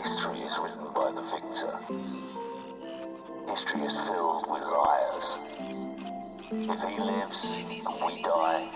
History is written by the victor. History is filled with liars. If he lives and we die,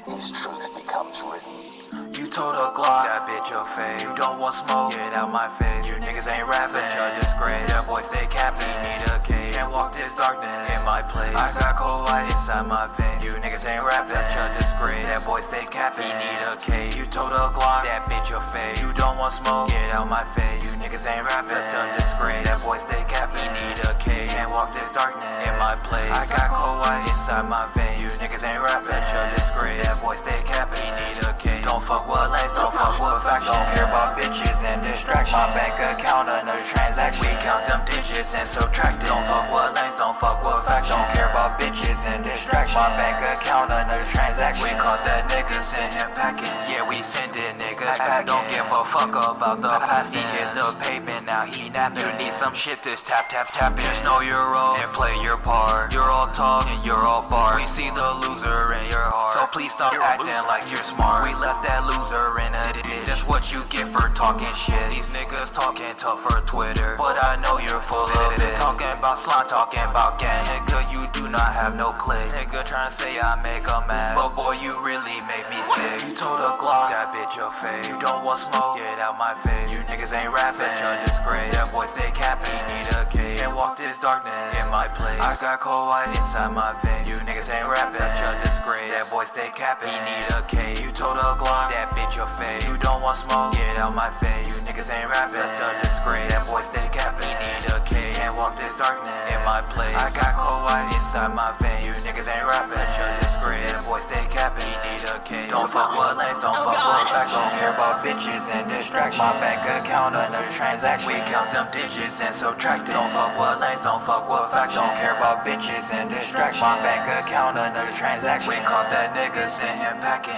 his truth becomes written. You told a Glock, that bitch your face. You don't want smoke, get out my face. You niggas ain't rapping, such a disgrace. That boy stay capping, need a cage. Can't walk this darkness in my place. I got cold white inside my face. You niggas ain't rapping, such a disgrace. That boy stay capping, need a cage. You told a Glock, that bitch your face. You don't want smoke, get out my face. You niggas ain't rapping, such a disgrace. That boy stay capping, need a cage. Can't walk this darkness in my place. I got cold white inside my veins. You niggas ain't rapping, such a disgrace. That boy stay capping, need a cage. Don't fuck with lanes, don't fuck with facts. Don't care about bitches and distractions. My bank account, another transaction. We count them digits and subtract it. Don't fuck with lanes, don't fuck with facts. Don't care about bitches and distractions. My bank account, another transaction. We caught that nigga, send him packing. Yeah, we sending niggas packing. Don't give a fuck about the past. He hit the pavement, now he napping. You need some shit, this tap, tap, tapping. Just know your role and play your part. You're all talk and you're all bark. We see the loser in your heart, so please stop acting like you're smart. We left that loser in a ditch. That's what you get for talking shit. These niggas talking tough for Twitter, but I know you're full of it. Talking about slime, talking about gang. Nigga, you do not have no click. Nigga trying to say I make a mad, but boy, you really make me sick. You told a Glock, that bitch your face. You don't want smoke, get out my face. You niggas ain't rapping, such a disgrace. That boy stay capping, need a cage. Can't walk this darkness in my place. I got cold white inside my veins. You niggas ain't rapping, such a disgrace. That boy stay capping, he need a cage. You told a Glock, that bitch your face. You don't want smoke, get out my face. You niggas ain't rapping, such a disgrace. That boy stay capping, he need a cage. Can't walk this darkness in my place. I got cold white inside my veins. You niggas ain't rapping, such a disgrace. That boy stay capping, he need a cage. Don't fuck with lanes, don't fuck with facts. Don't care about bitches and distractions. My bank account, another transaction. We count them digits and subtract it. Don't fuck with lanes, don't fuck with facts. Don't care about bitches and distractions. My bank account, another transaction. We caught that nigga, send him packing.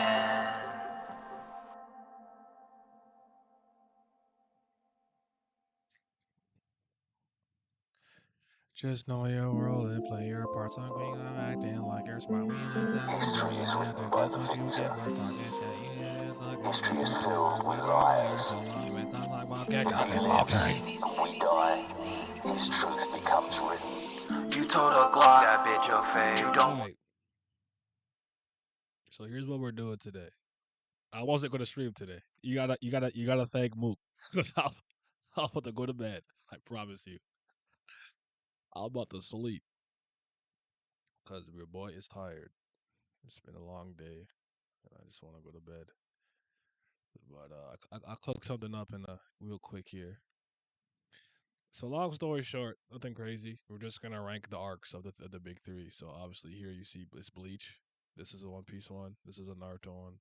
Just know your role and play your part. So I'm acting like you're smart. We left that loser in that. That's what you get for talking shit. History is filled with liars. So long, man. Talk like about If he lives and we die, his truth becomes written. You told a Glock, that bitch your face. You don't. Right. So here's what we're doing today. I wasn't gonna stream today. You gotta thank Mook. Cause I'm about to go to bed. I promise you. I'm about to sleep. Cause your boy is tired. It's been a long day, and I just want to go to bed. But I'll cook something up in real quick here. So long story short, nothing crazy. We're just gonna rank the arcs of the big three. So obviously here you see it's Bleach. This is a One Piece one. This is a Naruto one.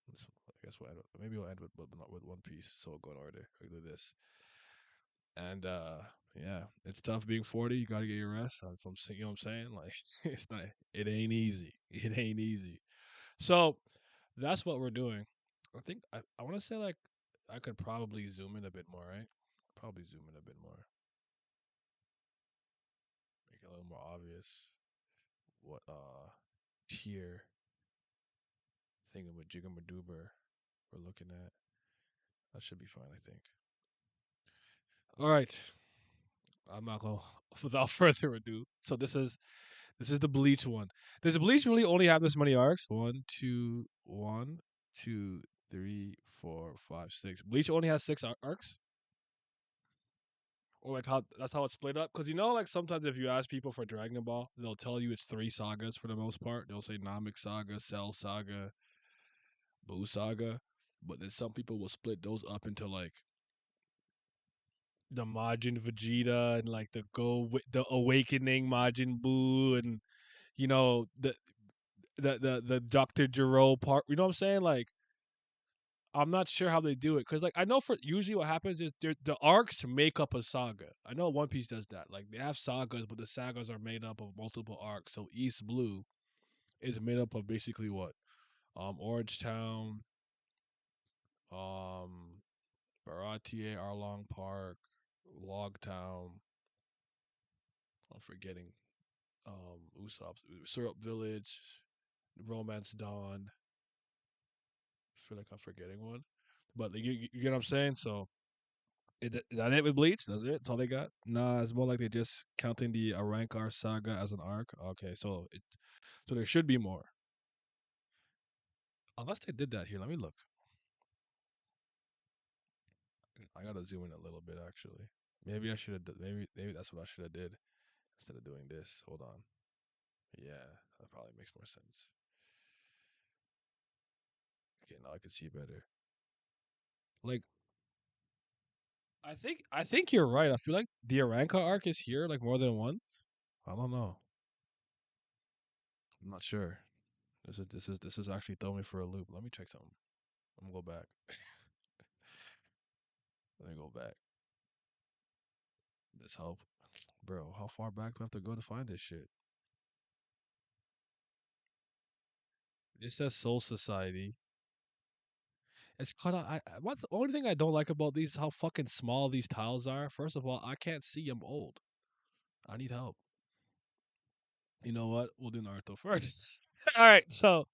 I guess maybe we'll end with One Piece. So we'll go in order. We'll do this. And yeah, it's tough being 40. You gotta get your rest. You know what I'm saying? Like it's not. It ain't easy. It ain't easy. So that's what we're doing. I think I want to say like I could probably zoom in a bit more, right? Probably zoom in a bit more, make it a little more obvious what tier thing with Jigamaduber we're looking at. That should be fine, I think. All right, I'm not going without further ado. So this is the Bleach one. Does Bleach really only have this many arcs? One, two, three, four, five, six. Bleach only has six arcs. Or like how that's how it's split up. Because you know, like sometimes if you ask people for Dragon Ball, they'll tell you it's three sagas for the most part. They'll say Namek Saga, Cell Saga, Buu Saga. But then some people will split those up into like the Majin Vegeta and like the Awakening Majin Buu and you know the Dr. Gero part. You know what I'm saying? Like I'm not sure how they do it because, like, I know for usually what happens is the arcs make up a saga. I know One Piece does that. Like, they have sagas, but the sagas are made up of multiple arcs. So East Blue is made up of basically what, Orange Town, um, Baratier, Arlong Park, Log Town. I'm forgetting, Usopp's Syrup Village, Romance Dawn, feel like I'm forgetting one. But you get what I'm saying? So is that it with Bleach? That's it? That's all they got? Nah, it's more like they're just counting the Arankar saga as an arc. Okay, so there should be more. Unless they did that here. Let me look. I gotta zoom in a little bit actually. Maybe I should have. Maybe that's what I should have did instead of doing this. Hold on. Yeah, that probably makes more sense. Okay, now I can see better. Like I think you're right. I feel like the Aranka arc is here like more than once. I don't know. I'm not sure. This is actually throwing me for a loop. Let me check something. I'm gonna go back. Let me go back. This help, bro. How far back do I have to go to find this shit? It says Soul Society. It's called. What the only thing I don't like about these is how fucking small these tiles are. First of all, I can't see. I'm old. I need help. You know what? We'll do Naruto first. All right. So,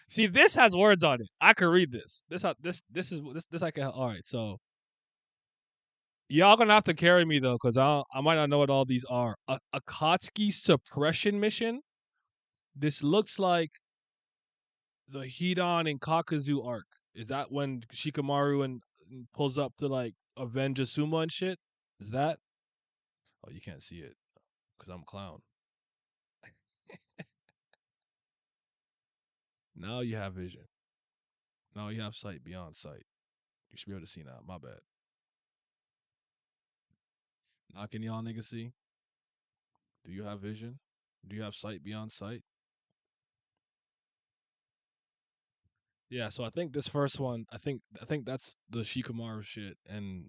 see, this has words on it. I can read this. This I can. All right. So y'all gonna have to carry me though, cause I might not know what all these are. A Akatsuki suppression mission. This looks like the Hidan and Kakazu arc. Is that when Shikamaru and pulls up to like avenge Asuma and shit? Is that? Oh, you can't see it because I'm a clown. Now you have vision. Now you have sight beyond sight. You should be able to see now. My bad. Now can y'all niggas see? Do you have vision? Do you have sight beyond sight? Yeah, so I think this first one, I think that's the Shikamaru shit and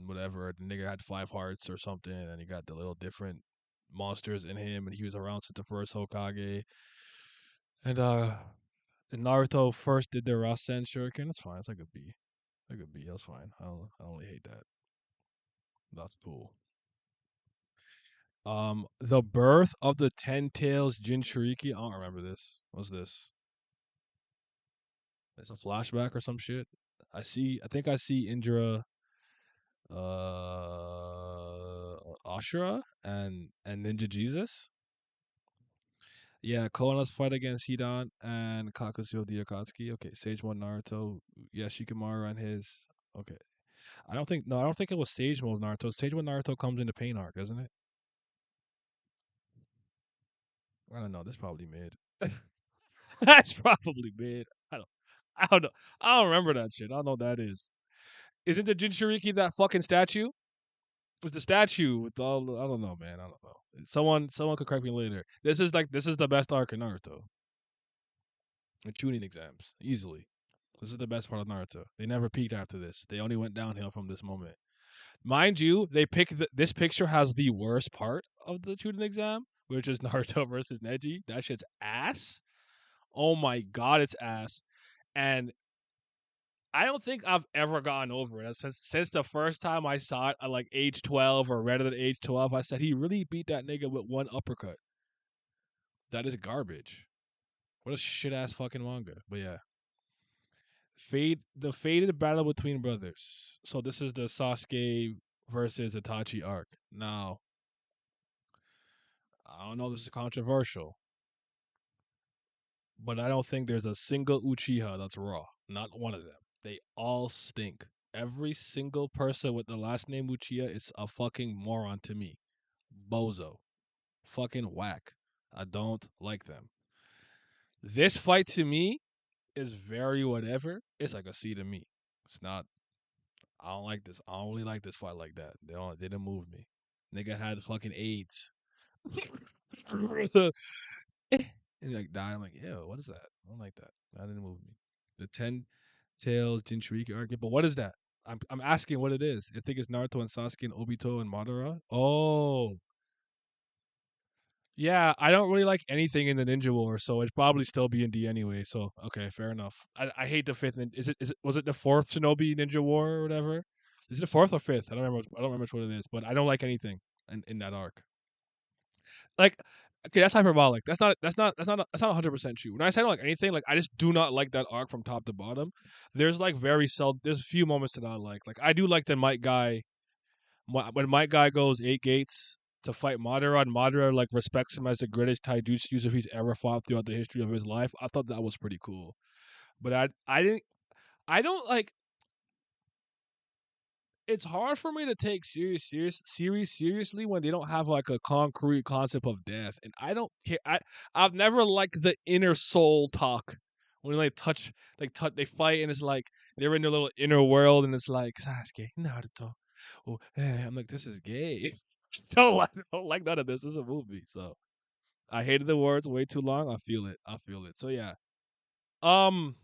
whatever. The nigga had 5 hearts or something, and he got the little different monsters in him, and he was around since the first Hokage. And Naruto first did the Rasen Shuriken. That's fine. It's like a B. Like a B. That's fine. I don't really hate that. That's cool. The birth of the Ten Tails Jinchuriki. I don't remember this. What's this? It's a flashback or some shit. I think I see Indra, Ashura, and Ninja Jesus. Yeah, Kono's fight against Hidan and Kakashi the Akatsuki. Okay, Stage 1 Naruto. Yeah, Shikamaru and his. Okay. I don't think it was Stage 1 Naruto. Stage 1 Naruto comes into Pain Arc, doesn't it? I don't know. This probably mid. That's probably mid. I don't know. I don't remember that shit. I don't know what that is. Isn't the Jinchuriki that fucking statue? It's the statue with all. I don't know, man. I don't know. Someone could correct me later. This is the best arc in Naruto. In tuning exams, easily. This is the best part of Naruto. They never peaked after this. They only went downhill from this moment. Mind you, this picture has the worst part of the tuning exam, which is Naruto versus Neji. That shit's ass. Oh my god, it's ass. And I don't think I've ever gotten over it. Since the first time I saw it at like age 12 or read it at age 12, I said he really beat that nigga with one uppercut. That is garbage. What a shit ass fucking manga. But yeah. The fated battle between brothers. So this is the Sasuke versus Itachi arc. Now, I don't know, this is controversial, but I don't think there's a single Uchiha that's raw. Not one of them. They all stink. Every single person with the last name Uchiha is a fucking moron to me. Bozo. Fucking whack. I don't like them. This fight to me is very whatever. It's like a C to me. It's not. I don't like this. I don't really like this fight like that. They didn't move me. Nigga had fucking AIDS. And he like died. I'm like, ew, what is that? I don't like that. That didn't move me. The Ten Tails Jinchuriki argument. But what is that? I'm asking what it is. I think it's Naruto and Sasuke and Obito and Madara. Oh. Yeah, I don't really like anything in the Ninja War, so it'd probably still be in D anyway. So okay, fair enough. I hate the fifth. Is it was it the fourth Shinobi Ninja War or whatever? Is it the fourth or fifth? I don't remember. I don't remember which one it is, but I don't like anything in that arc. Like Okay, that's hyperbolic. That's not 100% true. When I say I don't like anything, like I just do not like that arc from top to bottom. There's like there's a few moments that I like. Like I do like the Might Guy when Might Guy goes 8 gates to fight Madara, and Madara like respects him as the greatest taijutsu user he's ever fought throughout the history of his life. I thought that was pretty cool. But I don't like it's hard for me to take series seriously when they don't have like a concrete concept of death, and I don't care. I've never liked the inner soul talk when they fight, and it's like they're in their little inner world, and it's like Sasuke, Naruto. Oh, I'm like, this is gay. Don't like none of this. This is a movie, so I hated the words way too long. I feel it. I feel it. So yeah. Um,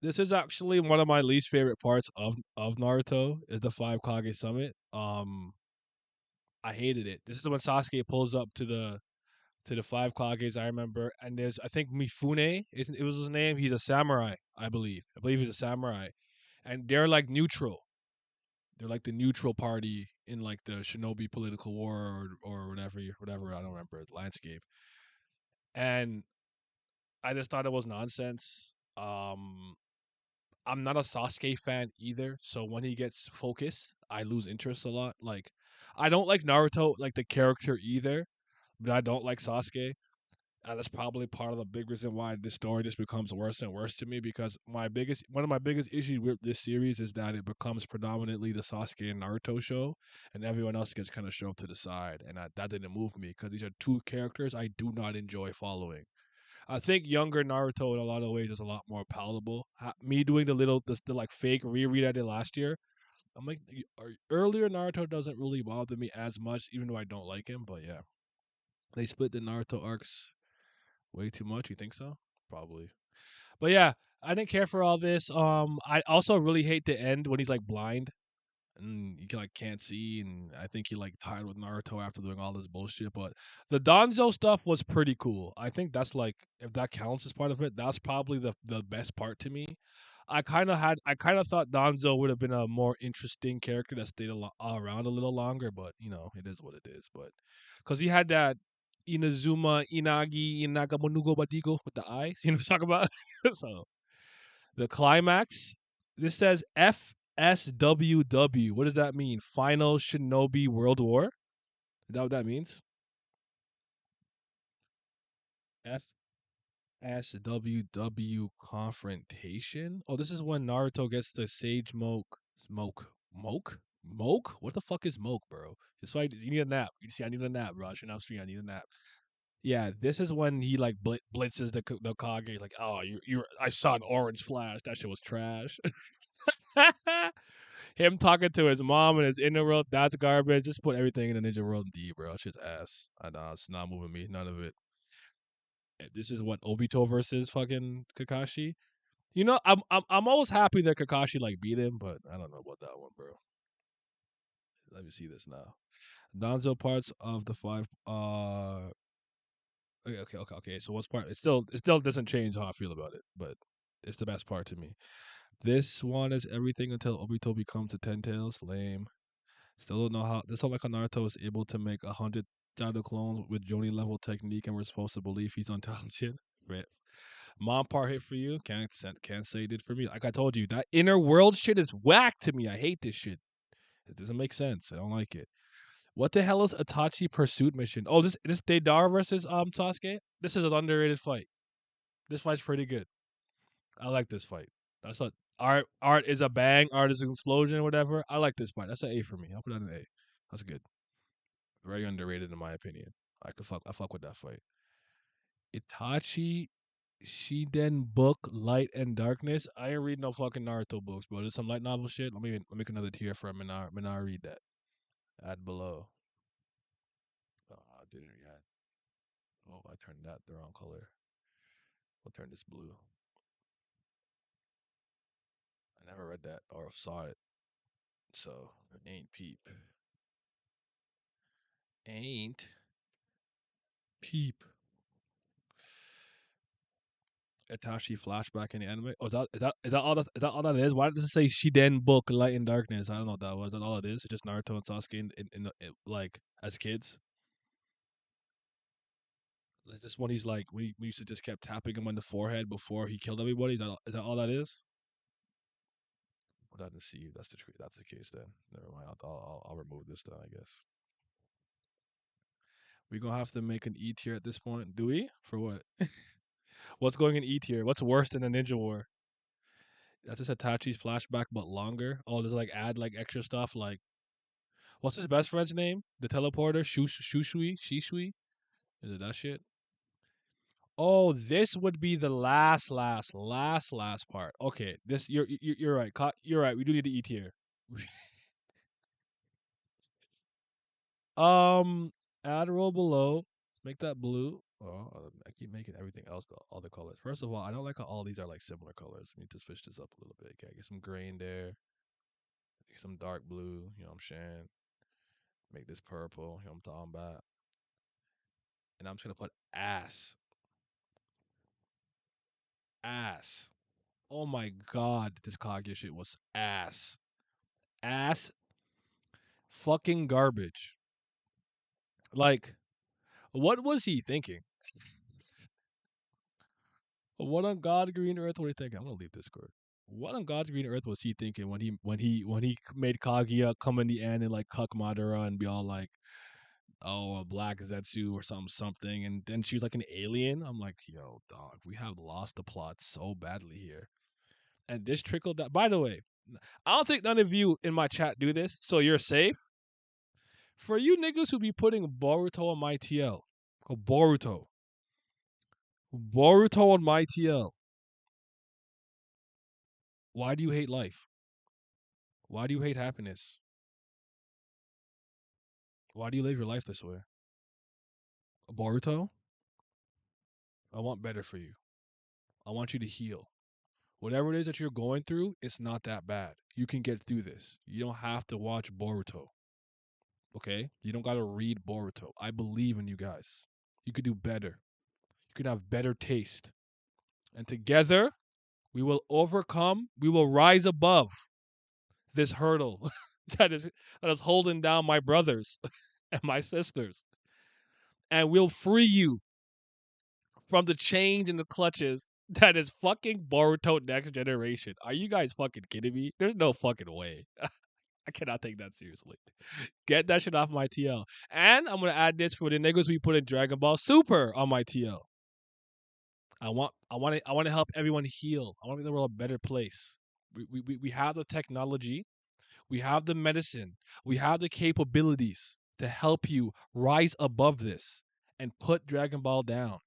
this is actually one of my least favorite parts of Naruto is the Five Kage Summit. I hated it. This is when Sasuke pulls up to the five Kages. I remember, and there's I think Mifune it was his name. He's a samurai, I believe. I believe he's a samurai, and they're like neutral. They're like the neutral party in like the Shinobi political war or whatever. I don't remember the landscape, and I just thought it was nonsense. I'm not a Sasuke fan either, so when he gets focused, I lose interest a lot. Like, I don't like Naruto, like the character either, but I don't like Sasuke. And that's probably part of the big reason why this story just becomes worse and worse to me because one of my biggest issues with this series is that it becomes predominantly the Sasuke and Naruto show, and everyone else gets kind of shoved to the side, and that didn't move me because these are two characters I do not enjoy following. I think younger Naruto in a lot of ways is a lot more palatable. Me doing the like fake reread I did last year, I'm like earlier Naruto doesn't really bother me as much, even though I don't like him. But yeah, they split the Naruto arcs way too much. You think so? Probably. But yeah, I didn't care for all this. I also really hate the end when he's like blind and you can like can't see, and I think he like tied with Naruto after doing all this bullshit. But the Danzo stuff was pretty cool. I think that's like if that counts as part of it, that's probably the best part to me. I kind of thought Danzo would have been a more interesting character that stayed around a little longer, but you know it is what it is. But because he had that Inazuma Inagi Inagamonugo Badigo with the eyes, you know what I'm talking about? So the climax. This says FSWW. What does that mean? Final Shinobi World War? Is that what that means? FSWW confrontation? Oh, this is when Naruto gets the Sage Moke? Moke? What the fuck is Moke, bro? It's like you need a nap. You see, I need a nap, bro. I shouldn't have stream. I need a nap. Yeah, this is when he like blitzes the Kage. He's like, oh, you. I saw an orange flash. That shit was trash. Him talking to his mom and his inner world, that's garbage. Just put everything in the Ninja World D, bro. Shit's ass. I know it's not moving me. None of it. This is what Obito versus fucking Kakashi. You know, I'm always happy that Kakashi like beat him, but I don't know about that one, bro. Let me see this now. Danzo parts of the five. Okay. So what's part? It still doesn't change how I feel about it, but it's the best part to me. This one is everything until Obito becomes a Ten Tails. Lame. Still don't know how. This don't like how Naruto is able to make 100 shadow clones with Jonin level technique, and we're supposed to believe he's untalented. Right. Mom part hit for you. Can't say it did for me. Like I told you, that inner world shit is whack to me. I hate this shit. It doesn't make sense. I don't like it. What the hell is Itachi Pursuit Mission? Oh, this Deidara versus Sasuke. This is an underrated fight. This fight's pretty good. I like this fight. That's a art is a bang, art is an explosion, whatever. I like this fight. That's an A for me. I'll put that an A. That's good. Very underrated in my opinion. I fuck with that fight. Itachi Shiden book Light and Darkness. I ain't read no fucking Naruto books, bro. There's some light novel shit. Let me make another tier for Minar. Minar, read that. Add below. Oh, I didn't read. Oh, I turned that the wrong color. I'll turn this blue. I never read that or saw it, so ain't peep. Ain't peep. Itachi flashback in the anime. Oh, is that all that is? Why does it say Shiden book Light and Darkness? I don't know what that was. Is that all it is? It's just Naruto and Sasuke like as kids. Is this one he's like we used to just kept tapping him on the forehead before he killed everybody? Is that all that is? Well, I didn't see you. That's the case then. Never mind. I'll remove this then. I guess we gonna have to make an E tier at this point. Do we? For what? What's going in E tier? What's worse than the Ninja War? That's just Itachi's flashback, but longer. Oh, there's like add like extra stuff. Like what's his best friend's name? The teleporter, Shishui. Is it that shit? Oh, this would be the last part. Okay, this you're right. You're right. We do need to eat here. um, add roll below. Let's make that blue. Oh, I keep making everything else all the colors. First of all, I don't like how all these are like similar colors. We need to switch this up a little bit. Okay, get some gray in there. Get some dark blue. You know what I'm saying? Make this purple. You know what I'm talking about? And I'm just gonna put ass. Oh my god, this Kaguya shit was ass. Ass fucking garbage. Like, what was he thinking? What on God's green earth was he thinking? I'm gonna leave this court. What on God's green earth was he thinking when he made Kaguya come in the end and like cuck Madara and be all like, oh, a black Zetsu or something, and then she was like an alien. I'm like, yo, dog, we have lost the plot so badly here. And this trickled that. By the way, I don't think none of you in my chat do this, so you're safe. For you niggas who be putting Boruto on my TL, Boruto on my TL. Why do you hate life? Why do you hate happiness? Why do you live your life this way? Boruto, I want better for you. I want you to heal. Whatever it is that you're going through, it's not that bad. You can get through this. You don't have to watch Boruto. Okay? You don't got to read Boruto. I believe in you guys. You could do better. You could have better taste. And together, we will rise above this hurdle that is holding down my brothers and my sisters. And we'll free you from the chains and the clutches that is fucking Boruto Next Generation. Are you guys fucking kidding me? There's no fucking way. I cannot take that seriously. Get that shit off my TL. And I'm gonna add this for the niggas we put in Dragon Ball Super on my TL. I want to help everyone heal. I want to make the world a better place. We have the technology, we have the medicine, we have the capabilities to help you rise above this and put Dragon Ball down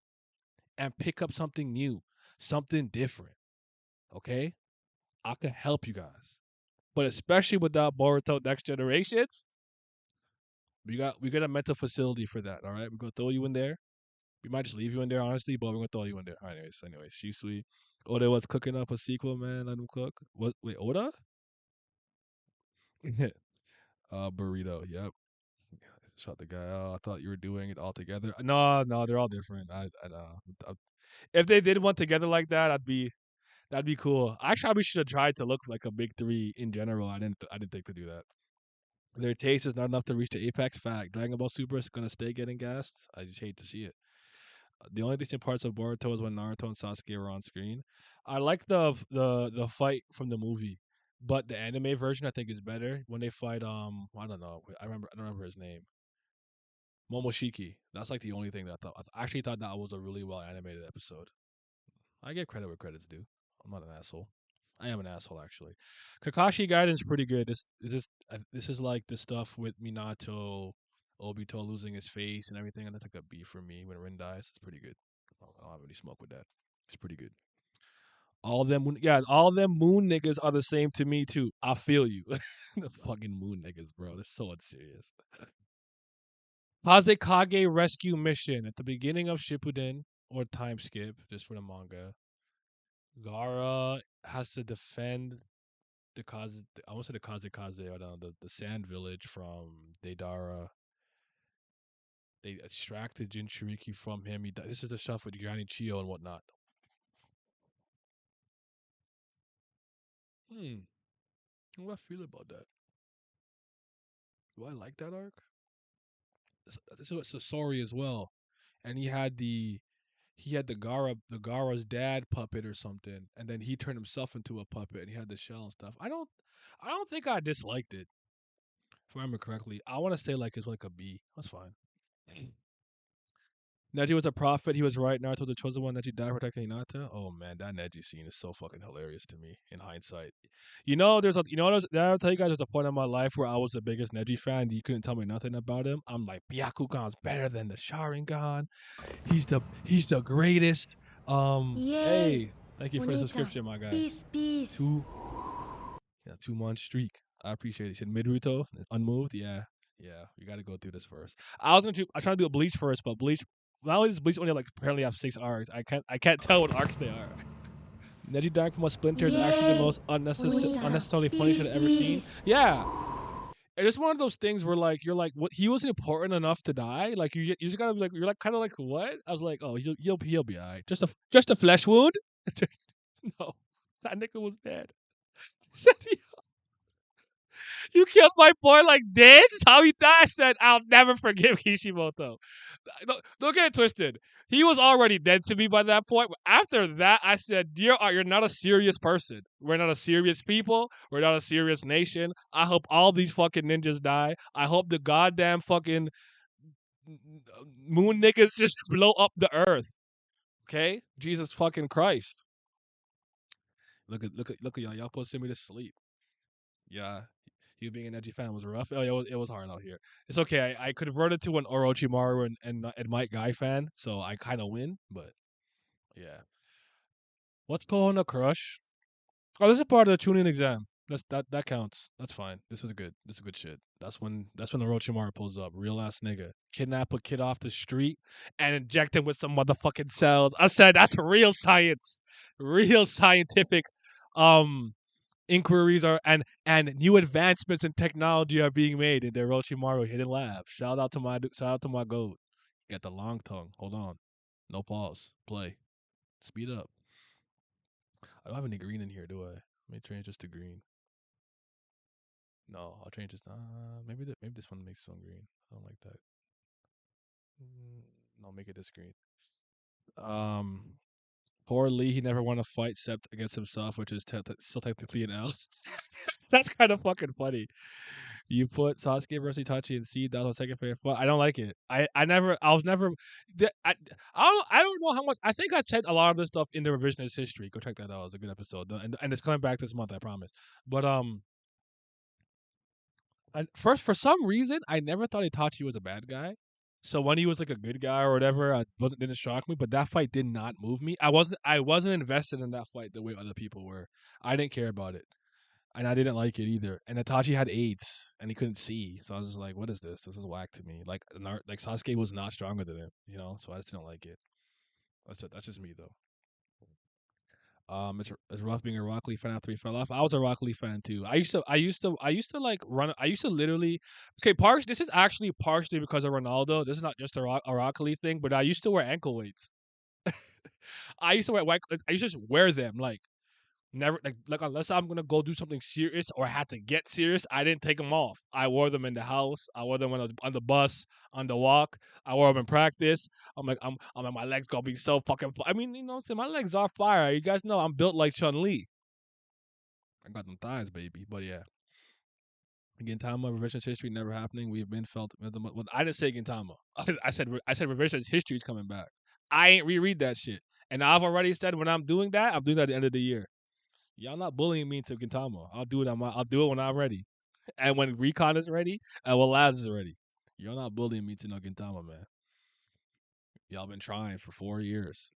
and pick up something new, something different. Okay? I can help you guys. But especially without Boruto Next Generations, we got a mental facility for that, all right? We're gonna throw you in there. We might just leave you in there, honestly, but we're gonna throw you in there. All right, anyways, Shisui. Oda was cooking up a sequel, man. Let him cook. What? Wait, Oda? Burrito. Yep. Shot the guy. Oh, I thought you were doing it all together. No, they're all different. I if they did one together like that, that'd be cool. I probably should have tried to look like a big three in general. I didn't think to do that. Their taste is not enough to reach the apex. Fact. Dragon Ball Super is gonna stay getting gassed. I just hate to see it. The only decent parts of Boruto is when Naruto and Sasuke were on screen. I like the fight from the movie, but the anime version I think is better when they fight. I don't know. I don't remember his name. Momoshiki. That's like the only thing that I actually thought that was a really well animated episode. I give credit where credit's due. I'm not an asshole. I am an asshole actually. Kakashi Gaiden's pretty good. This is like the stuff with Minato, Obito losing his face and everything, and that's like a B for me when Rin dies. It's pretty good. I don't have any smoke with that. It's pretty good. All them moon niggas are the same to me too. I feel you. The fucking moon niggas, bro. That's so unserious. Hazekage rescue mission at the beginning of Shippuden or time skip just for the manga. Gara has to defend the Kaze. I want to say the Kazekaze or the sand village from Deidara. They extracted Jinchuriki from him. This is the stuff with Granny Chio and whatnot. How do I feel about that? Do I like that arc? This is what Sasori as well. and he had the Gara's dad puppet or something, and then he turned himself into a puppet, and he had the shell and stuff. I don't think I disliked it. If I remember correctly, I want to say like it's like a B. That's fine. Neji was a prophet. He was right. Naruto was the chosen one. Neji died protecting Hinata. Oh man, that Neji scene is so fucking hilarious to me in hindsight. Did I tell you guys there's a point in my life where I was the biggest Neji fan. You couldn't tell me nothing about him. I'm like, Byakugan's better than the Sharingan. He's the greatest. Yay! Hey, thank you for the subscription, my guy. Peace, peace. 2 month streak. I appreciate it. He said Midruto, unmoved. Yeah. We got to go through this first. I trying to do a Bleach first, but Bleach. Not only does Bleach only like apparently have 6 arcs. I can't tell what arcs they are. Neji dying from a splinter is actually the Yay! most Bonita. unnecessarily funny shit I've ever seen. Peace. Yeah. It's one of those things where like you're like, what, he wasn't important enough to die. Like you just gotta be like, you're like kind of like, what? I was like, oh, he'll be alright. Just a flesh wound. No, that nigga was dead. Said you killed my boy like this? Is how he died. I said, I'll never forgive Kishimoto. Don't get it twisted. He was already dead to me by that point. After that, I said, you're not a serious person. We're not a serious people. We're not a serious nation. I hope all these fucking ninjas die. I hope the goddamn fucking moon niggas just blow up the earth. Okay? Jesus fucking Christ. Look at y'all. Y'all supposed to send me to sleep. Yeah. You being an edgy fan was rough. Oh, it was hard out here. It's okay. I converted to an Orochimaru and Mike Guy fan, so I kind of win. But yeah, what's going on, Crush? Oh, this is part of the tuning exam. That counts. That's fine. This is good. This is good shit. That's when Orochimaru pulls up. Real ass nigga. Kidnap a kid off the street and inject him with some motherfucking cells. I said that's real science. Real scientific inquiries are and new advancements in technology are being made in the Orochimaru hidden lab. Shout out to my goat. Get the long tongue. Hold on. No pause. Play. Speed up. I don't have any green in here, do I? Let me change this to green. No, I'll change this. Maybe this one makes one green. I don't like that. No, make it this green. Um, Poor Lee. He never won a fight except against himself, which is still technically an L. That's kind of fucking funny. You put Sasuke versus Itachi and Seed. That was my second favorite fight. I don't like it. I was never. I don't know how much. I think I said a lot of this stuff in the revisionist history. Go check that out. It's a good episode, and it's coming back this month. I promise. But first for some reason I never thought Itachi was a bad guy. So when he was like a good guy or whatever, didn't shock me. But that fight did not move me. I wasn't invested in that fight the way other people were. I didn't care about it, and I didn't like it either. And Itachi had AIDS, and he couldn't see, so I was just like, "What is this? This is whack to me." Like Sasuke was not stronger than him, So I just didn't like it. That's it. That's just me though. It's rough being a Rock Lee fan after he fell off. I was a Rock Lee fan too. I used to like run. I used to literally. Okay, this is actually partially because of Ronaldo. This is not just a Rock Lee thing, but I used to wear ankle weights. I used to just wear them like never like unless I'm gonna go do something serious or I had to get serious. I didn't take them off. I wore them in the house. I wore them on the bus, on the walk. I wore them in practice. I'm like my legs gonna be so fucking. I mean, my legs are fire. You guys know I'm built like Chun Li. I got them thighs, baby. But yeah, Gintama revisionist history never happening. We've been felt. Well, I didn't say Gintama. I said revisionist history is coming back. I ain't reread that shit, and I've already said when I'm doing that, I'm doing that at the end of the year. Y'all not bullying me into Gintama. I'll do it when I'm ready, and when Recon is ready, and when Laz is ready. Y'all not bullying me to no Gintama, man. Y'all been trying for 4 years.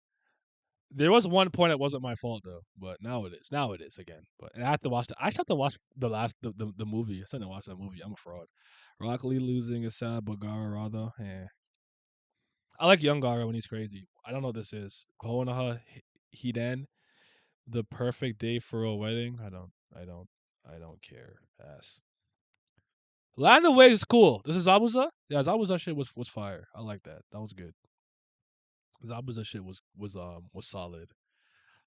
There was one point it wasn't my fault though, but now it is. Now it is again. But I have to watch. I still have to watch the movie. I still didn't watch that movie. I'm a fraud. Rock Lee losing is sad, but Gara rather. I like young Gara when he's crazy. I don't know what this is. Konoha Hiden, the perfect day for a wedding. I don't care. Ass. Land of Waves is cool. This is Zabuza. Yeah, Zabuza shit was fire. I like that. That was good. Zabuza shit was solid.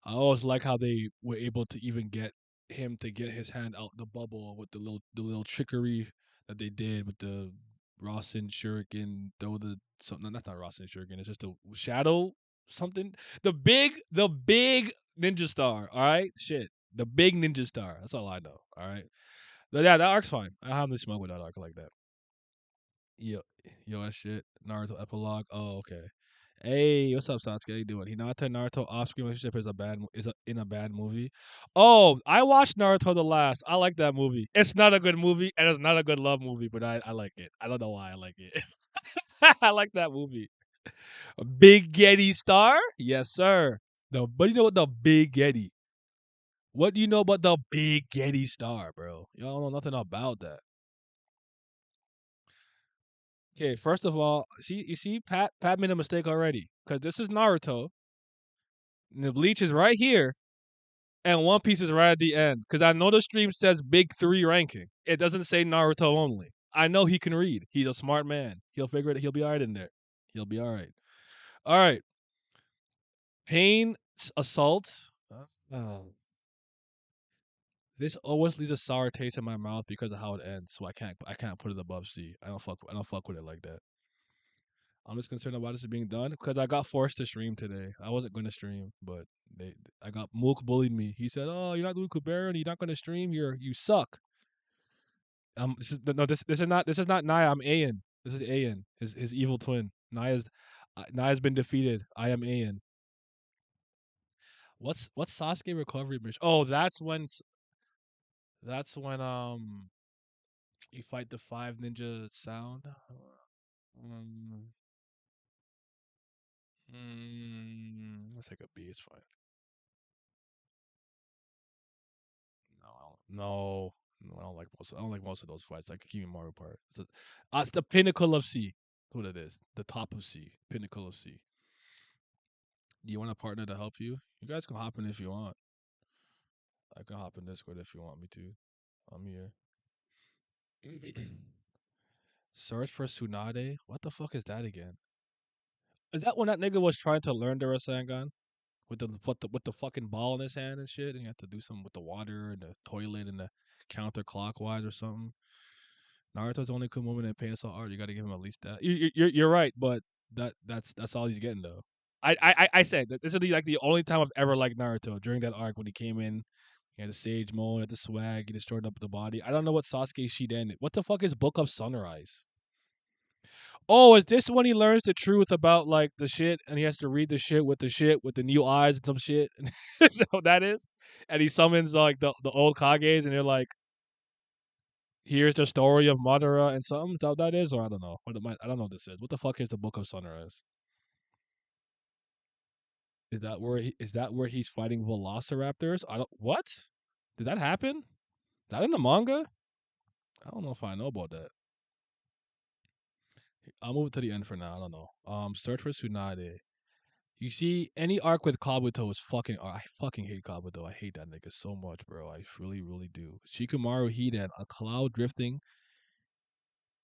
I always like how they were able to even get him to get his hand out the bubble with the little trickery that they did with the Rasen Shuriken, throw the something. That's not Rasen Shuriken. It's just a shadow something. The big ninja star. All right, shit. The big ninja star. That's all I know. All right. But yeah, that arc's fine. I don't have any smoke with that arc like that. Yo, yo, that shit. Naruto epilogue. Oh, okay. Hey, what's up, Sasuke? How you doing? Hinata and Naruto off-screen relationship is in a bad movie. Oh, I watched Naruto the last. I like that movie. It's not a good movie, and it's not a good love movie, but I like it. I don't know why I like it. I like that movie. A Big Getty star? Yes, sir. But you know what the Big Getty? What do you know about the Big Getty star, bro? Y'all don't know nothing about that. Okay, first of all, you see, Pat made a mistake already because this is Naruto, and the Bleach is right here, and One Piece is right at the end. Because I know the stream says Big Three ranking. It doesn't say Naruto only. I know he can read. He's a smart man. He'll figure it. He'll be alright in there. He'll be alright. All right. Pain assault. Oh. This always leaves a sour taste in my mouth because of how it ends. So I can't put it above C. I don't fuck with it like that. I'm just concerned about this being done because I got forced to stream today. I wasn't going to stream, but I got Mook bullied me. He said, "Oh, you're not doing Kubera and you're not going to stream. You suck." This is not Naya. I'm Ayan. This is Ayan, his evil twin. Naya's been defeated. I am Ayan. What's Sasuke recovery mission? Oh, that's when you fight the five ninja sound. Um, let's take a B. It's fine. No, no, I don't like most. I don't like most of those fights. Like Kimi Maru part. It's the pinnacle of C. That's what it is. The top of C. Pinnacle of C. Do you want a partner to help you? You guys can hop in if you want. I can hop in Discord if you want me to. I'm here. Search for Tsunade. What the fuck is that again? Is that when that nigga was trying to learn the Rasengan with the fucking ball in his hand and shit, and you have to do something with the water and the toilet and the counterclockwise or something? Naruto's only cool movement in Pain Assault art. You got to give him at least that. You're right, but that's all he's getting though. I said that this is like the only time I've ever liked Naruto during that arc when he came in. He had the sage mode, had the swag, he destroyed up the body. I don't know what Sasuke Shiden. What the fuck is Book of Sunrise? Oh, is this when he learns the truth about like the shit and he has to read the shit with the new eyes and some shit? Is that what that is? And he summons like the old Kages and they're like, here's the story of Madara and something. Is that what that is? Or I don't know. I don't know what this is. What the fuck is the Book of Sunrise? Is that where he's fighting velociraptors? I don't what? Did that happen? That in the manga? I don't know if I know about that. I'll move it to the end for now. I don't know. Search for Tsunade. You see, any arc with Kabuto is fucking. I fucking hate Kabuto. I hate that nigga so much, bro. I really, really do. Shikamaru Hiden, a cloud drifting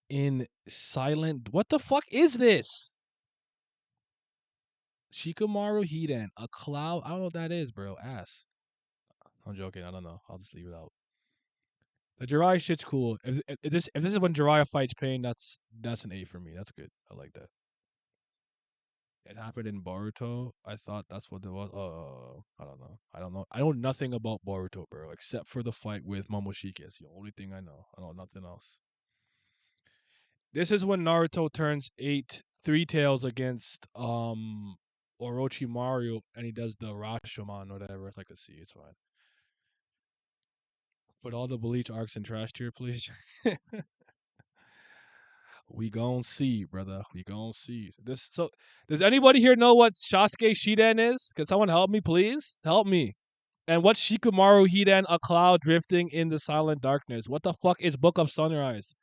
in silent. What the fuck is this? Shikamaru Hiden, a cloud. I don't know what that is, bro. Ass. I'm joking. I don't know. I'll just leave it out. The Jiraiya shit's cool. If this is when Jiraiya fights Pain, that's an A for me. That's good. I like that. It happened in Boruto. I thought that's what it was. I don't know. I don't know. I know nothing about Boruto, bro, except for the fight with Momoshiki. It's the only thing I know. I know nothing else. This is when Naruto turns three tails against Orochimaru, and he does the Rashomon or whatever. It's like a C. It's fine. Put all the Bleach arcs in trash tier, please. We gon' see, brother. We gon' see. Does anybody here know what Sasuke Shiden is? Can someone help me, please? Help me. And what's Shikamaru Hiden, a cloud drifting in the silent darkness? What the fuck is Book of Sunrise?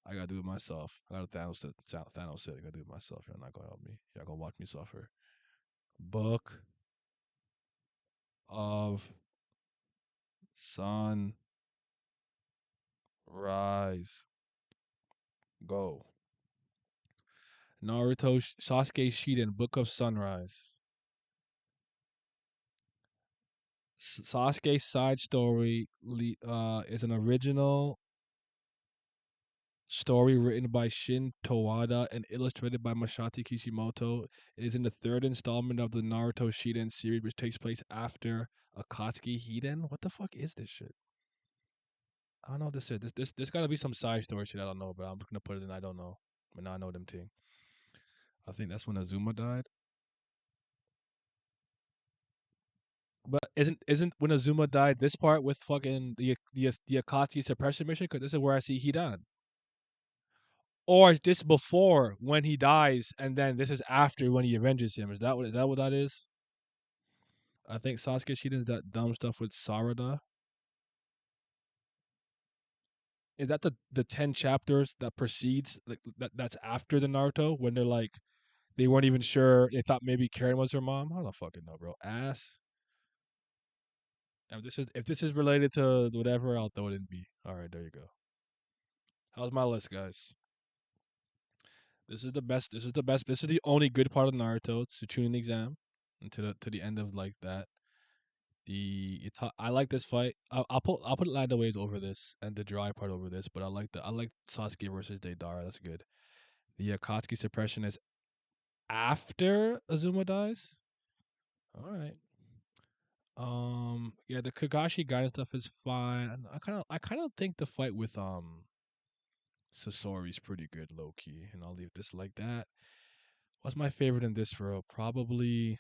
I gotta do it myself. I gotta Thanos it. Thanos it. I gotta do it myself. You're not gonna help me. You're gonna watch me suffer. Book of Sunrise. Go. Naruto Sasuke Shiden, Book of Sunrise. Sasuke's side story is an original Story written by Shin Towada and illustrated by Masashi Kishimoto. It is in the third installment of the Naruto Shiden series, which takes place after Akatsuki Hiden. What the fuck is this shit? I don't know what this is. This gotta be some side story shit I don't know, but I'm just gonna put it in I don't know. But now I know them thing. I think that's when Azuma died. But isn't when Azuma died this part with fucking the Akatsuki suppression mission? Because this is where I see Hidan. Or is this before when he dies, and then this is after when he avenges him? Is that what that is? I think Sasuke Shiden's that dumb stuff with Sarada. Is that the 10 chapters that precedes like that's after the Naruto when they're like they weren't even sure they thought maybe Karen was her mom? I don't fucking know, bro. Ass. If this is related to whatever, I'll throw it in B. All right, there you go. How's my list, guys? This is the best. This is the best. This is the only good part of Naruto. It's the Chunin exam, and to the end of like that. I like this fight. I'll put Lando Waves over this and the dry part over this, but I like Sasuke versus Deidara. That's good. The Akatsuki suppression is after Azuma dies. All right. Yeah, the Kagashi guidance stuff is fine. I kind of think the fight with Sasori's pretty good, low key, and I'll leave this like that. What's my favorite in this row? Probably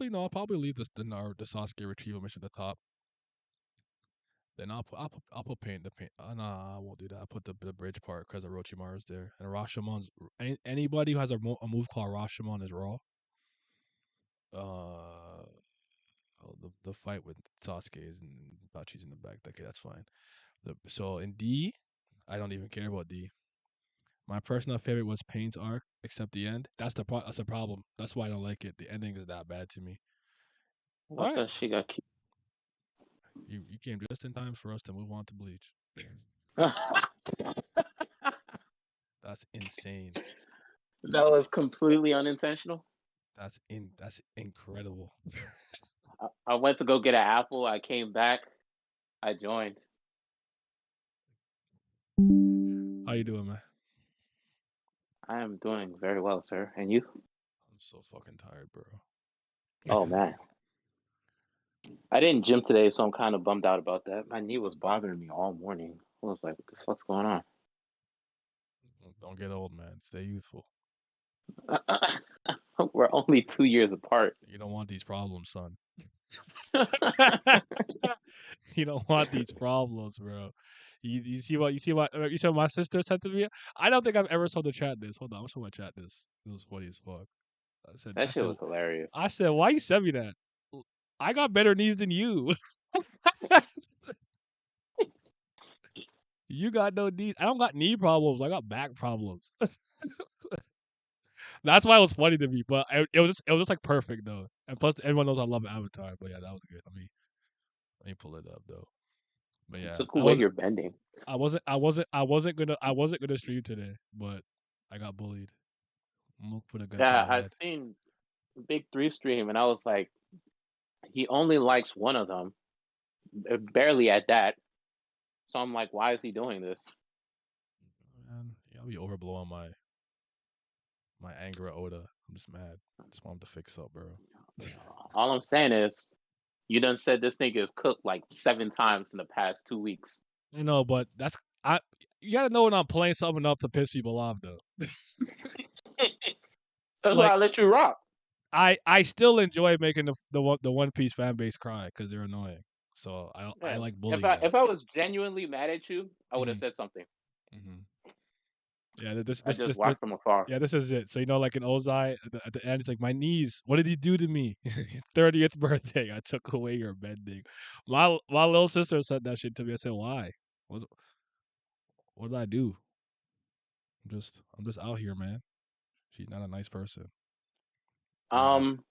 no. I'll probably leave the Sasuke retrieval mission at the top. Then I'll put paint the paint. Nah, I won't do that. I'll put the bridge part because Orochimaru's there and Rashomon's. Anybody who has a move called Rashomon is raw. The fight with Sasuke is about she's in the back. Okay, that's fine. So in D, I don't even care about D. My personal favorite was Pain's arc, except the end. That's the problem. That's why I don't like it. The ending is that bad to me. What All right, the shit got killed? you came just in time for us to move on to Bleach. That's insane. That was completely unintentional. That's incredible. I went to go get an apple. I came back. I joined. How you doing, man? I am doing very well, sir. And you? I'm so fucking tired, bro. Oh man, I didn't gym today, so I'm kind of bummed out about that. My knee was bothering me all morning. I was like, "What the fuck's going on?" Don't get old, man. Stay youthful. We're only 2 years apart. You don't want these problems, son. You don't want these problems, bro. You see what my sister said to me? I don't think I've ever told the chat this. Hold on, I'll show my chat this. It was funny as fuck. That shit was hilarious. I said, why you send me that? I got better knees than you. You got no knees. I don't got knee problems. I got back problems. That's why it was funny to me. But it was just like perfect though. And plus, everyone knows I love Avatar. But yeah, that was good. Let me pull it up though. But It yeah, took away your bending. I wasn't gonna stream today, but I got bullied. Mook put a gun to Yeah, my I head. seen Big Three stream, and I was like, he only likes one of them, barely at that. So I'm like, why is he doing this? Man, yeah, I'll be overblowing my anger at Oda. I'm just mad. I just want him to fix up, bro. All I'm saying is, you done said this nigga is cooked like 7 times in the past 2 weeks. I know, but you gotta know when I'm playing something enough to piss people off though. That's Like why I let you rock. I still enjoy making the One Piece fan base cry because they're annoying. So I Yeah. like bullying them. If I was genuinely mad at you, I would have Mhm. said something. Mm-hmm. Yeah, I just watched from afar. yeah, this is it. So like in Ozai at the end, it's like my knees. What did he do to me? 30th birthday, I took away your bending. My little sister said that shit to me. I said, why? What did I do? I'm just out here, man. She's not a nice person. But yeah. Um,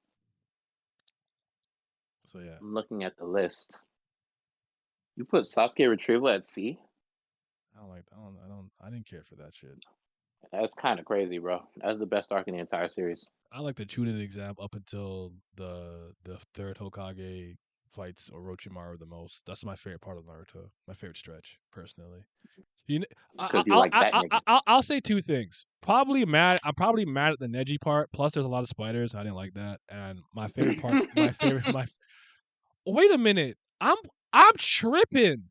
So yeah. I'm looking at the list. You put Sasuke retrieval at C? I didn't care for that shit. That's kind of crazy, bro. That's the best arc in the entire series. I like the Chunin exam up until the third Hokage fights Orochimaru the most. That's my favorite part of Naruto. My favorite stretch, personally. You, Because you like that nigga. I'll say two things. Probably mad. I'm probably mad at the Neji part. Plus, there's a lot of spiders. I didn't like that. And my favorite part. Wait a minute. I'm tripping.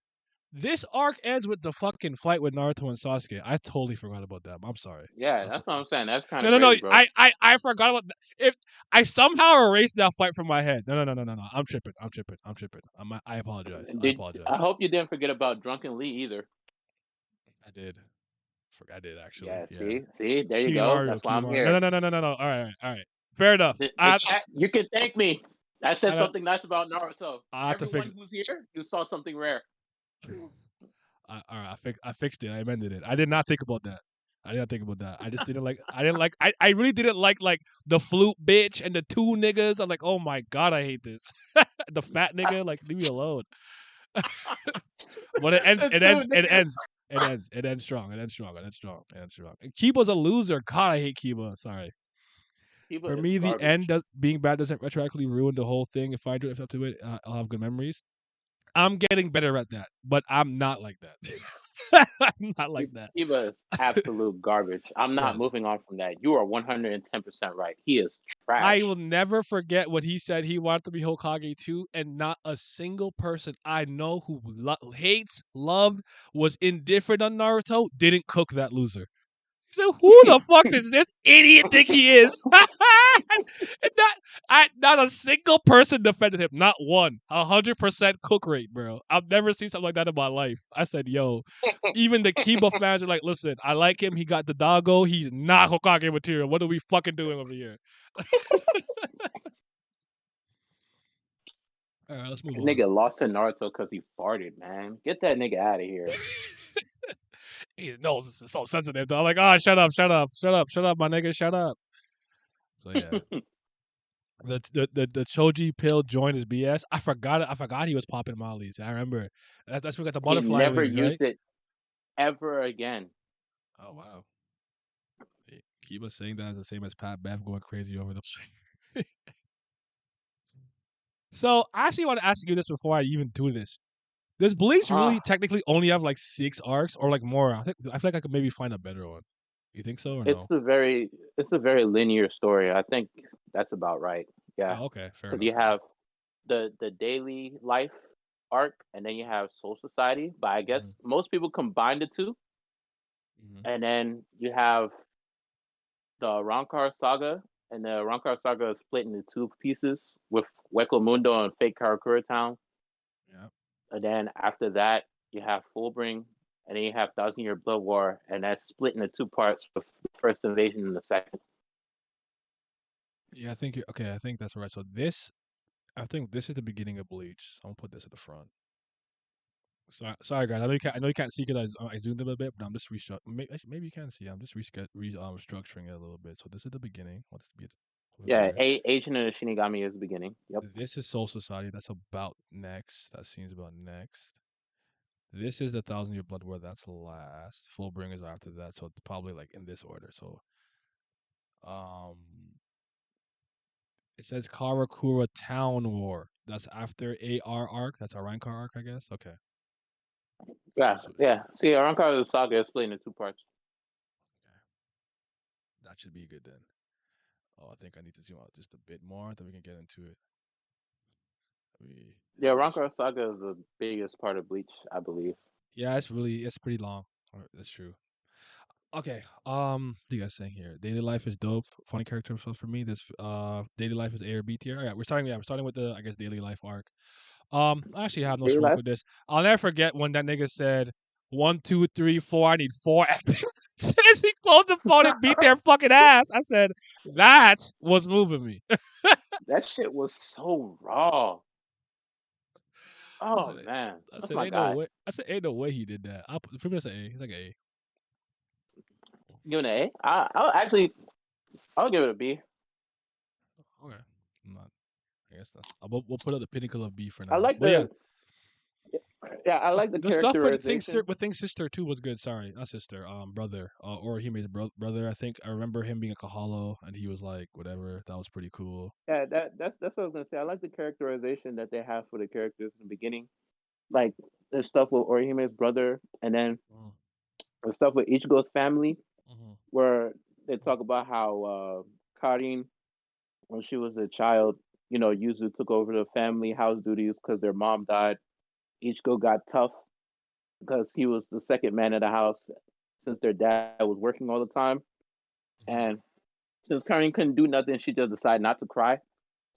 This arc ends with the fucking fight with Naruto and Sasuke. I totally forgot about that. I'm sorry. Yeah, that's what I'm saying. That's kind No, of no, no. crazy, bro. I forgot about that. If I somehow erased that fight from my head. No. I'm tripping. I apologize. I hope you didn't forget about Drunken Lee either. I did. I did actually. Yeah, Yeah. see, there you go. That's why I'm here. No. All right. Fair enough. The chat, you can thank me. I said something nice about Naruto. Everyone who's here, you saw something rare. All right, I fixed it. I amended it. I did not think about that. I just didn't like. I didn't like. I really didn't like the flute bitch and the two niggas. I'm like, oh my god, I hate this. The fat nigga, like, leave me alone. But it ends strong. And Kiba's a loser. God, I hate Kiba. Sorry. For me, the end being bad doesn't retroactively ruin the whole thing. If I do it up to it, I'll have good memories. I'm getting better at that, but I'm not like that. I'm not like that. Kiba is absolute garbage. I'm not moving on from that. You are 110% right. He is trash. I will never forget what he said he wanted to be Hokage too, and not a single person I know who hates, loved, was indifferent on Naruto didn't cook that loser. So who the fuck does this idiot think he is? Not a single person defended him. Not one. 100% cook rate, bro. I've never seen something like that in my life. I said, yo. Even the Kiba fans are like, listen, I like him. He got the doggo. He's not Hokage material. What are we fucking doing over here? All right, let's move on. Nigga lost to Naruto because he farted, man. Get that nigga out of here. His nose is so sensitive, though. I'm like, oh, shut up, my nigga, shut up. So yeah. The Choji pill joined his BS. I forgot he was popping mollies. I remember. That's when we got the butterfly. He never wings, used right? it ever again. Oh wow. Kiba saying that is the same as Pat Bev going crazy over the. So I actually want to ask you this before I even do this. Does Bleach really technically only have like 6 arcs or like more? I feel like I could maybe find a better one. You think so or no? It's a very linear story. I think that's about right. Yeah. Oh, okay, fair enough. Because you have the daily life arc, and then you have Soul Society. But I guess most people combine the two, and then you have the Rancor Saga, and the Rancor Saga is split into 2 pieces with Hueco Mundo and Fake Karakura Town. Yeah. And then after that, you have Fullbring, and then you have 1,000-Year Blood War, and that's split into 2 parts: the first invasion and the second. Yeah, I think that's right. So I think this is the beginning of Bleach. So I'm gonna put this at the front. Sorry guys, I know you can't see because I zoomed in a bit, but I'm just maybe you can see. I'm just restructuring it a little bit. So this is the beginning. Let's be Agent of the Shinigami is the beginning. Yep. This is Soul Society. That's about next. That seems about next. This is the 1,000-Year Blood War. That's last. Fullbring is after that. So it's probably like in this order. So, it says Karakura Town War. That's after AR arc. That's a Rancor arc, I guess. Okay. Yeah. See, Rancor Saga is split into 2 parts. Okay. That should be good then. Oh, I think I need to zoom out just a bit more, then we can get into it. Rancor Saga is the biggest part of Bleach, I believe. Yeah, it's pretty long. That's true. Okay, what are you guys saying here? Daily life is dope. Funny character stuff for me. This daily life is A or B tier. Yeah, we're starting with the daily life arc. I actually have no smoke with this. I'll never forget when that nigga said 1, 2, 3, 4. I need 4 active. Since he closed the phone and beat their fucking ass, I said that was moving me. That shit was so raw. Oh man, that's my guy. I said ain't no way he did that. For me, that's an A. It's like an A. Give it an A. I'll give it a B. Okay, I guess we'll put up the pinnacle of B for now. I like Yeah, I like the stuff characterization. with Thing's sister too was good. Sorry, not sister. Brother. Or he made brother. I think I remember him being like a hollow, and he was like whatever. That was pretty cool. Yeah, that's what I was gonna say. I like the characterization that they have for the characters in the beginning. Like the stuff with Orihime's brother, and then Mm, the stuff with Ichigo's family, mhm, where they talk about how Karin, when she was a child, Yuzu took over the family house duties because their mom died. Ichigo got tough because he was the second man in the house since their dad was working all the time. mhm. And since Karin couldn't do nothing, she just decided not to cry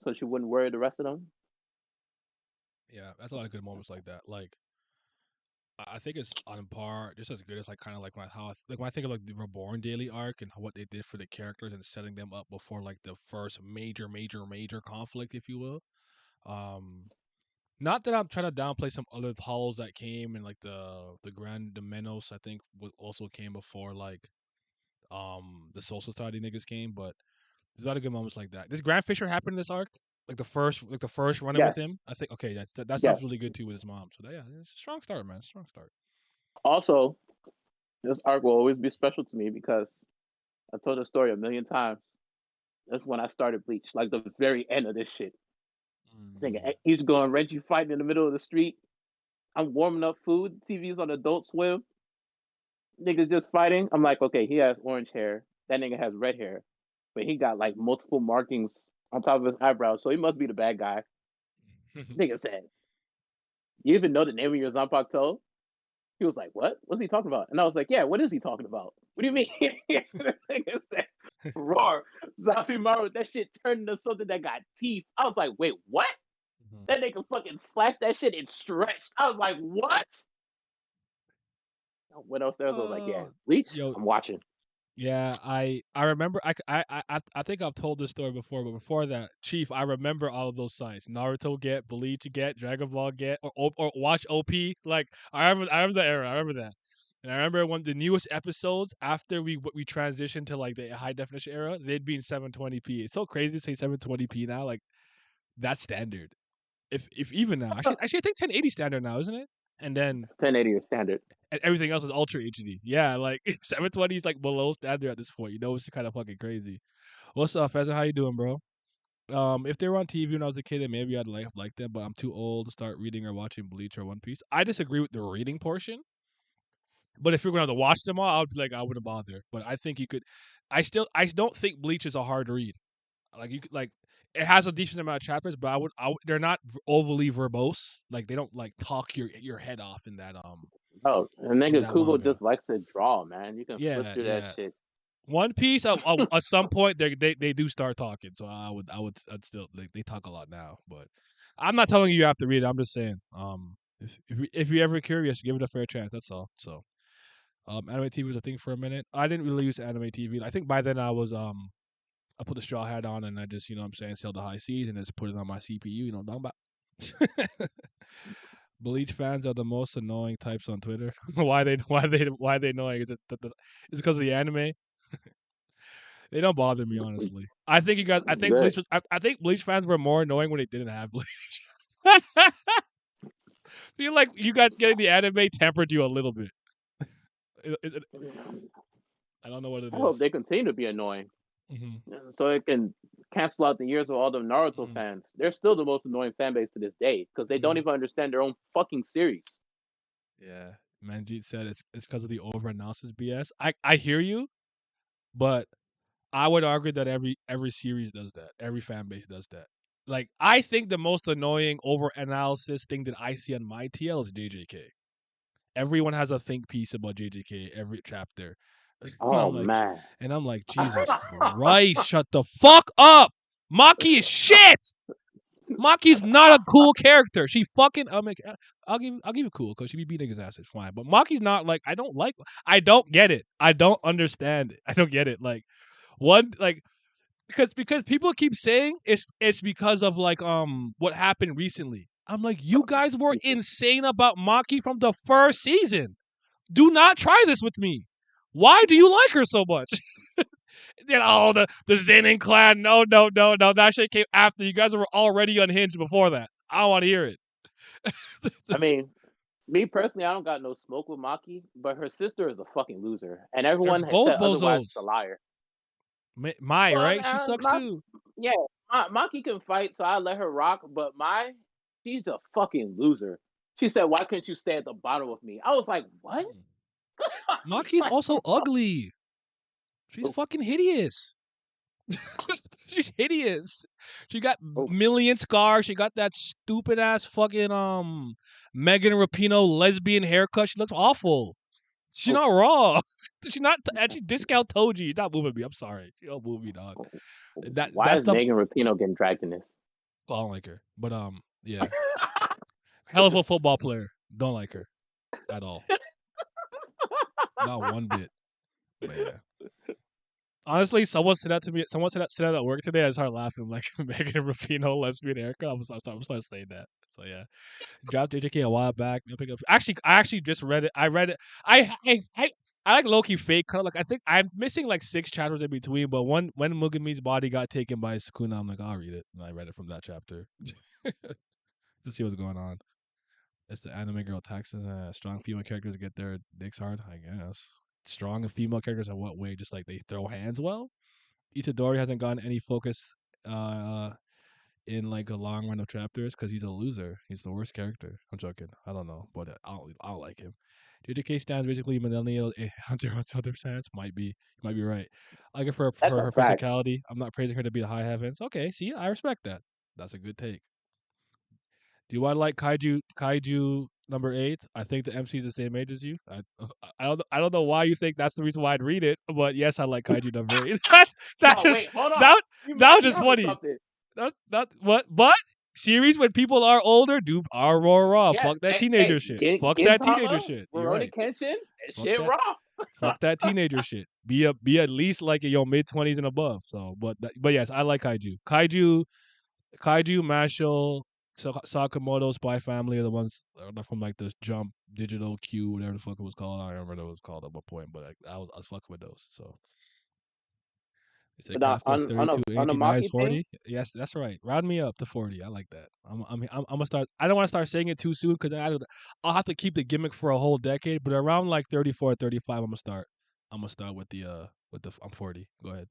so she wouldn't worry the rest of them. Yeah, that's a lot of good moments like that. Like I think it's on par, just as good as like kind of like when I think of like the Reborn Daily arc and what they did for the characters and setting them up before like the first major conflict, if you will. Um, Not that I'm trying to downplay some other hollows that came and like the Menos I think also came before like the Soul Society niggas came, but there's a lot of good moments like that. This Grand Fisher happened in this arc, like the first running with Yes, him. I think okay, that yes. stuff's really good too with his mom. So yeah, it's a strong start, man. Strong start. Also, this arc will always be special to me because I told the story a million times. That's when I started Bleach, like the very end of this shit. Thinking Mm. he's going Reggie fighting in the middle of the street. I'm warming up food. TV's on Adult Swim. Niggas just fighting. I'm like, okay, he has orange hair. That nigga has red hair, but he got like multiple markings on top of his eyebrows, so he must be the bad guy. Nigga said, "You even know the name of your Zanpakuto?" He was like, "What? What's he talking about?" And I was like, "Yeah, what is he talking about? What do you mean?" Nigga said, "Roar, Zafimaru." That shit turned into something that got teeth. I was like, "Wait, what?" That nigga fucking slashed that shit and stretched. I was like, "What?" Went upstairs. I was like, "Yeah, uh, Bleach. yo, I'm watching." yeah, I remember. I think I've told this story before, but before that, Chief, I remember all of those sites: Naruto get, Bleach get, Dragon Ball get, or watch OP. Like I remember the era. I remember that, and I remember when the newest episodes after we transitioned to like the high definition era, they'd be in 720p. It's so crazy to say 720p now. Like that's standard. If even now, actually, I think 1080 standard now, isn't it? And then 1080 is standard. and everything else is ultra HD. Yeah, like 720 is like below standard at this point. You know, it's kind of fucking crazy. What's up, Pheasant? How you doing, bro? If they were on TV when I was a kid, then maybe I'd like them, but I'm too old to start reading or watching Bleach or One Piece. I disagree with the reading portion, but if you're going to watch them all, I would be like, I wouldn't bother. But I think you could. I don't think Bleach is a hard read. Like you could like. It has a decent amount of chapters, but they're not overly verbose. Like they don't like talk your head off Oh, and in nigga that Kubo manga. just likes to draw, man. You can flip Yeah, through that yeah. shit. One Piece at some point they do start talking, so I'd still they talk a lot now, but I'm not telling you have to read it. I'm just saying, if you're ever curious, give it a fair chance. That's all. So, anime TV was a thing for a minute. I didn't really use anime TV. I think by then I put the straw hat on and I just what I'm saying, sailed the high seas and just put it on my CPU. You know, down back. Bleach fans are the most annoying types on Twitter. Why they annoying? Is it because of the anime? They don't bother me honestly. I think you guys. Good. I think Bleach fans were more annoying when they didn't have Bleach. Feel like you guys getting the anime tempered you a little bit. I don't know what it I hope is. they continue to be annoying, Mm-hmm. so it can cancel out the years of all the Naruto Mm-hmm. fans. They're still the most annoying fan base to this day because they don't Mm-hmm. even understand their own fucking series. Yeah, Manjeet said it's because of the over analysis BS. I hear you, but I would argue that every series does that. Every fan base does that. Like I think the most annoying over analysis thing that I see on my TL is JJK. Everyone has a think piece about JJK every chapter. And Oh man. I'm like, Jesus Christ, shut the fuck up. Maki is shit. Maki's not a cool character. She fucking I'll give you cool because she be beating his ass. It's fine. But Maki's not like I don't get it. I don't understand it. I don't get it. Like one like because people keep saying it's because of like what happened recently. I'm like, you guys were insane about Maki from the first season. Do not try this with me. Why do you like her so much? The Zenin clan. No. That shit came after. You guys were already unhinged before that. I don't want to hear it. I mean, Me personally, I don't got no smoke with Maki, but her sister is a fucking loser, and They're everyone has both said otherwise. It's a bozos. liar. Mai, Well, right? She sucks too. yeah, Maki can fight, so I let her rock. But she's a fucking loser. She said, "Why couldn't you stay at the bottom with me?" I was like, "What?" Maki's also ugly. She's fucking hideous. She's hideous. She got million scars. She got that stupid ass fucking Megan Rapinoe lesbian haircut. She looks awful. She's not raw. She's not actually discount Toji. You're not moving me. I'm sorry. You don't move me, dog. Why That is stuff. Megan Rapinoe getting dragged in this? Well, I don't like her. But yeah. Hell of a football player. Don't like her at all. Not one bit. But yeah. Honestly, someone said that to me. Someone said that at work today. I started laughing. I'm like, Megan Rapinoe lesbian haircut. I'm starting saying that. So yeah, dropped JJK a while back. I actually just read it. I read it. I like low-key fake kind of like I think I'm missing like 6 chapters in between. But when Mugumi's body got taken by Sukuna, I'm like, I'll read it. And I read it from that chapter to see what's going on. It's the anime girl taxes strong female characters get their dicks hard. I guess strong and female characters in what way? Just like they throw hands well. Itadori hasn't gotten any focus in like a long run of chapters because he's a loser. He's the worst character. I'm joking. I don't know, but I'll like him. JJK stands basically millennial Hunter x Hunter stance. Might be, you might be right. I like it for That's a her fact. physicality. I'm not praising her to be the high heavens. Okay, see, I respect that. That's a good take. Do I like Kaiju number 8? I think the MC is the same age as you. I don't know why you think that's the reason why I'd read it, but yes, I like Kaiju number 8. That's No, just wait, hold on. that You that might was be just onto funny. something. That what but series when people are older are raw. Yeah, Fuck that teenager shit. Fuck that teenager Gintama, shit. You're Rurouni right. Kenshin, that Fuck shit that. raw. Fuck that teenager shit. Be at least like in your mid-20s and above. So, but yes, I like Kaiju. Kaiju, Mashal, Sakamoto, Spy Family are the ones from like this Jump, Digital Q, whatever the fuck it was called. I don't remember what it was called at one point, but I was fucking with those. So they say But Casper on 32, on the Angie Nice Maki 40. thing, Yes, that's right. Round me up to 40. I like that. I'm gonna start. I don't want to start saying it too soon because I'll have to keep the gimmick for a whole decade. But around like 34, 35, I'm gonna start. I'm gonna start with the I'm 40. Go ahead.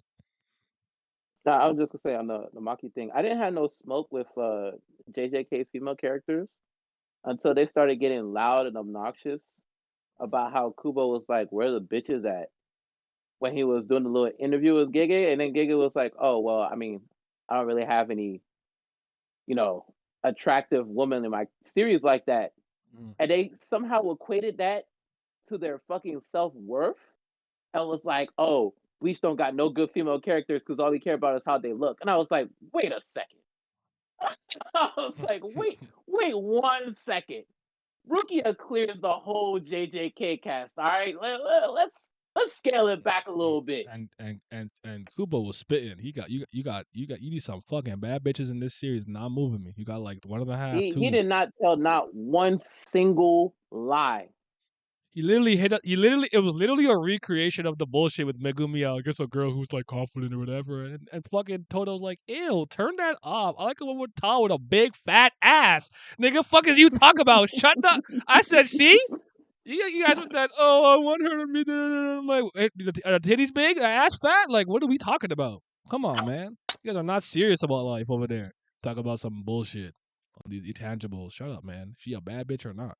no, I was just gonna say on the Maki thing, I didn't have no smoke with JJK female characters until they started getting loud and obnoxious about how Kubo was like, "Where the bitches at?" when he was doing the little interview with Gege, and then Gege was like, "Oh well, I mean, I don't really have any, attractive woman in my series like that," and they somehow equated that to their fucking self worth, and was like, "Oh, Bleach don't got no good female characters because all we care about is how they look," and I was like, "Wait a second." I was like, wait 1 second. Rukia clears the whole JJK cast. All right, let's scale it back a little bit. And Kubo was spitting. You need some fucking bad bitches in this series. Not moving me. You got like 1.5, 2. He did not tell not one single lie. He literally it was literally a recreation of the bullshit with Megumi. I guess a girl who's like confident or whatever, and fucking Toto's like, ew, turn that off. I like a woman tall with a big fat ass. Nigga, fuck is you talk about? Shut up. I said, see. You guys with that? Oh, I want her to be. I'm like, are the titties big? The ass fat? Like, what are we talking about? Come on, man. You guys are not serious about life over there. Talk about some bullshit. These intangibles. Shut up, man. She a bad bitch or not?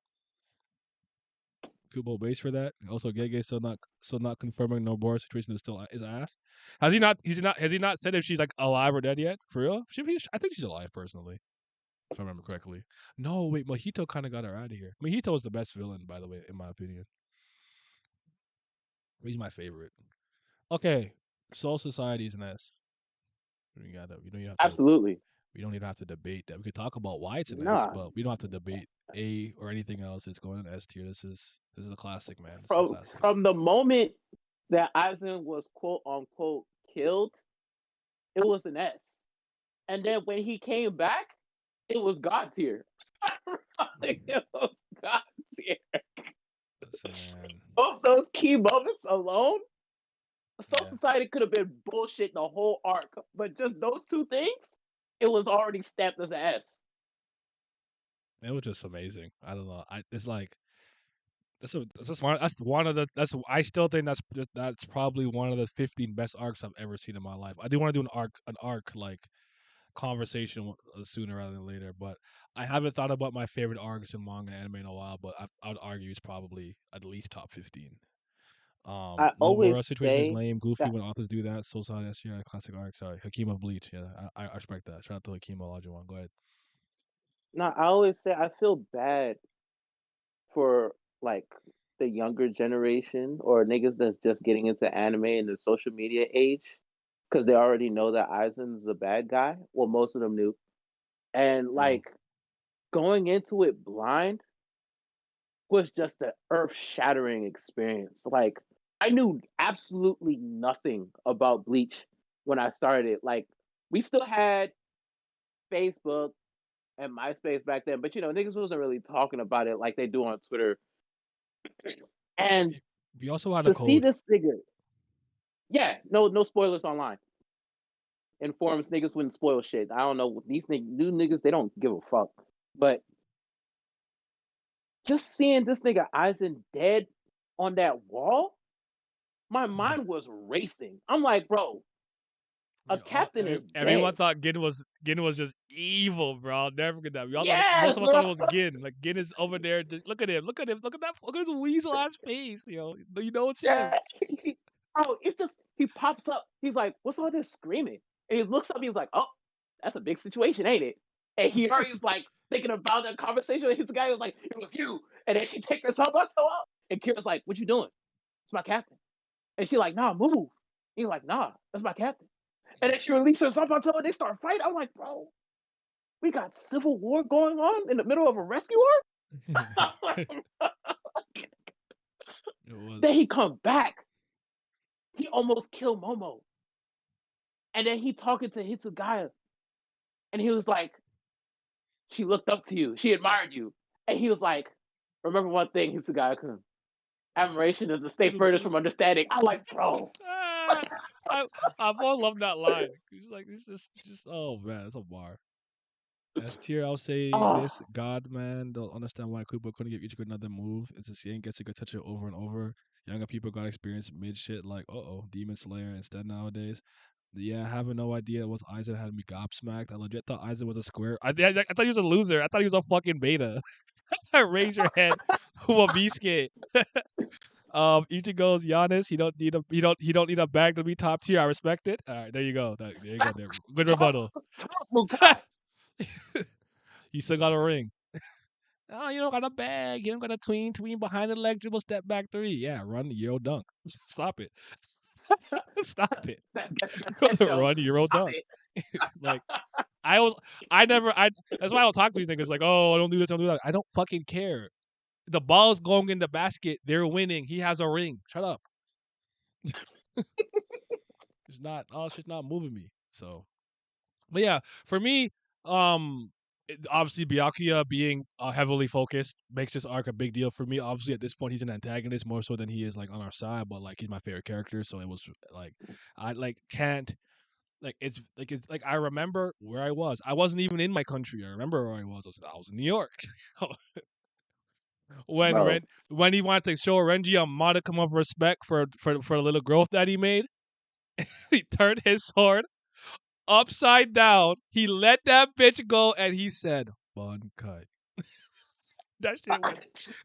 Kubo base for that. Also, Gege still not confirming Noboru's situation is still his ass. Has he not said if she's like alive or dead yet? For real? I think she's alive personally, if I remember correctly. No, wait, Mojito kind of got her out of here. Mojito was the best villain, by the way, in my opinion. He's my favorite. Okay, Soul Society's an S. We don't even have to. Absolutely. We don't even have to debate that. We could talk about why it's an S, but we don't have to debate A or anything else. It's going in S tier. This is a classic, man. This is a classic. From the moment that Aizen was quote unquote killed, it was an S. And then when he came back, it was God tier. It was God tier. Listen, man. Both those key moments alone, Soul Society could have been bullshit the whole arc, but just those two things, it was already stamped as an S. It was just amazing. I don't know. It's like I still think that's probably one of the 15 best arcs I've ever seen in my life. I do want to do an arc like conversation sooner rather than later, but I haven't thought about my favorite arcs in manga and anime in a while. But I would argue it's probably at least top 15. I always Nomura situation is say lame, goofy that. when authors do that. Soul Side SCI classic arc. Sorry, Hakima Bleach. Yeah, I respect that. Shout out to Hakima Olajuwon. Go ahead. No, I always say I feel bad for like the younger generation or niggas that's just getting into anime in the social media age because they already know that Aizen's the bad guy. Well, most of them knew, and True. like going into it blind was just an earth-shattering experience. Like I knew absolutely nothing about Bleach when I started. Like we still had Facebook and MySpace back then, but niggas wasn't really talking about it like they do on Twitter. And We also had a to see code. this nigga, yeah, no spoilers online. In forums, niggas wouldn't spoil shit. I don't know these new niggas, they don't give a fuck. But just seeing this nigga Eisen dead on that wall, my mind was racing. I'm like, bro, a captain is Everyone dead. thought Gin was just evil, bro. I'll never forget that. We all thought, most Yes, of us thought it bro. was Gin. Like Gin is over there. Just look at him. Look at him. Look at that. Look at his weasel ass face. You know it's him. Yeah. Bro, it's just he pops up. He's like, "What's all this screaming?" And he looks up. He's like, "Oh, that's a big situation, ain't it?" And he already's like thinking about that conversation. His guy was like, "It was you." And then she takes her Sambato out. And Kira's like, "What you doing?" "It's my captain." And she's like, "Nah, move." He's like, "Nah, that's my captain." And then she releases her Sambato and they start fighting. I'm like, bro, we got civil war going on in the middle of a rescue arc. It was. Then he comes back. He almost killed Momo. And then he talking to Hitsugaya. And he was like, she looked up to you. She admired you. And he was like, remember one thing, Hitsugaya-kun. Admiration is the state furthest from understanding. I'm like, bro. I've always loved that line. He's like, it's just oh man, it's a bar. S tier, I'll say Oh, this: God, man, don't understand why Kubo couldn't give Ichigo another move. It's the same, gets a good touch it over and over. Younger people got experience mid shit like Demon Slayer instead nowadays. Yeah, having no idea what Aizen had me gobsmacked. I legit thought Aizen was a square. I thought he was a loser. I thought he was a fucking beta. Raise your head, who a Bisuke. Ichigo's Giannis. He don't need a bag to be top tier. I respect it. All right, there you go. There you go. There, good rebuttal. He still got a ring. Oh, you don't got a bag. You don't got a tween behind the leg dribble step back three. Yeah, run Euro dunk. Stop it. Stop it. that show. Run Euro Stop dunk. it. Like I never that's why I don't talk to these niggas like, oh, I don't do this, I don't do that. I don't fucking care. The ball's going in the basket. They're winning. He has a ring. Shut up. It's not all shit's not moving me. So but yeah, for me, obviously Byakuya being heavily focused makes this arc a big deal for me. Obviously, at this point, he's an antagonist more so than he is like on our side, but like he's my favorite character, so it was like I like can't it's like I remember where I was. I wasn't even in my country. I remember where I was. I was in New York. Bro. When he wanted to show Renji a modicum of respect for the little growth that he made, he turned his sword upside down. He let that bitch go and he said, Bankai. That shit went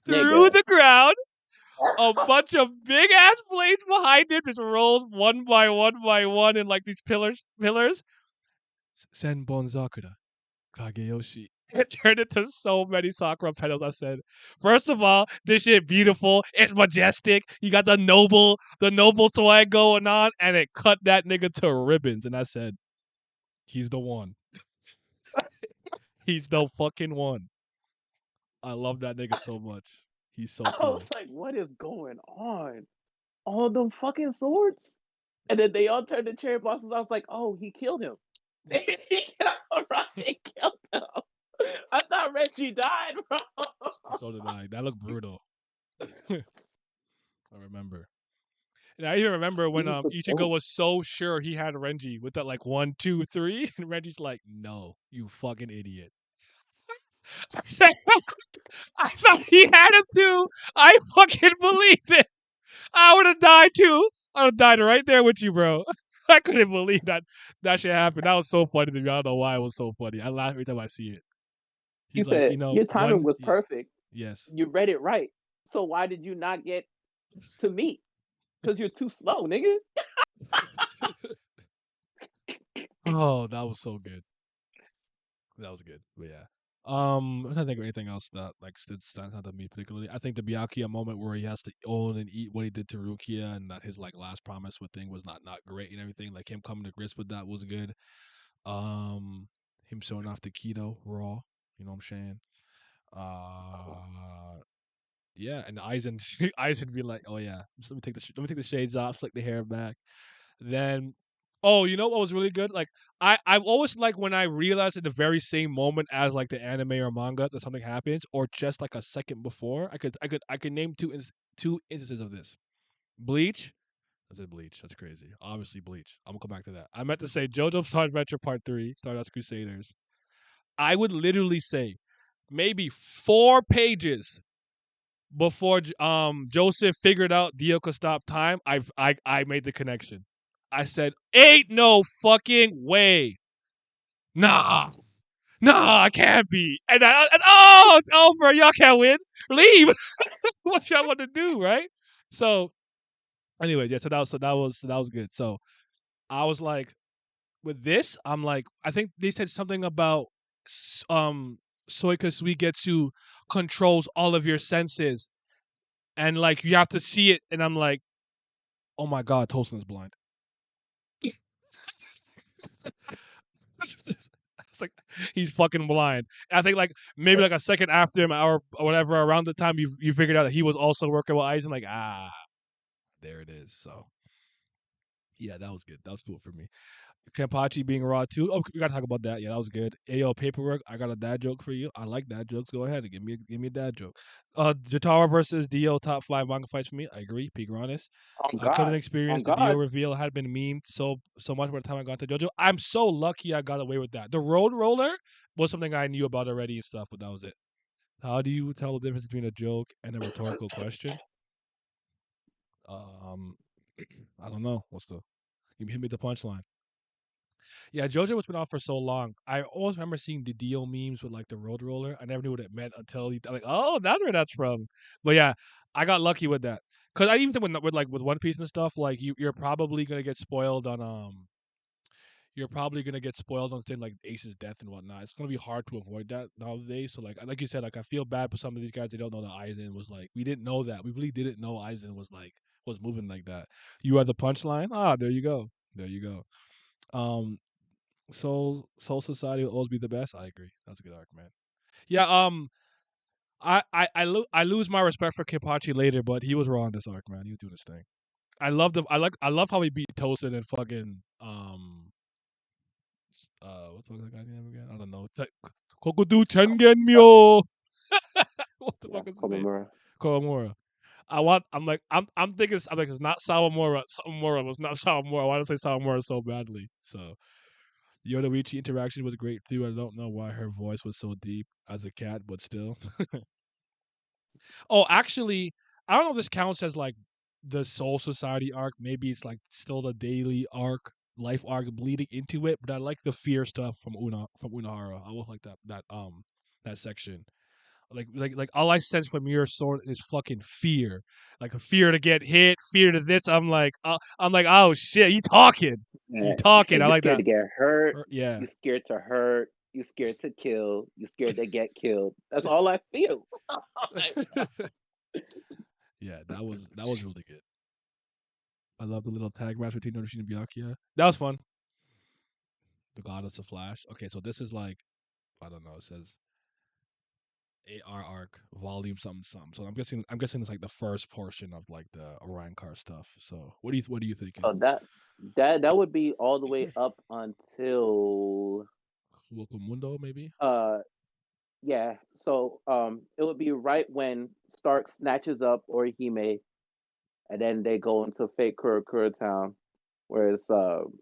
through Nigga. the ground. A bunch of big ass blades behind him just rolls one by one in like these pillars. Senbon Zakura, Kageyoshi. It turned into so many Sakura petals. I said, first of all, this shit beautiful. It's majestic. You got the noble swag going on, and it cut that nigga to ribbons. And I said, he's the one. He's the fucking one. I love that nigga so much. He's so I was cool. like, what is going on? All them fucking swords? And then they all turned to cherry blossoms. I was like, oh, he killed him. He killed him. I thought Reggie died, bro. So did I. That looked brutal. I remember. And I even remember when He's the Ichigo GOAT. was so sure he had Renji with that like 1, 2, 3, and Renji's like, "No, you fucking idiot." I thought he had him too. I fucking believed it. I would have died too. I would have died right there with you, bro. I couldn't believe that shit happened. That was so funny to me. I don't know why it was so funny. I laugh every time I see it. He He's like, said, "Your timing was perfect. yes. You read it right. So why did you not get to me? Because you're too slow, nigga." Oh, that was so good. That was good. But yeah. I don't think of anything else that like stands out to me particularly. I think the Byakuya moment where he has to own and eat what he did to Rukia, and that his like last promise with thing was not great and everything. Like him coming to grips with that was good. Him showing off the keto raw. You know what I'm saying? Yeah, and Eisen Eisen be like, oh yeah, just let me take the shades off, slick the hair back. Then, oh, you know what was really good? Like I've always like when I realized at the very same moment as like the anime or manga that something happens, or just like a second before. I could name two instances of this. Bleach. I said Bleach. That's crazy. Obviously Bleach. I'm gonna come back to that. I meant to say JoJo's Bizarre Adventure Part 3, Stardust Crusaders. I would literally say maybe 4 pages before Joseph figured out Dio could stop time, I made the connection. I said, "Ain't no fucking way, nah, nah, I can't be." And oh, it's over. Y'all can't win. Leave. What y'all want to do, right? So, anyways, yeah. So that was good. So I was like, with this, I'm like, I think they said something about Soika Suigetsu controls all of your senses, and like you have to see it, and I'm like, oh my god, Tolson is blind. It's like he's fucking blind. And I think like maybe like a second after him or whatever, around the time you figured out that he was also working with Eisen, like there it is. So yeah, that was good. That was cool for me. Kenpachi being raw too. Oh, we gotta talk about that. Yeah, that was good. Ayo, paperwork. I got a dad joke for you. I like dad jokes. Go ahead and give me a dad joke. Jotaro versus Dio, top 5 manga fights for me. I agree. Peak Rawness. On I couldn't God, on experience the Dio God. reveal. It had been memed so much by the time I got to JoJo. I'm so lucky I got away with that. The road roller was something I knew about already and stuff, but that was it. How do you tell the difference between a joke and a rhetorical question? Um, I don't know. What's the? Give me hit me the punchline. Yeah, JoJo was been out for so long. I always remember seeing the Dio memes with like the road roller. I never knew what it meant until like, oh, that's where that's from. But yeah, I got lucky with that. Cause I even think with like with One Piece and stuff, like you're probably gonna get spoiled on you're probably gonna get spoiled on saying like Ace's death and whatnot. It's gonna be hard to avoid that nowadays. So like you said, like I feel bad for some of these guys. They don't know that Aizen was like we didn't know that. We really didn't know Aizen was like was moving like that. You are the punchline. Ah, there you go. There you go. Um, Soul Society will always be the best. I agree. That's a good arc, man. Yeah. I lose my respect for Kipachi later, but he was wrong this arc, man. He was doing his thing. I love how he beat Tosin and fucking what the fuck is that guy's name again? I don't know. Kokodu Tengen What the Yeah, fuck is his name? Komamura. Kawamura. I'm thinking I'm like it's not Sawamura. Sawamura was not Sawamura. I want to say Sawamura so badly. So Yodoichi interaction was great too. I don't know why her voice was so deep as a cat, but still. Oh, actually, I don't know if this counts as like the Soul Society arc. Maybe it's like still the daily arc, life arc bleeding into it. But I like the fear stuff from Unahara. I will like that section. Like all I sense from your sword is fucking fear, like a fear to get hit, fear to this. I'm like, oh shit, you talking, Yeah, you he said talking. I you're like scared that. to get hurt. Yeah. You're scared to hurt. You're scared to kill. You're scared to get killed. That's all I feel. Yeah, that was really good. I love the little tag match between Norishin and Byakuya. That was fun. The Goddess of Flash. Okay, so this is like I don't know. It says AR arc volume something something. So I'm guessing it's like the first portion of like the Orion car stuff. So what are you thinking? So that would be all the way up until Mundo maybe. uh yeah. So it would be right when Stark snatches up Orihime, and then they go into fake Kurakura town, where it's So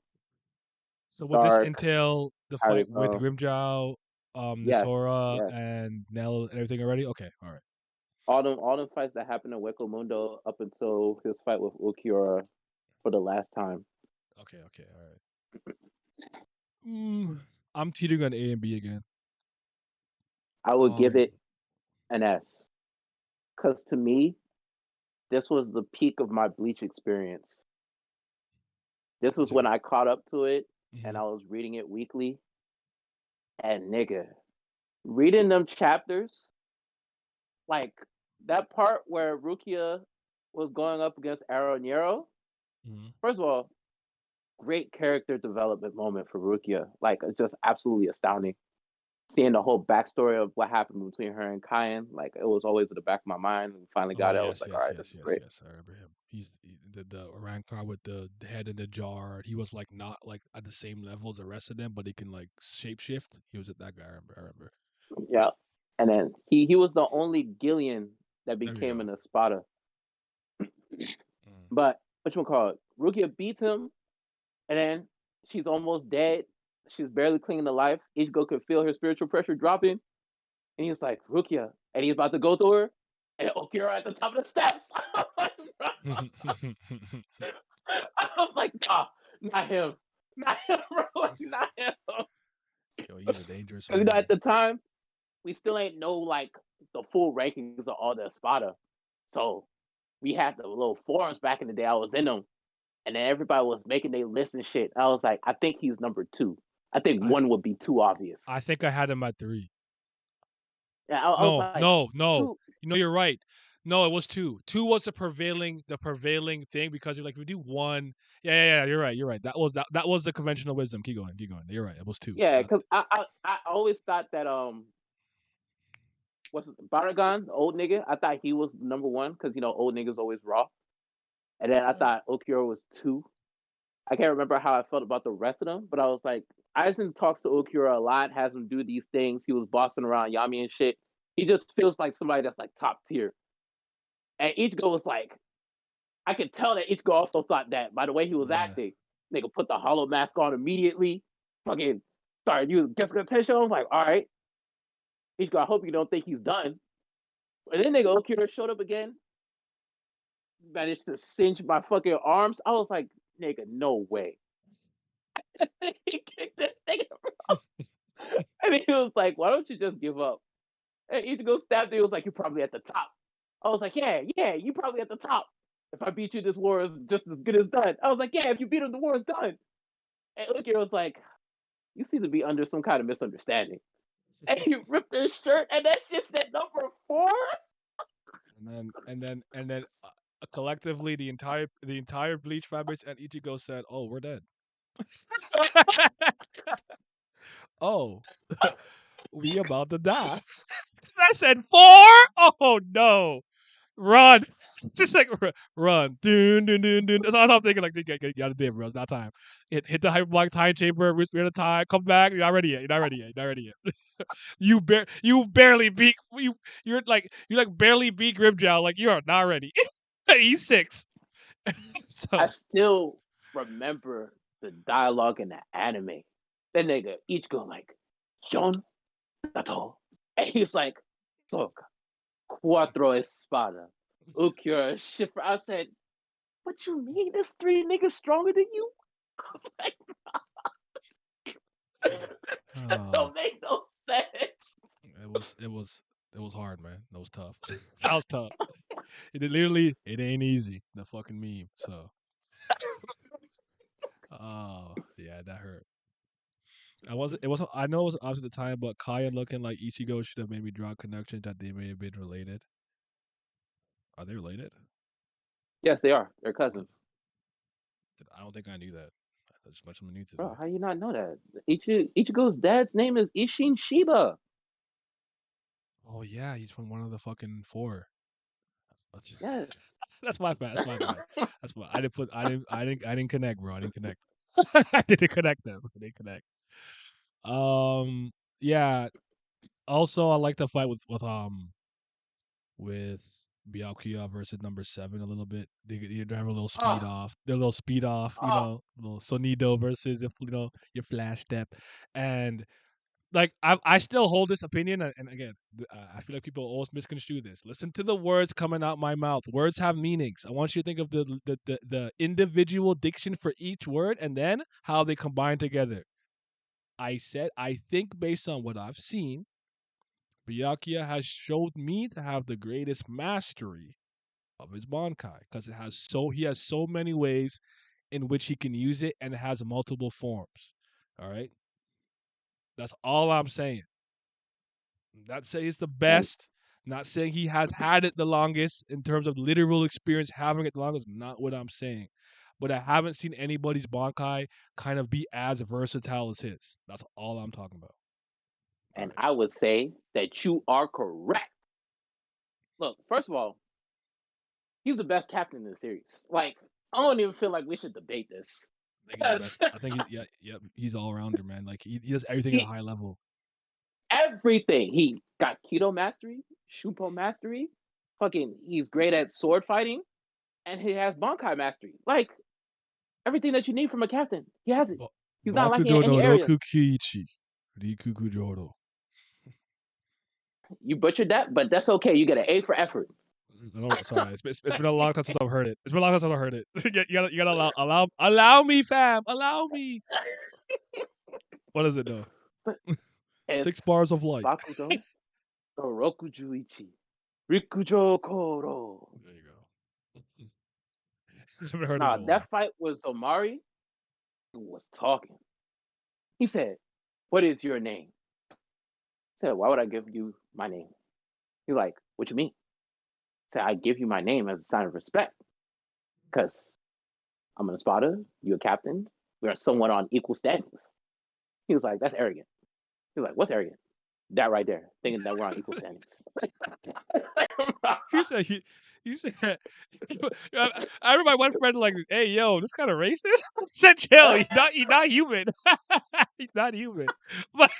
would this Stark, entail the fight with Hariko. Grimjow Yes, Natora yes. and Nell and everything already? Okay, all right. All them fights that happened in Weko Mundo up until his fight with Ulquiorra for the last time. Okay, all right. I'm teetering on A and B again. I would give it an S. Because to me, this was the peak of my Bleach experience. This was when I caught up to it and I was reading it weekly. And nigga, reading them chapters, like that part where Rukia was going up against Aronero, first of all, great character development moment for Rukia. Like, it's just absolutely astounding. Seeing the whole backstory of what happened between her and Kyan, like it was always at the back of my mind. And finally got it. I was like, all right, this is great. Yes. I remember him. He's the Rancor with the head in the jar. He was like not like at the same level as the rest of them, but he can like shapeshift. He was that guy. I remember. Yeah, and then he was the only Gillian that became an Espada. But whatchamacallit, Rukia beats him, and then she's almost dead. She's barely clinging to life. Ichigo could feel her spiritual pressure dropping, and he's like, Rukia, and he's about to go to her, and Okira at the top of the steps. I was like, nah, not him, bro, like, not him. Yo, he's a dangerous Because man. at the time, we still ain't know like the full rankings of all the Espada, so we had the little forums back in the day. I was in them, and then everybody was making their lists and shit. I was like, I think he's number 2. I think 1 would be too obvious. I think I had him at 3. Yeah, I was like, no. 2. You know, you're right. No, it was 2. 2 was the prevailing thing because you're like, we do 1. Yeah. You're right. That was the conventional wisdom. Keep going. You're right. It was 2. Yeah, because I always thought that what's it, Baragon, the old nigga. I thought he was number 1 because old niggas always raw. And then I thought Okiro was 2. I can't remember how I felt about the rest of them, but I was like, Aizen talks to Okura a lot, has him do these things. He was bossing around Yami and shit. He just feels like somebody that's like top tier. And Ichigo was like, I could tell that Ichigo also thought that by the way he was acting. Nigga put the hollow mask on immediately. Fucking started using Jessica attention. I was like, all right. Ichigo, I hope you don't think he's done. And then nigga Okura showed up again. Managed to cinch my fucking arms. I was like, nigga, no way. He kicked this nigga, bro. And he was like, why don't you just give up? And Ichigo stabbed him. He was like, you're probably at the top. I was like, yeah, you're probably at the top. If I beat you, this war is just as good as done. I was like, yeah, if you beat him, the war is done. And Ukir was like, you seem to be under some kind of misunderstanding. And he ripped his shirt, and that shit said number 4. And then collectively the entire Bleach fabrics and Ichigo said, "Oh, we're dead." Oh, we about to die. I said 4. Oh no, run! Just like run, dun. That's all I'm thinking. Like, get out of there, bro. It's not time. Hit the hyperbolic time chamber. We're out of time. Come back. You're not ready yet. You barely beat you're like barely beat Grimjow. Like, you are not ready. He's 6. So I still remember the dialogue in the anime. That nigga Ichigo like, Shon Dato. And he's like, Soka, Cuatro Espada. Ukira Shifra. I said, what you mean? There's 3 niggas stronger than you? I was like, that don't make no sense. It was hard, man. That was tough. That was tough. It ain't easy. The fucking meme. So, oh yeah, that hurt. I know it was obvious at the time, but Kaya looking like Ichigo should have made me draw connections that they may have been related. Are they related? Yes, they are. They're Oh, cousins. I don't think I knew that. That's much something new to me. Bro, how you not know that? Ichigo's dad's name is Ishin Shiba. Oh yeah, he's from one of the fucking 4. Yes. That's my bad. That's why I didn't connect, bro. I didn't connect. I didn't connect them. I didn't connect. Yeah. Also, I like the fight with Byakuya versus number 7 a little bit. They have a little speed off. They're a little speed off. Little Sonido versus your flash step, and like I still hold this opinion, and again, I feel like people always misconstrue this. Listen to the words coming out my mouth. Words have meanings. I want you to think of the individual diction for each word, and then how they combine together. I said I think based on what I've seen, Byakuya has showed me to have the greatest mastery of his Bankai because he has so many ways in which he can use it, and it has multiple forms. All right, that's all I'm saying. Not saying it's the And best. Not saying he has had it the longest in terms of literal experience having it the longest. Not what I'm saying. But I haven't seen anybody's Bankai kind of be as versatile as his. That's all I'm talking about. All and right. I would say that you are correct. Look, first of all, he's the best captain in the series. Like, I don't even feel like we should debate this. I think he's the best. I think he's all rounder, man. Like he does everything at a he high level. everything. He got Keto mastery, Shupo mastery, fucking he's great at sword fighting, and he has Bankai mastery. Like everything that you need from a captain. He has it. He's not lacking in Bakudo any no areas. Roku Kiichi. Rikuku Joro. You butchered that, but that's okay. You get an A for effort. No, sorry. It's been a long time since I've heard it. It's been a long time since I've heard it. You gotta allow me, fam. Allow me. What is it though? But 6 it's bars of light. Bakudo, Oroku Juichi, Rikujo Koro. There you go. I haven't heard it in Nah, a while. that fight with Omari was talking. He said, "What is your name?" I said, "Why would I give you my name?" He's like, "What you mean?" I said, "I give you my name as a sign of respect because I'm an spotter, you're a captain, we are somewhat on equal standings." He was like, "That's arrogant." He was like, "What's arrogant?" That right there, thinking that we're on equal standings. You said you said I remember my one friend like, hey yo, this kind of racist. I said chill, he's not human. He's not human. But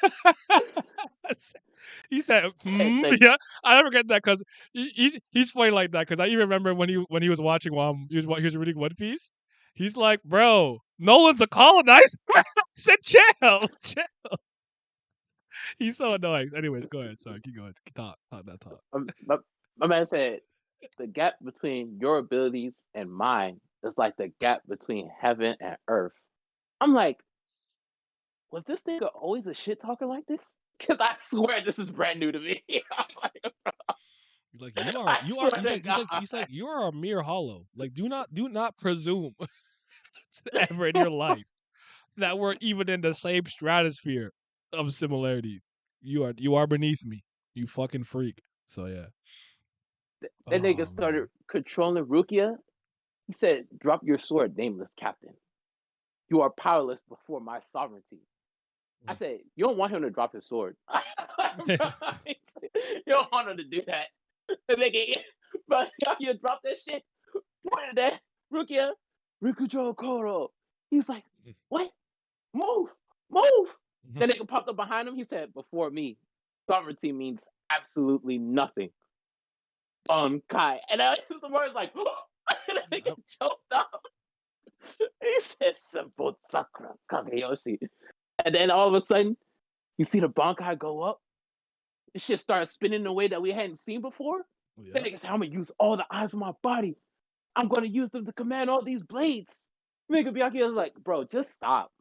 he said, yeah, I never get that because he's funny like that because I even remember when he was watching he was reading One Piece. He's like, bro, Nolan's a colonizer. I said chill. He's so annoying. Anyways, go ahead. Sorry, keep going. Talk that talk. My man said, the gap between your abilities and mine is like the gap between heaven and earth. I'm like, was this nigga always a shit talker like this? Because I swear this is brand new to me. He's like, I swear to God. you are a mere hollow. Like, do not presume ever in your life that we're even in the same stratosphere of similarity. You are beneath me. You fucking freak. So yeah. That nigga Oh started man. controlling Rukia. He said, "Drop your sword, nameless captain. You are powerless before my sovereignty." I said, "You don't want him to drop his sword. You don't want him to do that." The nigga, but you drop that shit, pointed at Rukia, Rikujo Koro. He's like, "What? Move, move." The nigga popped up behind him. He said, "Before me, sovereignty means absolutely nothing." Kai. And the words like, and the nigga choked up. He said, "Simple Sakura Kageyoshi." And then all of a sudden, you see the Bankai go up. This shit started spinning in a way that we hadn't seen before. Yeah. That nigga said, "I'm gonna use all the eyes of my body. I'm gonna use them to command all these blades." Nigga Byakuya was like, "Bro, just stop.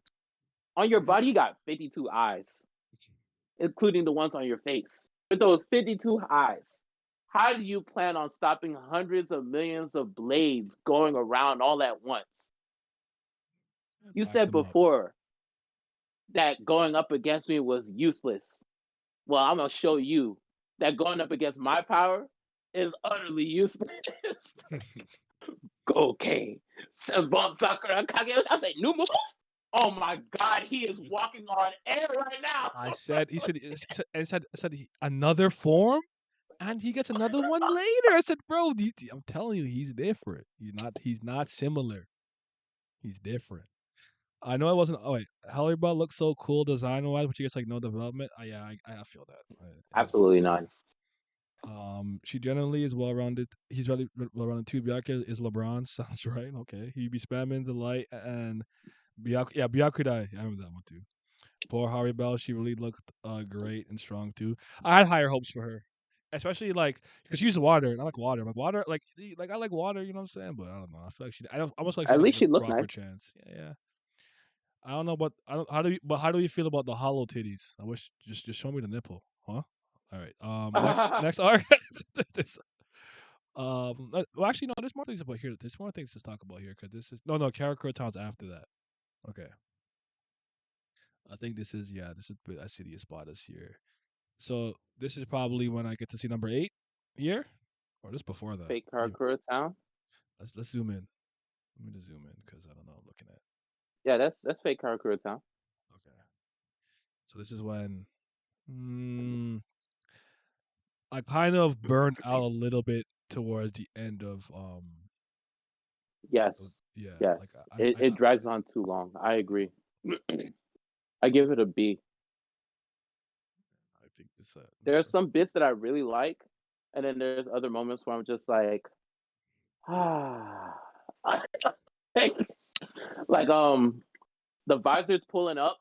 On your body, you got 52 eyes, including the ones on your face. With those 52 eyes, how do you plan on stopping hundreds of millions of blades going around all at once?" You Backed said him up. before that going up against me was useless. Well, I'm gonna show you that going up against my power is utterly useless. Goke, Senbon Sakura Kage. I say, new move. Oh my god, he is walking on air right now. I said another form, and he gets another one later. I said, bro, I'm telling you, he's different. He's not similar. He's different. I know I wasn't. Oh wait, Halibut looks so cool design wise, but she gets like no development. Yeah, I feel that. It has been Absolutely nice. none. She generally is well rounded. He's really well rounded too. Byakuya is LeBron. Sounds right. Okay, he be spamming the light and Byakudai. I remember that one too. Poor Harry Bell, she really looked great and strong too. I had higher hopes for her, especially like because she used water, and I like water. Like water, like I like water. You know what I'm saying? But I don't know. I feel like I don't. I almost feel like she At didn't least get she the looked proper nice. chance. Yeah, yeah. I don't know, but I don't. How do you? But how do you feel about the hollow titties? I wish just show me the nipple, huh? All right. Next arc. this. Well, actually, no. There's more things about here. There's more things to talk about here because this is no. Character Town's after that. Okay. I think this is yeah. This is I see the Espadas here. So this is probably when I get to see number 8 here, or just before that. Fake Karakura Town. Let's zoom in. Let me just zoom in because I don't know. I'm looking at. Yeah, that's fake Karakura Town. Okay. So this is when I kind of burned out a little bit towards the end of Yes, yeah, yes. like It drags on too long. I agree. I give it a B. I think this There's some bits that I really like, and then there's other moments where I'm just like, ah, like the visors pulling up.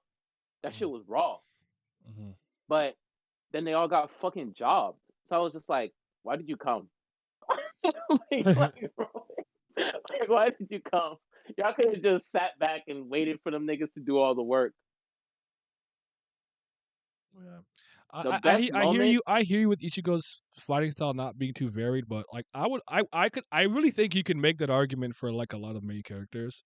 That shit was raw, mhm. but then they all got fucking jobbed. So I was just like, why did you come? like, bro, like, why did you come? Y'all could have just sat back and waited for them niggas to do all the work. Yeah. The best I hear moment, you. I hear you with Ichigo's fighting style not being too varied, but like I really think you can make that argument for like a lot of main characters,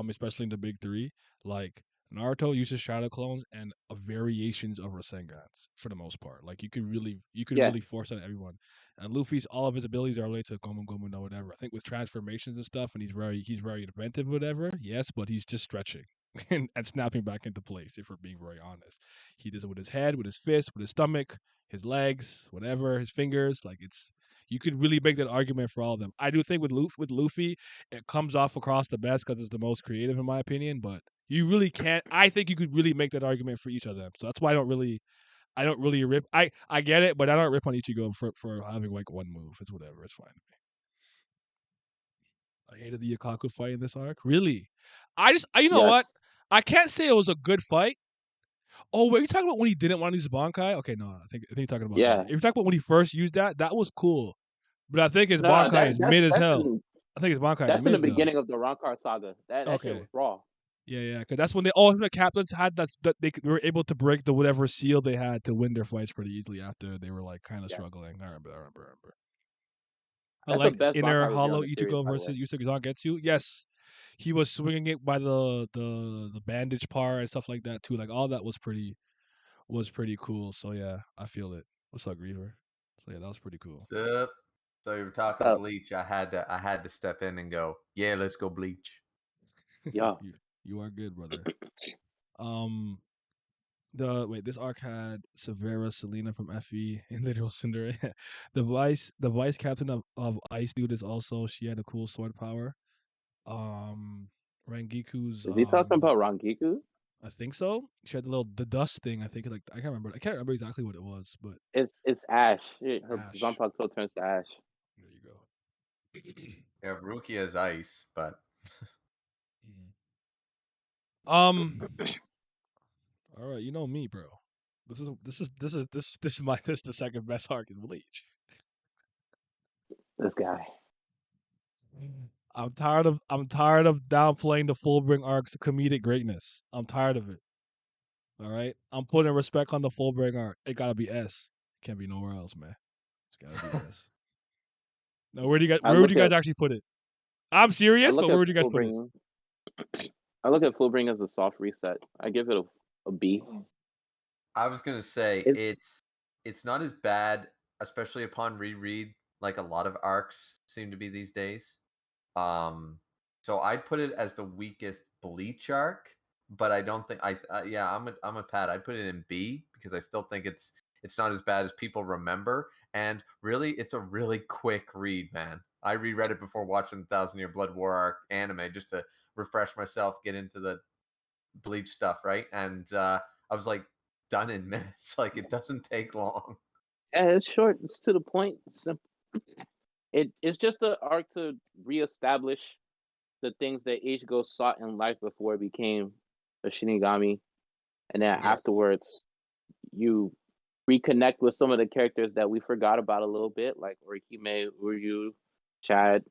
especially in the big three. Like Naruto uses shadow clones and variations of Rasengans for the most part. Like you could yeah, really force that on everyone. And Luffy's all of his abilities are related to Gomu Gomu no whatever. I think with transformations and stuff, and he's very inventive, whatever. Yes, but he's just stretching and snapping back into place. If we're being very honest. He does it with his head, with his fist, with his stomach, his legs, whatever, his fingers. Like it's you could really make that argument for all of them. I do think with Luffy, it comes off across the best because it's the most creative in my opinion. But you really can't. I think you could really make that argument for each of them. So that's why I don't really rip. I get it, but I don't rip on Ichigo for having like one move. It's whatever. It's fine. I hated the Yakaku fight in this arc. Really, you know yes, what? I can't say it was a good fight. Oh, were you talking about when he didn't want to use the Bankai? Okay, no, I think you're talking about that. yeah. If you're talking about when he first used that, that was cool. But I think his No, Bankai is mid as that's hell. I think his Bankai is in the mid though. beginning of the Rancor saga. That shit Okay. was raw. Yeah, because that's when the captains had that were able to break the whatever seal they had to win their fights pretty easily after they were like kind of Yeah, struggling. I remember. I that's the liked best Inner Bankai reveal in Hollow the series, Ichigo by the way. versus Yusuke Zangetsu. Yes, he was swinging it by the bandage part and stuff like that too. Like all that was pretty cool. So yeah, I feel it. What's up, Griever? So yeah, that was pretty cool. Sup? So you were talking So, Bleach. I had to step in and go, yeah, let's go Bleach. yeah, you are good, brother. Um, this arc had Severa Selena from FE and Literal Cinder. The vice captain of Ice Dude is also she had a cool sword power. Um, Rangiku's is he talking about Rangiku? I think so. She had the dust thing. I think like I can't remember. I can't remember exactly what it was, but It's Ash. Her Ash. Zanpakuto turns to Ash. There you go. Yeah, Rukia's ice, but Mhm. Um. All right, you know me, bro. This is the second best arc in Bleach. This guy. I'm tired of downplaying the Fullbring arc's comedic greatness. I'm tired of it. All right, I'm putting respect on the Fullbring arc. It gotta be S. Can't be nowhere else, man. It's gotta be S. Now, I where would look you at guys actually put it? I'm I serious, look but where at would you guys put it? Fullbring. I look at Fullbring as a soft reset. I give it a B. I was gonna say It's it's not as bad, especially upon reread, like a lot of arcs seem to be these days. So I'd put it as the weakest Bleach arc, but I don't think yeah, I'm a Pat. I'd put it in B because I still think it's not as bad as people remember, and really it's a really quick read, man. I reread it before watching the Thousand Year Blood War arc anime just to refresh myself, get into the Bleach stuff, right? And I was like done in minutes. Like it doesn't take long. yeah, it's short. It's to the point. It's simple. It's just the arc to reestablish the things that Ichigo sought in life before he became a Shinigami. and then afterwards you reconnect with some of the characters that we forgot about a little bit, like Orihime, Uryu, Chad.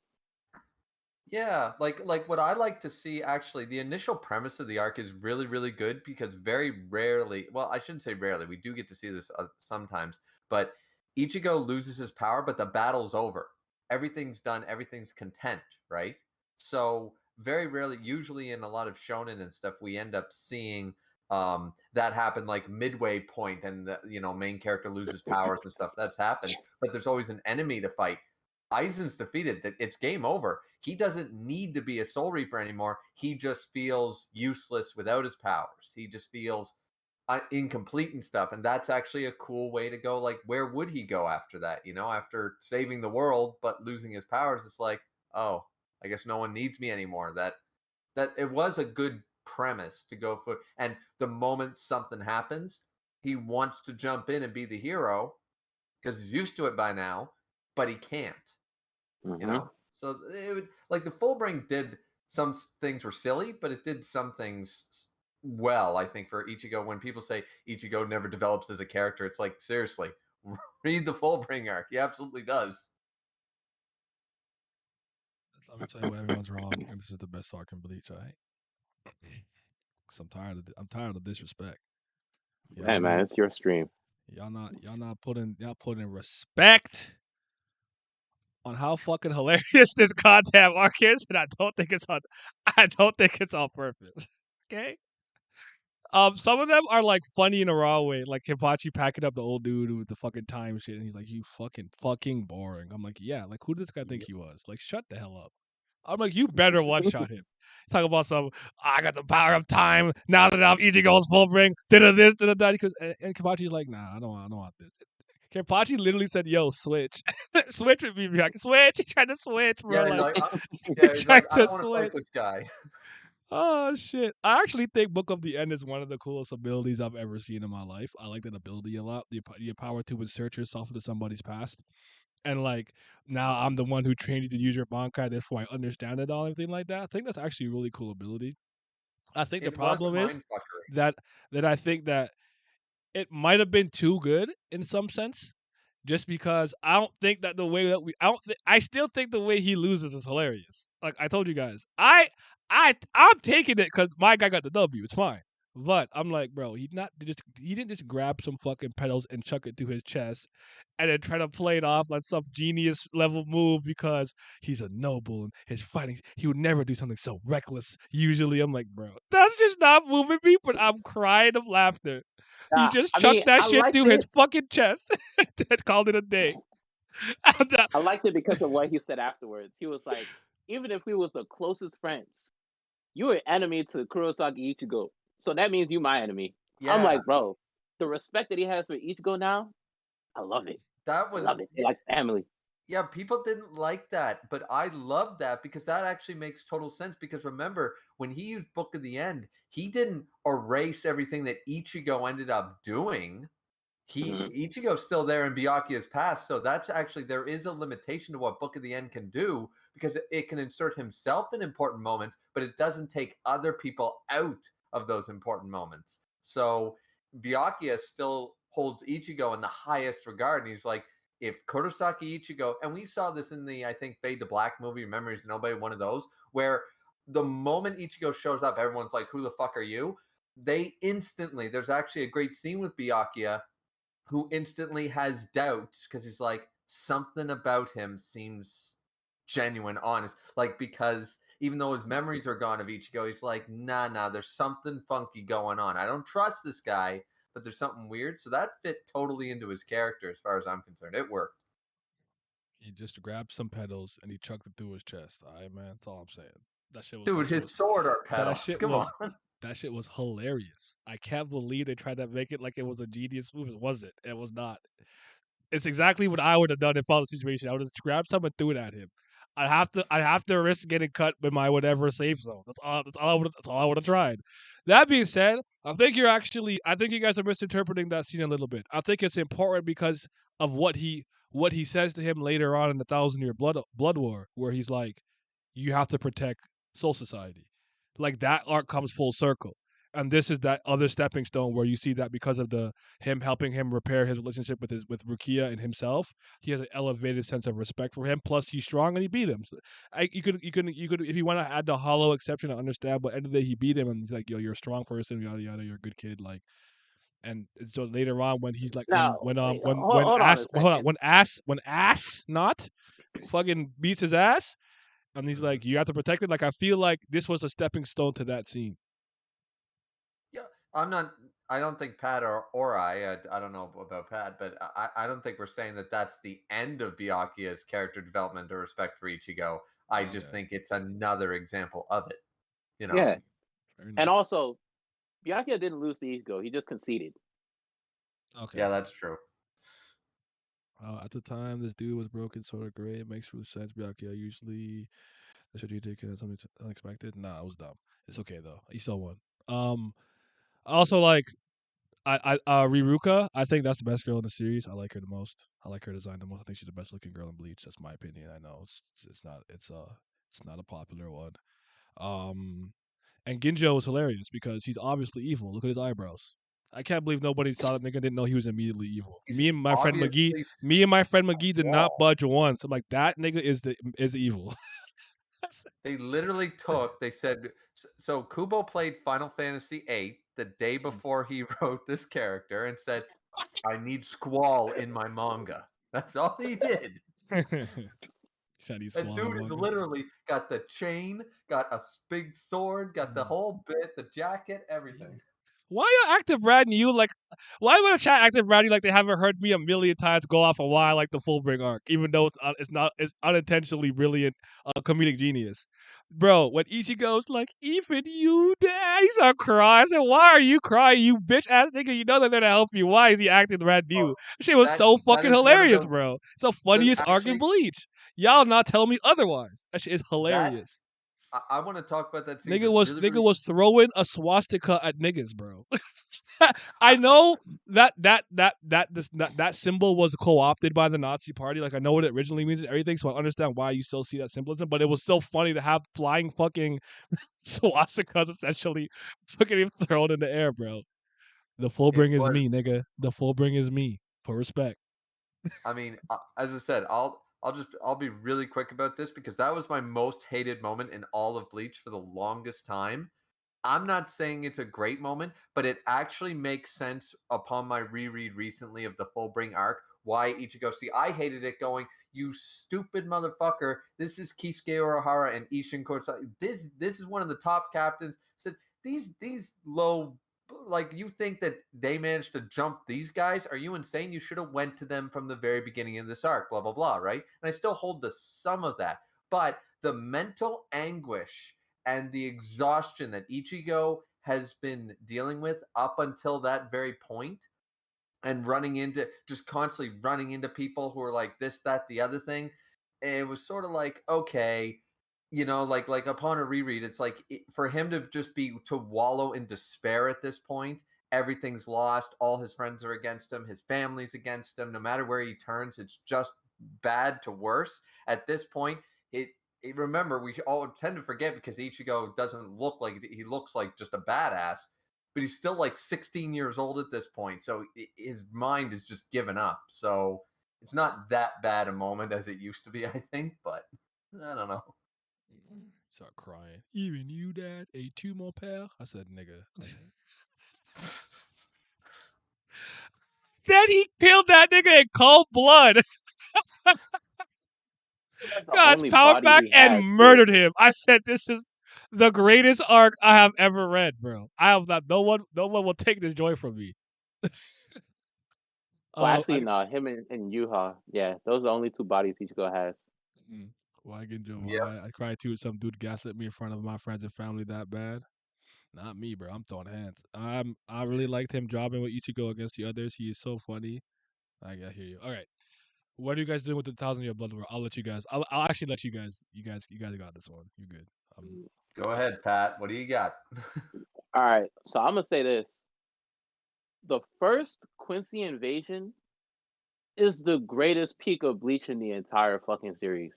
Yeah, like what I like to see actually, the initial premise of the arc is really, really good because very rarely, well, I shouldn't say rarely, we do get to see this sometimes, but Ichigo loses his power, but the battle's over. Everything's done, everything's content, right? So very rarely, usually in a lot of shonen and stuff, we end up seeing that happen like midway point and the main character loses powers and stuff. That's happened, but there's always an enemy to fight. Aizen's defeated. That it's game over. He doesn't need to be a Soul Reaper anymore. He just feels useless without his powers. He just feels incomplete and stuff. And that's actually a cool way to go. Like, where would he go after that? After saving the world but losing his powers, it's like, oh, I guess no one needs me anymore. That it was a good premise to go for. And the moment something happens, he wants to jump in and be the hero because he's used to it by now, but he can't. So it would, like, the Fullbring did some things were silly, but it did some things well. I think for Ichigo, when people say Ichigo never develops as a character, it's like, seriously, read the Fullbring arc. He absolutely does. Let me tell you why everyone's wrong, and this is the best arc in Bleach. All right, because I'm tired of disrespect. Hey man, it's your stream. Y'all putting respect on how fucking hilarious this goddamn arc is, and I don't think it's on purpose. Okay. Some of them are like funny in a raw way, like Hibachi packing up the old dude with the fucking time shit, and he's like, "You fucking boring." I'm like, "Yeah, like who did this guy think he was? Like, shut the hell up." I'm like, "You better one shot him." Talk about I got the power of time now that I'm Ichigo's Fullbring. Did this, did that? Because and Hibachi's like, "Nah, I don't want this." Hibachi literally said, "Yo, switch, switch with me, like switch." He tried to switch, bro. He's like, I don't want to fight this guy. Oh shit! I actually think Book of the End is one of the coolest abilities I've ever seen in my life. I like that ability a lot. The power to insert yourself into somebody's past, and like now I'm the one who trained you to use your Bankai. Therefore, I understand it all, everything like that. I think that's actually a really cool ability. I think the problem is that I think that it might have been too good in some sense. Just because I don't think that the way that I still think the way he loses is hilarious. Like I told you guys, I'm taking it because my guy got the W. It's fine, but I'm like, bro, he didn't just grab some fucking pedals and chuck it to his chest, and then try to play it off like some genius level move because he's a noble and his fighting. He would never do something so reckless. Usually, I'm like, bro, that's just not moving me. But I'm crying of laughter. He just chucked that shit through his fucking chest and called it a day. I liked it because of what he said afterwards. He was like, even if we was the closest friends, you were enemy to Kurosaki Ichigo. So that means you my enemy. Yeah. I'm like, bro, the respect that he has for Ichigo now, I love it. I love it. Like family. Yeah, people didn't like that, but I love that because that actually makes total sense. Because remember, when he used Book of the End, he didn't erase everything that Ichigo ended up doing. Ichigo's still there in Byakuya's past, so that's actually, there is a limitation to what Book of the End can do because it can insert himself in important moments, but it doesn't take other people out of those important moments. So Byakuya still holds Ichigo in the highest regard, and he's like, if Kurosaki Ichigo, and we saw this in the, I think, Fade to Black movie, Memories of Nobody, one of those, where the moment Ichigo shows up, everyone's like, who the fuck are you? They instantly, there's actually a great scene with Byakuya who instantly has doubts because he's like, something about him seems genuine, honest. Like, because even though his memories are gone of Ichigo, he's like, nah, there's something funky going on. I don't trust this guy, but there's something weird. So that fit totally into his character as far as I'm concerned. It worked. He just grabbed some pedals and he chucked it through his chest. All right, man. That's all I'm saying. That shit was, dude, his sword are pedals. Come on. That shit was hilarious. I can't believe they tried to make it like it was a genius move. It wasn't. It was not. It's exactly what I would have done if I was in the situation. I would have just grabbed something and threw it at him. I'd have to risk getting cut by my whatever safe zone. That's all I would have tried. That being said, I think you guys are misinterpreting that scene a little bit. I think it's important because of what he says to him later on in the 1,000-Year Blood War, where he's like, you have to protect Soul Society. Like, that arc comes full circle. and this is that other stepping stone where you see that because of him helping him repair his relationship with Rukia and himself, he has an elevated sense of respect for him. Plus, he's strong and he beat him. So you could if you want to add the hollow exception to understand, but end of the day he beat him and he's like, yo, you're a strong person, yada yada, you're a good kid, like. And so later on, when he's like, Now, wait, hold on a second. when ass not fucking beats his ass, and he's like, you have to protect it. Like, I feel like this was a stepping stone to that scene. Yeah, I don't think Pat or I don't know about Pat, but I don't think we're saying that that's the end of Byakuya's character development or respect for Ichigo. I just think it's another example of it. You know. Yeah, and also, Byakuya didn't lose the ego; he just conceded. Okay. Yeah, that's true. At the time, this dude was broken, sort of great. It makes sense. Byakuya usually the strategic and something unexpected. Nah, it was dumb. It's okay though. He still won. Also like Riruka. I think that's the best girl in the series. I like her the most. I like her design the most. I think she's the best looking girl in Bleach. That's my opinion. I know it's not a popular one. And Ginjo was hilarious because he's obviously evil. Look at his eyebrows. I can't believe nobody saw that nigga didn't know he was immediately evil. He's Me and my friend McGee did not budge once. I'm like, that nigga is evil. They literally they said, so Kubo played Final Fantasy VIII the day before he wrote this character and said, I need Squall in my manga. That's all he did. Said he's And dude is literally got the chain, got a big sword, got the whole bit, the jacket, everything. Why are Active Brad you like? Why would I chat Active Brad like they haven't heard me a million times go off of why I like the Fullbring arc, even though it's unintentionally brilliant, comedic genius, bro. When Ichigo's like, even you, dad, he's a cry. I said, why are you crying, you bitch ass nigga? You know they're there to help you. Why is he acting Brad new? Shit was so fucking hilarious, bro. It's the funniest arc in Bleach. Y'all not telling me otherwise. That shit is hilarious. I want to talk about that scene. Nigga was throwing a swastika at niggas, bro. I know that symbol was co-opted by the Nazi party. Like, I know what it originally means and everything, so I understand why you still see that symbolism. But it was so funny to have flying fucking swastikas essentially fucking thrown in the air, bro. The Fullbring is me, nigga. The Fullbring is me. For respect. I mean, as I said, I'll be really quick about this because that was my most hated moment in all of Bleach for the longest time. I'm not saying it's a great moment, but it actually makes sense upon my reread recently of the Fullbring arc why Ichigo. See, I hated it going, you stupid motherfucker. This is Kisuke Urahara and Isshin Kurosaki. This is one of the top captains. Said these low, like, you think that they managed to jump these guys? Are you insane? You should have went to them from the very beginning of this arc, blah, blah, blah, right? And I still hold to some of that. But the mental anguish and the exhaustion that Ichigo has been dealing with up until that very point, and just constantly running into people who are like this, that, the other thing, it was sort of like, okay, like upon a reread, it's like for him to just to wallow in despair at this point. Everything's lost. All his friends are against him. His family's against him. No matter where he turns, it's just bad to worse. At this point, remember, we all tend to forget because Ichigo doesn't look like, he looks like just a badass, but he's still like 16 years old at this point. So his mind is just given up. So it's not that bad a moment as it used to be, I think, but I don't know. Start crying. Even you, dad, ate 2 more pal. I said, nigga. Then he killed that nigga in cold blood. God's powered back and murdered him. I said, this is the greatest arc I have ever read, bro. I have not. No one will take this joy from me. Well, actually, no. Him and Yuha, yeah, those are the only 2 bodies Ichigo has. Why Ginjo? Why I cried too? Some dude gaslit me in front of my friends and family that bad. Not me, bro. I'm throwing hands. I really liked him jobbing with Ichigo against the others. He is so funny. I hear you. All right. What are you guys doing with the 1,000-year blood war? I'll let you guys. I'll actually let you guys. You guys got this one. You're good. Go ahead, Pat. What do you got? All right. So I'm gonna say this: the first Quincy invasion is the greatest peak of Bleach in the entire fucking series.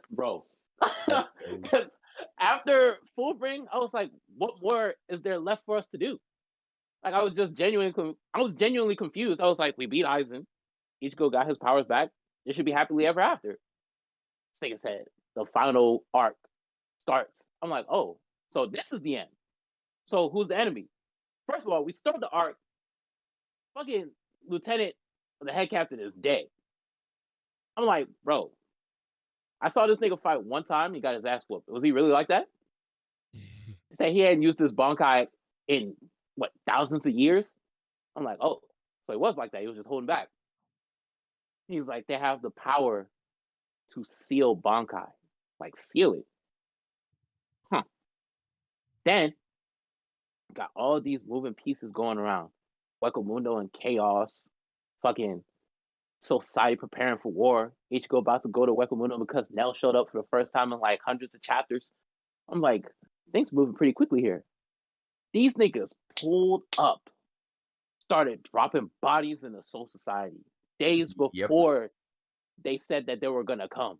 Bro, because After Full Bring, I was like, what more is there left for us to do? Like I was just genuinely confused. I was like, we beat Aizen. Ichigo got his powers back. It should be happily ever after. Sega said the final arc starts. I'm like, oh, so this is the end. So who's the enemy? First of all, we start the arc. Fucking Lieutenant, the head captain, is dead. I'm like, bro, I saw this nigga fight one time. He got his ass whooped. Was he really like that? He said he hadn't used this Bankai in what thousands of years. I'm like, oh, so he was like that. He was just holding back. He's like, they have the power to seal Bankai, like seal it. Huh. Then got all these moving pieces going around. Mundo and Chaos, fucking society preparing for war. Ichigo about to go to Mundo because Nell showed up for the first time in like hundreds of chapters. I'm like, things moving pretty quickly here. These niggas pulled up, started dropping bodies in the Soul Society days before they said that they were gonna come.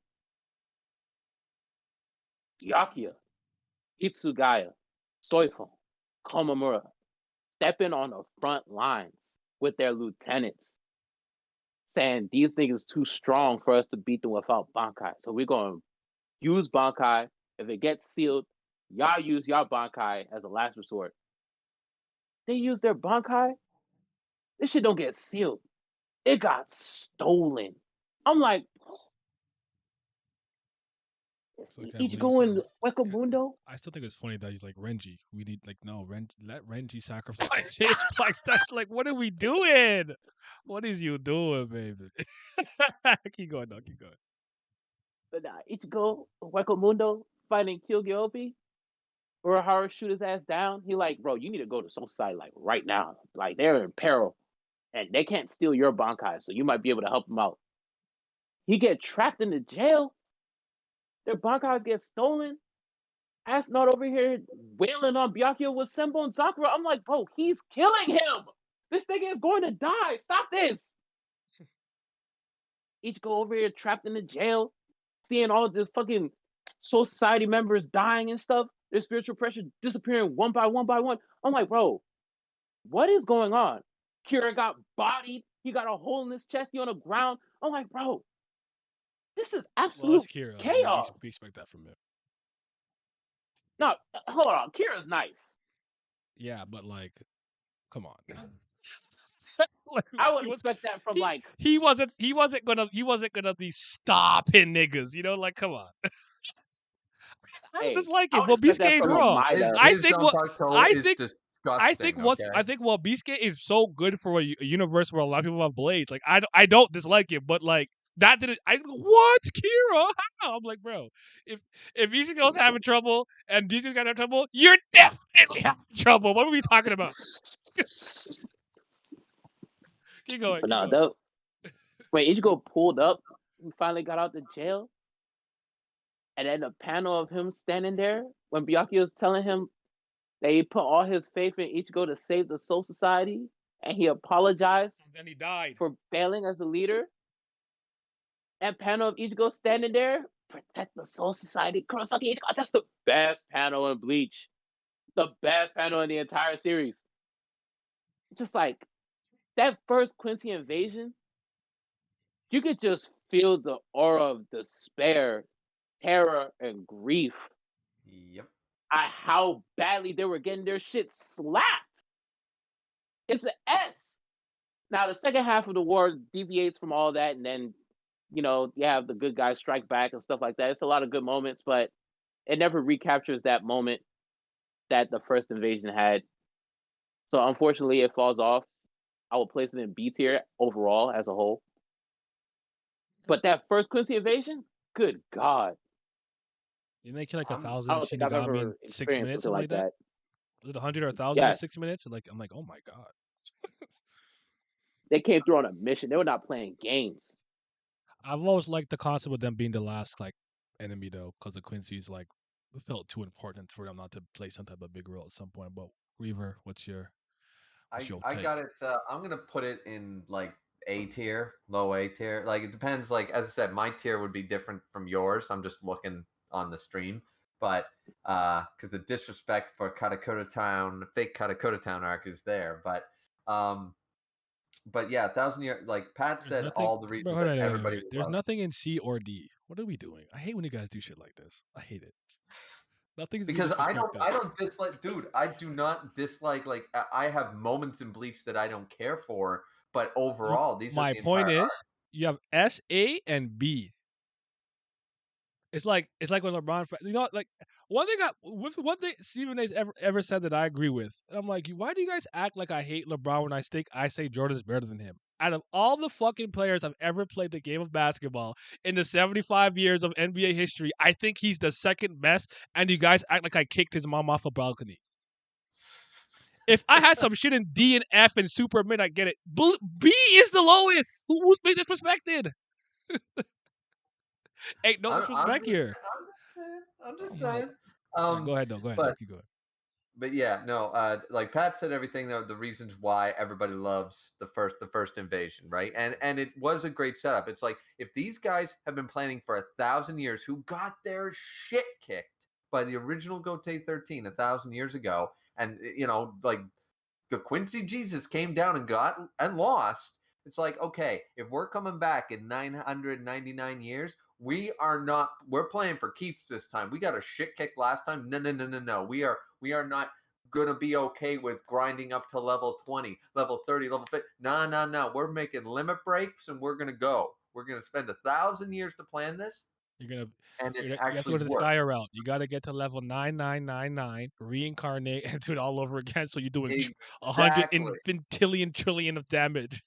Yakuya, Itsugaya, Soifon, Komamura stepping on the front lines with their lieutenants, saying these niggas too strong for us to beat them without Bankai. So we're gonna use Bankai. If it gets sealed, y'all use y'all Bankai as a last resort. They use their Bankai. This shit don't get sealed. It got stolen. I'm like, Ichigo and Mundo. I still think it's funny that he's like Renji. We need like no let Renji sacrifice his place. That's like, what are we doing? What is you doing, baby? Keep going, keep going. But Ichigo, Mundo fighting Kyogyobi. Urahara shoot his ass down. He like, bro, you need to go to Soul Society like right now. Like they're in peril, and they can't steal your Bankai, so you might be able to help them out. He get trapped in the jail. Their Bankais get stolen. Ass not over here wailing on Byakuya with Senbon and Sakura. I'm like, bro, he's killing him. This nigga is going to die. Stop this. Each go over here trapped in the jail, seeing all this fucking Soul Society members dying and stuff. Their spiritual pressure disappearing one by one by one. I'm like, bro, what is going on? Kira got bodied. He got a hole in his chest. He on the ground. I'm like, bro, this is absolute Kira. chaos. We expect that from him. No, hold on. Kira's nice. Yeah, but like, come on. Like, I would expect that from he wasn't gonna be stopping niggas. You know, like, come on. I dislike it. Well, Biscuit is wrong. I think Biscuit is so good for a universe where a lot of people have blades. Like, I don't dislike it, but like that didn't. What Kira? How? I'm like, bro, if Ichigo's having trouble and DC's got trouble, you're definitely having trouble. What are we talking about? Keep going. When Ichigo pulled up, he finally got out the jail. And then the panel of him standing there when Byakuya was telling him that he put all his faith in Ichigo to save the Soul Society, and he apologized. And then he died for failing as a leader. That panel of Ichigo standing there, protect the Soul Society, Kurosaki Ichigo. That's the best panel in Bleach. The best panel in the entire series. Just like that first Quincy invasion, you could just feel the aura of despair, terror, and grief. Yep. At how badly they were getting their shit slapped. It's an S. Now the second half of the war deviates from all that, and then you have the good guys strike back and stuff like that. It's a lot of good moments, but it never recaptures that moment that the first invasion had. So unfortunately, it falls off. I will place it in B tier overall as a whole. But that first Quincy invasion, good God. Didn't they kill like 1,000 Shinigami in 6 minutes, something like that? Was it 100 or 1,000 in 6 minutes? And I'm like, oh my God. They came through on a mission. They were not playing games. I've always liked the concept of them being the last enemy though, because the Quincy's it felt too important for them not to play some type of big role at some point. But Reaver, what's your I got it. I'm gonna put it in A tier, low A tier. It depends. As I said, my tier would be different from yours. I'm just looking on the stream, but because the disrespect for Katakota Town, fake Katakota Town arc is there, but yeah, 1,000 year, like Pat There's said, nothing. all the Bro, reasons hold that on, wait, wait, everybody wait. would There's love. nothing in C or D. What are we doing? I hate when you guys do shit like this. I hate it. Nothing's being Because I disrespected. don't dislike, dude. I do not dislike. Like I have moments in Bleach that I don't care for, but overall, these are My the point entire arc. is, you have S, A, and B. It's like when LeBron, like one thing Stephen A's ever said that I agree with. And I'm like, why do you guys act like I hate LeBron when I say Jordan is better than him? Out of all the fucking players I've ever played the game of basketball in the 75 years of NBA history, I think he's the second best. And you guys act like I kicked his mom off a balcony. If I had some shit in D and F and super mid, I get it. B is the lowest. Who's being disrespected? Ain't no disrespect here. I'm just Oh my. saying. Right, go ahead, though. Go ahead. But Keep going. yeah, no. Like Pat said, everything though, the reasons why everybody loves the first invasion, right? And it was a great setup. It's like if these guys have been planning for 1,000 years, who got their shit kicked by the original Gotei 13 1,000 years ago, and like the Quincy Jesus came down and lost. It's like, okay, if we're coming back in 999 years, we're playing for keeps this time. We got a shit kick last time. No. We are not gonna be okay with grinding up to level 20, level 30, level 50. No. We're making limit breaks and we're gonna go. We're gonna spend 1,000 years to plan this. You And it have to actually go to the worked. Sky route. You got to get to level 9999, reincarnate, and do it all over again. So you're doing 100 Exactly. infintillion trillion of damage.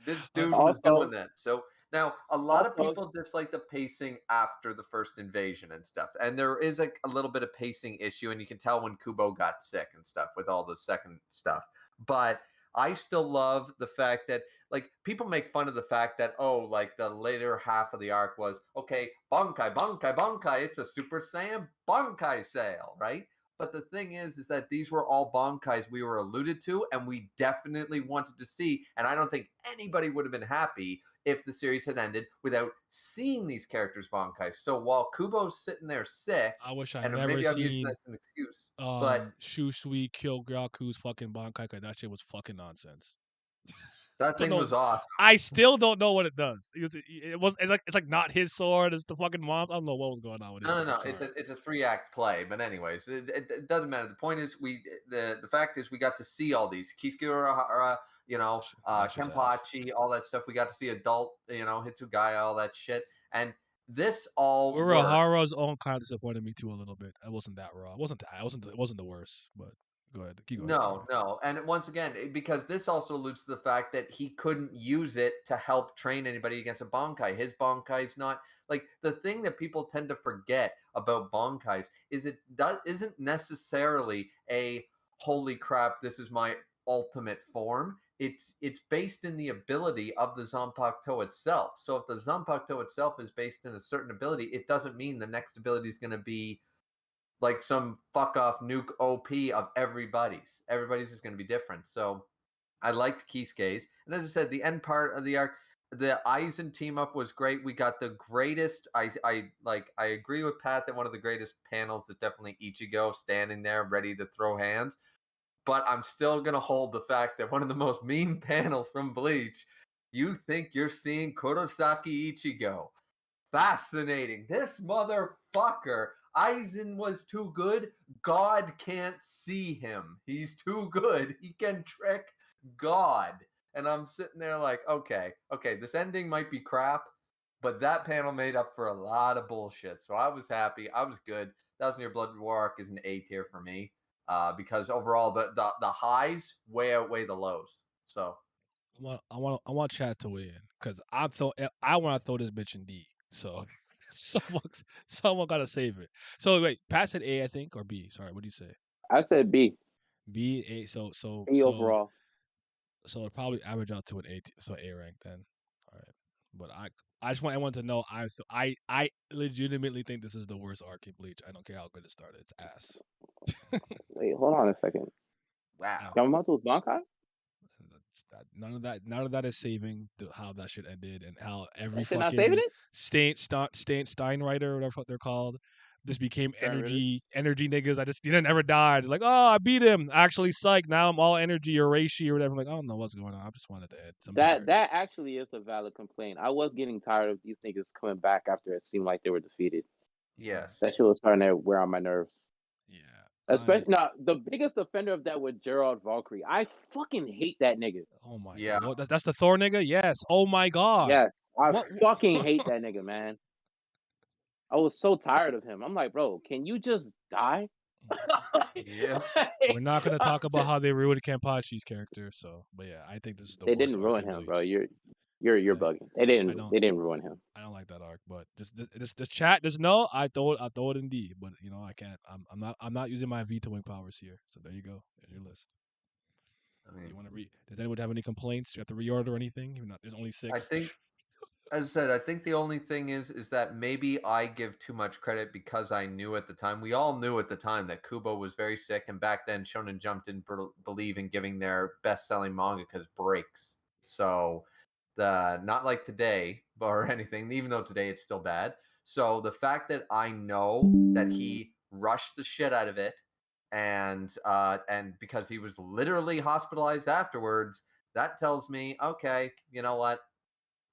This dude was Also, doing that. So now a lot of people dislike the pacing after the first invasion and stuff. And there is a little bit of pacing issue, and you can tell when Kubo got sick and stuff with all the second stuff. But I still love the fact that like people make fun of the fact that like the later half of the arc was okay, Bankai, it's a Super Saiyan Bankai sale, right? But the thing is that these were all Bankais we were alluded to, and we definitely wanted to see. And I don't think anybody would have been happy if the series had ended without seeing these characters Bankais. So while Kubo's sitting there sick, I wish I and never maybe I'm using seen that as an excuse, but Shusui kill Ryaku's fucking Bankai. That shit was fucking nonsense. that thing was awesome. I still don't know what it does. It's like not his sword. It's the fucking mom. I don't know what was going on with it. No. It's a 3-act play. But anyways, it doesn't matter. The point is, the fact is we got to see all these Kisuke, Kenpachi, all that stuff. We got to see adult, Hitsugaya, all that shit, and this all worked. Uruhara's own kind of disappointed me too a little bit. It wasn't that raw. It wasn't the worst. But go ahead. Keep going. No. And once again, because this also alludes to the fact that he couldn't use it to help train anybody against a Bankai. His Bankai's not like the thing that people tend to forget about Bankais is isn't necessarily a holy crap, this is my ultimate form. It's based in the ability of the Zanpakuto itself. So if the Zanpakuto itself is based in a certain ability, it doesn't mean the next ability is going to be like some fuck off nuke OP of everybody's. Everybody's is going to be different. So I liked Kisuke's. And as I said, the end part of the arc, the Aizen team up was great. We got the greatest. I agree with Pat that one of the greatest panels is definitely Ichigo standing there ready to throw hands. But I'm still gonna hold the fact that one of the most mean panels from Bleach. You think you're seeing Kurosaki Ichigo? Fascinating. This motherfucker. Aizen was too good. God can't see him. He's too good. He can trick God. And I'm sitting there like, okay, this ending might be crap, but that panel made up for a lot of bullshit. So I was happy. I was good. 1,000 Year Blood War arc is an A tier for me, because overall the highs way outweigh the lows. So I want Chad to weigh in because I want to throw this bitch in D. So someone got to save it. So wait, Pat said A, I think, or B. Sorry, what do you say? I said B. B, A. So B overall. So it'll probably average out to an A. So A rank then. All right. But I just want everyone to know I legitimately think this is the worst arc in Bleach. I don't care how good it started. It's ass. Wait, hold on a second. wow. Yamamoto's Bankai? None of that is saving how that shit ended and how every That shit not saving fucking it? Steinwriter or whatever they're called, just became Turn Ritters. energy niggas. I just didn't ever died. Like, oh, I beat him. Actually, psych. Now I'm all energy or reishi or whatever. I'm like, I don't know what's going on. I just wanted to end. I'm tired. That actually is a valid complaint. I was getting tired of these niggas coming back after it seemed like they were defeated. Yes. That shit was starting to wear on my nerves. Yeah. Especially now, the biggest offender of that was Gerald Valkyrie. I fucking hate that nigga. Oh my Yeah. god. What? That's the Thor nigga? Yes. Oh my god. Yes, I What? fucking hate that nigga, man. I was so tired of him. I'm like, bro, can you just die? Yeah. We're not gonna talk about how they ruined Kenpachi's character. So, but yeah, I think this is the They worst didn't arc ruin in him, Bleach. bro. You're Yeah. bugging. They I didn't don't. they didn't ruin him. I don't like that arc, but this chat, just know I throw it in D, but you know I can't. I'm not using my vetoing powers here. So there you go. There's your list. I mean, You want to read? Does anyone have any complaints? You have to reorder anything? You're not. There's only 6. I think, as I said, I think the only thing is that maybe I give too much credit because I knew at the time. We all knew at the time that Kubo was very sick, and back then Shonen Jump didn't believe in giving their best-selling manga because breaks. So the not like today or anything, even though today it's still bad. So the fact that I know that he rushed the shit out of it, and because he was literally hospitalized afterwards, that tells me, okay, you know what?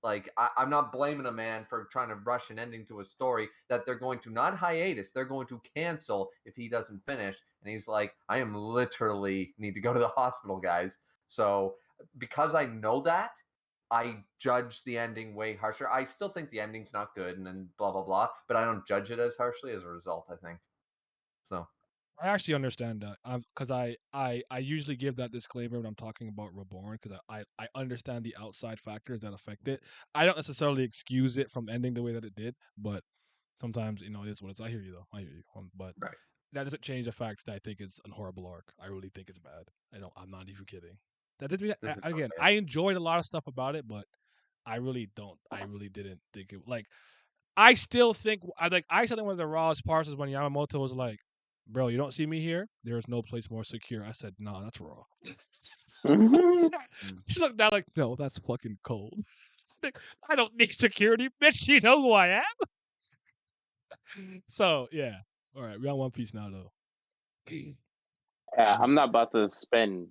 Like, I'm not blaming a man for trying to rush an ending to a story that they're going to not hiatus, they're going to cancel if he doesn't finish. And he's like, I am literally need to go to the hospital, guys. So because I know that, I judge the ending way harsher. I still think the ending's not good and then blah blah blah, but I don't judge it as harshly as a result, I think. So I actually understand that, because I usually give that disclaimer when I'm talking about Reborn, because I understand the outside factors that affect it. I don't necessarily excuse it from ending the way that it did, but sometimes it is what it is. I hear you though. I hear you. But right. that doesn't change the fact that I think it's a horrible arc. I really think it's bad. I'm not even kidding. That didn't mean, This is again. okay. I enjoyed a lot of stuff about it, but I really don't. I really didn't think it like. I still think one of the rawest parts is when Yamamoto was like, "Bro, you don't see me here. There is no place more secure." I said, "No, that's raw." She looked down like, "No, that's fucking cold. I don't need security, bitch. You know who I am." So yeah, all right, we're on One Piece now though. Yeah, I'm not about to spend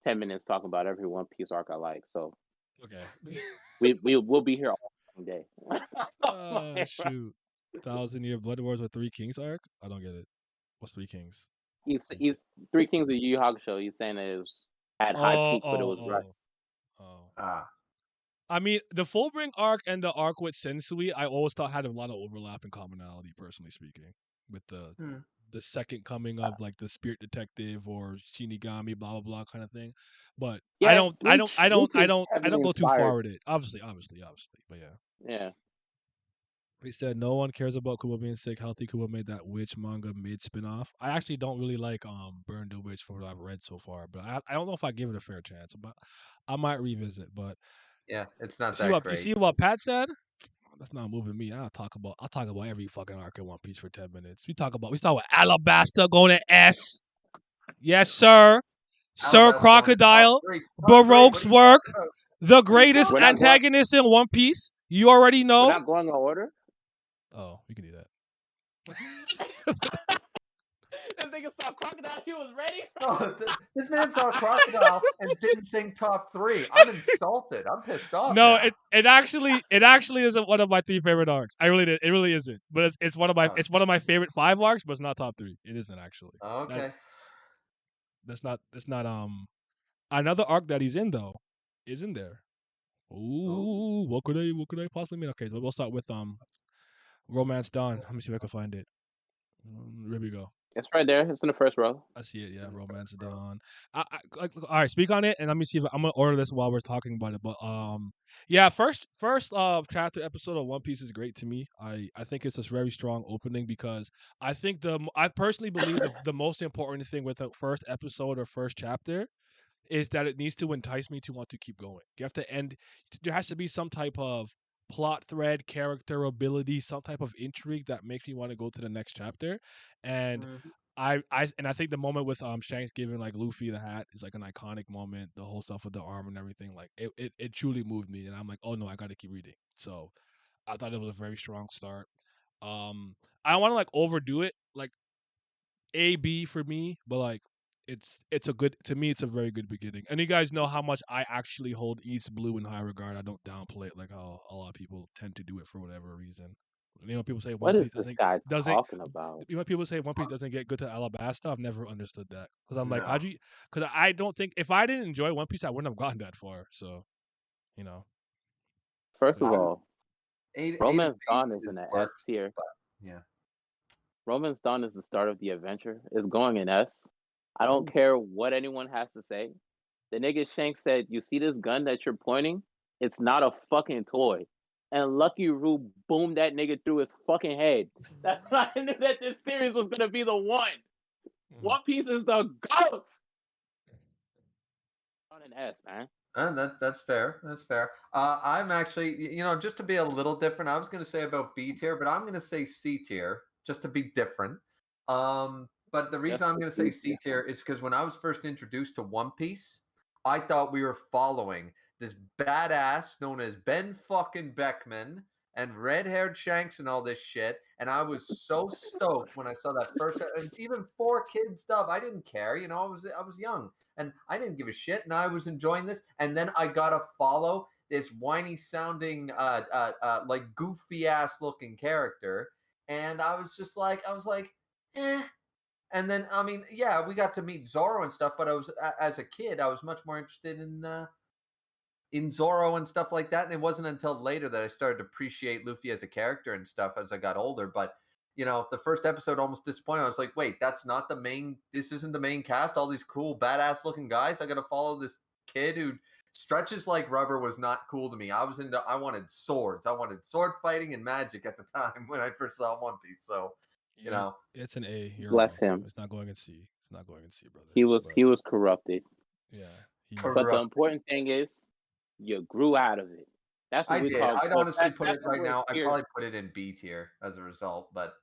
10 minutes talking about every One Piece arc I like. So Okay. we'll be here all day. Shoot. 1,000-Year Blood Wars with Three Kings arc? I don't get it. What's Three Kings? He's Three Kings of Yu Yu Hakusho. He's saying that it was at high peak, but it was rushed. I mean, the Fullbring arc and the arc with Sensui, I always thought had a lot of overlap and commonality, personally speaking, with the second coming of like the Spirit Detective or Shinigami, blah blah blah kind of thing. But I Yeah, don't Bleach is I don't heavily go too inspired. far with it. Obviously. But yeah. Yeah. He said no one cares about Kubo being sick. Healthy Kubo made that Witch manga mid spinoff. I actually don't really like Burn the Witch for what I've read so far, but I don't know if I give it a fair chance. But I might revisit. But Yeah, it's not you that see great. what Pat said? That's not moving me. I'll talk about every fucking arc in One Piece for 10 minutes. We start with Alabasta going to S. Yes, sir. Sir Alabasta going to top Crocodile. three. Baroque's What are you work. talking about? The greatest We're not going. antagonist in One Piece. You already We're know. not going in order. Oh, we can do that. This nigga saw Crocodile. He was ready. No, this man saw Crocodile and didn't think top 3. I'm insulted. I'm pissed off. No, now. it actually isn't one of my 3 favorite arcs. It really isn't. But it's one of my favorite 5 arcs, but it's not top 3. It isn't actually. Okay. That's not another arc that he's in though is in there. Ooh, what could I possibly mean? Okay, so we'll start with Romance Dawn. Let me see if I can find it. Here we go. It's right there. It's in the first row. I see it. Yeah, Romance Dawn. All right, speak on it, and let me see if I'm gonna order this while we're talking about it. But yeah, first chapter episode of One Piece is great to me. I think it's a very strong opening because I think I personally believe the most important thing with the first episode or first chapter is that it needs to entice me to want to keep going. You have to end. There has to be some type of plot thread, character ability, some type of intrigue that makes me want to go to the next chapter. And I think the moment with Shanks giving like Luffy the hat is like an iconic moment. The whole stuff with the arm and everything, like it truly moved me. And I'm like, oh no, I got to keep reading. So I thought it was a very strong start. I don't want to like overdo it, like A-B for me, but like it's a good, to me it's a very good beginning. And you guys know how much I actually hold East Blue in high regard. I don't downplay it like how a lot of people tend to do it for whatever reason. You know, people say One What is Piece this doesn't guy doesn't. talking about? You know, people say One Piece doesn't get good to Alabasta. I've never understood that because I'm like, No. how'd you? Because I don't think if I didn't enjoy One Piece, I wouldn't have gotten that far. So, you know, First so of yeah. all, A to Romance B Dawn is in the S works, tier. but yeah. Romance Dawn is the start of the adventure. It's going in S. I don't Ooh. care what anyone has to say. The nigga Shank said, "You see this gun that you're pointing? It's not a fucking toy." And Lucky Roo boomed that nigga through his fucking head. That's why I knew that this series was gonna be the one. One Piece is the GOAT. On an S, man. That's fair. That's fair. I'm actually, just to be a little different, I was going to say about B tier, but I'm going to say C tier just to be different. But the reason Just I'm the going to say C C tier. tier is because when I was first introduced to One Piece, I thought we were following this badass known as Ben fucking Beckman and red-haired Shanks and all this shit, and I was so stoked when I saw that first, and even 4 Kids dub. I didn't care, I was young and I didn't give a shit, and I was enjoying this. And then I gotta follow this whiny sounding, like goofy ass looking character, and I was like, eh. And then I mean, yeah, we got to meet Zoro and stuff, but I was as a kid, I was much more interested in Zoro and stuff like that. And it wasn't until later that I started to appreciate Luffy as a character and stuff as I got older. But the first episode almost disappointed. I was like, wait, that's not the main. This isn't the main cast. All these cool, badass looking guys. I got to follow this kid who stretches like rubber. Was not cool to me. I wanted swords. I wanted sword fighting and magic at the time when I first saw One Piece. So, Yeah, it's an A. You're Bless wrong. him. It's not going in C. It's not going in C, brother. He was But corrupted. yeah, But the corrupt. important thing is you grew out of it. That's what I we did. call I'd growth. honestly put it That's what right we're now. I'd here. probably put it in B tier as a result. But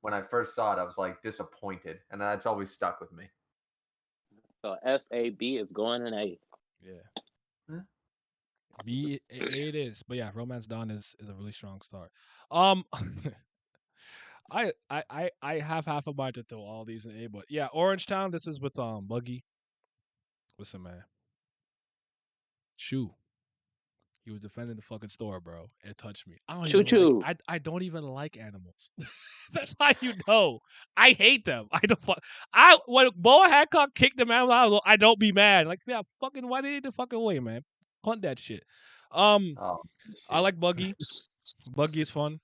when I first saw it, I was like disappointed, and that's always stuck with me. So SAB is going in A. yeah. B it is, but yeah, Romance Dawn is a really strong start. I have half a mind to throw all these in A, but yeah, Orange Town. This is with Buggy. Listen, man, Shoe. He was defending the fucking store, bro. It touched me. I don't Choo even like. choo. I don't even like animals. That's how you know. I hate them. I don't. I when Boa Hancock kicked them out, I don't be mad. Like, yeah, fucking. Why did he the fucking way, man? Hunt that shit. Oh, I shit. like Buggy. Buggy is fun.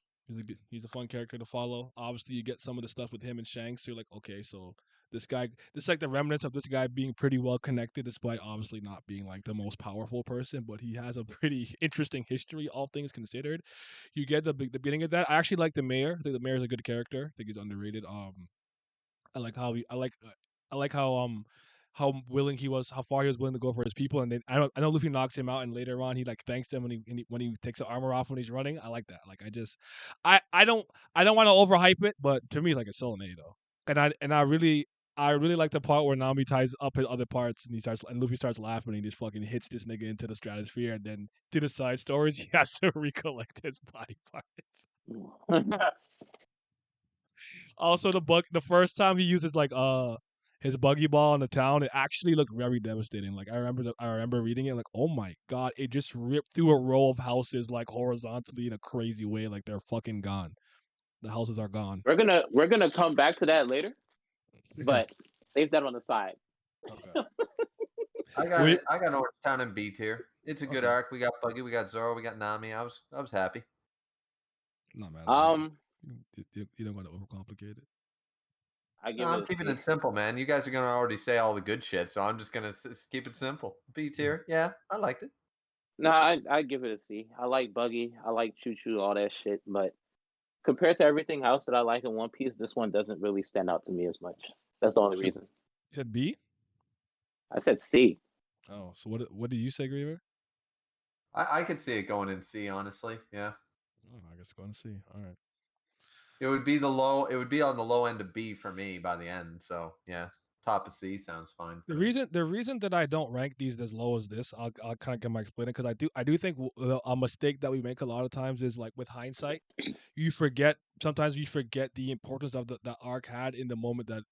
He's a fun character to follow. Obviously, you get some of the stuff with him and Shanks. So you're like, okay, so this is like the remnants of this guy being pretty well connected, despite obviously not being like the most powerful person. But he has a pretty interesting history, all things considered. You get the beginning of that. I actually like the mayor. I think the mayor is a good character. I think he's underrated. I like how I like how willing he was, how far he was willing to go for his people, and then I know Luffy knocks him out, and later on he like thanks him when he takes the armor off when he's running. I like that. Like I don't want to overhype it, but to me like it's still an A though. And I really like the part where Nami ties up his other parts and Luffy starts laughing and he just fucking hits this nigga into the stratosphere, and then to the side stories he has to recollect his body parts. Also, the first time he uses like his buggy ball in the town, it actually looked very devastating. Like I remember reading it, like, oh my god, it just ripped through a row of houses like horizontally in a crazy way. Like they're fucking gone. The houses are gone. We're gonna come back to that later, but save that on the side. Okay. I got it. I got Orange Town in B tier. It's a good Okay. arc. We got Buggy, we got Zoro, we got Nami. I was happy. Not mad. You don't want to overcomplicate it. I give No, it I'm a keeping C. it simple, man. You guys are gonna already say all the good shit, so I'm just gonna keep it simple. B tier. Yeah, I liked it. No, I give it a C. I like Buggy. I like Choo Choo, all that shit. But compared to everything else that I like in One Piece, this one doesn't really stand out to me as much. That's the only reason. You said B? I said C. Oh, so what did you say, Griever? I could see it going in C, honestly. Yeah. Oh, I guess going C. All right. It would be on the low end of B for me by the end. So yeah, top of C sounds fine. The reason that I don't rank these as low as this, I'll kind of get my explain it, because I do think a mistake that we make a lot of times is, like, with hindsight, sometimes you forget the importance of the arc had in the moment that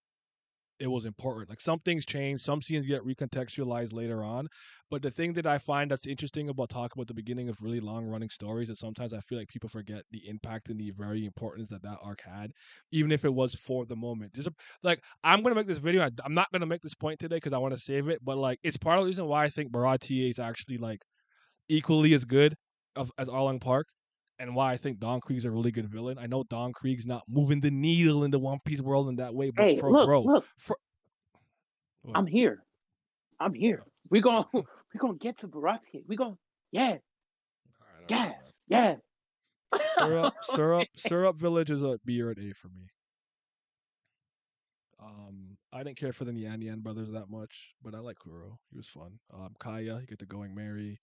it was important. Like, some things change, some scenes get recontextualized later on. But the thing that I find that's interesting about talking about the beginning of really long running stories is sometimes I feel like people forget the impact and the very importance that arc had, even if it was for the moment. Like, I'm gonna make this video. I'm not gonna make this point today because I want to save it. But, like, it's part of the reason why I think Baratie is actually, like, equally as good as Arlong Park, and why I think Don Krieg's a really good villain. I know Don Krieg's not moving the needle in the One Piece world in that way, but Hey, look, what? I'm here. We gonna get to Baratie. We gonna All right, yes, yeah. Syrup Village is a B or an A for me. I didn't care for the Nyan Nyan brothers that much, but I like Kuro. He was fun. Kaya, you get the Going Merry,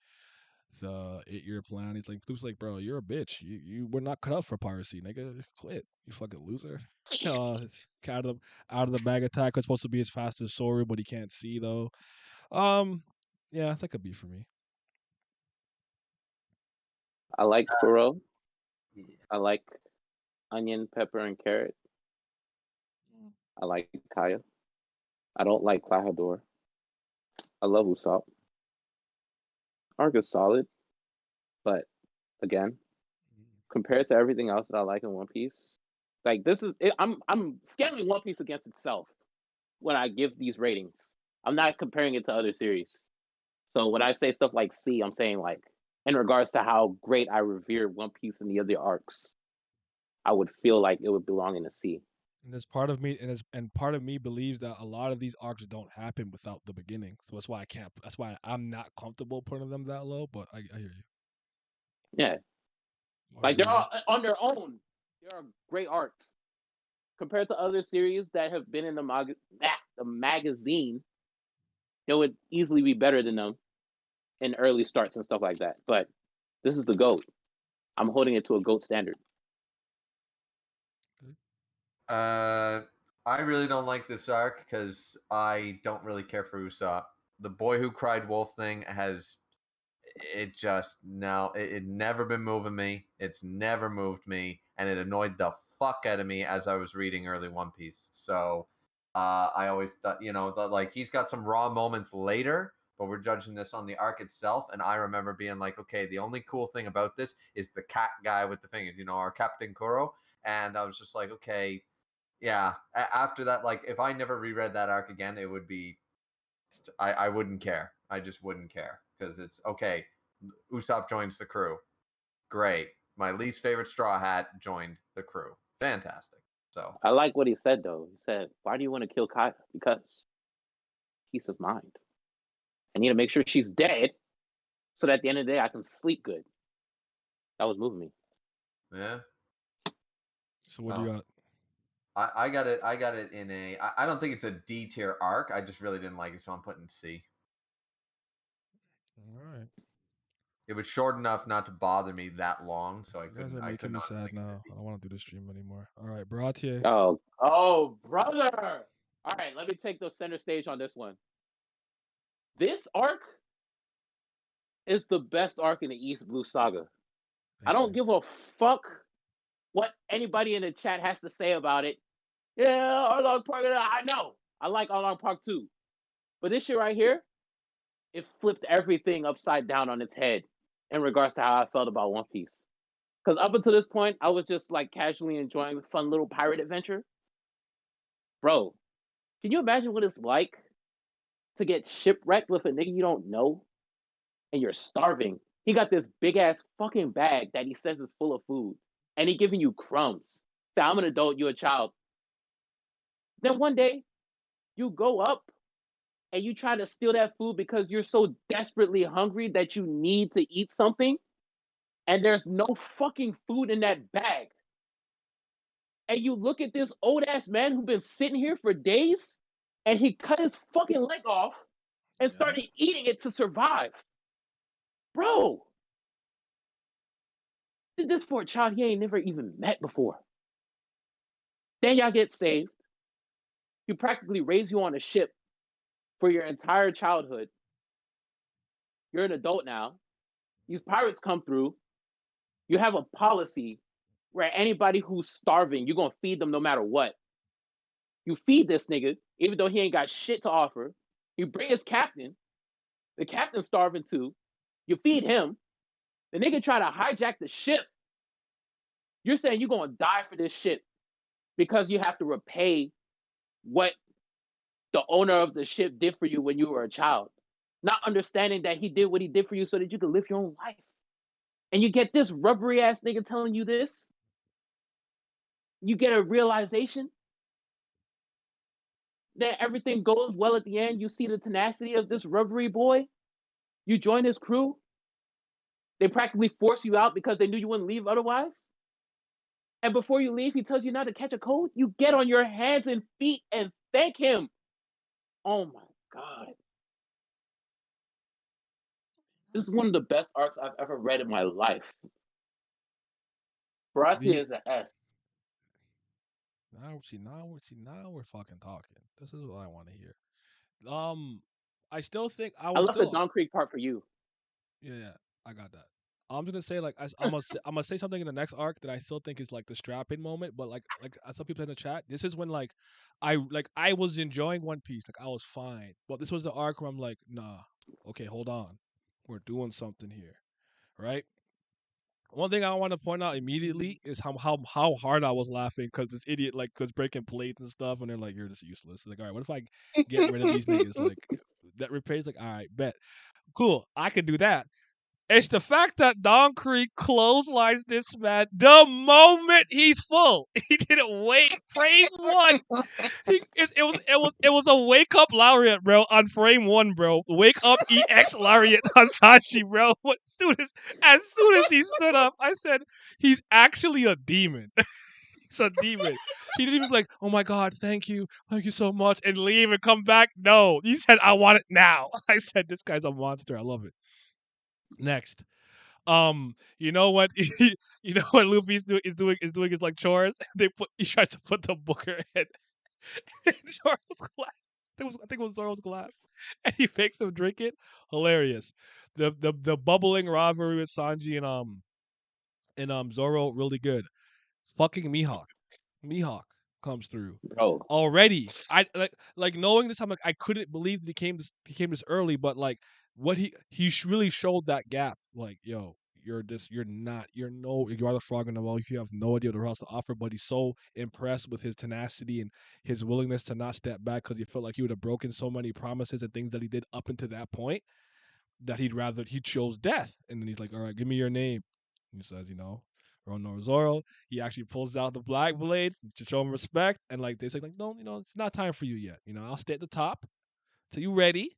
the 8-year plan. He's like, Luke's like, bro, you're a bitch. You were not cut out for piracy, nigga. Quit, you fucking loser. Out of the bag attack was supposed to be as fast as Soru, but he can't see though. Yeah, that could be for me. I like Kuro. I like onion, pepper, and carrot. I like Kaya. I don't like Klahadore. I love Usopp. Arc is solid, but again, compared to everything else that I like in One Piece, like, this is it, I'm scaling One Piece against itself when I give these ratings. I'm not comparing it to other series. So when I say stuff like C, I'm saying, like, in regards to how great I revere One Piece and the other arcs, I would feel like it would belong in a C. And there's part of me, and part of me believes that a lot of these arcs don't happen without the beginning. So that's why I can't. That's why I'm not comfortable putting them that low. But I hear you. Yeah, like, they're all on their own. They are great arcs compared to other series that have been in the magazine. They would easily be better than them in early starts and stuff like that. But this is the GOAT. I'm holding it to a GOAT standard. I really don't like this arc because I don't really care for Usopp. The boy who cried wolf thing it never been moving me. It's never moved me, and it annoyed the fuck out of me as I was reading early One Piece. So I always thought, like, he's got some raw moments later, but we're judging this on the arc itself. And I remember being like, okay, the only cool thing about this is the cat guy with the fingers, our Captain Kuro. And I was just like, okay, yeah. After that, like, if I never reread that arc again, it would be, I wouldn't care. I just wouldn't care, because it's okay. Usopp joins the crew. Great. My least favorite Straw Hat joined the crew. Fantastic. So I like what he said, though. He said, why do you want to kill Kaya? Because peace of mind. I need to make sure she's dead so that at the end of the day I can sleep good. That was moving me. yeah. So what do you got? I got it in a. I don't think it's a D tier arc. I just really didn't like it, so I'm putting C. All right. It was short enough not to bother me that long, so I You guys couldn't. are I making couldn't me honestly sad give it a now. D. I don't want to do the stream anymore. All right, Baratie. Oh, brother! All right, let me take the center stage on this one. This arc is the best arc in the East Blue Saga. I don't give a fuck what anybody in the chat has to say about it. Yeah, Arlong Park. I know. I like Arlong Park too. But this shit right here, it flipped everything upside down on its head in regards to how I felt about One Piece. Because up until this point, I was just, like, casually enjoying a fun little pirate adventure. Bro, can you imagine what it's like to get shipwrecked with a nigga you don't know and you're starving? He got this big ass fucking bag that he says is full of food, and he giving you crumbs. Say, I'm an adult, you a child. Then one day, you go up and you try to steal that food because you're so desperately hungry that you need to eat something, and there's no fucking food in that bag. And you look at this old ass man who's been sitting here for days, and he cut his fucking leg off and started eating it to survive. Bro, this for a child he ain't never even met before. Then y'all get saved. He practically raised you on a ship for your entire childhood. You're an adult now. These pirates come through. You have a policy where anybody who's starving, you're gonna feed them no matter what. You feed this nigga, even though he ain't got shit to offer. You bring his captain. The captain's starving too. You feed him. The nigga try to hijack the ship. You're saying you're gonna die for this ship because you have to repay what the owner of the ship did for you when you were a child. Not understanding that he did what he did for you so that you could live your own life. And you get this rubbery ass nigga telling you this. You get a realization that everything goes well at the end. You see the tenacity of this rubbery boy. You join his crew. They practically force you out because they knew you wouldn't leave otherwise. And before you leave, he tells you not to catch a cold. You get on your hands and feet and thank him. Oh my God. This is one of the best arcs I've ever read in my life. Baratia is an S. Now we're fucking talking. This is what I want to hear. I still think I I was left the still. Don Creek part for you. Yeah, I got that. I'm gonna say like I'm gonna say something in the next arc that I still think is like the strap-in moment, but like I saw people in the chat. This is when like I was enjoying One Piece, like I was fine, but this was the arc where I'm like, nah, okay, hold on, we're doing something here, right? One thing I want to point out immediately is how hard I was laughing because this idiot like was breaking plates and stuff, and they're like, "You're just useless." Like, all right, what if I get rid of these niggas? Like, that repairs. Like, all right, bet, cool, I could do that. It's the fact that Don Creek clotheslines this man the moment he's full. He didn't wait. Frame one. It was a wake up Lariat, bro, on frame one, bro. Wake up EX Lariat on Sachi, bro. As soon as he stood up, I said, he's actually a demon. He's a demon. He didn't even be like, oh my god, thank you so much, and leave and come back. No, he said, I want it now. I said, this guy's a monster. I love it. Next. You know what? You know what Luffy's doing his like chores. He tries to put the Booker in Zoro's glass. I think it was Zoro's glass, and he makes him drink it. Hilarious. The bubbling rivalry with Sanji and Zoro, really good. Fucking Mihawk comes through Bro. already. I like knowing this. I'm like, I couldn't believe that he came this early, but like what he really showed that gap. Like, yo, you are the frog in the well. You have no idea what else to offer. But he's so impressed with his tenacity and his willingness to not step back because he felt like he would have broken so many promises and things that he did up until that point that he chose death. And then he's like, all right, give me your name. And he says, Ron Zoro. He actually pulls out the black blade to show him respect. And like they say, like, no, it's not time for you yet. I'll stay at the top till you ready.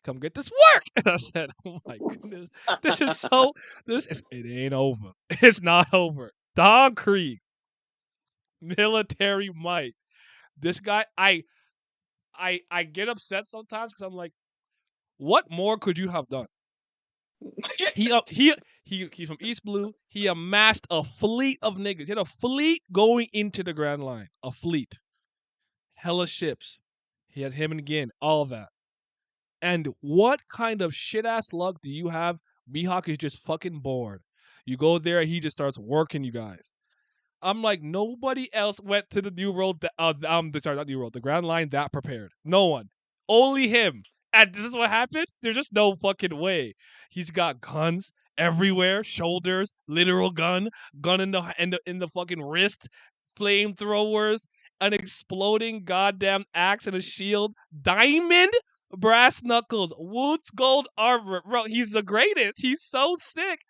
Come get this work. And I said, oh my goodness, this is so. It ain't over. It's not over. Don Krieg, military might. This guy, I get upset sometimes because I'm like, what more could you have done? He's from East Blue. He amassed a fleet of niggas. He had a fleet going into the Grand Line. A fleet. Hella ships. He had him and Gin. All of that. And what kind of shit ass luck do you have? Mihawk is just fucking bored. You go there, he just starts working you guys. I'm like, nobody else went to the New World. Not New World, the Grand Line that prepared. No one. Only him. And this is what happened? There's just no fucking way. He's got guns everywhere, shoulders, literal gun in the fucking wrist, flamethrowers, an exploding goddamn axe and a shield, diamond brass knuckles, Woot's gold armor. Bro, he's the greatest. He's so sick.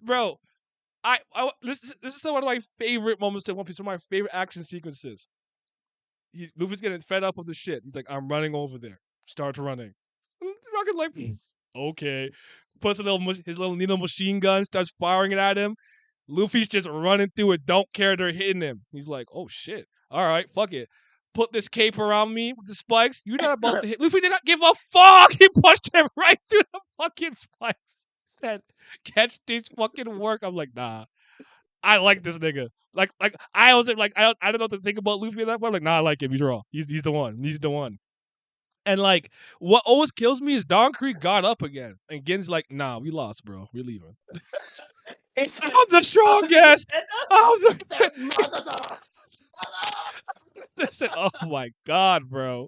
Bro, this is one of my favorite moments in One Piece. One of my favorite action sequences. Luffy's getting fed up with the shit. He's like, I'm running over there. Starts running. Fucking like, okay. Puts his little needle machine gun, starts firing it at him. Luffy's just running through it. Don't care they're hitting him. He's like, oh shit. All right, fuck it. Put this cape around me with the spikes. You're not about to hit. Luffy did not give a fuck. He pushed him right through the fucking spikes. Said, catch this fucking work. I'm like, nah. I like this nigga. Like I was like I don't know what to think about Luffy at that point. Like, nah, I like him. He's raw. He's the one. He's the one. And like, what always kills me is Don Creek got up again, and Gin's like, nah, we lost, bro. We're leaving. I'm the strongest. I'm the. I said, oh my god, bro.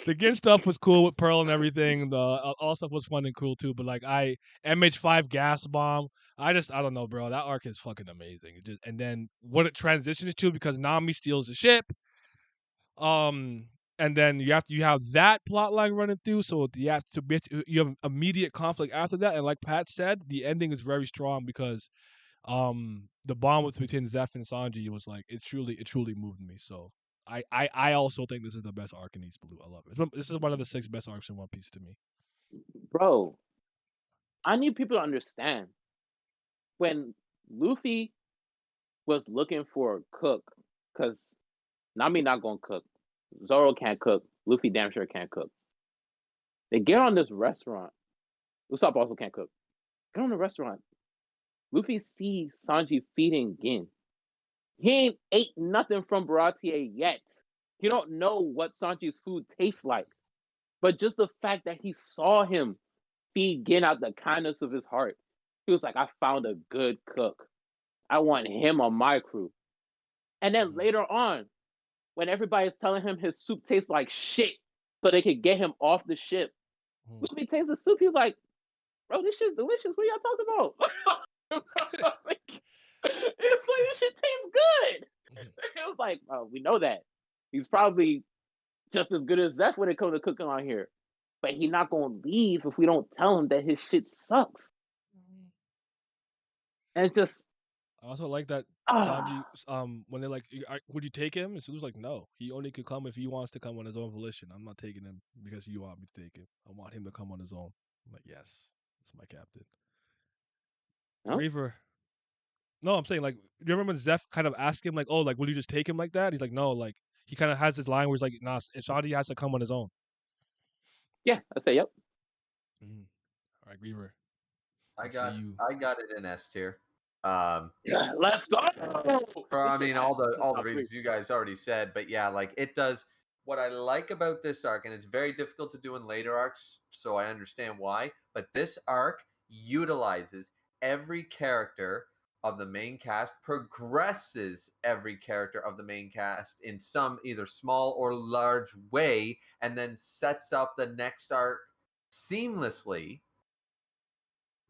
The Gin stuff was cool with Pearl and everything. The all stuff was fun and cool too. But like MH5 gas bomb. I don't know, bro. That arc is fucking amazing. And then what it transitions to, because Nami steals the ship. And then you have that plot line running through, so you have immediate conflict after that. And like Pat said, the ending is very strong because the bond between Zeph and Sanji was like it truly moved me. So I also think this is the best arc in East Blue. I love it. This is one of the 6 best arcs in One Piece to me. Bro, I need people to understand when Luffy was looking for a cook, because Nami not gonna cook, Zoro can't cook, Luffy damn sure can't cook. They get on this restaurant. Usopp also can't cook. Get on the restaurant. Luffy sees Sanji feeding Gin. He ain't ate nothing from Baratie yet. He don't know what Sanji's food tastes like. But just the fact that he saw him feed Gin out the kindness of his heart, he was like, I found a good cook. I want him on my crew. And then later on, when everybody's telling him his soup tastes like shit so they could get him off the ship, Luffy tastes the soup. He's like, bro, this shit's delicious. What are y'all talking about? It's like, this shit tastes good. It was like, oh, we know that. He's probably just as good as Zeph when it comes to cooking on here. But he's not going to leave if we don't tell him that his shit sucks. And it's just... I also like that Sanji, when they're like, would you take him? And Sulu's like, no. He only could come if he wants to come on his own volition. I'm not taking him because you want me to take him. I want him to come on his own. I'm like, yes, that's my captain. No? Reaver. No, I'm saying, like, do you remember when Zeph kind of asked him, like, oh, like, will you just take him like that? He's like, no, like, he kind of has this line where he's like, nah, Sanji has to come on his own. Yeah, I say, yep. Mm-hmm. All right, Reaver. I got it in S tier. Yeah, let's go. I mean, all the reasons you guys already said, but yeah, like it does. What I like about this arc, and it's very difficult to do in later arcs, so I understand why. But this arc utilizes every character of the main cast, progresses every character of the main cast in some either small or large way, and then sets up the next arc seamlessly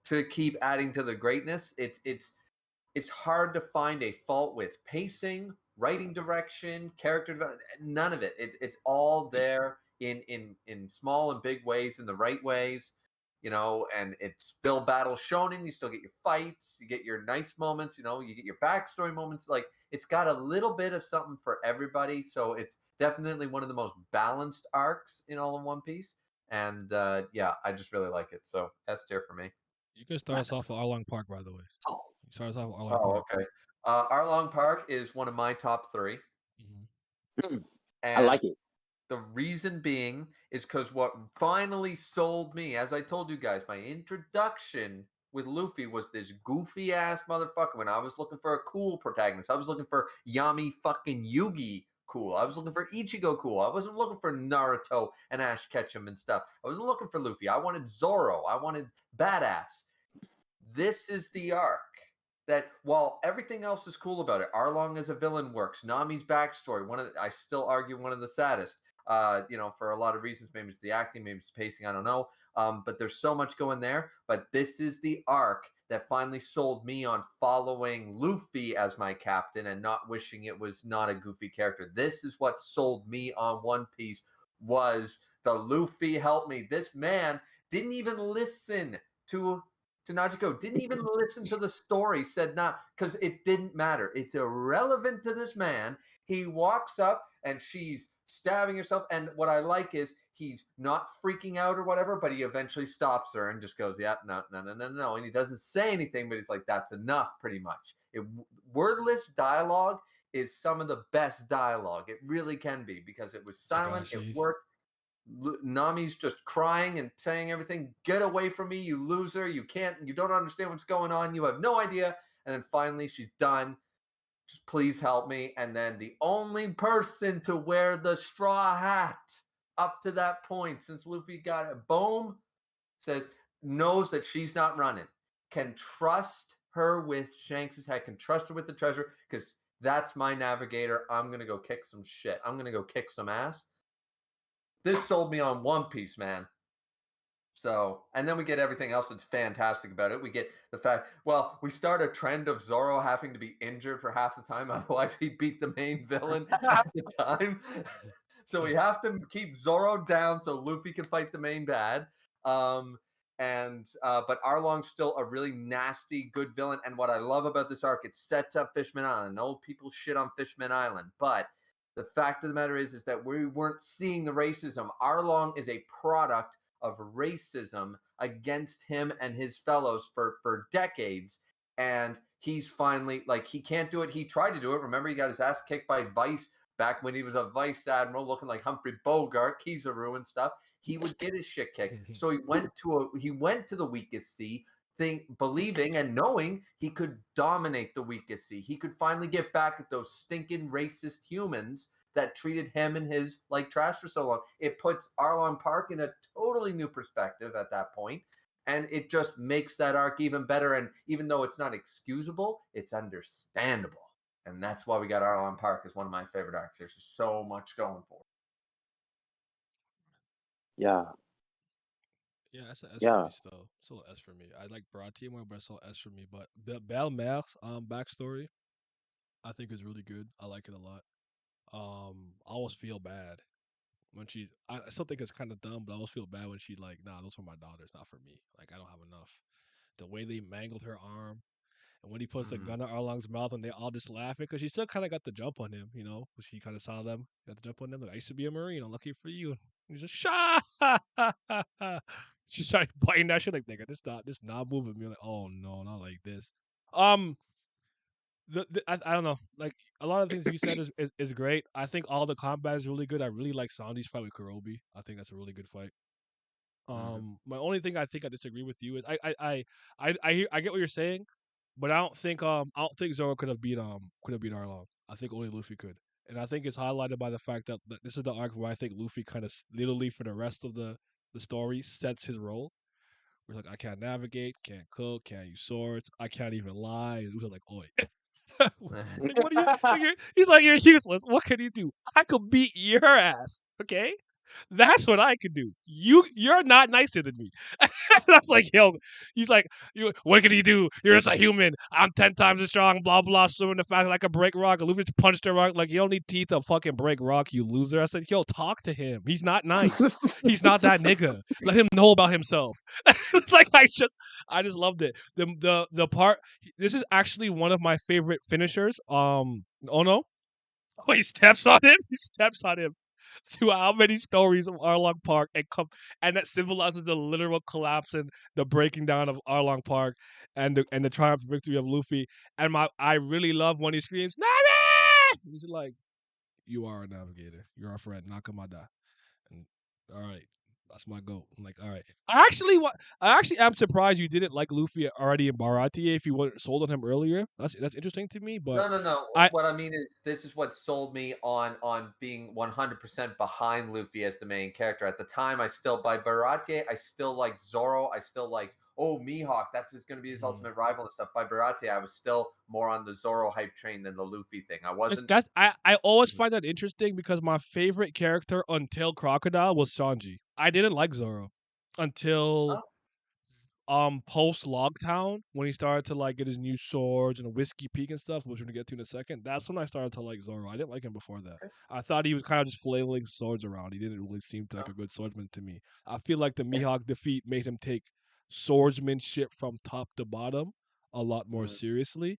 to keep adding to the greatness. It's hard to find a fault with pacing, writing direction, character development. None of it. It's all there in small and big ways, in the right ways, you know. And it's still battle shonen. You still get your fights, you get your nice moments, you know. You get your backstory moments. Like it's got a little bit of something for everybody. So it's definitely one of the most balanced arcs in all of One Piece. And yeah, I just really like it. So S tier for me. You can start us off with Arlong Park, by the way. Oh. You start us off with Arlong Park. Okay. Arlong Park is one of my top 3. Mm-hmm. And I like it. The reason being is because what finally sold me, as I told you guys, my introduction with Luffy was this goofy ass motherfucker. When I was looking for a cool protagonist, I was looking for Yami fucking Yugi cool. I was looking for Ichigo cool. I wasn't looking for Naruto and Ash Ketchum and stuff. I wasn't looking for Luffy. I wanted Zoro. I wanted badass. This is the arc that, while everything else is cool about it, Arlong as a villain works. Nami's backstory, I still argue one of the saddest. You know, for a lot of reasons. Maybe it's the acting, maybe it's pacing, I don't know. But there's so much going there. But this is the arc that finally sold me on following Luffy as my captain and not wishing it was not a goofy character. This is what sold me on One Piece, was the Luffy help me. This man didn't even listen to Najiko, didn't even listen to the story, said not, because it didn't matter. It's irrelevant to this man. He walks up and she's stabbing herself. And what I like is he's not freaking out or whatever, but he eventually stops her and just goes, yeah, no. And he doesn't say anything, but he's like, that's enough, pretty much. Wordless dialogue is some of the best dialogue. It really can be, because it was silent. It worked. Nami's just crying and saying everything. Get away from me, you loser! You don't understand what's going on. You have no idea. And then finally, she's done. Just please help me. And then the only person to wear the straw hat up to that point, since Luffy got it, boom, knows that she's not running, can trust her with Shanks' head, can trust her with the treasure, because that's my navigator. I'm going to go kick some shit. I'm going to go kick some ass. This sold me on One Piece, man. So, and then we get everything else that's fantastic about it. We get the fact, well, we start a trend of Zoro having to be injured for half the time, otherwise he beat the main villain at the time. So we have to keep Zoro down so Luffy can fight the main bad. But Arlong's still a really nasty, good villain. And what I love about this arc, it sets up Fishman Island. No people shit on Fishman Island, but the fact of the matter is that we weren't seeing the racism. Arlong is a product of racism against him and his fellows for decades. And he's finally, like, he can't do it. He tried to do it. Remember, he got his ass kicked by Vice back when he was a vice admiral looking like Humphrey Bogart, Kizaru and stuff. He would get his shit kicked. So he went to the weakest sea, believing and knowing he could dominate the weakest sea. He could finally get back at those stinking racist humans that treated him and his like trash for so long. It puts Arlong Park in a totally new perspective at that point, and it just makes that arc even better. And even though it's not excusable, it's understandable. And that's why we got Arlong Park as one of my favorite arcs. There's so much going for it. Yeah. Yeah, that's an S for me still. Still an S for me. I like Baratie more, but it's still S for me. But Belle Mer's backstory, I think is really good. I like it a lot. I always feel bad when I still think it's kind of dumb, but I always feel bad when she like, nah, those are my daughters, not for me. Like I don't have enough. The way they mangled her arm, and when he puts the gun in Arlong's mouth, and they all just laughing because she still kind of got the jump on him, you know. She kind of saw them, got the jump on them. Like, I used to be a Marine. I'm lucky for you. And he's just shah. She started biting that shit like, nigga, this not moving me. I'm like, oh no, not like this. I don't know. Like a lot of things you said is great. I think all the combat is really good. I really like Sanji's fight with Kurobi. I think that's a really good fight. My only thing I think I disagree with you is I get what you're saying, but I don't think Zoro could have beat Arlong. I think only Luffy could, and I think it's highlighted by the fact that this is the arc where I think Luffy kind of literally for the rest of the story sets his role. Where like I can't navigate, can't cook, can't use swords, I can't even lie. And Luffy's like, oi. Like, what are you? He's like, you're useless. What can you do? I could beat your ass. Okay, that's what I could do. You're not nicer than me. That's like, yo. He's like, what can you do? You're just a human. I'm 10 times as strong. Blah blah. Swimming the fast like a break rock. Luffy just punched a rock. Like you don't need teeth to fucking break rock, you loser. I said, yo, talk to him. He's not nice. He's not that nigga. Let him know about himself. Like I just loved it. The part. This is actually one of my favorite finishers. Oh no. Oh, he steps on him. He steps on him through how many stories of Arlong Park and that symbolizes the literal collapse and the breaking down of Arlong Park and the triumph victory of Luffy. And I really love when he screams, Nami! He's like, you are a navigator. You're our friend, Nakamada. And all right. That's my goal. I'm like, all right. I actually am surprised you didn't like Luffy already in Baratie if you weren't sold on him earlier. That's interesting to me. But No. What I mean is, this is what sold me on being 100% behind Luffy as the main character. At the time, by Baratie, I still liked Zoro. I still liked, Mihawk, that's just going to be his ultimate rival and stuff. By Baratie, I was still more on the Zoro hype train than the Luffy thing. I wasn't. I always find that interesting because my favorite character until Crocodile was Sanji. I didn't like Zoro until post Logtown when he started to like get his new swords and a whiskey peak and stuff, which we're gonna get to in a second. That's when I started to like Zoro. I didn't like him before that. I thought he was kind of just flailing swords around. He didn't really seem like a good swordsman to me. I feel like the Mihawk defeat made him take swordsmanship from top to bottom a lot more seriously.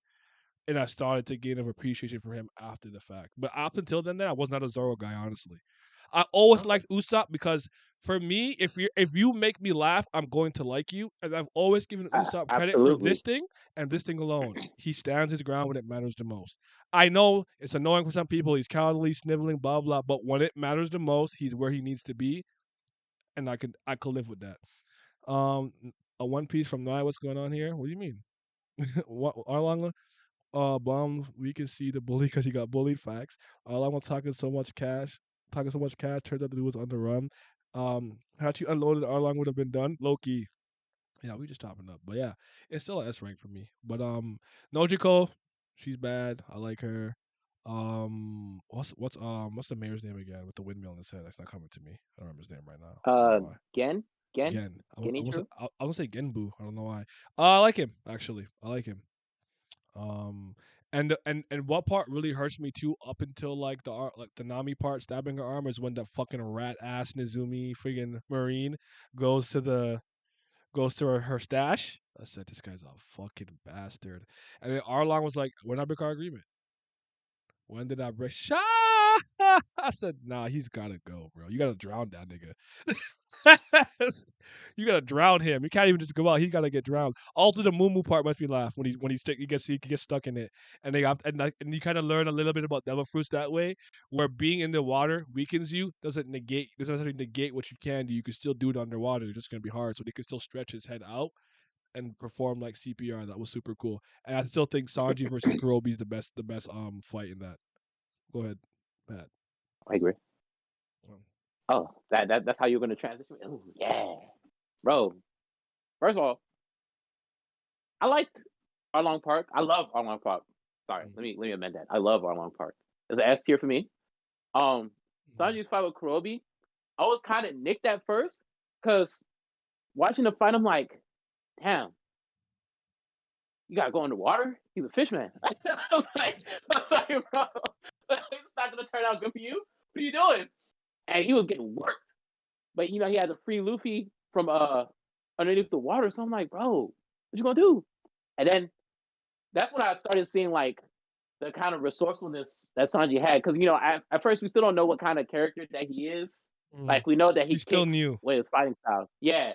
And I started to gain an appreciation for him after the fact. But up until then, I was not a Zoro guy, honestly. I always liked Usopp because for me, if you make me laugh, I'm going to like you. And I've always given Usopp credit for this thing and this thing alone. He stands his ground when it matters the most. I know it's annoying for some people. He's cowardly, sniveling, blah blah. But when it matters the most, he's where he needs to be. and I could live with that. A One Piece from Nai. What's going on here? What do you mean? What Arlong? Bum. We can see the bully because he got bullied. Facts. Arlong was talking so much cash. Talking so much cash. Turned out the dude was on the run. Had you unloaded, Arlong would have been done. Loki. Yeah, we just topping up. But yeah, it's still a S rank for me. But Nojiko, she's bad. I like her. What's the mayor's name again with the windmill in his head? That's not coming to me. I don't remember his name right now. I don't know why. Gen. Gen. Genichiro. I gonna say Genbu. I don't know why. I like him actually. I like him. Um, and what part really hurts me too, up until like the Nami part, stabbing her arm, is when that fucking rat ass Nizumi friggin' Marine goes to her stash. I said, this guy's a fucking bastard. And then Arlong was like, when I break our agreement? When did I break? I said, nah, he's gotta go, bro. You gotta drown that nigga. You gotta drown him. You can't even just go out. He's gotta get drowned. Also, the Moo part makes me laugh when he gets stuck in it, and and you kind of learn a little bit about devil fruits that way, where being in the water weakens you, doesn't necessarily negate what you can do. You can still do it underwater. It's just gonna be hard. So they can still stretch his head out and perform like CPR. That was super cool. And I still think Sanji versus Kurobi is the best fight in that. Go ahead, Pat. I agree. Oh, that's how you're gonna transition. Oh yeah, bro. First of all, I liked Arlong Park. I love Arlong Park. Sorry, let me amend that. I love Arlong Park. It's an S tier for me. Sanji's fight with Kurobi, I was kind of nicked at first because watching the fight, I'm like, damn, you gotta go underwater. He's a fishman. I was like, bro, it's not gonna turn out good for you. What are you doing? And he was getting worked. But he had to free Luffy from underneath the water. So I'm like, bro, what you gonna do? And then that's when I started seeing like the kind of resourcefulness that Sanji had. Because at first we still don't know what kind of character that he is. Like we know that he He's still kicks new. with his fighting style. Yeah.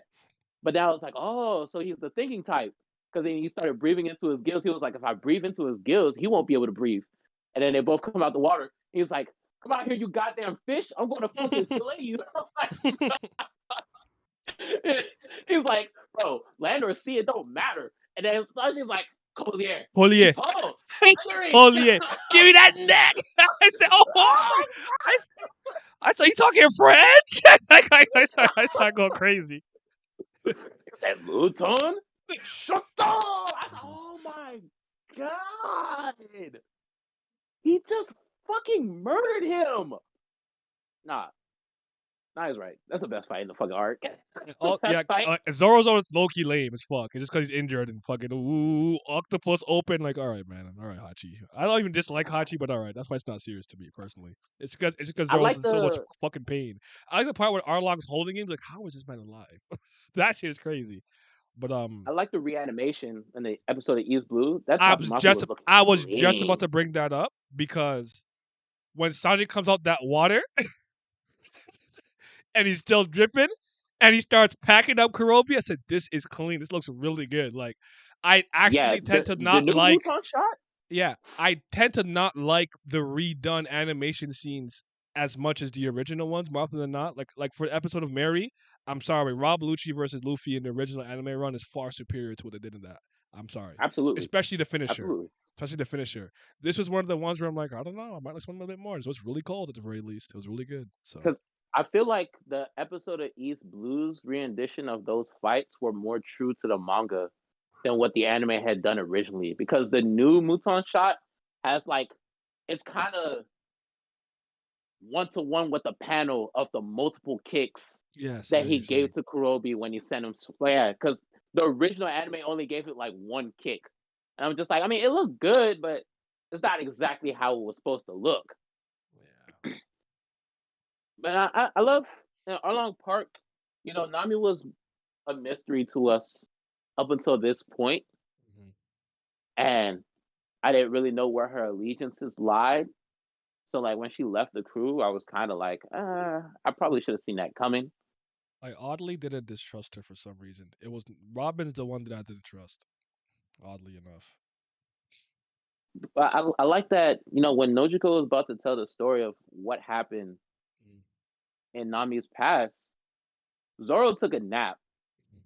But now it's like, oh, so he's the thinking type. Because then he started breathing into his gills. He was like, if I breathe into his gills, he won't be able to breathe. And then they both come out the water. He was like, come out here, you goddamn fish. I'm going to fucking slay you. He's like, bro, land or sea, it don't matter. And then Sanji's like, Collier. Collier. Oh, Collier. Give me that neck. I said, oh, I saw you talking French. I started going crazy. He said, Luton? Shut up! I said, oh my god! He just fucking murdered him! Nah, he's right. That's the best fight in the fucking arc. Oh yeah, Zoro's always low-key lame as fuck. It's just because he's injured and fucking octopus open. Like, all right, man, all right, Hachi. I don't even dislike Hachi, but all right, that fight's not serious to me personally. It's because Zoro's in so much fucking pain. I like the part where Arlong's holding him. Like, how is this man alive? That shit is crazy. But I like the reanimation in the episode of East Blue. That I was just about to bring that up because when Sanji comes out that water and he's still dripping and he starts packing up Kurobi, I said, this is clean. This looks really good. Like, I actually tend to not the new like Mouton shot? Yeah, I tend to not like the redone animation scenes as much as the original ones, more often than not. Like for the episode of Mary, I'm sorry, Rob Lucci versus Luffy in the original anime run is far superior to what they did in that. I'm sorry. Absolutely. Especially the finisher. Absolutely. Especially the finisher. This was one of the ones where I'm like, I don't know, I might like this one a little bit more. So it's really cold at the very least. It was really good. So because I feel like the episode of East Blue's rendition of those fights were more true to the manga than what the anime had done originally. Because the new Mouton shot has like, it's kind of 1-to-1 with the panel of the multiple kicks that he gave to Kurobi when he sent him. Yeah, because the original anime only gave it like one kick. And I'm just like, I mean, it looked good, but it's not exactly how it was supposed to look. Yeah. But I love Arlong Park. Nami was a mystery to us up until this point. And I didn't really know where her allegiances lied. So like when she left the crew, I was kind of like, I probably should have seen that coming. I oddly didn't distrust her for some reason. It was Robin's the one that I didn't trust. Oddly enough. But I like that, when Nojiko was about to tell the story of what happened in Nami's past, Zoro took a nap,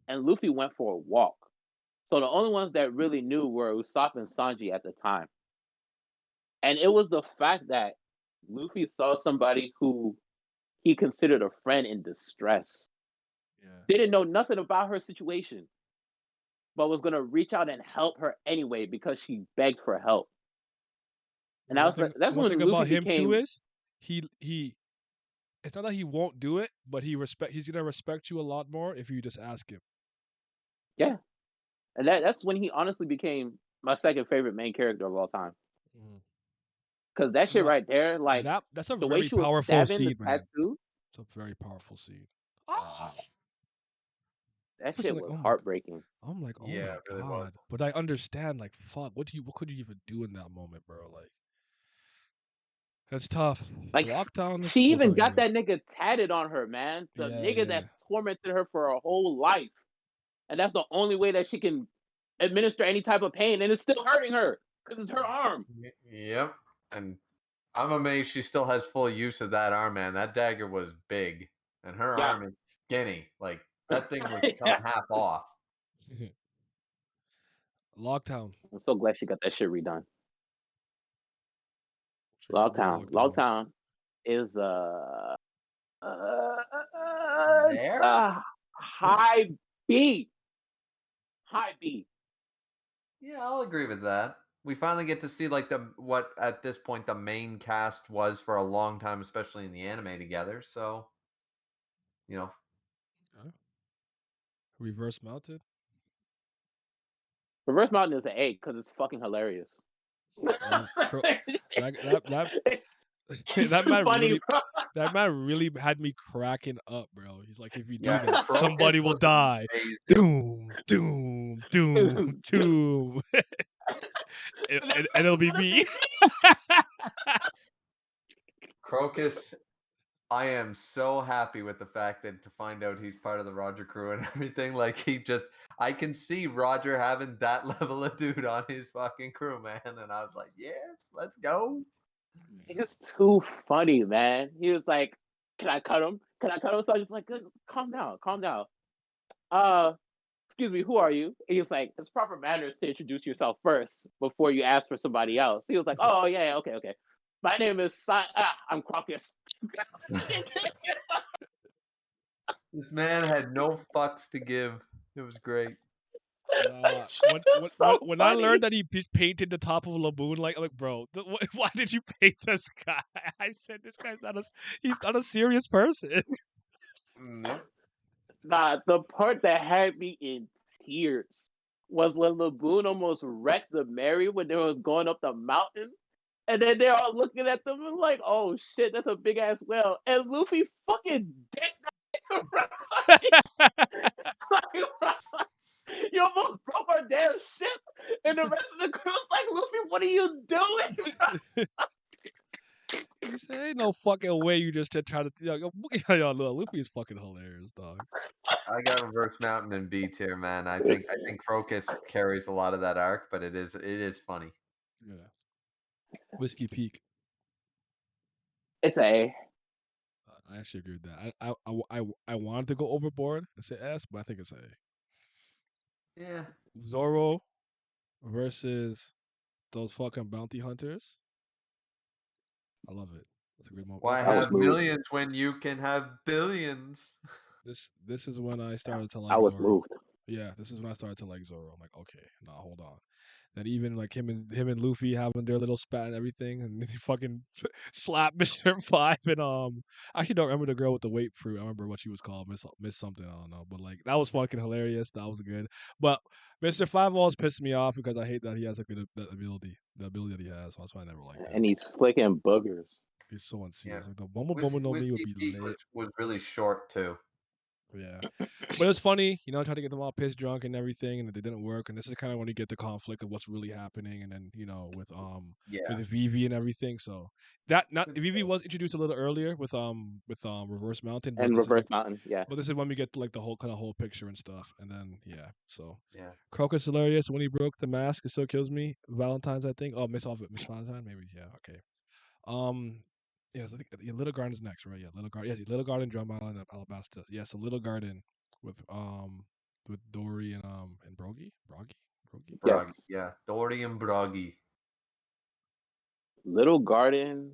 and Luffy went for a walk. So the only ones that really knew were Usopp and Sanji at the time. And it was the fact that Luffy saw somebody who he considered a friend in distress. Yeah. Didn't know nothing about her situation, but was gonna reach out and help her anyway because she begged for help. And that's one when thing Luffy about him became. too is he. It's not that he won't do it, but he's gonna respect you a lot more if you just ask him. Yeah, and that's when he honestly became my second favorite main character of all time. Because that shit right there, like that's a the way very she was powerful stabbing the scene, man. tattoo, It's a very powerful scene. that Listen, shit like, was oh my, heartbreaking. I'm like, oh Yeah, my it really was. god. But I understand, like, fuck, what could you even do in that moment, bro? Like, it's tough. Like Lockdown is. she Oh, even sorry, got go that nigga tatted on her, man. The ahead. nigga Yeah. that tormented her for her whole life, and that's the only way that she can administer any type of pain, and it's still hurting her because it's her arm. Yep. And I'm amazed she still has full use of that arm, man. That dagger was big, and her Yeah. arm is skinny. Like that thing was cut half off. Lockdown. I'm so glad she got that shit redone. Forget about Lockdown is it's There? a high B. High B. Yeah, I'll agree with that. We finally get to see like what at this point the main cast was for a long time, especially in the anime together. So, you know, Reverse mounted. Reverse Mountain is an A because it's fucking hilarious. That man funny, really, bro. that man really had me cracking up, bro. He's like, if you do yeah, that, Crocus somebody will was die. amazing. Doom, doom, doom, doom, and it'll be me. Crocus, I am so happy with the fact that to find out he's part of the Roger crew and everything. Like I can see Roger having that level of dude on his fucking crew, man. And I was like, yes, let's go. He's too funny, man. He was like, "Can I cut him? Can I cut him?" So I was like, "Calm down, calm down." Excuse me, who are you? And he was like, "It's proper manners to introduce yourself first before you ask for somebody else." He was like, "Oh yeah, okay. My name is I'm Crocus." This man had no fucks to give. It was great. When I learned that he painted the top of Laboon, like bro, why did you paint this guy? I said this guy's he's not a serious person. Nope. Nah, the part that had me in tears was when Laboon almost wrecked the Mary when they was going up the mountain. And then they're all looking at them and like, oh shit, that's a big ass whale. And Luffy fucking decked that you almost broke our damn ship. And the rest of the crew's like, Luffy, what are you doing? You say ain't no fucking way you just try to yo, Luffy is fucking hilarious, dog. I got Reverse Mountain in B tier, man. I think Crocus carries a lot of that arc, but it is funny. Yeah. Whiskey Peak. It's A. I actually agree with that. I wanted to go overboard and say S, but I think it's A. Yeah. Zoro versus those fucking bounty hunters. I love it. That's a great moment. Why have millions when you can have billions? This is when I started to like I was Zoro. moved. Yeah, this is when I started to like Zoro. I'm like, okay, nah, hold on. Then even like him and Luffy having their little spat and everything, and he fucking slapped Mr. Five and I actually don't remember the girl with the weight fruit. I remember what she was called, Miss something. I don't know, but like that was fucking hilarious. That was good. But Mr. Five always pissed me off because I hate that he has a good that ability, the ability that he has. So that's why I never liked that. And he's flicking boogers. He's so unserious. Yeah. Like the Bomo no Mi would be lit. Was really short too. Yeah, but it was funny, I tried to get them all pissed drunk and everything, and it didn't work. And this is kind of when you get the conflict of what's really happening, and then with Vivi and everything. So that Vivi was introduced a little earlier with Reverse Mountain, and Reverse Mountain, yeah. But this is when we get to like the whole picture and stuff, and then so yeah. Crocus hilarious when he broke the mask. It still kills me. Valentine's, I think. Oh, Miss Valentine, maybe. Yeah, okay. Yes, I think Little Garden's next, right? Yeah, Little Garden. Yeah, Little Garden, Drum Island, and Alabasta. Yeah, so Little Garden with Dory and Brogy. Yes. Broggy, yeah, Dory and Broggy. Little Garden.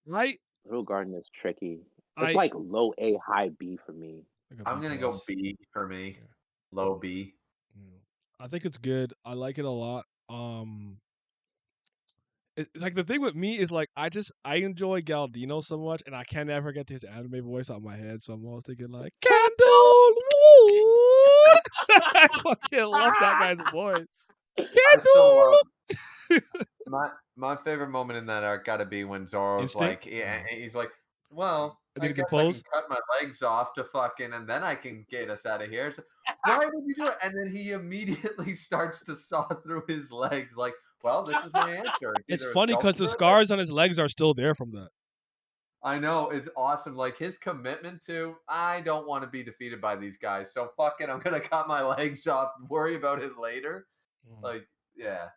Right? Little Garden is tricky. It's I like low A, high B for me. like a I'm B gonna go plus. B for me. Yeah. Low B. Mm. I think it's good. I like it a lot. It's like the thing with me is like I enjoy Galdino so much, and I can never get his anime voice out of my head. So I'm always thinking like Candle. Woo! I fucking love that guy's voice. I still love Candle. my favorite moment in that arc. Got to be when Zoro's Instinct. like, he's like, well, I I think the guess I can pose. cut my legs off to fucking, and then I can get us out of here. So, why would you do it? And then he immediately starts to saw through his legs. Like, well, this is my answer. It's either a funny because the sculpture or this. scars on his legs are still there from that. I know, it's awesome. Like his commitment to, I don't want to be defeated by these guys, so fuck it, I'm gonna cut my legs off. Worry about it later. Like, yeah,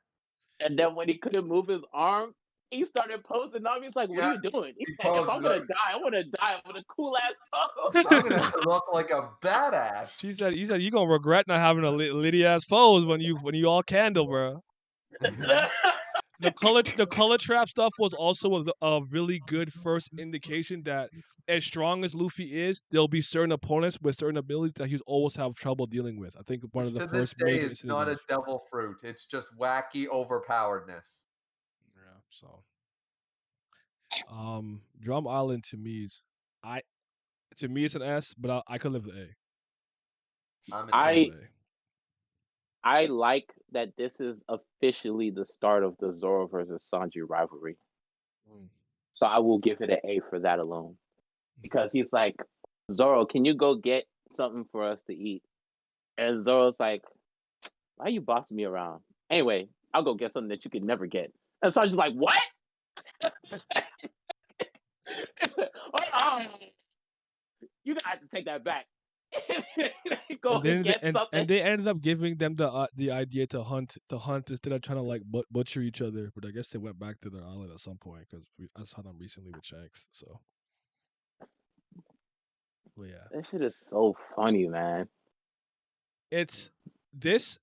And then when he couldn't move his arm, he started posing up. He's like, "What yeah. are you doing?" He's He like, "If poses I'm gonna up. die, I want to die with a cool ass pose." I'm gonna look like a badass. He said you're gonna regret not having a litty ass pose when you all candle, bro. The color trap stuff was also a really good first indication that as strong as Luffy is, there'll be certain opponents with certain abilities that he'll always have trouble dealing with. I think one Which of the to this first day major is not a incidents. devil fruit. It's just wacky overpoweredness. Yeah. So, Drum Island to me is it's an S, but I could live with A. I'm I could live I with A. I like that this is officially the start of the Zoro versus Sanji rivalry. Mm. So I will give it an A for that alone. Because he's like, "Zoro, can you go get something for us to eat?" And Zoro's like, "Why are you bossing me around? Anyway, I'll go get something that you could never get." And Sanji's like, "What?" Oh, you gotta have to take that back. Go And and then get something. they ended up giving them the idea to hunt instead of trying to like butcher each other. But I guess they went back to their island at some point because I saw them recently with Shanks. So, but yeah, That shit is so funny, man. it's this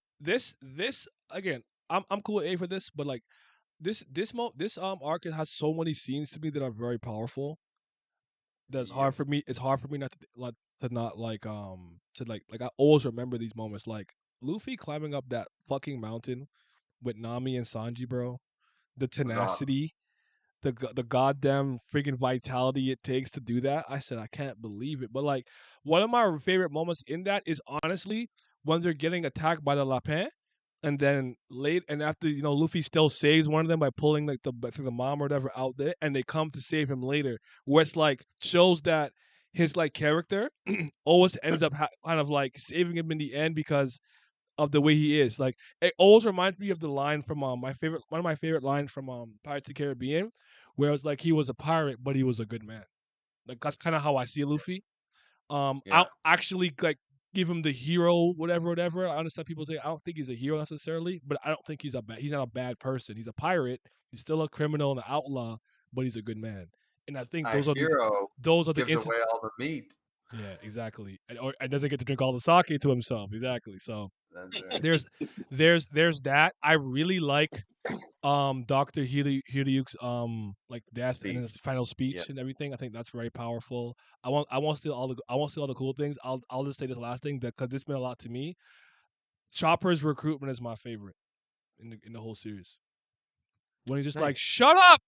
again. I'm cool with A for this, but like this arc has so many scenes to me that are very powerful. That's Yep. hard for me. It's hard for me not to not like I always remember these moments like Luffy climbing up that fucking mountain with Nami and Sanji, bro. The Was awesome. tenacity, the goddamn freaking vitality it takes to do that. I said I can't believe it. But like one of my favorite moments in that is honestly when they're getting attacked by the Lapin, and then after Luffy still saves one of them by pulling like the mom or whatever out there, and they come to save him later, where it's like shows that his like character always ends up kind of like saving him in the end because of the way he is. Like it always reminds me of the line from one of my favorite lines from Pirates of the Caribbean, where it's like he was a pirate but he was a good man. Like that's kind of how I see Luffy. Yeah. I'll actually like give him the hero, whatever. I understand people say I don't think he's a hero necessarily, but I don't think he's not a bad person. He's a pirate. He's still a criminal and an outlaw, but he's a good man. And I think A hero those are the gives away all the meat. yeah, exactly. And doesn't get to drink all the sake to himself. Exactly. So That's right. there's that. I really like Dr. Hiryu's like death and his Speech. final speech Yep. and everything. I think that's very powerful. I want still all the cool things. I'll just say this last thing that because this meant a lot to me. Chopper's recruitment is my favorite in the whole series. When he's just like, Nice. "Shut up,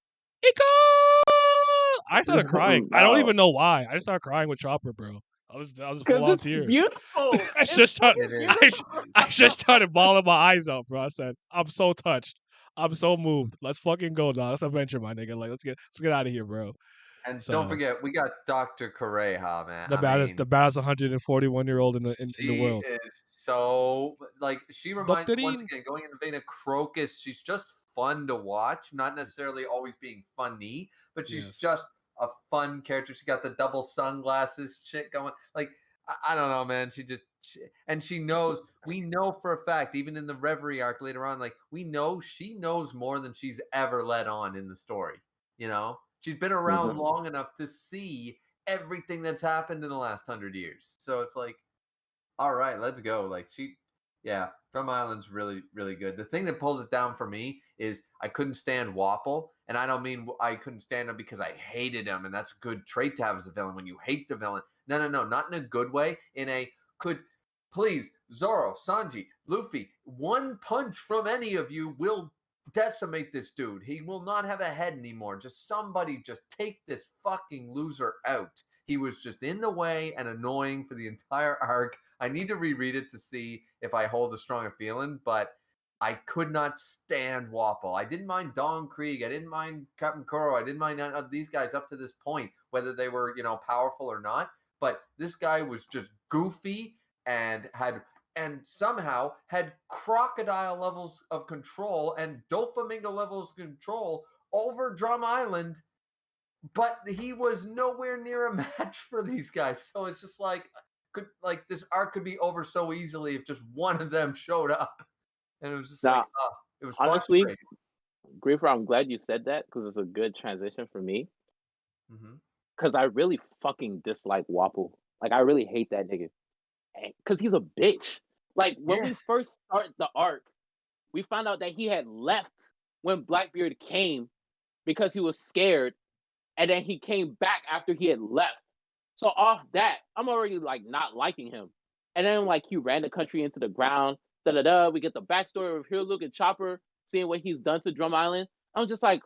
Iko!" I started crying. I don't No. even know why. I just started crying with Chopper, bro. I was full Because on it's tears. beautiful. I It's just started. fucking It is. beautiful. I just started bawling my eyes out, bro. I said, "I'm so touched. I'm so moved. Let's fucking go, dog. Let's adventure, my nigga. Like, let's get out of here, bro." And don't So forget, we got Dr. Correja, man. the baddest 141-year-old in the She world. is so like she reminds once Doctorine. again going in the vein of Crocus. She's just fun to watch, not necessarily always being funny, but she's Yes. just a fun character. She got the double sunglasses shit going. Like I don't know, man. And she knows. We know for a fact, even in the Reverie arc later on, like we know she knows more than she's ever let on in the story. You know, She's been around long enough to see everything that's happened in the last 100 years. So it's like, all right, let's go. Like Drum Island's really, really good. The thing that pulls it down for me is I couldn't stand Wapple. And I don't mean I couldn't stand him because I hated him. And that's a good trait to have as a villain when you hate the villain. No, not in a good way. Please, Zoro, Sanji, Luffy, one punch from any of you will decimate this dude. He will not have a head anymore. Just somebody just take this fucking loser out. He was just in the way and annoying for the entire arc. I need to reread it to see if I hold a stronger feeling, but I could not stand Wapple. I didn't mind Don Krieg. I didn't mind Captain Kuro. I didn't mind none of these guys up to this point, whether they were, powerful or not. But this guy was just goofy and somehow had crocodile levels of control and Doflamingo levels of control over Drum Island, but he was nowhere near a match for these guys. So it's just this arc could be over so easily if just one of them showed up. And it was just it was honestly, frustrating. Griefer, I'm glad you said that because it's a good transition for me. Mm-hmm. Because I really fucking dislike Wapple. Like, I really hate that nigga. Because he's a bitch. Like, when we first started the arc, we found out that he had left when Blackbeard came because he was scared. And then he came back after he had left. So off that, I'm already, not liking him. And then, he ran the country into the ground. We get the backstory of Hero Luke and Chopper, seeing what he's done to Drum Island. I'm just like,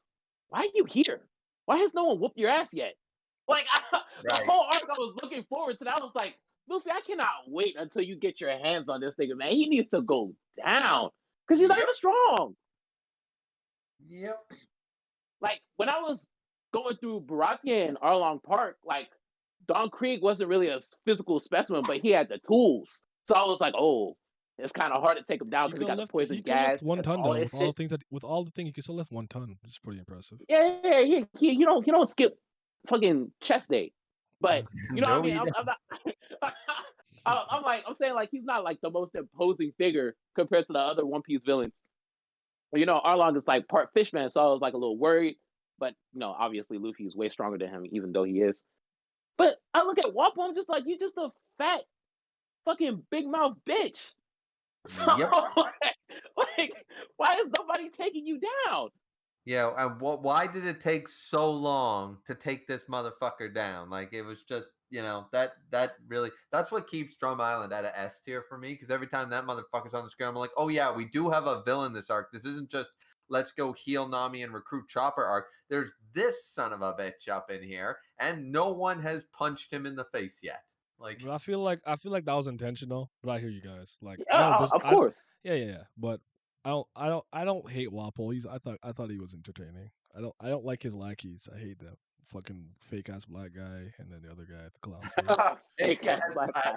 why are you here? Why has no one whooped your ass yet? The whole arc I was looking forward to that. I was like, Luffy, I cannot wait until you get your hands on this nigga, man. He needs to go down because he's not even strong. Yep. When I was going through Baratia and Arlong Park, Don Krieg wasn't really a physical specimen, but he had the tools. So I was like, oh, it's kind of hard to take him down because he got the poison gas. He 1 ton though. With all the things, he can still lift 1 ton. It's pretty impressive. Yeah. You don't skip fucking chest day. But you know what I mean? I'm not. I'm saying he's not the most imposing figure compared to the other One Piece villains. Arlong is part fishman, so I was a little worried. But obviously Luffy is way stronger than him, even though he is. But I look at Wappo, I'm just you just a fat fucking big mouth bitch. Yep. Why is nobody taking you down? Yeah, and why did it take so long to take this motherfucker down? It was just, that really, that's what keeps Drum Island at a S tier for me, because every time that motherfucker's on the screen, I'm like, oh yeah, we do have a villain this arc. This isn't just let's go heal Nami and recruit Chopper arc. There's this son of a bitch up in here, and no one has punched him in the face yet. But I feel like that was intentional. But I hear you guys. Of course. Yeah. But I don't hate Wapple. I thought he was entertaining. I don't like his lackeys. I hate them. Fucking fake ass black guy, and then the other guy, the clown face. Fake ass black guy.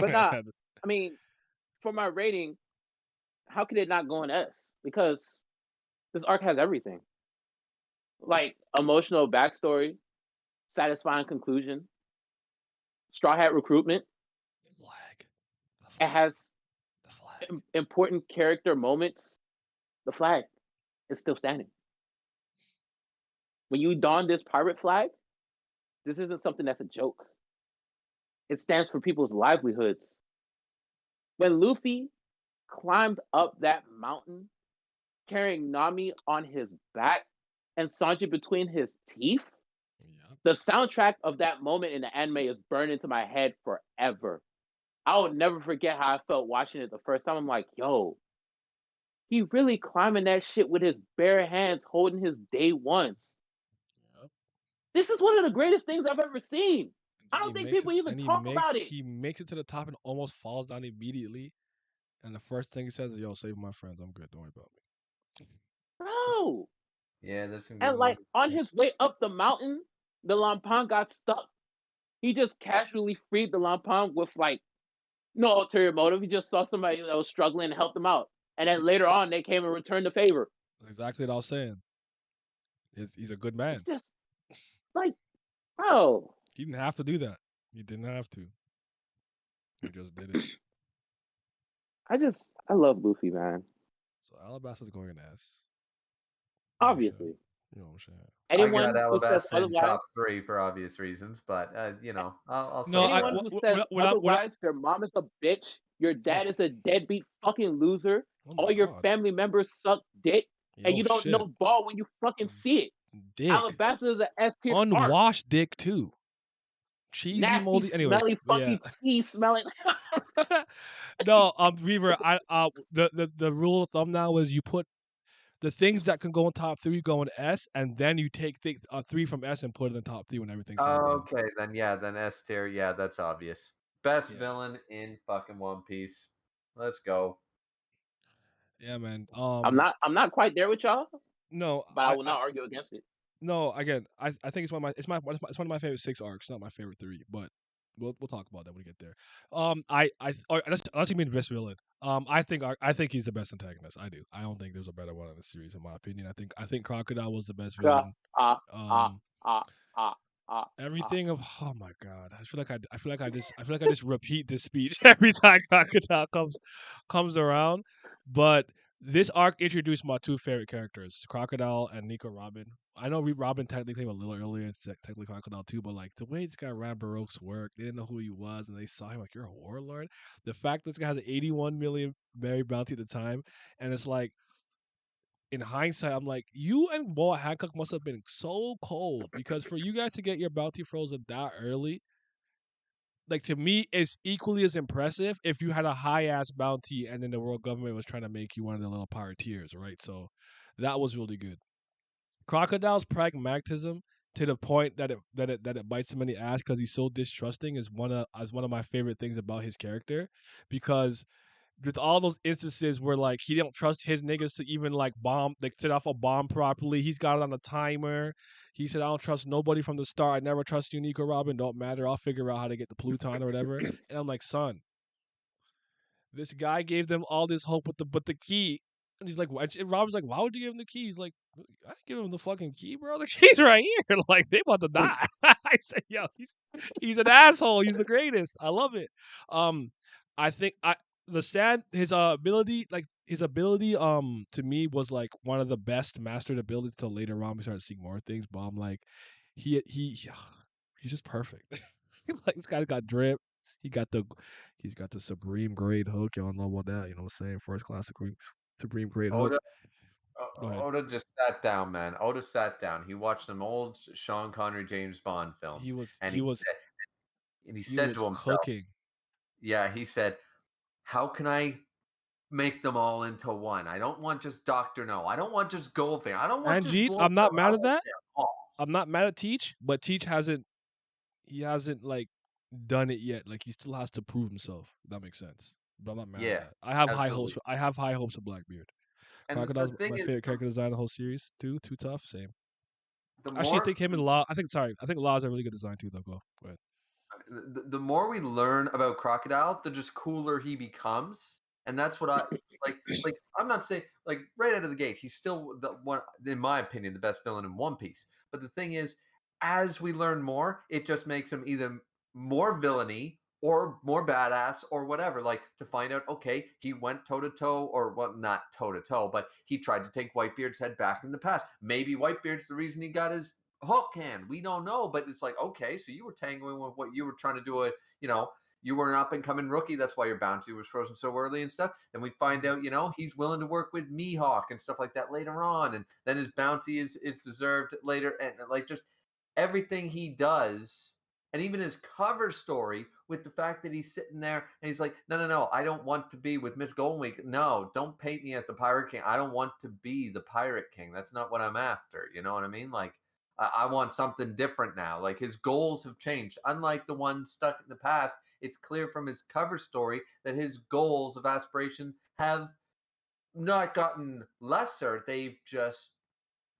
But I mean, for my rating, how could it not go in S? Because this arc has everything. Emotional backstory, satisfying conclusion, Straw Hat recruitment. The flag. It has important character moments. The flag is still standing. When you don this pirate flag, this isn't something that's a joke. It stands for people's livelihoods. When Luffy climbed up that mountain carrying Nami on his back and Sanji between his teeth, the soundtrack of that moment in the anime is burned into my head forever. I will never forget how I felt watching it the first time. I'm like, yo, he really climbing that shit with his bare hands, holding his day ones. Yep. This is one of the greatest things I've ever seen. I don't think people even talk about it. He makes it to the top and almost falls down immediately. And the first thing he says is, yo, save my friends. I'm good. Don't worry about me. Bro. Yeah, there's some good And moments. on his way up the mountain, the Lampang got stuck. He just casually freed the Lampang with no ulterior motive. He just saw somebody that was struggling and helped them out. And then later on, they came and returned the favor. That's exactly what I was saying. He's a good man. It's just bro. He didn't have to do that. He didn't have to. He just did it. I love Luffy, man. So Alabaster's going in S. Obviously. You know what I'm saying? I got Anyone who says Alabasta in otherwise, top 3 for obvious reasons, but I'll No, settle I for anyone that. who says what I otherwise, their mom is a bitch, your oh, dad is a deadbeat fucking loser, oh my all your god. family members suck dick, and Yo you don't shit. know ball when you fucking see it. Dick. Alabasta is an S tier arc. Unwashed dick too. Cheesy Nasty, moldy. Anyways, smelly, but yeah. funky cheese smelling. No, Reaver, the rule of thumb now is you put the things that can go in top 3 go in S, and then you take 3 from S and put it in top 3 when everything's said and done. Okay, then S tier. Yeah, that's obvious. Best Yeah. villain in fucking One Piece. Let's go. Yeah, man. I'm not quite there with y'all, No, but I will not argue against it. no. Again, I think it's it's one of my favorite 6 arcs. Not my favorite 3, but we'll talk about that when we get there. Unless you mean best villain. I think he's the best antagonist. I do. I don't think there's a better one in the series, in my opinion. I think Crocodile was the best villain. Ah, ah, Um, ah, ah, ah. Everything of oh my god, I feel like I just repeat this speech every time Crocodile comes around. But this arc introduced my 2 favorite characters, Crocodile and Nico Robin. I know Robin technically came a little earlier, it's technically Crocodile too, but like the way this guy ran Baroque's work, they didn't know who he was, and they saw him like you're a warlord. The fact this guy has 81 million Mary bounty at the time, and it's like in hindsight, I'm like, you and Boa Hancock must have been so cold because for you guys to get your bounty frozen that early, like to me, is equally as impressive if you had a high ass bounty and then the world government was trying to make you one of the little pirateers, right? So that was really good. Crocodile's pragmatism to the point that it bites him in the ass because he's so distrusting is one of my favorite things about his character because with all those instances where like he don't trust his niggas to even like bomb, like set off a bomb properly. He's got it on a timer. He said, "I don't trust nobody from the start. I never trust you, Nico Robin. Don't matter. I'll figure out how to get the Pluton or whatever." And I'm like, son, this guy gave them all this hope with the key. And he's like, and Robin's like, why would you give him the key? He's like, I didn't give him the fucking key, bro. The key's right here. Like they about to die. I said, yo, he's an asshole. He's the greatest. I love it. I think the sad his ability to me was like one of the best mastered abilities till later on we started seeing more things. But I'm like, he's just perfect. Like this guy's got drip. He got the he's got the supreme grade hook. Y'all know about that. You know what I'm saying? First class supreme grade hook. Oda, Go ahead. Oda just sat down, man. Oda sat down. He watched some old Sean Connery James Bond He films, was and he was he he said was to himself, cooking. "Yeah," he said, "How can I make them all into one? I don't want just Doctor No. I don't want just Goldfinger. I don't want And just Jeet, I'm Blofeld. not I mad at want that. them all." I'm not mad at Teach, but Teach hasn't like done it yet. Like he still has to prove himself. If that makes sense. But I'm not mad at Yeah, that. I have high hopes. absolutely. I have high hopes of Blackbeard. And the Crocodile's thing my is, favorite character design in the whole series. Too tough. Same. the Actually, I more think him and Law. I think Law is a really good design too. Though. Go ahead. the more we learn about Crocodile, the just cooler he becomes. And that's what I like I'm not saying like right out of the gate, he's still the one, in my opinion, the best villain in One Piece. But the thing is, as we learn more, it just makes him either more villainy or more badass or whatever. Like to find out, okay, he went toe to toe, or well, not toe to toe, but he tried to take Whitebeard's head back in the past. Maybe Whitebeard's the reason he got his hook hand. We don't know, but it's like, okay, so you were tangling with what you were trying to do. You were an up and coming rookie. That's why your bounty was frozen so early and stuff. And we find out, he's willing to work with Mihawk and stuff like that later on. And then his bounty is deserved later. And like just everything he does, and even his cover story with the fact that he's sitting there and he's like, no, I don't want to be with Miss Goldenweek. No, don't paint me as the Pirate King. I don't want to be the Pirate King. That's not what I'm after. You know what I mean? Like, I want something different now. Like his goals have changed. Unlike the ones stuck in the past, it's clear from his cover story that his goals of aspiration have not gotten lesser. They've just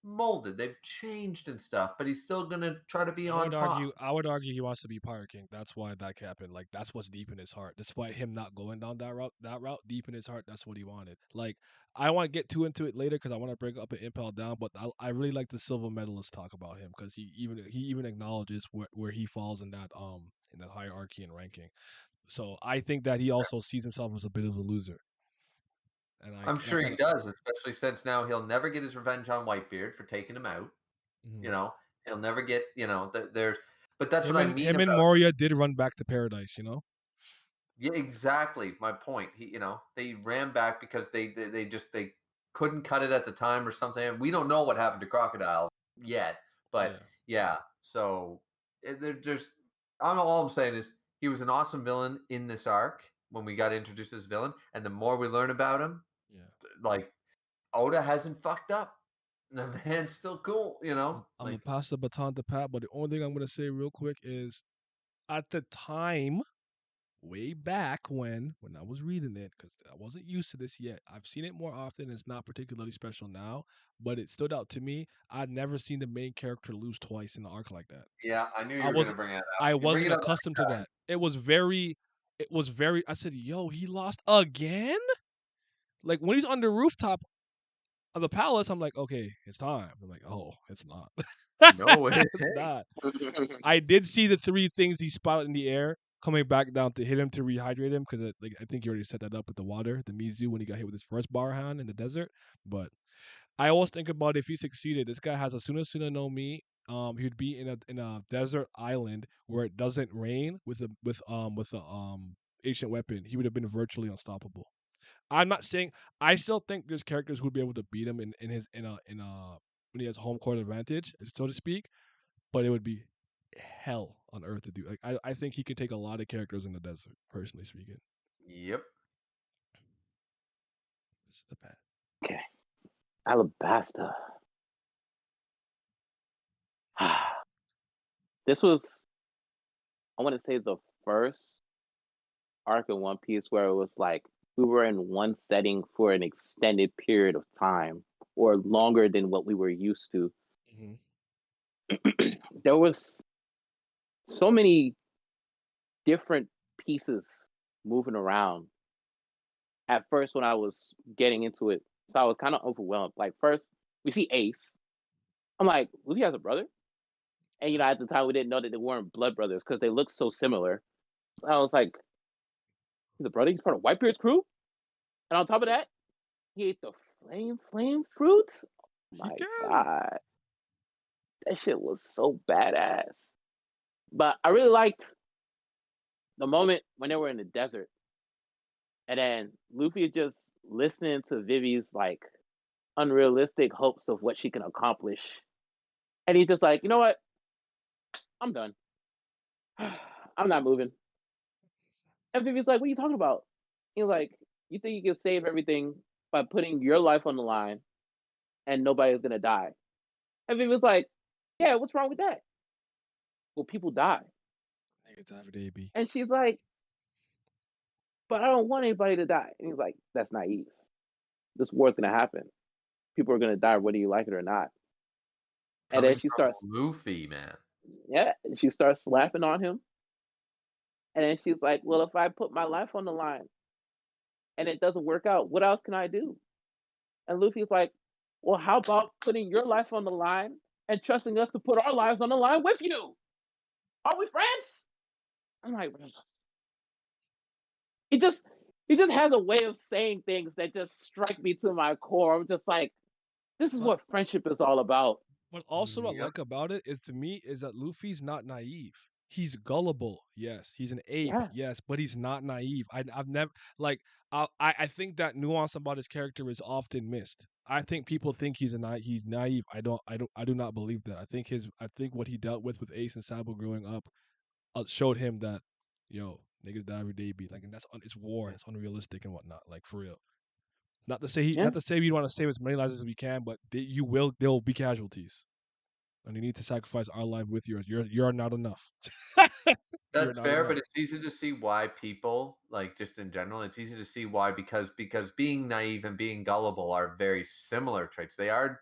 molded. They've changed and stuff, but he's still gonna try to be on top. I would argue he wants to be Pirate King. That's why that happened. Like that's what's deep in his heart. Despite him not going down that route deep in his heart, that's what he wanted. Like I want to get too into it later because I want to bring up an Impel down, but I really like the silver medalist talk about him because he even acknowledges where he falls in that hierarchy and ranking. So I think that he also sees himself as a bit of a loser. And I I'm and I sure he kind of does, especially since now he'll never get his revenge on Whitebeard for taking him out. You know, he'll never get. You know, there's. But that's Him what I and mean him and about. Moria did run back to paradise. You know. Yeah, exactly. My point. You know, they ran back because they just they couldn't cut it at the time or something. We don't know what happened to Crocodile yet, but yeah. So they're just. All I'm saying is he was an awesome villain in this arc when we got introduced as villain, and the more we learn about him, like Oda hasn't fucked up. The man's still cool, you know. I'm gonna pass the baton to Pat, but the only thing I'm gonna say real quick is, at the time, way back when I was reading it, because I wasn't used to this yet. I've seen it more often. It's not particularly special now, but it stood out to me. I'd never seen the main character lose twice in the arc like that. Yeah, I knew you were gonna bring it up. I wasn't accustomed to that. It was very. I said, "Yo, he lost again." Like when he's on the rooftop of the palace, I'm like, "Okay, it's time." I'm like, "Oh, it's not." No, it's not. I did see the 3 things he spotted in the air coming back down to hit him to rehydrate him, because I think you already set that up with the water, the Mizu, when he got hit with his first bar hound in the desert. But I always think about, if he succeeded, this guy has a Suna no Mi. He'd be in a desert island where it doesn't rain with a ancient weapon. He would have been virtually unstoppable. I'm not saying, I still think there's characters who'd be able to beat him in a when he has home court advantage, so to speak, but it would be hell on earth to do. Like I think he could take a lot of characters in the desert, personally speaking. Yep. This is the bad. Okay. Alabasta. This was, I want to say, the first arc in One Piece where it was like we were in one setting for an extended period of time, or longer than what we were used to. There was so many different pieces moving around. At first, when I was getting into it, so I was kind of overwhelmed. Like, first, we see Ace. I'm like, Luffy has a brother? And, at the time, we didn't know that they weren't blood brothers because they look so similar. I was like, he's a brother? He's part of Whitebeard's crew? And on top of that, he ate the flame fruit? Oh my God. That shit was so badass. But I really liked the moment when they were in the desert. And then Luffy is just listening to Vivi's like unrealistic hopes of what she can accomplish. And he's just like, you know what? I'm done. I'm not moving. And Vivi's like, what are you talking about? He's like, you think you can save everything by putting your life on the line and nobody's gonna die? And Vivi's like, yeah, what's wrong with that? Well, people die. And she's like, but I don't want anybody to die. And he's like, that's naive. This war's gonna happen. People are gonna die whether you like it or not. And then she starts Luffy, man. Yeah, she starts slapping on him. And then she's like, well, if I put my life on the line and it doesn't work out, what else can I do? And Luffy's like, well, how about putting your life on the line and trusting us to put our lives on the line with you? Are we friends? I'm like, he just has a way of saying things that just strike me to my core. I'm just like, this is what friendship is all about. What also what I like about it is, to me, is that Luffy's not naive. He's gullible, yes. He's an ape, yes, but he's not naive. I've never I think that nuance about his character is often missed. I think people think he's naive. I do not believe that. I think what he dealt with Ace and Sabo growing up showed him that, yo, niggas die every day, and that's it's war, it's unrealistic and whatnot, like, for real. Not to say we want to save as many lives as we can, but there will be casualties, and you need to sacrifice our life with yours. You're not enough. That's fair, but it's easy to see why people, like, just in general, it's easy to see why, because being naive and being gullible are very similar traits. They are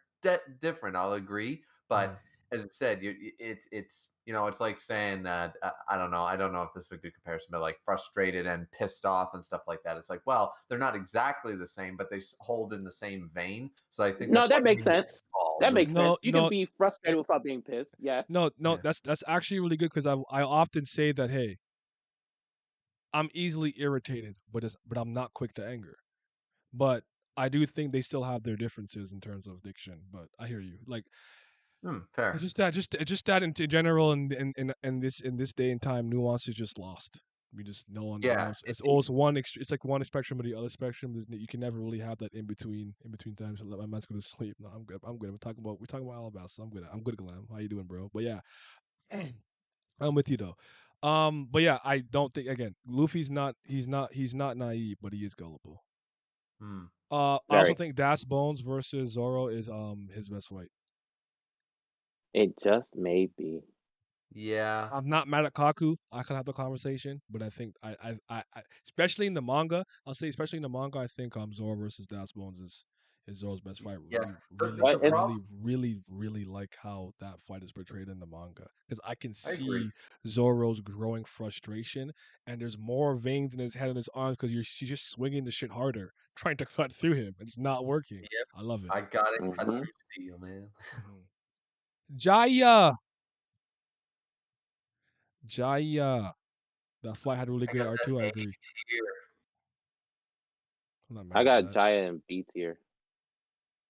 different, I'll agree, but as I said, it's it's like saying that I don't know if this is a good comparison, but like frustrated and pissed off and stuff like that. It's like, well, they're not exactly the same, but they hold in the same vein. So I think that makes sense. That makes sense. You can be frustrated without being pissed. Yeah. No, that's actually really good, because I often say that, hey, I'm easily irritated, but I'm not quick to anger. But I do think they still have their differences in terms of diction. But I hear you. Like, Fair. It's just that in general, in this day and time, nuance is just lost. We just no one Yeah, knows. It's always one. It's like one spectrum or the other spectrum. You can never really have that in between times. So let my man's go to sleep. No, I'm good. I'm good. We're talking about Alabama. So I'm good. I'm good, Glam. How you doing, bro? But yeah, I'm with you though. But yeah, I don't think again. Luffy's not. He's not naive, but he is gullible. Hmm. I also Very. think Das Bones versus Zoro is his best fight. It just may be. Yeah. I'm not mad at Kaku. I could have the conversation, but I think especially in the manga, I'll say especially in the manga, I think Zoro versus Das Bones is Zoro's best fight. Yeah. But it's Really like how that fight is portrayed in the manga because I can I agree. see Zoro's growing frustration, and there's more veins in his head and his arms because he's just swinging the shit harder, trying to cut through him, and it's not working. Yep. I love it. I got it. Cut Mhm. through steel, man. Jaya, Jaya, that fight had a really I great got art that too. I A agree. tier. I'm not mad I at got that. Jaya in B tier.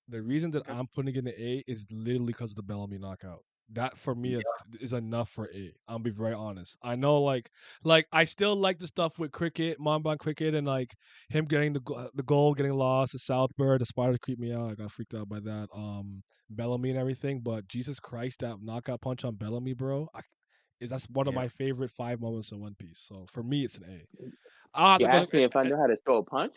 The reason that Okay. I'm putting it in the A is literally because of the Bellamy knockout. That for me Yeah. is enough for A. I'll be very honest. I know like I still like the stuff with cricket, Mamba cricket, and like him getting the goal, getting lost, the Southbird, the spider creeped me out. I got freaked out by that. Bellamy and everything, but Jesus Christ, that knockout punch on Bellamy, bro, that's one of Yeah. my favorite 5 moments in One Piece. So for me, it's an A. Ah, You asked me if I knew how to throw a punch.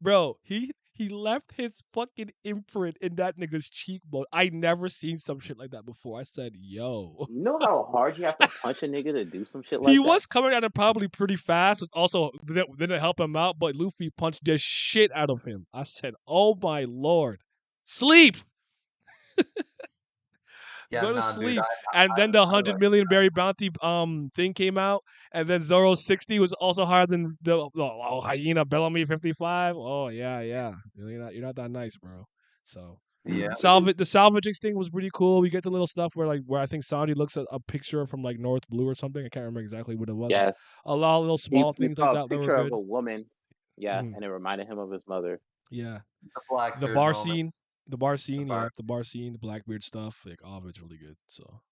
Bro, he left his fucking imprint in that nigga's cheekbone. I never seen some shit like that before. I said, yo. You know how hard you have to punch a nigga to do some shit He like that? was coming at it probably pretty fast, which also didn't help him out, but Luffy punched the shit out of him. I said, oh my lord. Sleep! Yeah. Go to No, dude. sleep. And then the I 100 million berry bounty thing came out, and then Zoro's 60 was also higher than the hyena Bellamy 55. Oh yeah. You're not that nice, bro. So Yeah. the salvaging thing was pretty cool. We get the little stuff where I think Sandy looks at a picture from like North Blue or something. I can't remember exactly what it was. Yes. A lot of little small He things like saw a that were picture of good. a woman. Yeah, Mhm. and it reminded him of his mother. Yeah. The The Blackbeard bar moment. scene. The Yeah, bar. the bar scene, the Blackbeard stuff, like all of it's really good. So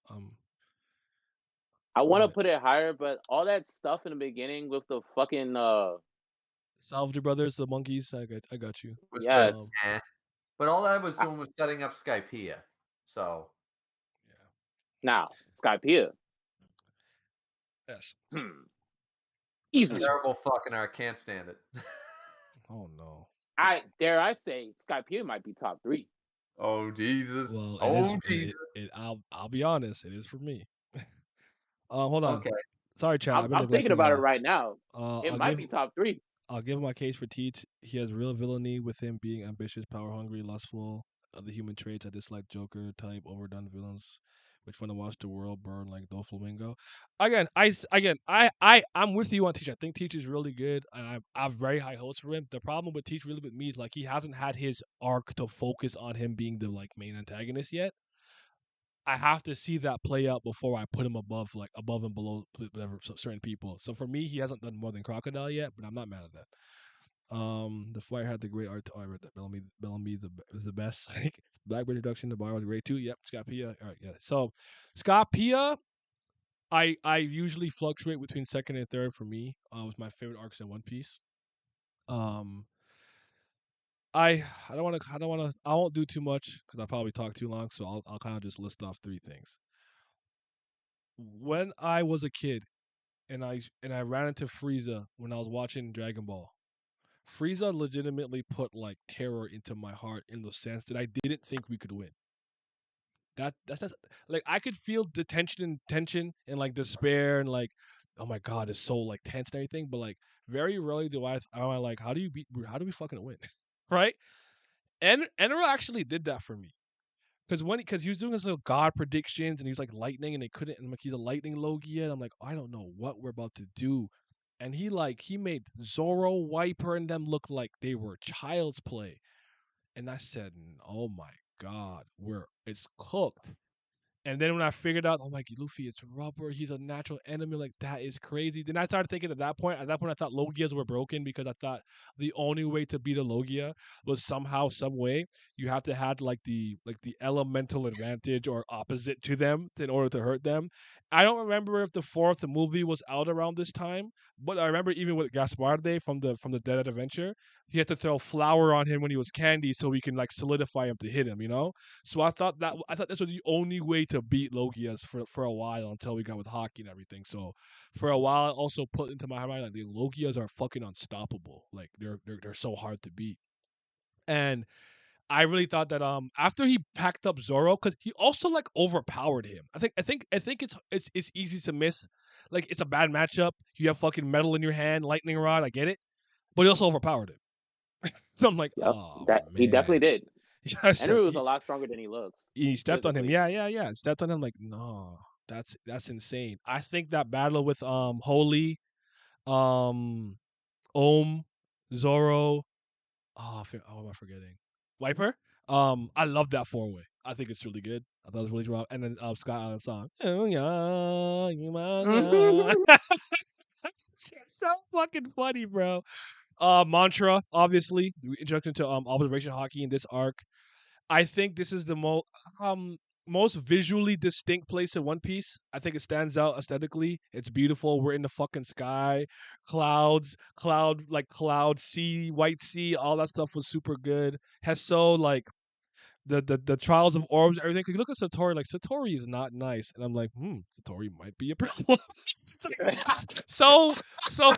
um I I'm want to lit. put it higher, but all that stuff in the beginning with the fucking Salvage Brothers, the monkeys, I got you. Was just yes. but all that was I, doing was setting up Skypiea. So Yeah. now Skypiea, Yes. Yes. easily. terrible fucking art. Can't stand it. Oh no. I say Skypiea might be top 3. Oh Jesus. Well, it is. Oh Jesus. I'll be honest. It is for me. Hold on. Okay. Sorry, chat. I've been I'm thinking neglecting about it y'all. right now. It I'll might give be top 3. I'll give my case for Teach. He has real villainy with him being ambitious, power hungry, lustful. Other human traits I dislike Joker type overdone villains, which want to watch the world burn like Doflamingo. I'm with you on Teach. I think Teach is really good, and I have very high hopes for him. The problem with Teach really with me is like he hasn't had his arc to focus on him being the like main antagonist yet. I have to see that play out before I put him above and below whatever certain people. So for me, he hasn't done more than Crocodile yet, but I'm not mad at that. The Fire had the great art. Oh, I read that. Bellamy was the best. Like Blackbird introduction, the bar was great too. Yep, Scott Pia. All right, yeah. So Scott Pia, I usually fluctuate between second and third for me. Was my favorite arcs in One Piece. Um, I won't do too much because I'll probably talk too long. So I'll kind of just list off 3 things. When I was a kid, and I ran into Frieza when I was watching Dragon Ball. Frieza legitimately put like terror into my heart in the sense that I didn't think we could win. That's like I could feel the tension and like despair and like oh my god it's so like tense and everything, but like very rarely do am I like how do we fucking win, right? And Enero actually did that for me because he was doing his little god predictions and he was like lightning and they couldn't and I'm like he's a lightning Logia and I'm like I don't know what we're about to do. And he made Zoro, Wiper, and them look like they were child's play. And I said, "Oh my god, it's cooked." And then when I figured out, I'm like, Luffy, it's rubber. He's a natural enemy. Like, that is crazy. Then I started thinking at that point, I thought Logias were broken because I thought the only way to beat a Logia was somehow, some way, you have to have the elemental advantage or opposite to them in order to hurt them. I don't remember if the fourth movie was out around this time, but I remember even with Gasparde from the Dead Adventure, he had to throw flour on him when he was candy so we can like solidify him to hit him, you know? So I thought this was the only way to beat Logias for a while until we got with hockey and everything. So for a while I also put into my mind like the Logias are fucking unstoppable. Like they're so hard to beat. And I really thought that after he packed up Zoro, because he also like overpowered him. I think it's easy to miss. Like it's a bad matchup. You have fucking metal in your hand, lightning rod. I get it, but he also overpowered him. So I'm like, Yep, oh that he definitely man. did. Yeah, so Henry was a lot stronger than he looks. he stepped on him. Physically. Yeah. Stepped on him. Like, no, that's insane. I think that battle with Holy, um, Ohm, Zoro. Oh, am I forgetting? Wiper. I love that four way. I think it's really good. I thought it was really well. And then Scott Allen song. Oh yeah, it's so fucking funny, bro. Mantra, obviously, the introduction to observation hockey in this arc. I think this is the most visually distinct place in One Piece. I think it stands out aesthetically. It's beautiful. We're in the fucking sky, cloud sea, white sea. All that stuff was super good. Has so like the trials of orbs, everything. Cause you look at Satori, like Satori is not nice, and I'm like, Satori might be a problem. So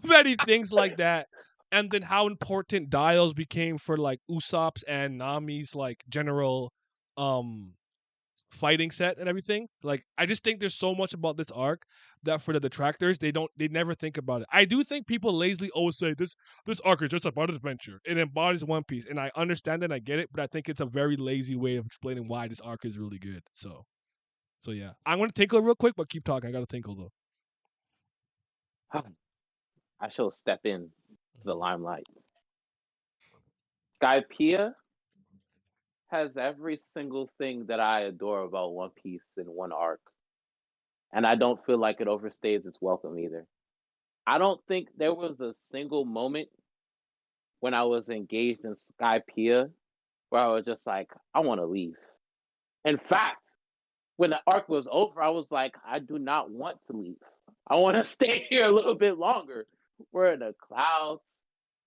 many things like that, and then how important Dials became for like Usopp's and Nami's like general um fighting set and everything. Like I just think there's so much about this arc that for the detractors they never think about it. I do think people lazily always say this arc is just about adventure. It embodies One Piece, and I understand it and I get it, but I think it's a very lazy way of explaining why this arc is really good. So yeah. I'm gonna tinkle real quick, but keep talking. I gotta tinkle though. I shall step in to the limelight. Skypiea has every single thing that I adore about One Piece in one arc. And I don't feel like it overstays its welcome either. I don't think there was a single moment when I was engaged in Skypiea where I was just like, I want to leave. In fact, when the arc was over, I was like, I do not want to leave. I want to stay here a little bit longer. We're in the clouds.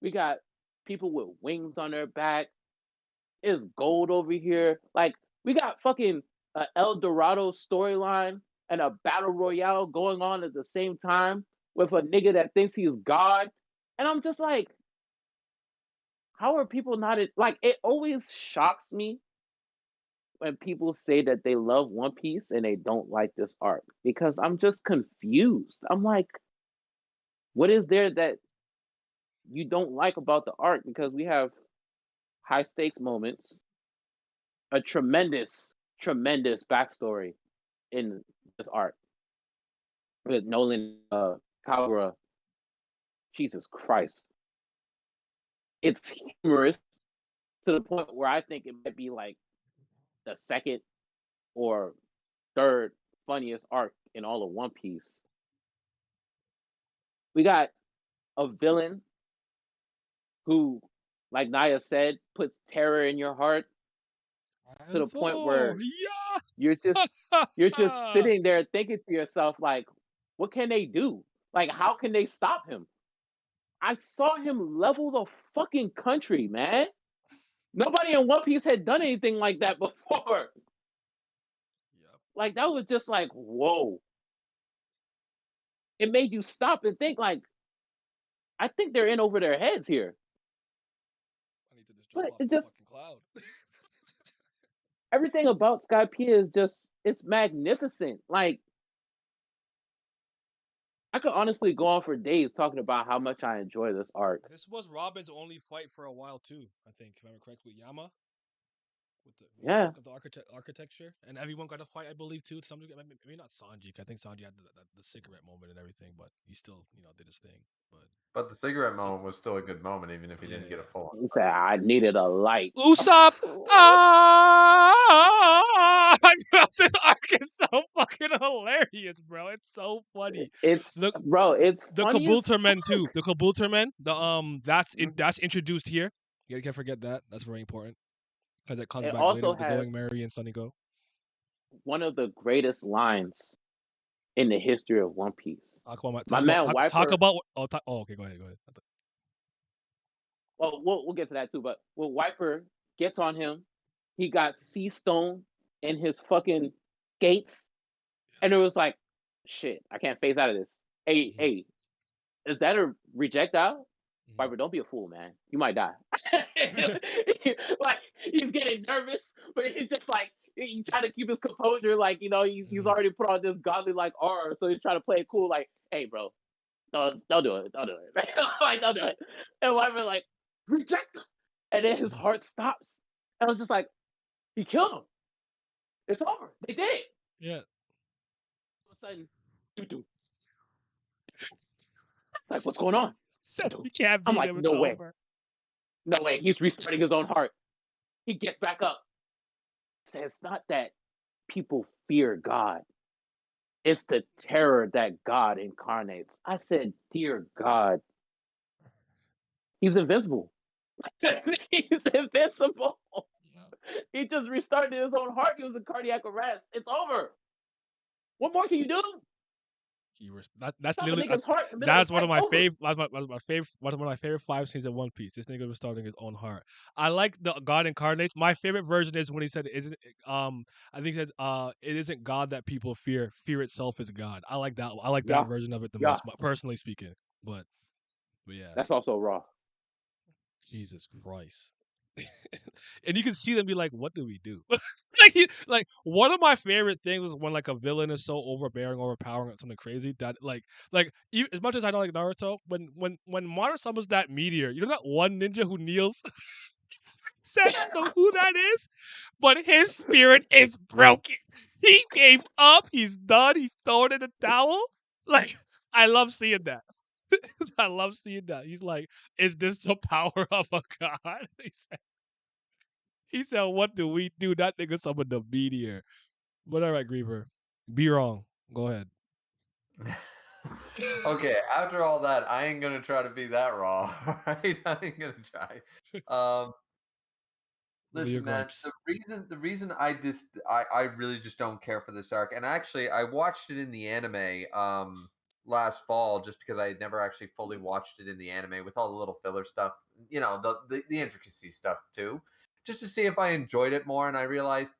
We got people with wings on their back. It's gold over here. Like, we got fucking El Dorado storyline and a battle royale going on at the same time with a nigga that thinks he's God. And I'm just like, how are people not like? It always shocks me when people say that they love One Piece and they don't like this arc because I'm just confused. I'm like, what is there that you don't like about the arc? Because we have high stakes moments, a tremendous backstory in this arc with Nolan Kagura. Jesus Christ, it's humorous to the point where I think it might be like the second or third funniest arc in all of One Piece. We got a villain who, like Naya said, puts terror in your heart to the point where you're just sitting there thinking to yourself, like, what can they do? Like, how can they stop him? I saw him level the fucking country, man. Nobody in One Piece had done anything like that before. Yep. Like, that was just like, whoa. It made you stop and think, like, I think they're in over their heads here. I need to just But jump off it's the just fucking cloud. everything about Skypiea is just it's magnificent. Like I could honestly go on for days talking about how much I enjoy this arc. This was Robin's only fight for a while too, I think, if I'm correct, with Yama. with the Yeah. look of the architecture, and everyone got a fight, I believe, too. Some maybe not Sanji. 'Cause I think Sanji had the cigarette moment and everything, but he still did his thing. But the cigarette moment was still a good moment, even if he didn't get a full on. He said, "I needed a light." Usopp, ah! This arc is so fucking hilarious, bro. It's so funny. It's The it's the funny as Kabuter men too. fuck. The Kabuter men. That's introduced here. You can't forget that. That's very important because it comes It back later also with the has Going Merry and Sunny Go. one of the greatest lines in the history of One Piece. My man Wiper. Okay, go ahead. Well, we'll get to that too. But when Wiper gets on him, he got sea stone in his fucking skates, and it was like, shit, I can't phase out of this. Hey, is that a rejectile? Wiper, don't be a fool, man. You might die. Like he's getting nervous, but he's just like he's trying to keep his composure. Like he's already put on this godly like aura, so he's trying to play it cool. Like, hey, bro, don't do it, don't do it, like don't do it. And Wiper like reject him, and then his heart stops. And I was just like, he killed him. It's over. They did it. Yeah. All of a sudden, doo-doo. Like, what's going on? So you can't I'm beat like, him. It's no way. over. No way. He's restarting his own heart. He gets back up. Says it's not that people fear God. It's the terror that God incarnates. I said, dear God, he's invincible. He's invincible. He just restarted his own heart. He was in cardiac arrest. It's over. What more can you do? That's Stop a literally nigga's heart in the middle of that's the one of fight. my Over. favorite. One of my favorite 5 scenes in One Piece. This nigga was starting his own heart. I like the God incarnates. My favorite version is when he said, "Isn't I think he said, it isn't God that people fear. Fear itself is God." I like that. I like that Yeah. version of it the Yeah. most, personally speaking. But yeah, That's also raw. Jesus Christ. And you can see them be like, "What do we do?" like one of my favorite things is when like a villain is so overbearing, overpowering, or something crazy that as much as I don't like Naruto, when Madara summons that meteor, you know that one ninja who kneels. Said, I don't know who that is, but his spirit is broken. He gave up. He's done. He's thrown in the towel. Like I love seeing that. I love seeing that. He's like, "Is this the power of a god?" He said, "What do we do?" That nigga summoned the meteor. But all right, Griever, be wrong. Go ahead. Okay, after all that, I ain't gonna try to be that raw. Right? I ain't gonna try. Listen, man. The reason I really just don't care for this arc, and actually I watched it in the anime last fall just because I had never actually fully watched it in the anime with all the little filler stuff, the intricacy stuff too, just to see if I enjoyed it more, and I realized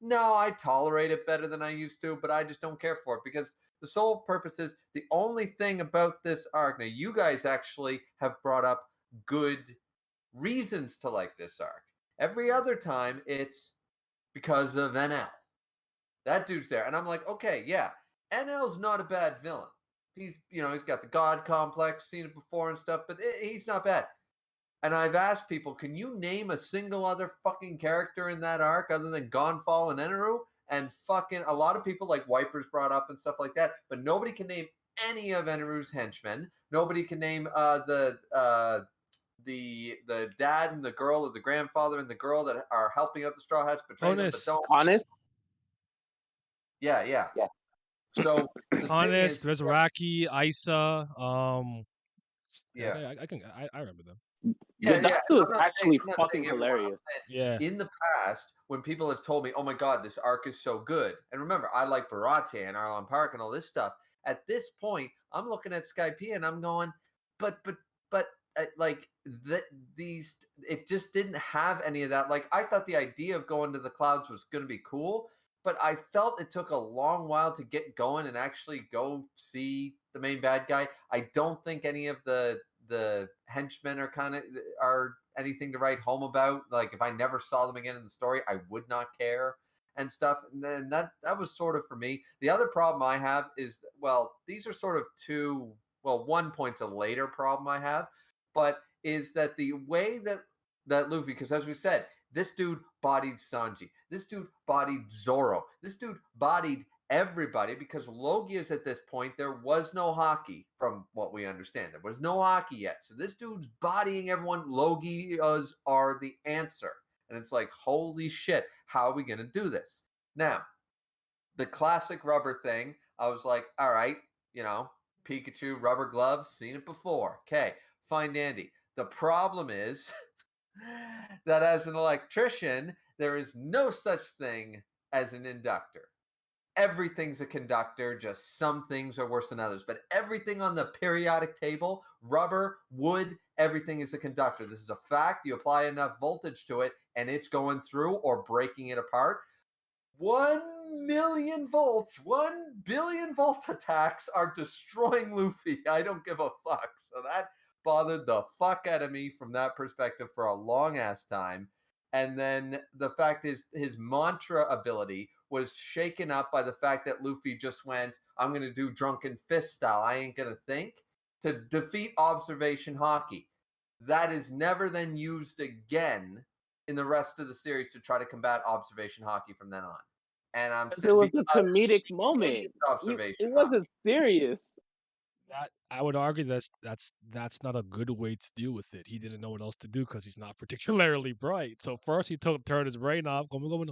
no, I tolerate it better than I used to, but I just don't care for it because the sole purpose is the only thing about this arc. Now, you guys actually have brought up good reasons to like this arc. Every other time, it's because of NL. That dude's there. And I'm like, okay, yeah, NL's not a bad villain. He's got the God complex, seen it before and stuff, but he's not bad. And I've asked people, can you name a single other fucking character in that arc other than Gonfall and Eneru? And fucking a lot of people like Wipers brought up and stuff like that, but nobody can name any of Eneru's henchmen. Nobody can name the dad and the girl, or the grandfather and the girl that are helping out the Straw Hats, betray them, but don't. Honest. Yeah. So the thing Honest, is, there's Raki, Isa. yeah, okay, I remember them. yeah. Jujutsu is I'm not actually saying fucking everyone. hilarious. Yeah. In the past, when people have told me, "Oh my God, this arc is so good," and remember, I like Barate and Arlon Park and all this stuff. At this point, I'm looking at Skype and I'm going, but like these, it just didn't have any of that. Like I thought the idea of going to the clouds was going to be cool, but I felt it took a long while to get going and actually go see the main bad guy. I don't think any of the henchmen are anything to write home about. Like if I never saw them again in the story, I would not care and stuff. And then that was sort of for me. The other problem I have is, well, these are sort of one point's a later problem I have, but is that the way that that Luffy, because as we said, this dude bodied Sanji. This dude bodied Zoro. This dude bodied everybody because Logia's at this point, there was no hockey from what we understand. There was no hockey yet. So this dude's bodying everyone. Logias are the answer. And it's like, holy shit, how are we going to do this? Now, the classic rubber thing, I was like, all right, Pikachu, rubber gloves, seen it before. Okay, fine dandy. The problem is that as an electrician, there is no such thing as an inductor. Everything's a conductor, just some things are worse than others. But everything on the periodic table, rubber, wood, everything is a conductor. This is a fact. You apply enough voltage to it, and it's going through or breaking it apart. 1 million volts, 1 billion volt attacks are destroying Luffy. I don't give a fuck. So that bothered the fuck out of me from that perspective for a long ass time. And then the fact is, his mantra ability was shaken up by the fact that Luffy just went, I'm going to do drunken fist style. I ain't going to think, to defeat observation hockey. That is never then used again in the rest of the series to try to combat observation hockey from then on. And I'm saying, it was a comedic moment. It wasn't serious. I would argue that's not a good way to deal with it. He didn't know what else to do because he's not particularly bright. So first he turned his brain off. She's like,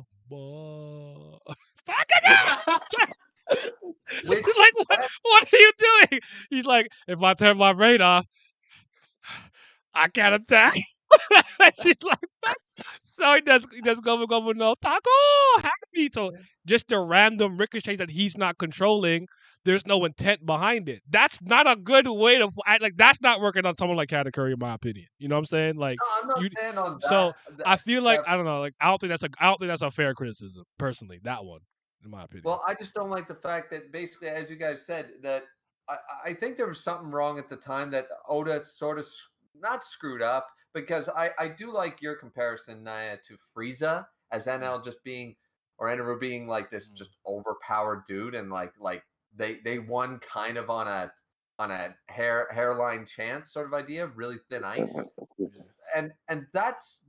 what are you doing? He's like, if I turn my brain off, I can't attack. She's like, so he does go no taco happy. So just a random ricochet that he's not controlling. There's no intent behind it. That's not a good way to like. That's not working on someone like Katakuri, in my opinion. You know what I'm saying? Like, no, I'm not saying on that. So I feel like I don't know. Like, I don't think that's a fair criticism. Personally, that one, in my opinion. Well, I just don't like the fact that basically, as you guys said, that I think there was something wrong at the time that Oda sort of not screwed up, because I do like your comparison, Naya, to Frieza as NL just being, or Eneru being like this just overpowered dude, and like they won kind of on a hairline chance sort of idea, really thin ice. And that's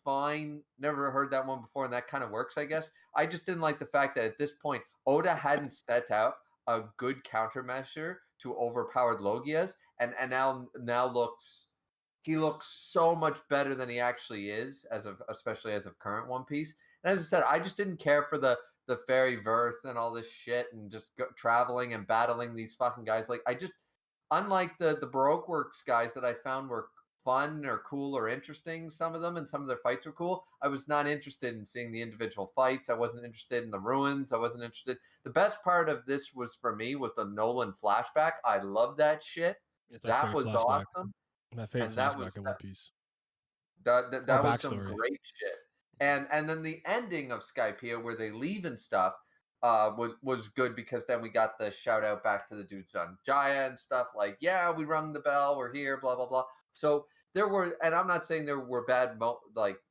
fine. Never heard that one before, and that kind of works, I guess. I just didn't like the fact that at this point Oda hadn't set out a good countermeasure to overpowered Logias, and now he looks so much better than he actually is, especially as of current One Piece. And as I said, I just didn't care for the fairy verse and all this shit, and just traveling and battling these fucking guys. Like, I just, unlike the Baroque Works guys that I found were fun or cool or interesting, some of them, and some of their fights were cool, I was not interested in seeing the individual fights. I wasn't interested in the ruins. I wasn't interested. The best part of this was, for me, was the Nolan flashback. I love that shit. That was awesome. My favorite flashback in One Piece. That was some great shit. And then the ending of Skypiea, where they leave and stuff, was good, because then we got the shout out back to the dude's son Jaya and stuff, like, yeah, we rung the bell, we're here, blah blah blah. So there were, and I'm not saying there were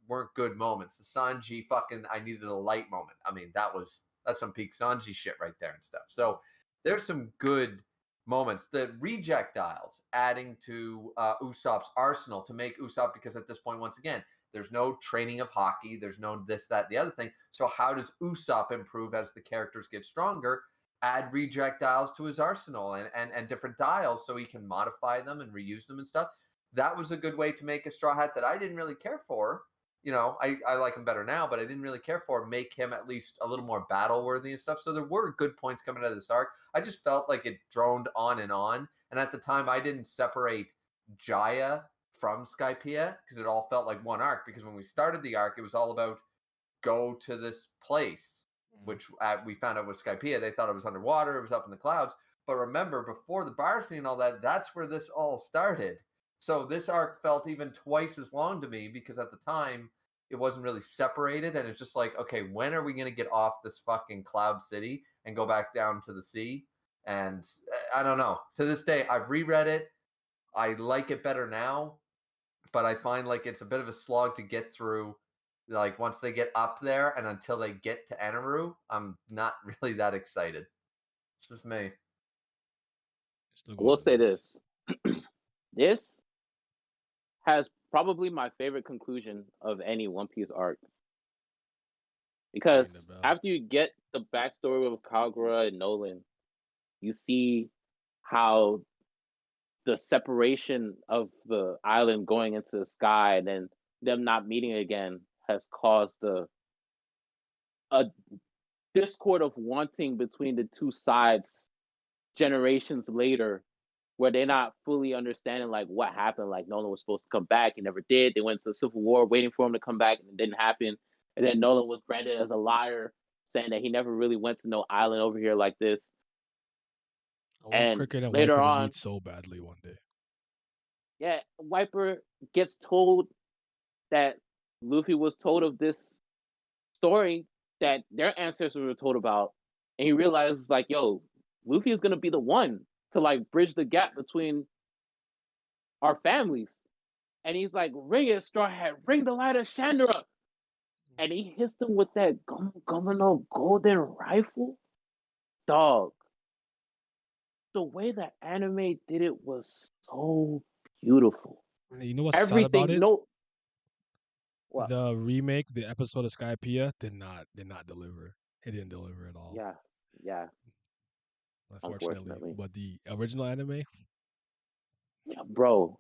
weren't good moments. The Sanji fucking I needed a light moment. I mean, that's some peak Sanji shit right there and stuff. So there's some good moments. The rejectiles adding to Usopp's arsenal to make Usopp, because at this point, once again, there's no training of hockey. There's no this, that, the other thing. So how does Usopp improve as the characters get stronger? Add rejectiles to his arsenal and different dials so he can modify them and reuse them and stuff. That was a good way to make a Straw Hat that I didn't really care for. I like him better now, but I didn't really care for. Make him at least a little more battle worthy and stuff. So there were good points coming out of this arc. I just felt like it droned on. And at the time, I didn't separate Jaya from Skypiea, because it all felt like one arc. Because when we started the arc, it was all about go to this place, which we found out was Skypiea. They thought it was underwater. It was up in the clouds. But remember, before the bar scene and all that, that's where this all started. So this arc felt even twice as long to me, because at the time it wasn't really separated, and it's just like, okay, when are we going to get off this fucking cloud city and go back down to the sea? And I don't know. To this day, I've reread it. I like it better now, but I find like it's a bit of a slog to get through. Like, once they get up there and until they get to Eneru, I'm not really that excited. It's just me. I will say this. This has probably my favorite conclusion of any One Piece arc. Because after you get the backstory of Kagura and Nolan, you see how the separation of the island going into the sky and then them not meeting again has caused a discord of wanting between the two sides generations later, where they're not fully understanding like what happened. Like Nolan was supposed to come back, he never did. They went to the Civil War waiting for him to come back, and it didn't happen. And then Nolan was branded as a liar, saying that he never really went to no island over here like this. And Cricket and later Wiper on, meet so badly one day. Yeah, Wiper gets told that Luffy was told of this story that their ancestors were told about, and he realizes like, yo, Luffy is gonna be the one to like bridge the gap between our families. And he's like, ring it, Straw Hat, ring the light of Chandra. And he hits him with that Gumano golden rifle. Dog. The way that anime did it was so beautiful. You know what's sad about it? What? The remake, the episode of Skypiea, did not deliver. It didn't deliver at all. Yeah. Unfortunately. But the original anime, yeah, bro.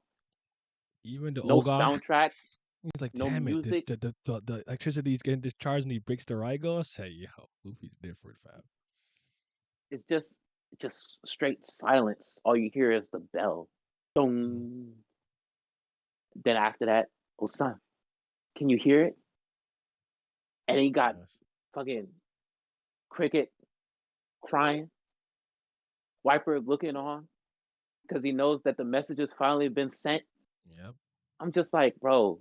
Even the no Ogon soundtrack. He's like, no damn music. it, the electricity is getting discharged and he breaks the Raigo. I say, yo, Luffy's different, fam. It's just straight silence. All you hear is the bell. Dong. Then after that, oh son, can you hear it? And he got fucking Cricket crying, Wiper looking on, because he knows that the message has finally been sent. Yep. I'm just like, bro,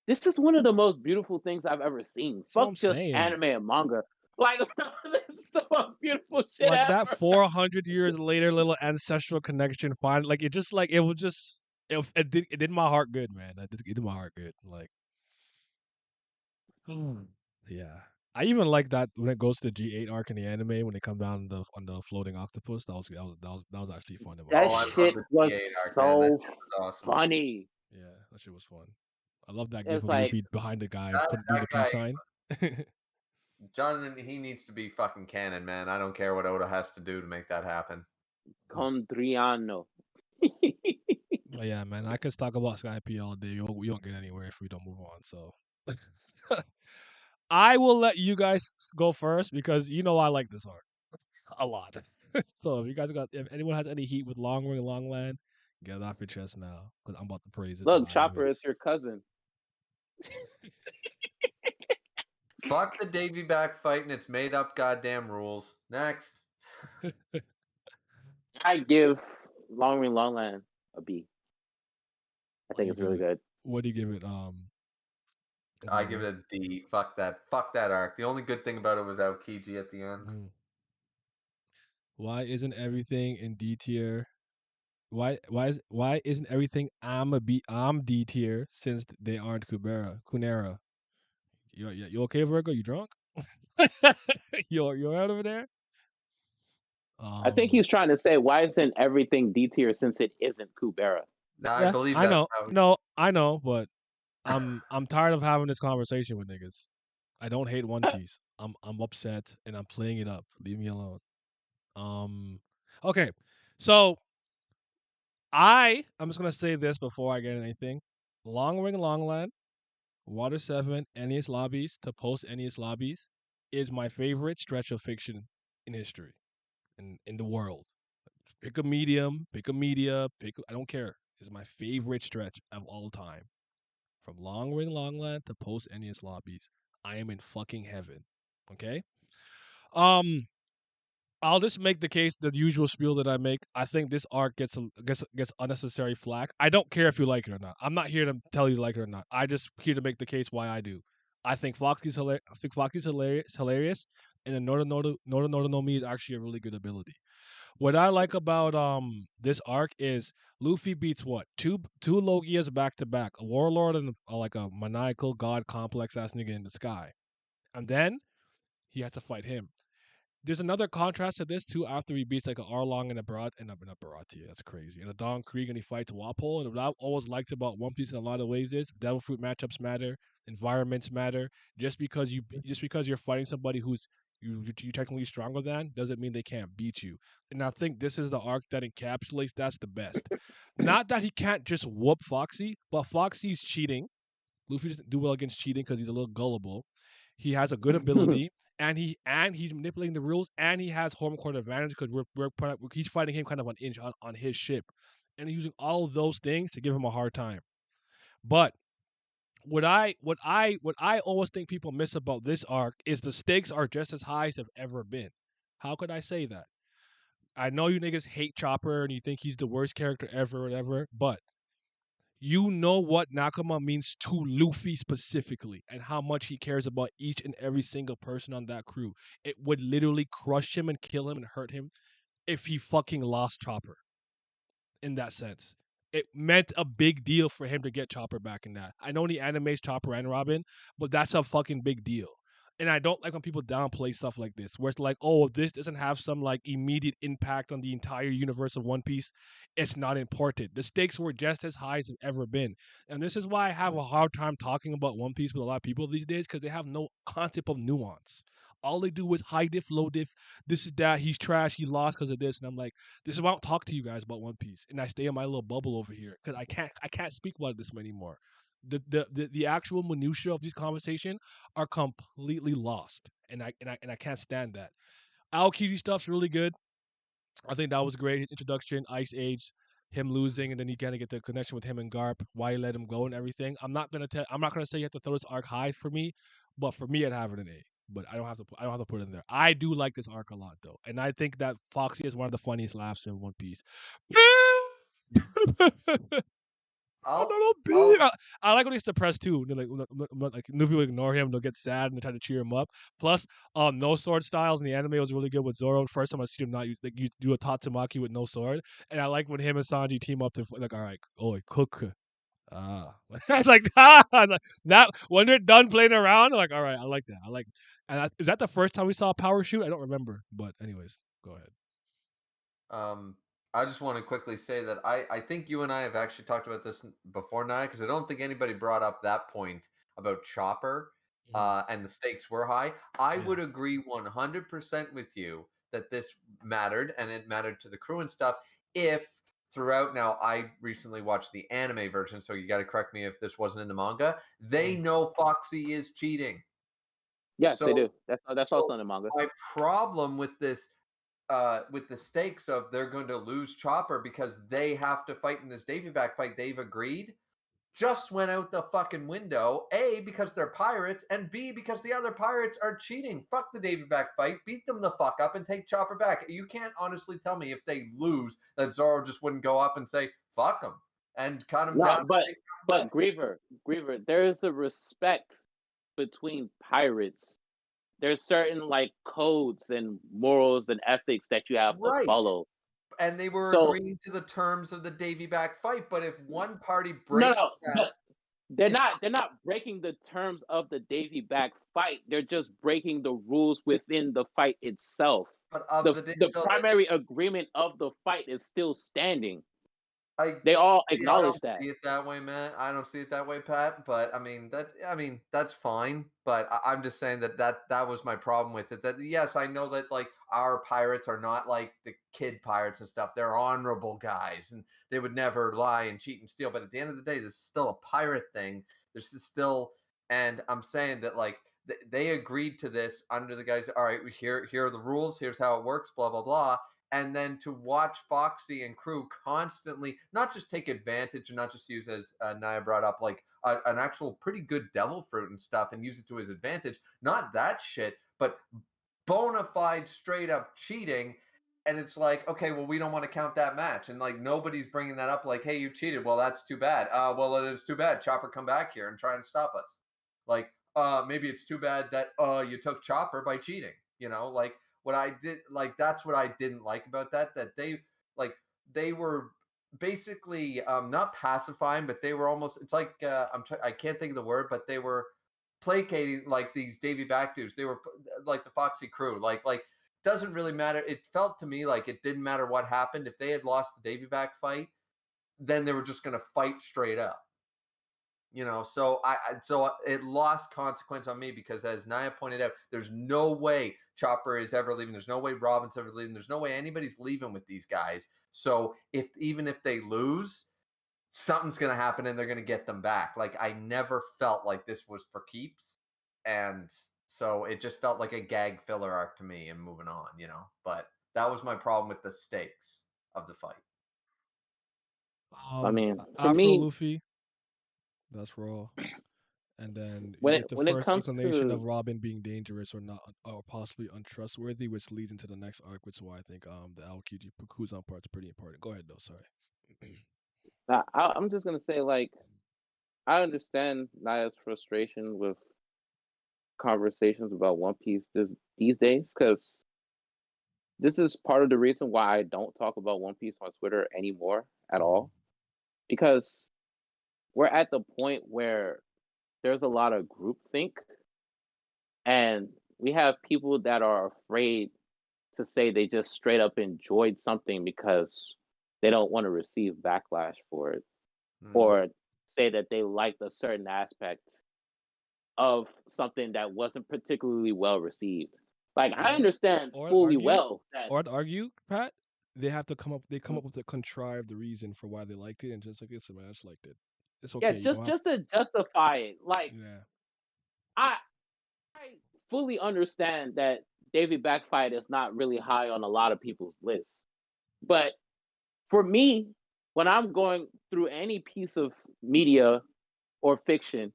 this is one of the most beautiful things I've ever seen. Fuck just anime and manga. Like, this is the most beautiful shit like ever. That 400 years later little ancestral connection, like it just like, it did my heart good, man. It did my heart good. Like, yeah. I even like that when it goes to the G8 arc in the anime when they come down on the floating octopus. That was actually fun. That shit was so awesome. funny. Yeah, that shit was fun. I love that gif of Luffy behind the guy doing the peace sign. Jonathan, he needs to be fucking canon, man. I don't care what Oda has to do to make that happen. Condriano. But yeah, man, I could talk about Skype all day. We don't get anywhere if we don't move on. So I will let you guys go first because you know I like this arc a lot. So if anyone has any heat with Long Ring Longland, get it off your chest now because I'm about to praise it. Look, Chopper, it's your cousin. Fuck the Davy back fight and its made up goddamn rules. Next. I give Long Ring Longland a B. I think it's really good. What do you give it? I give it a D. Fuck that arc. The only good thing about it was Aokiji at the end. Why isn't everything in D tier? Why isn't everything I'm D tier since they aren't Kunera? You okay, Virgo? You drunk? You're out over there? I think he's trying to say, why isn't everything D tier since it isn't Kubera? I believe that. I know. No, I know, but I'm tired of having this conversation with niggas. I don't hate One Piece. I'm upset and I'm playing it up. Leave me alone. Okay. So I'm just gonna say this before I get anything. Long Ring Longland, Water 7, Ennius Lobbies to post Ennius Lobbies is my favorite stretch of fiction in history. In the world. Pick a medium, pick a media, I don't care. It's my favorite stretch of all time. From Long Ring Longland to post Ennius Lobbies. I am in fucking heaven. Okay? I'll just make the case, the usual spiel that I make. I think this arc gets unnecessary flack. I don't care if you like it or not. I'm not here to tell you to like it or not. I just here to make the case why I do. I think Foxy's hilarious, and the Noda no Mi is actually a really good ability. What I like about this arc is Luffy beats what? Two Logias back to back, a warlord and like a maniacal god complex ass nigga in the sky, and then he had to fight him. there's another contrast to this too. After he beats like an Arlong and a Baratie, that's crazy, and a Don Krieg, and he fights Walpole. And what I've always liked about One Piece in a lot of ways is Devil Fruit matchups matter, environments matter. Just because you're fighting somebody who's you technically stronger than doesn't mean they can't beat you. And I think this is the arc that encapsulates that's the best. Not that he can't just whoop Foxy, but Foxy's cheating. Luffy doesn't do well against cheating because he's a little gullible. He has a good ability, and he's manipulating the rules, and he has home court advantage because he's fighting him kind of an inch on his ship, and he's using all of those things to give him a hard time. But what I always think people miss about this arc is the stakes are just as high as they've ever been. How could I say that? I know you niggas hate Chopper and you think he's the worst character ever, or whatever, but you know what Nakama means to Luffy specifically and how much he cares about each and every single person on that crew. It would literally crush him and kill him and hurt him if he fucking lost Chopper in that sense. It meant a big deal for him to get Chopper back in that. I know he animates Chopper and Robin, but that's a fucking big deal. And I don't like when people downplay stuff like this, where it's like, oh, this doesn't have some like immediate impact on the entire universe of One Piece. It's not important. The stakes were just as high as they've ever been. And this is why I have a hard time talking about One Piece with a lot of people these days, because they have no concept of nuance. All they do is high diff, low diff, this is that, he's trash, he lost because of this. And I'm like, this is why I don't talk to you guys about One Piece. And I stay in my little bubble over here because I can't speak about this anymore. The actual minutia of this conversation are completely lost, and I can't stand that. Aokiji stuff's really good. I think that was great. His introduction, Ice Age, him losing, and then you kind of get the connection with him and Garp, why he let him go and everything. I'm not gonna say you have to throw this arc high for me, but for me, I'd have it an A. But I don't have to put it in there. I do like this arc a lot though, and I think that Foxy is one of the funniest laughs in One Piece. I'll, I like when he's depressed too. Like Luffy will ignore him, they'll get sad and they try to cheer him up. Plus, no sword styles in the anime was really good with Zoro. First time I see him not use, like you do a Tatsumaki with no sword, and I like when him and Sanji team up to like, all right, oh cook. I was like, that when they're done playing around, I'm like, all right, I like that. Is that the first time we saw a power shoot? I don't remember, but anyways, go ahead. I just want to quickly say that I think you and I have actually talked about this before now, because I don't think anybody brought up that point about Chopper and the stakes were high. I would agree 100% with you that this mattered, and it mattered to the crew and stuff. If throughout, now I recently watched the anime version, so you got to correct me if this wasn't in the manga. They know Foxy is cheating. Yes, they do. That's also in the manga. My problem with this, with the stakes of they're going to lose Chopper because they have to fight in this Davy back fight, they've agreed, just went out the fucking window. A, because they're pirates, and B, because the other pirates are cheating. Fuck the Davy back fight, beat them the fuck up and take Chopper back. You can't honestly tell me if they lose that Zoro just wouldn't go up and say fuck them and cut him down. But Griever, there is a respect between pirates. There's certain like codes and morals and ethics that you have to follow. And they were agreeing to the terms of the Davy back fight, but if one party breaks but they're not breaking the terms of the Davy back fight. They're just breaking the rules within the fight itself. But the primary agreement of the fight is still standing. They all acknowledge that. I don't see it that way, man. I don't see it that way, Pat. But I mean that's fine. But I'm just saying that was my problem with it. That yes, I know that like our pirates are not like the kid pirates and stuff. They're honorable guys, and they would never lie and cheat and steal. But at the end of the day, this is still a pirate thing. This is still, and I'm saying that like they agreed to this under the guise. All right, here are the rules. Here's how it works. Blah blah blah. And then to watch Foxy and crew constantly not just take advantage and not just use, as Naya brought up, like an actual pretty good devil fruit and stuff and use it to his advantage. Not that shit, but bona fide straight up cheating. And it's like, okay, well, we don't want to count that match. And like, nobody's bringing that up like, hey, you cheated. Well, that's too bad. Well, it's too bad. Chopper, come back here and try and stop us. Like, maybe it's too bad that you took Chopper by cheating, you know, like, what I did, like, that's what I didn't like about that they were basically not pacifying, but they were almost, it's like I can't think of the word, but they were placating like these Davy back dudes. They were like the Foxy crew, like doesn't really matter. It felt to me like it didn't matter what happened. If they had lost the Davy back fight, then they were just going to fight straight up. So so it lost consequence on me because, as Naya pointed out, there's no way Chopper is ever leaving. There's no way Robin's ever leaving. There's no way anybody's leaving with these guys. So even if they lose, something's going to happen and they're going to get them back. Like, I never felt like this was for keeps. And so it just felt like a gag filler arc to me and moving on, But that was my problem with the stakes of the fight. I mean, for Afro me, Luffy, that's Raw. And then you when get the it first comes inclination of to Robin being dangerous or not, or possibly untrustworthy, which leads into the next arc, which is why I think the Aokiji Kuzan part's pretty important. Go ahead though, sorry. I'm just gonna say, like, I understand Naya's frustration with conversations about One Piece these days, because this is part of the reason why I don't talk about One Piece on Twitter anymore at all, because we're at the point where there's a lot of groupthink, and we have people that are afraid to say they just straight up enjoyed something because they don't want to receive backlash for it, or say that they liked a certain aspect of something that wasn't particularly well received. Like, I understand fully well that. Or I'd argue, Pat, they come up with a contrived reason for why they liked it, and just like, listen, man, I just liked it. It's okay. Yeah, You don't have just to justify it. Like, yeah. I fully understand that Davy Backfight is not really high on a lot of people's lists. But for me, when I'm going through any piece of media or fiction,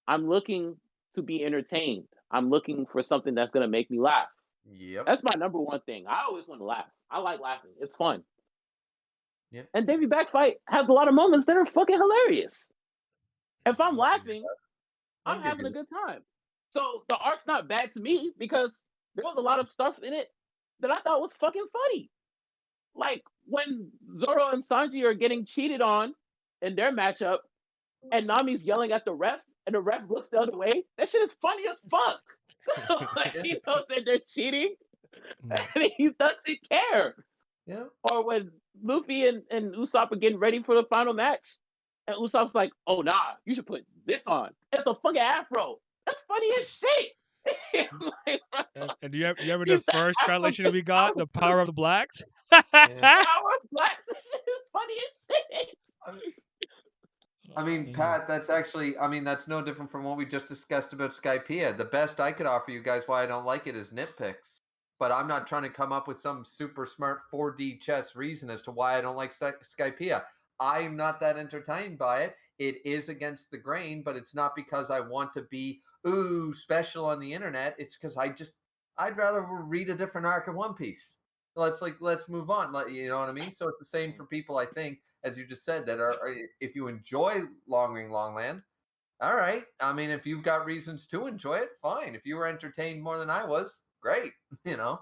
I'm looking to be entertained. I'm looking for something that's going to make me laugh. Yep. That's my number one thing. I always want to laugh. I like laughing. It's fun. Yep. And Davy Backfight has a lot of moments that are fucking hilarious. If I'm laughing, I'm having a good time. So the arc's not bad to me because there was a lot of stuff in it that I thought was fucking funny. Like when Zoro and Sanji are getting cheated on in their matchup, and Nami's yelling at the ref, and the ref looks the other way. That shit is funny as fuck. Like, he knows that they're cheating, and he doesn't care. Yeah. Or when Luffy and Usopp are getting ready for the final match, and Usopp's like, "Oh nah, you should put this on. It's a fucking afro. That's funny as shit." Like, and do you ever the first translation we got, the power of the blacks? Power of blacks. That shit is funny as shit. I mean, Pat, that's no different from what we just discussed about Skypiea. The best I could offer you guys why I don't like it is nitpicks. But I'm not trying to come up with some super smart 4D chess reason as to why I don't like Skypiea. I'm not that entertained by it. It is against the grain, but it's not because I want to be special on the internet. It's because I'd rather read a different arc of One Piece. Let's move on. You know what I mean? So it's the same for people, I think, as you just said, that are if you enjoy Long Ring Longland, all right. I mean, if you've got reasons to enjoy it, fine. If you were entertained more than I was, great. I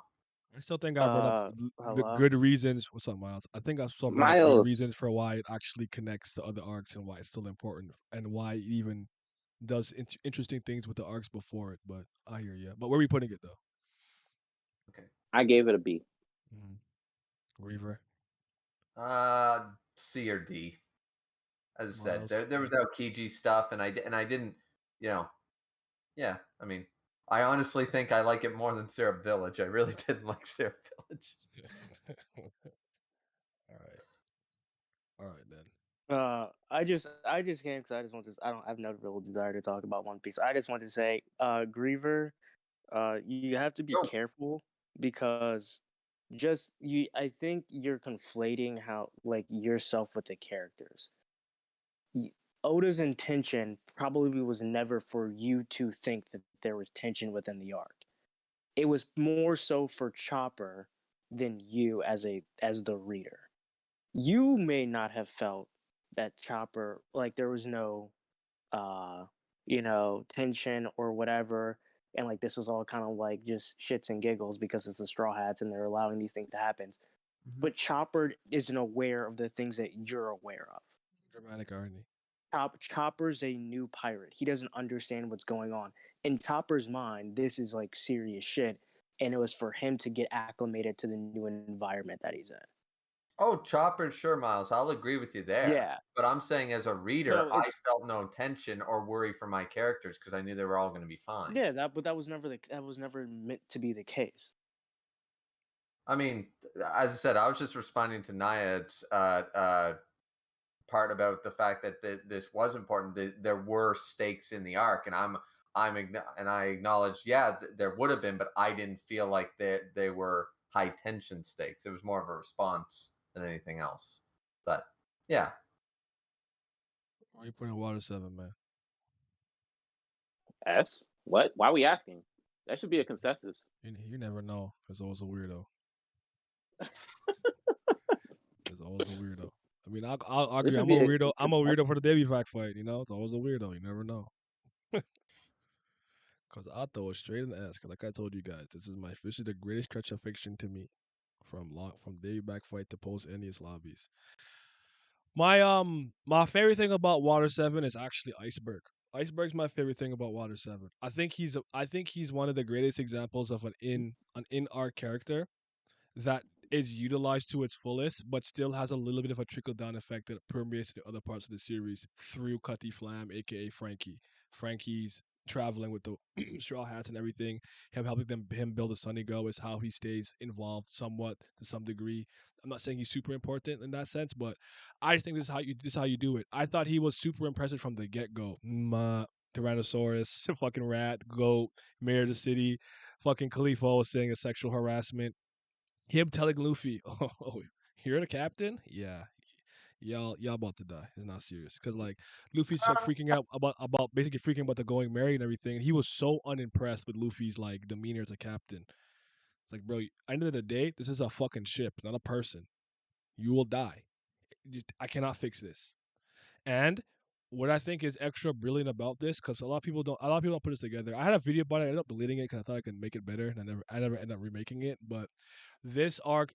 still think I brought up the hello? good reasons. What's up, Miles? I think I still brought up good Miles. reasons for why it actually connects to other arcs and why it's still important and why it even does interesting things with the arcs before it. But I hear you. But where are we putting it though? Okay. I gave it a B. Reaver. C or D. As I Miles. said, there was Aokiji stuff, and I didn't, yeah. I mean, I honestly think I like it more than Syrup Village. I really didn't like Syrup Village. All right then. I just came because I just want to. I've no real desire to talk about One Piece. I just want to say, Griever, you have to be careful because I think you're conflating how yourself with the characters. Oda's intention probably was never for you to think that there was tension within the arc. It was more so for Chopper than you as the reader. You may not have felt that Chopper, there was no tension or whatever, and this was all kind of just shits and giggles because it's the Straw Hats and they're allowing these things to happen. But Chopper isn't aware of the things that you're aware of. Dramatic irony. Chopper's a new pirate. He doesn't understand what's going on. In Chopper's mind, this is serious shit, and it was for him to get acclimated to the new environment that he's in. Oh, Chopper, sure, Miles. I'll agree with you there. Yeah. But I'm saying as a reader, So I it's felt no tension or worry for my characters because I knew they were all going to be fine. yeah, but that was never meant to be the case. I mean, as I said, I was just responding to Nayad's part about the fact that this was important. There were stakes in the arc, and I acknowledge, yeah, there would have been, but I didn't feel like they were high tension stakes. It was more of a response than anything else. But yeah, Why are you putting Water 7, man? S? What? Why are we asking? That should be a consensus. You never know. There's always a weirdo. There's always a weirdo. I mean, I'll This argue. should I'm a be a weirdo. I'm a consensus. weirdo for the debut fact fight. You know, it's always a weirdo. You never know. Cause I'll throw it straight in the ass. Cause like I told you guys, this is the greatest stretch of fiction to me, from debut back fight to post Ennius lobbies. My favorite thing about Water 7 is actually Iceberg. Iceberg's my favorite thing about Water 7. I think he's one of the greatest examples of an in arc character that is utilized to its fullest, but still has a little bit of a trickle down effect that permeates the other parts of the series through Cutty Flam, aka Frankie. Frankie's traveling with the straw hats and everything, him helping him build a Sunny Go is how he stays involved somewhat to some degree. I'm not saying he's super important in that sense, but I think this is how you do it. I thought he was super impressive from the get go. Tyrannosaurus, fucking rat, goat, mayor of the city, fucking Khalifa was saying a sexual harassment. Him telling Luffy, "Oh, you're the captain? Yeah, y'all about to die. It's not serious." Because like Luffy's like freaking out about basically freaking about the going married and everything. And he was so unimpressed with Luffy's like demeanor as a captain. It's like, bro, end of the day, this is a fucking ship, not a person. You will die. I cannot fix this. And what I think is extra brilliant about this, because a lot of people don't put this together. I had a video about it. I ended up deleting it because I thought I could make it better, and I never ended up remaking it. But this arc,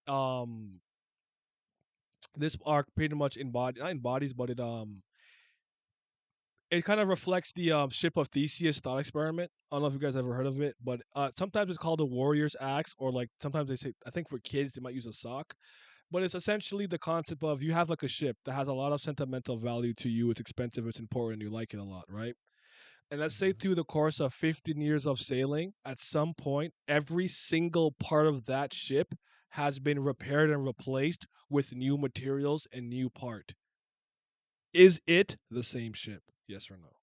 pretty much not embodies, but it kind of reflects the ship of Theseus thought experiment. I don't know if you guys ever heard of it, but sometimes it's called the Warrior's Axe, or like sometimes they say, I think for kids they might use a sock. But it's essentially the concept of you have like a ship that has a lot of sentimental value to you. It's expensive, it's important, you like it a lot, right? And let's say through the course of 15 years of sailing, at some point, every single part of that ship has been repaired and replaced with new materials and new part. Is it the same ship? Yes or no?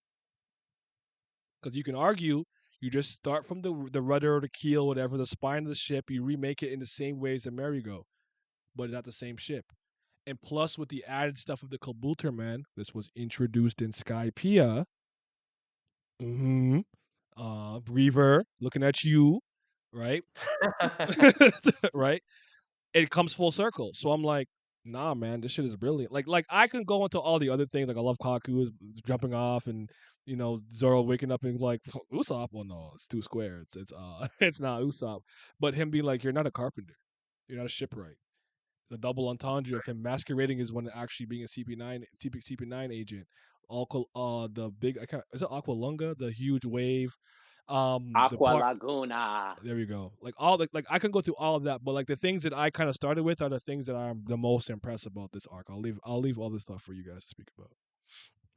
Because you can argue, you just start from the rudder or the keel, whatever, the spine of the ship, you remake it in the same way as the merry-go, but it's not the same ship. And plus, with the added stuff of the Kabulter this was introduced in Skypiea. Reaver, looking at you, right? Right? It comes full circle. So I'm like, nah, man, this shit is brilliant. Like I can go into all the other things, like I love Kaku jumping off and Zoro waking up and like Usopp. Well, no, it's too square. It's it's not Usopp. But him being like, you're not a carpenter, you're not a shipwright. The double entendre of him masquerading as one actually being a CP9 agent. The big is it Aqualunga, the huge wave, the Aqua part. Laguna. There we go. Like all like I can go through all of that, but like the things that I kind of started with are the things that I'm the most impressed about this arc. I'll leave all this stuff for you guys to speak about.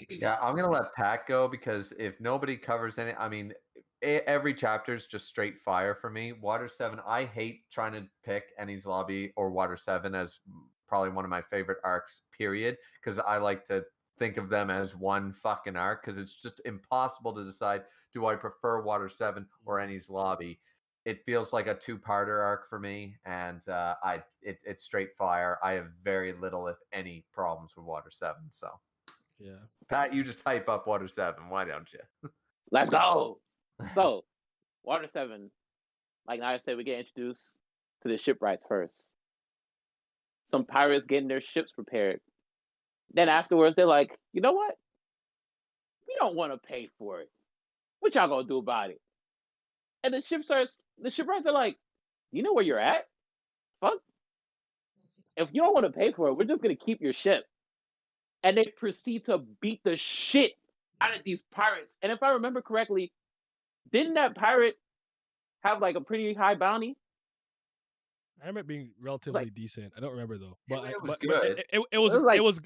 Yeah, I'm gonna let Pat go because if nobody covers any, I mean, every chapter is just straight fire for me. Water 7, I hate trying to pick Enni's Lobby or Water 7 as probably one of my favorite arcs, period, because I like to think of them as one fucking arc because it's just impossible to decide, do I prefer Water 7 or Enni's Lobby? It feels like a two-parter arc for me, and it's straight fire. I have very little, if any, problems with Water 7, so. Yeah. Pat, you just hype up Water 7. Why don't you? Let's go. So, Water 7, like I said, we get introduced to the shipwrights first. Some pirates getting their ships prepared. Then afterwards, they're like, you know what? We don't want to pay for it. What y'all gonna do about it? And the shipwrights are like, you know where you're at? Fuck. If you don't want to pay for it, we're just gonna keep your ship. And they proceed to beat the shit out of these pirates. And if I remember correctly, didn't that pirate have like a pretty high bounty. I remember it being relatively decent. I don't remember though, but It was but good.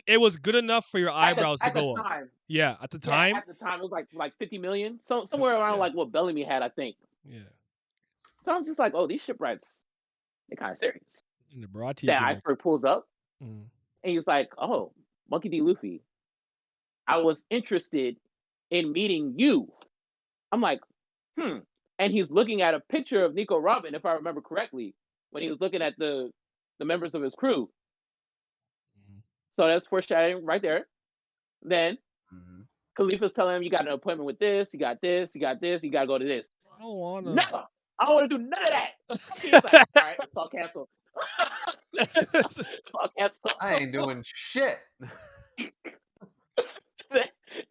it was good enough for your eyebrows to go up. Time. Yeah, at the time. At the time, it was like 50 million, somewhere around like what Bellamy had, I think. Yeah. So I'm just like, oh, these shipwrights, they're kind of serious. And the Barati that Iceberg pulls up, and he's like, oh, Monkey D. Luffy, I was interested in meeting you. I'm like, and he's looking at a picture of Nico Robin, if I remember correctly, when he was looking at the members of his crew. So that's foreshadowing right there. Then Khalifa's telling him, you got an appointment with this, you got this, you got this, you got to go to this. I don't want to. No, I don't want to do none of that. He's like, all right, it's all canceled. I ain't doing shit.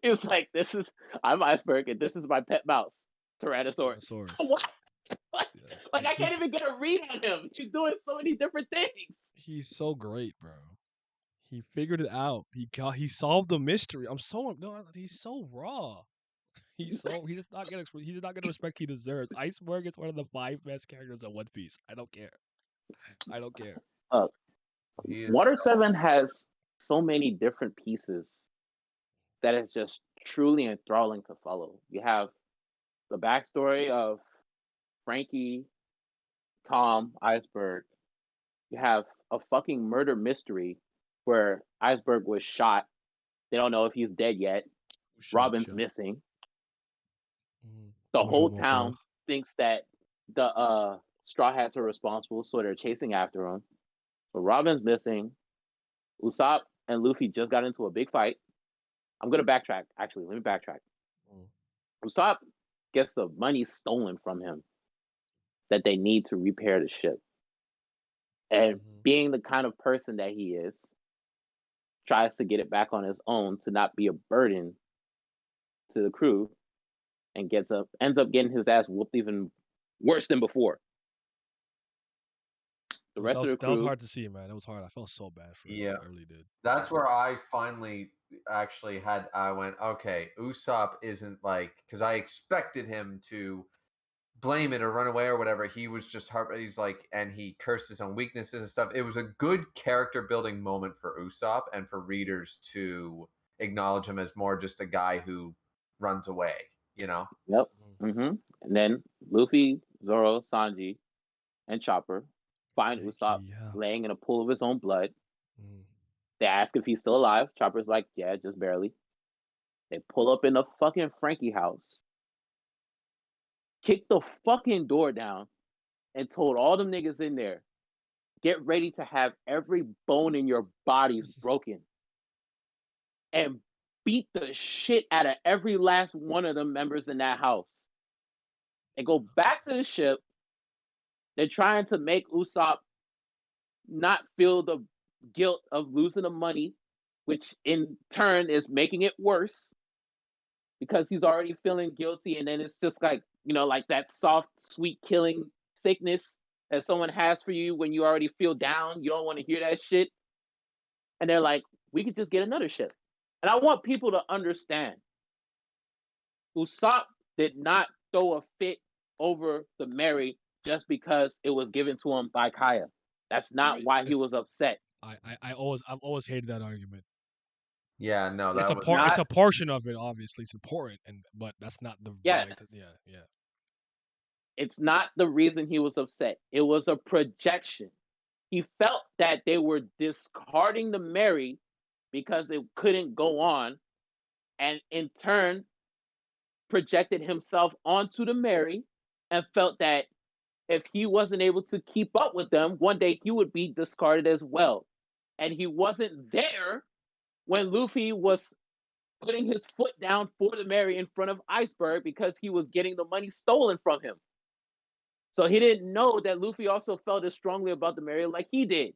He was like, I'm Iceberg, and this is my pet mouse, Tyrannosaurus. What? Like, I can't even get a read on him. He's doing so many different things. He's so great, bro. He figured it out. He solved the mystery. He's so raw. He does not get the respect he deserves. Iceberg is one of the 5 best characters of One Piece. I don't care. Water 7 has so many different pieces that is just truly enthralling to follow. You have the backstory of Frankie, Tom, Iceberg. You have a fucking murder mystery where Iceberg was shot. They don't know if he's dead yet. Robin's missing. The whole town thinks that the Straw Hats are responsible, so they're chasing after him. So Robin's missing. Usopp and Luffy just got into a big fight. I'm going to backtrack. Actually, let me backtrack. Usopp gets the money stolen from him that they need to repair the ship. And being the kind of person that he is, tries to get it back on his own to not be a burden to the crew, and ends up getting his ass whooped even worse than before. The rest of the crew, that was hard to see, man. It was hard. I felt so bad for him. Yeah, I really did. That's where I finally actually I went, okay, Usopp isn't like, because I expected him to blame it or run away or whatever. He was just he's like, and he cursed his own weaknesses and stuff. It was a good character building moment for Usopp and for readers to acknowledge him as more just a guy who runs away, you know? Yep. And then Luffy, Zoro, Sanji, and Chopper find Usopp laying in a pool of his own blood. They ask if he's still alive. Chopper's like, yeah, just barely. They pull up in the fucking Frankie house, kicked the fucking door down, and told all them niggas in there, get ready to have every bone in your bodies broken. And beat the shit out of every last one of the members in that house. They go back to the ship. They're trying to make Usopp not feel the guilt of losing the money, which in turn is making it worse because he's already feeling guilty. And then it's just like, like that soft, sweet killing sickness that someone has for you when you already feel down. You don't want to hear that shit. And they're like, we could just get another ship. And I want people to understand, Usopp did not throw a fit over the Mary just because it was given to him by Kaya. That's not why he was upset. I've always hated that argument. Yeah, no, it's a portion of it. Obviously, it's important, but that's not the yeah. It's not the reason he was upset. It was a projection. He felt that they were discarding the Mary because it couldn't go on, and in turn projected himself onto the Mary and felt that if he wasn't able to keep up with them, one day he would be discarded as well. And he wasn't there when Luffy was putting his foot down for the Mary in front of Iceberg because he was getting the money stolen from him. So he didn't know that Luffy also felt as strongly about the Mary like he did.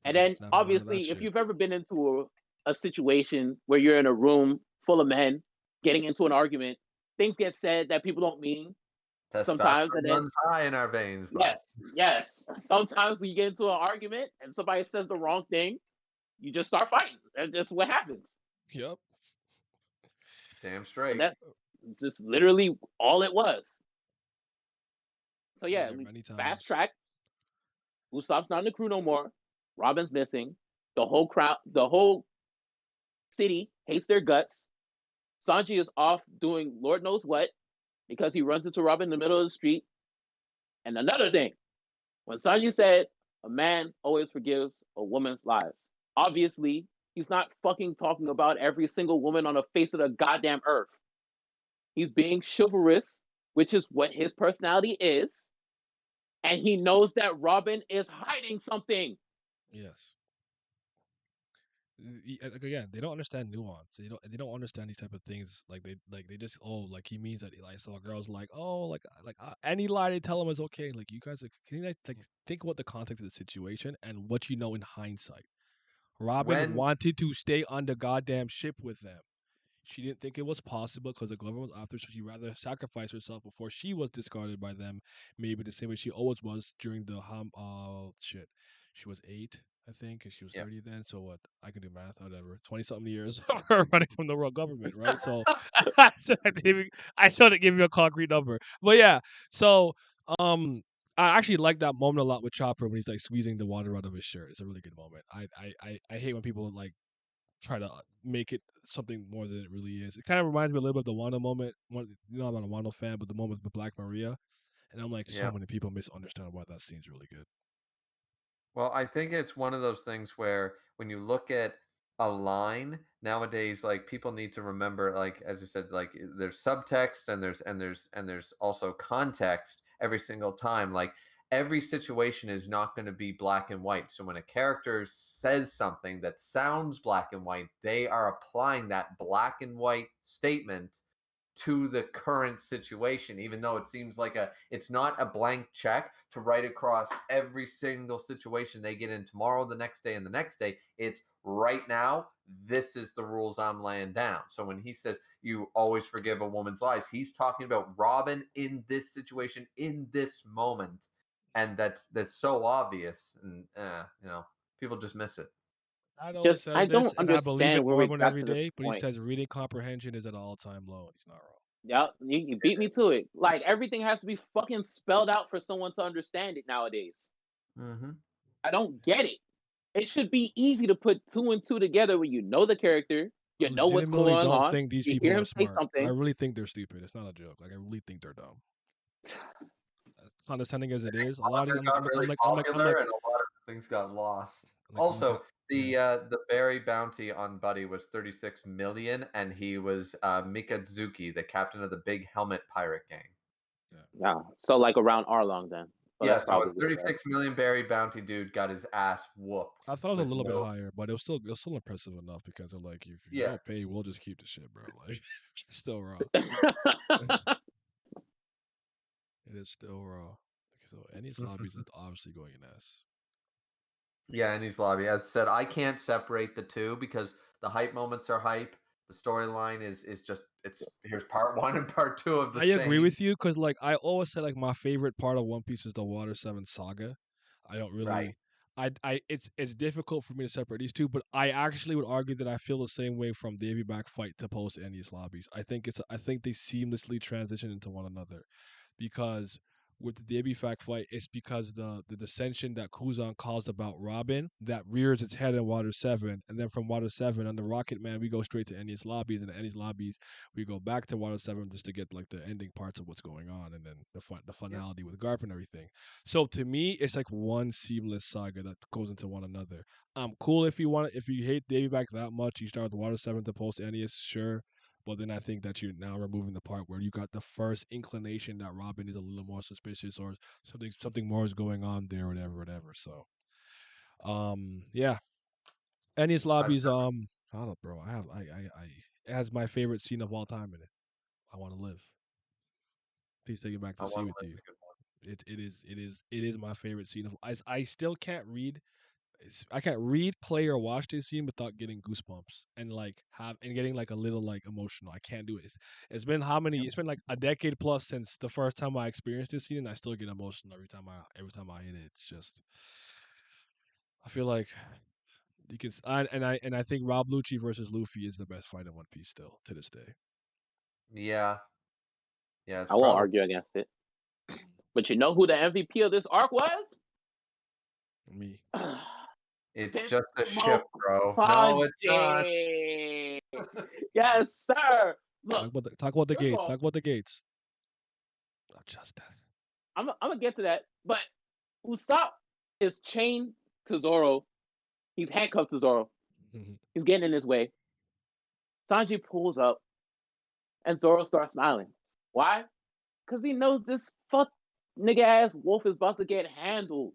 And then, obviously, if you've ever been into a situation where you're in a room full of men getting into an argument, things get said that people don't mean. Sometimes and then, runs high in our veins. Bro. Yes. Sometimes when you get into an argument and somebody says the wrong thing, you just start fighting. That's just what happens. Yep. Damn straight. Just literally all it was. So Been yeah, there we many fast times. track. Usopp's not in the crew no more. Robin's missing. The whole crowd, the whole city hates their guts. Sanji is off doing Lord knows what because he runs into Robin in the middle of the street. And another thing, when Sanji said a man always forgives a woman's lies, obviously he's not fucking talking about every single woman on the face of the goddamn earth. He's being chivalrous, which is what his personality is, and he knows that Robin is hiding something. Yes. Like, again, they don't understand nuance. They don't understand these type of things. Like they just, like he means that, like, so a girl's like, any lie they tell him is okay. Like, you guys can you guys, like, think about the context of the situation and what you know in hindsight. Robin When wanted to stay on the goddamn ship with them. She didn't think it was possible because the government was after, so she rather sacrifice herself before she was discarded by them. Maybe the same way she always was during the shit. She was 8, I think, and she was yeah, 30 then. So what? I can do math, whatever. 20 something years of her running from the world government, right? So I still didn't give you a concrete number, but yeah. So um. I actually like that moment a lot with Chopper when he's like squeezing the water out of his shirt. It's a really good moment. I hate when people like try to make it something more than it really is. It kind of reminds me a little bit of the Wano moment. I'm not a Wano fan, but the moment with Black Maria, and I'm like, so yeah. many people misunderstand why that scene's really good. Well, I think it's one of those things where when you look at a line nowadays, like people need to remember, like as I said, like there's subtext and there's also context every single time. Like every situation is not going to be black and white. So when a character says something that sounds black and white, they are applying that black and white statement to the current situation, even though it seems like it's not a blank check to write across every single situation they get in tomorrow, the next day, and the next day. It's right now, this is the rules I'm laying down. So when he says you always forgive a woman's lies, he's talking about Robin in this situation, in this moment. And that's so obvious, and people just miss it. Dad always Just I says this, don't and I believe understand it where more we and more got every to this day. But he point. says reading comprehension is at an all-time low. He's not wrong. Yeah, you beat me to it. Like everything has to be fucking spelled out for someone to understand it nowadays. Mm-hmm. I don't get it. It should be easy to put two and two together when you know the character, I you know what's legitimately going don't on, think these you hear people are him say smart. I something. really think they're stupid. It's not a joke. Like, I really think they're dumb. As condescending as it is, a lot of Manga got really popular and a lot of things got lost. Also, the berry bounty on Buddy was 36 million, and he was Mikazuki, the captain of the big helmet pirate gang. Yeah, so like around Arlong then. So Yeah, that's so a probably what it was. 36 million berry bounty dude got his ass whooped I thought it was a with little bit no. higher, but it was still impressive enough because they're like, if you Yeah. don't pay, we'll just keep the shit, bro. Like, it's still raw. It is still raw. So Ennis lobbies is obviously going in S. Yeah, and he's lobby. As I said, I can't separate the two because the hype moments are hype. The storyline is just it's here's part one and part two of the I agree same. with you because, like, I always say, like, my favorite part of One Piece is the Water 7 saga. I don't Right. really. It's difficult for me to separate these two, but I actually would argue that I feel the same way from the Davy back fight to post Ennis lobbies. I think they seamlessly transition into one another, because with the Davy fact fight, it's because the dissension that Kuzan caused about Robin that rears its head in Water 7, and then from Water 7 on the Rocket Man we go straight to Ennis lobbies, and Ennis lobbies we go back to Water 7 just to get like the ending parts of what's going on, and then the Yeah. finality with Garp and everything. So to me, it's like one seamless saga that goes into one another. Cool if you hate Davy back that much, you start with Water 7 to post Ennis, sure. But then I think that you're now removing the part where you got the first inclination that Robin is a little more suspicious, or something more is going on there, whatever. So yeah. Ennis I've lobbies, I don't know, bro. I it has my favorite scene of all time in it. I want to live. Please take it back I to sea want to with live you. a good one. It is my favorite scene of. I still can't read. I can't read, play, or watch this scene without getting goosebumps and like have and getting like a little like emotional. I can't do it. It's been how many? It's been like a decade plus since the first time I experienced this scene, and I still get emotional every time I hit it. It's just I feel like you can. And I think Rob Lucci versus Luffy is the best fight in One Piece still to this day. Yeah, Yeah, it's I won't probably argue against it. But you know who the MVP of this arc was? Me. it's Pimp just a ship, Smoke bro. No, it's not. Sanjay. Yes, sir. Look, Talk about the first of gates. all, Talk about the gates. Oh, justice. I'm gonna get to that. But Usopp is chained to Zoro. He's handcuffed to Zoro. He's getting in his way. Sanji pulls up, and Zoro starts smiling. Why? Because he knows this fuck nigga ass wolf is about to get handled.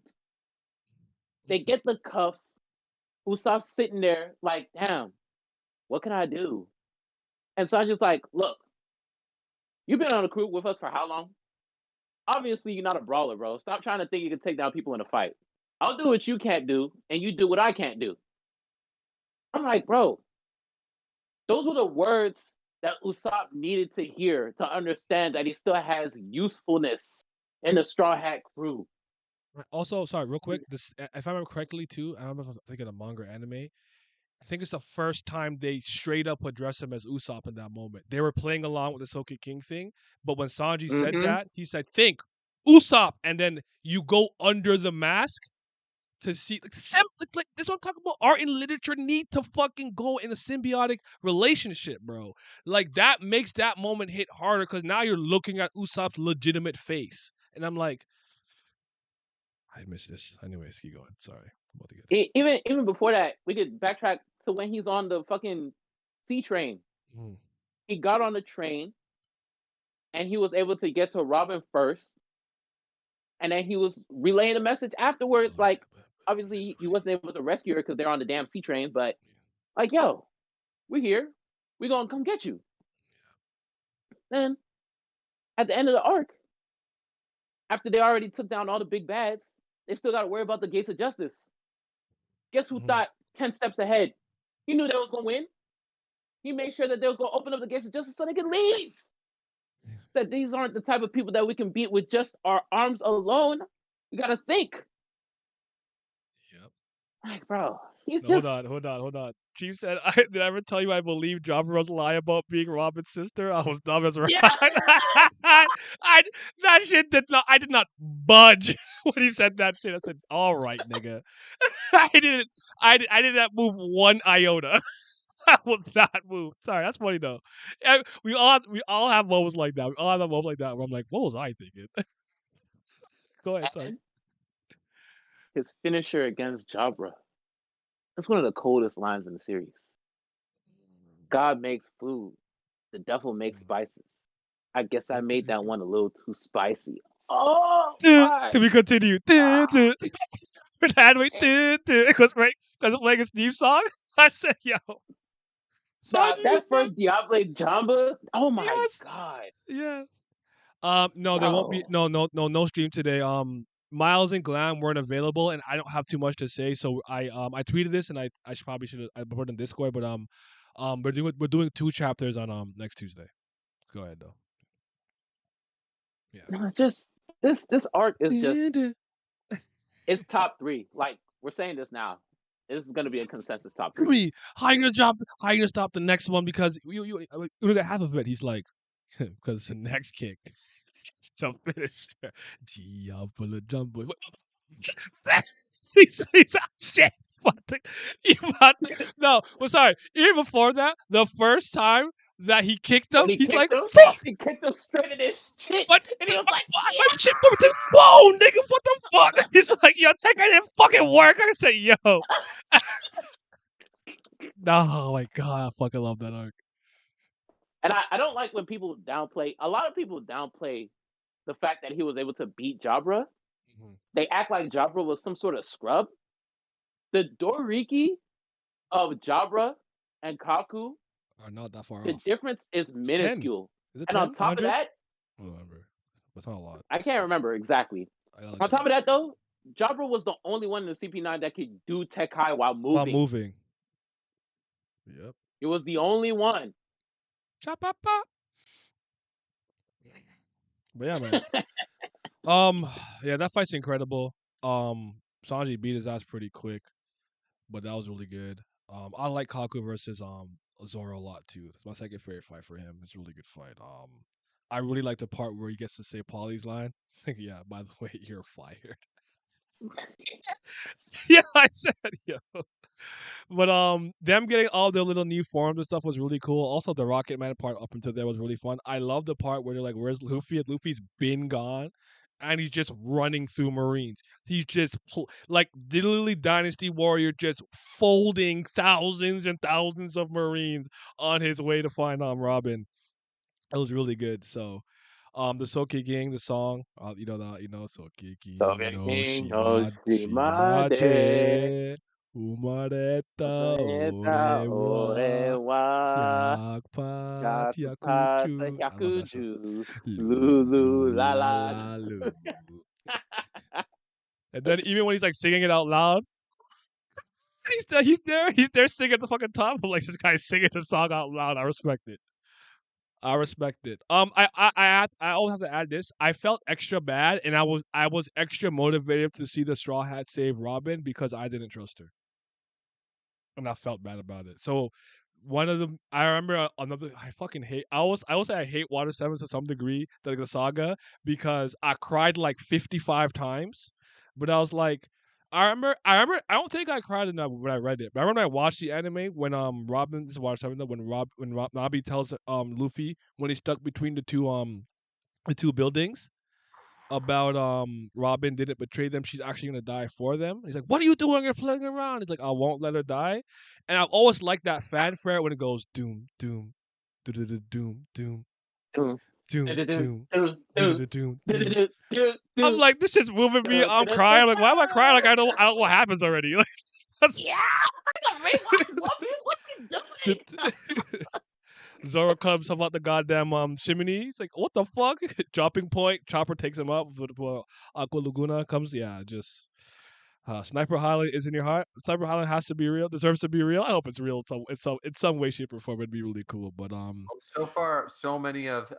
They get the cuffs. Usopp's sitting there like, damn, what can I do? And Sanji's like, look, you've been on the crew with us for how long? Obviously, you're not a brawler, bro. Stop trying to think you can take down people in a fight. I'll do what you can't do, and you do what I can't do. I'm like, bro, those were the words that Usopp needed to hear to understand that he still has usefulness in the Straw Hat crew. Also, sorry, real quick. This, if I remember correctly, too, I don't know if I'm thinking of manga or anime. I think it's the first time they straight up address him as Usopp in that moment. They were playing along with the Soka King thing, but when Sanji said that, he said, "Think, Usopp," and then you go under the mask to see like this. What I'm talking about. Art and literature need to fucking go in a symbiotic relationship, bro. Like that makes that moment hit harder because now you're looking at Usopp's legitimate face, and I'm like, I missed this. Anyways, keep going. Sorry, I'm about to get. Even before that, we could backtrack to when he's on the fucking sea train. He got on the train and he was able to get to Robin first, and then he was relaying the message afterwards. Like, obviously, he wasn't able to rescue her because they're on the damn sea train, but like, yo, we're here. We're gonna come get you. Then, at the end of the arc, after they already took down all the big bads, they still got to worry about the Gates of Justice. Guess who thought 10 steps ahead? He knew they was gonna win. He made sure that they was gonna open up the Gates of Justice so they could leave. That these aren't the type of people that we can beat with just our arms alone. You gotta think. Yep. Like, bro, he's No, just hold on. Chief said, "Did I ever tell you I believe Jabba's lie about being Robin's sister? I was dumb as right." yeah. That shit did not. I did not budge when he said that shit. I said, "All right, nigga." I didn't. I did not move one iota. I was not moved. Sorry, that's funny though. We all have moments like that. We all have a moment like that where I'm like, "What was I thinking?" Go ahead. Sorry. And his finisher against Jabra. That's one of the coldest lines in the series. God makes food. The devil makes spices. I guess I made that one a little too spicy. Oh my! To be continued. It goes right. Does it play his theme song? I said, "Yo, Nah, Sanji that is not." first Diable Jamba. Oh my Yes, god! yes. No, there won't be Bro. no stream today. Miles and Glam weren't available, and I don't have too much to say. So I tweeted this, and I probably should have put it in Discord, but we're doing 2 chapters on next Tuesday. Go ahead though. Yeah. No, just this arc is just it's top 3. Like we're saying this now. This is gonna be a consensus top 3. Me, how you gonna stop the next one because you got half of it. He's like, because the next kick. To finish Diablo Jumbo. He's shit. No, well, sorry. Even before that, the first time that he kicked him, When he he's like, kicked him, "Fuck!" he kicked him straight in his shit, But and he was like, my shit put me to the bone, nigga. What the fuck? He's like, "Yo, that guy didn't fucking work." I said, "Yo." Oh my god, I fucking love that arc. And I don't like when people downplay. A lot of people downplay the fact that he was able to beat Jabra. They act like Jabra was some sort of scrub. The Doriki of Jabra and Kaku, Are not that far the off. difference is 10. minuscule. Is it And 10? on top of 100? that, I don't remember. That's not a lot. I can't remember exactly. On top of that, though, Jabra was the only one in the CP9 that could do Tekai while moving. While moving. Yep. It was the only one. Cha-pa-pa. But yeah, man. Yeah, that fight's incredible. Sanji beat his ass pretty quick, but that was really good. I like Kaku versus Zoro a lot too. It's my second favorite fight for him. It's a really good fight. I really like the part where he gets to say Polly's line. Yeah, by the way, you're fired. Yeah, I said, yo. But them getting all their little new forms and stuff was really cool. Also, the Rocket Man part up until there was really fun. I love the part where they're like, "Where's Luffy?" And Luffy's been gone, and he's just running through Marines. He's just like literally Dynasty Warrior, just folding thousands and thousands of Marines on his way to find Robin. It was really good. So, the Soke Gang, the song, Soke no King no Shimade. Shimade, Umareta Eta Orewa, orewa. Hyakpa Gatupata Tyakuchu. I love that song. hyakuju. Lulu Lulu la la la. la Lulu. And then even when he's like singing it out loud, he's there singing at the fucking top. I'm like, this guy's singing the song out loud. I respect it. I respect it. I always have to add this. I felt extra bad, and I was extra motivated to see the Straw Hat save Robin because I didn't trust her, and I felt bad about it. So one of the I remember another I fucking hate. I will say I hate Water Seven to some degree, like the saga, because I cried like 55 times, but I was like. I don't think I cried enough when I read it. But I remember I watched the anime when Robin this is Water Seven when Nabi tells Luffy when he's stuck between the two buildings about Robin didn't betray them. She's actually gonna die for them. He's like, "What are you doing? You're playing around." He's like, "I won't let her die." And I've always liked that fanfare when it goes doom doom, doom doom doom doom doom doom doom. I'm like, this is moving me. I'm crying. I'm like, why am I crying? Like I don't know what happens already. Like, that's... Yeah, what you doing? Zoro comes about the goddamn chimney. He's like, what the fuck? Dropping point. Chopper takes him up. Aqua Laguna comes. Yeah, just Sniper Highland is in your heart. Sniper Highland has to be real. Deserves to be real. I hope it's real. In some way, shape, or form. It'd be really cool. But so far, so many of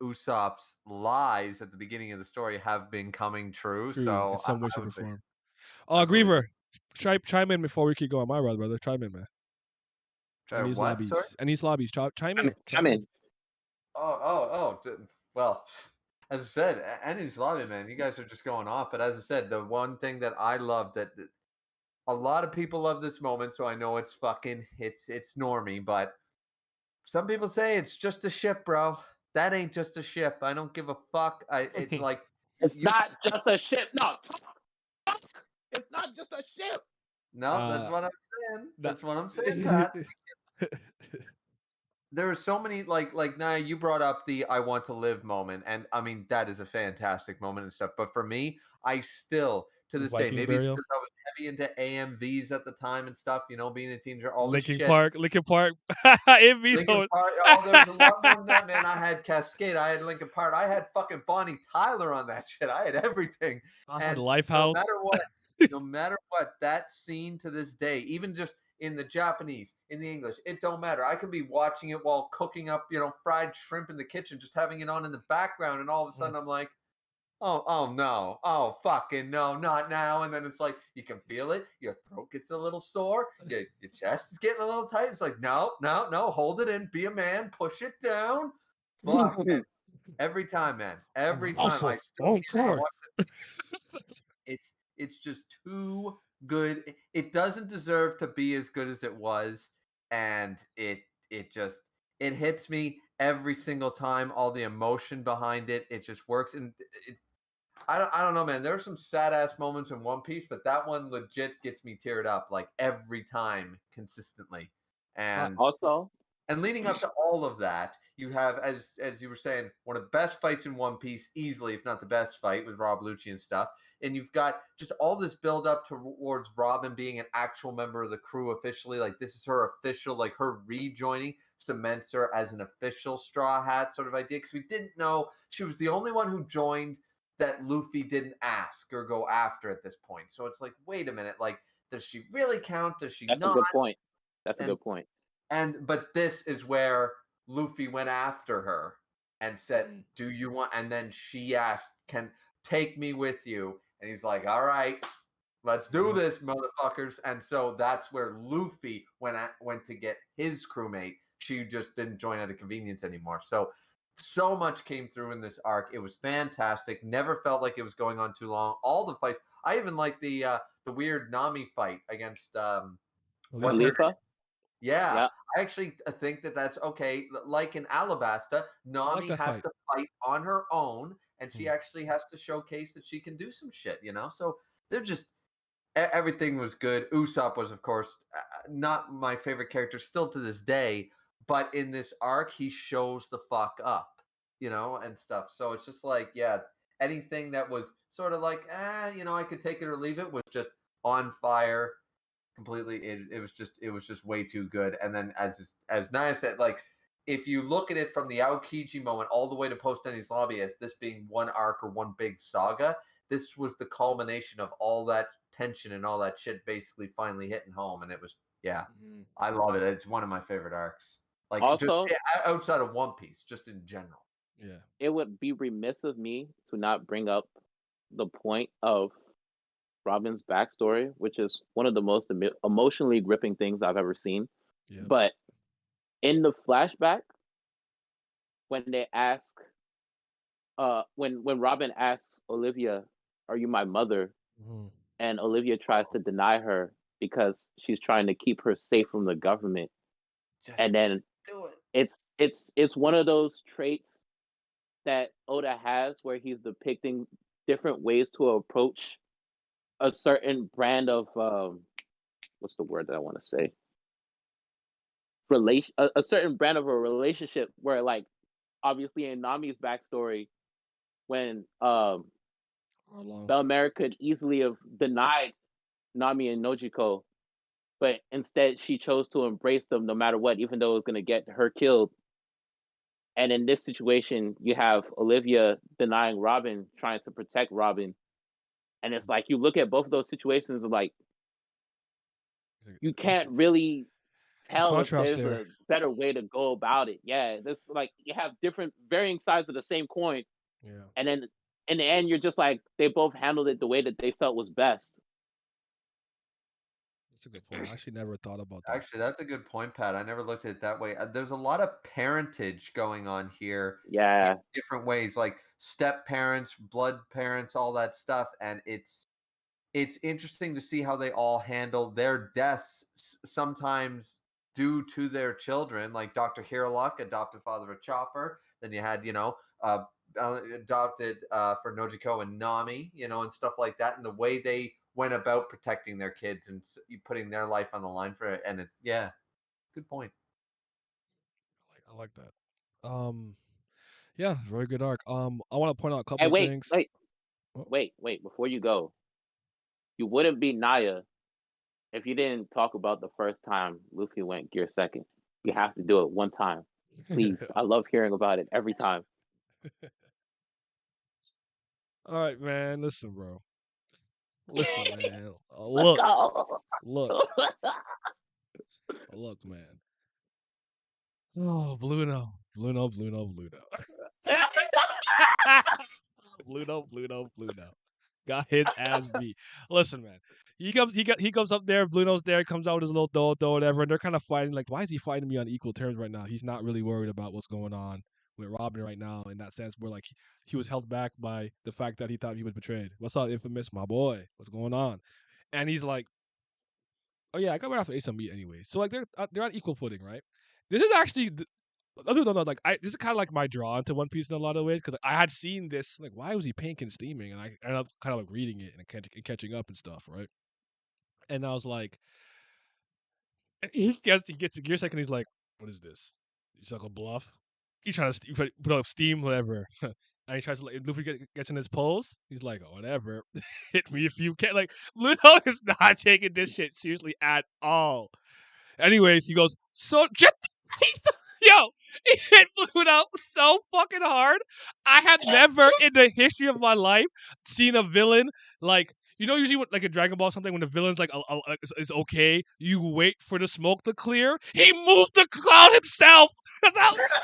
Usopp's lies at the beginning of the story have been coming true. true. So In some way, I shape, or would form. I believe Griever, chime in before we keep going. My brother, chime in, man. try In these what? Sorry. lobbies, chime in. Come in. Well, as I said, Annie's lobby, man. You guys are just going off. But as I said, the one thing that I love that a lot of people love this moment, so I know it's fucking it's normie, but some people say it's just a ship, bro. That ain't just a ship. I don't give a fuck. Like It's not just a ship. No, it's not just a ship. No, that's what I'm saying. That's what I'm saying, Pat. Pat. There are so many like Naya, you brought up the I want to live moment, and I mean that is a fantastic moment and stuff. But for me, I still to this day, Viking maybe burial. it's because I was heavy into AMVs at the time and stuff, being a teenager, all this Linkin shit. Park. Linkin Park, Linkin Park. Oh, there was a lot more than that, man. I had Cascade, I had Linkin Park, I had fucking Bonnie Tyler on that shit. I had everything. I had And Lifehouse. no matter what, that scene to this day, even just in the Japanese, in the English, it don't matter. I could be watching it while cooking up, fried shrimp in the kitchen, just having it on in the background, and all of a sudden I'm like, oh no, oh fucking no, not now. And then it's like you can feel it, your throat gets a little sore, your chest is getting a little tight. It's like, no, hold it in, be a man, push it down. Fuck, man. Every time, man. Every time I still it's just too good. It doesn't deserve to be as good as it was, and it hits me every single time. All the emotion behind it, it just works. And I don't know, man. There are some sad ass moments in One Piece, but that one legit gets me teared up like every time consistently. And also, and leading up to all of that, you have, as you were saying, one of the best fights in One Piece, easily, if not the best fight, with Rob Lucci and stuff. And you've got just all this build up towards Robin being an actual member of the crew officially. Like, this is her official, like, her rejoining cements her as an official Straw Hat sort of idea. Because we didn't know she was the only one who joined that Luffy didn't ask or go after at this point. So it's like, wait a minute, like, does she really count? Does she not? That's a good point. That's a good point. But this is where Luffy went after her and said, "Do you want?" And then she asked, "Can take me with you?" And he's like, "All right, let's do this, motherfuckers." And so that's where Luffy went to get his crewmate. She just didn't join out of convenience anymore. So So much came through in this arc. It was fantastic. Never felt like it was going on too long. All the fights. I even like the weird Nami fight against what's her Khalifa? yeah, Yeah. I actually think that that's okay. Like in Alabasta, I like Nami that has fight. to fight on her own, and she Hmm. actually has to showcase that she can do some shit, you know? So they're just everything was good. Usopp was, of course, not my favorite character still to this day, but in this arc, he shows the fuck up, you know, and stuff. So it's just like, yeah, anything that was sort of like, you know, I could take it or leave it was just on fire completely. It was just way too good. And then as Naya said, like if you look at it from the Aokiji moment all the way to Post Enies Lobby as this being one arc or one big saga, this was the culmination of all that tension and all that shit basically finally hitting home. And it was, yeah, I love it. It's one of my favorite arcs. Like Also, just outside of One Piece, just in general. Yeah. it would be remiss of me to not bring up the point of Robin's backstory, which is one of the most emotionally gripping things I've ever seen. Yeah. But in the flashback, when they ask, when Robin asks Olivia, "Are you my mother?" Hmm. and Olivia tries to deny her because she's trying to keep her safe from the government, Just and then do it. it's one of those traits that Oda has where he's depicting different ways to approach a certain brand of what's the word that I want to say, a certain brand of a relationship where, like, obviously in Nami's backstory, when How long? Belmera could easily have denied Nami and Nojiko, but instead she chose to embrace them no matter what, even though it was going to get her killed. And in this situation, you have Olivia denying Robin, trying to protect Robin. And it's like you look at both of those situations and like you can't really tell if Contrast there's there. a better way to go about it. Yeah, there's like you have different varying sides of the same coin, Yeah. and then in the end, you're just like they both handled it the way that they felt was best. That's a good point. I actually never thought about that. Actually, that's a good point, Pat. I never looked at it that way. There's a lot of parentage going on here in Yeah, different ways, like step parents, blood parents, all that stuff. And it's interesting to see how they all handle their deaths, sometimes due to their children, like Dr. Hirlock, adopted father of Chopper. Then you had, adopted for Nojiko and Nami, and stuff like that, and the way they went about protecting their kids and putting their life on the line for it. And yeah, good point. I like that. Yeah, very good arc. I want to point out a couple and of things. Oh, wait. Before you go, you wouldn't be Naya if you didn't talk about the first time Luffy went Gear Second. You have to do it one time, please. I love hearing about it every time. All right, man. Listen, bro. Listen, man. Let's Look, go. look, look, man. Oh, Bluno, Bluno, Bluno, Bluno. Bluno. Got his ass beat. Listen, man. He comes up there, Bluno's there, comes out with his little dough, whatever, and they're kind of fighting. Like, why is he fighting me on equal terms right now? He's not really worried about what's going on with Robin right now in that sense, where like he was held back by the fact that he thought he was betrayed. What's up, Infamous, my boy? What's going on? And he's like, oh yeah, I got right after Ace on meat anyway. So like they're on equal footing, right? This is actually no, like this is kind of like my draw into One Piece in a lot of ways because I had seen this like why was he pink and steaming and I ended up kind of like reading it and catching up and stuff, right? And I was like, he gets to Gear Second, he's like, what is this? He's like a bluff. He's trying to put up steam, whatever. And he tries to like Luffy gets in his pose. He's like, oh, whatever, hit me if you can. Like Luno is not taking this shit seriously at all. Anyways, he goes, so just yo, it hit Bluto so fucking hard. I have never in the history of my life seen a villain like usually when, like in Dragon Ball something when the villain's like is okay, you wait for the smoke to clear. He moved the cloud himself.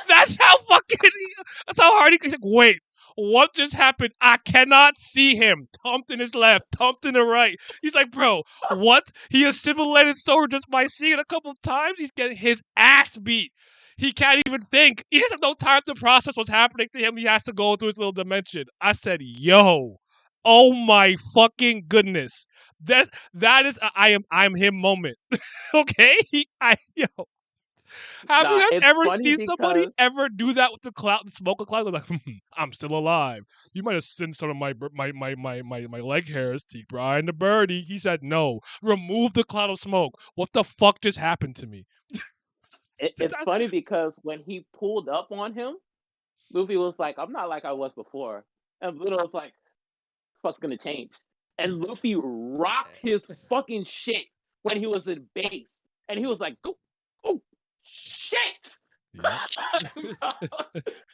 That's how fucking that's how hard he's like, wait. What just happened? I cannot see him. Tumped in his left, tumped in the right. He's like, bro, what? He assimilated Sora just by seeing it a couple of times. He's getting his ass beat. He can't even think. He has no time to process what's happening to him. He has to go through his little dimension. I said, yo, oh my fucking goodness. That is a I'm him moment. Okay? Yo. Have you Nah, guys it's ever funny seen somebody because ever do that with the cloud, the smoke of cloud? They're like, I'm still alive. You might have seen some of my leg hairs to Brian the Birdie. He said, no, remove the cloud of smoke. What the fuck just happened to me? it's funny because when he pulled up on him, Luffy was like, "I'm not like I was before," and Ludo was like, "What's gonna change?" And Luffy rocked his fucking shit when he was in base, and he was like, "Oh, oh shit!" Yep.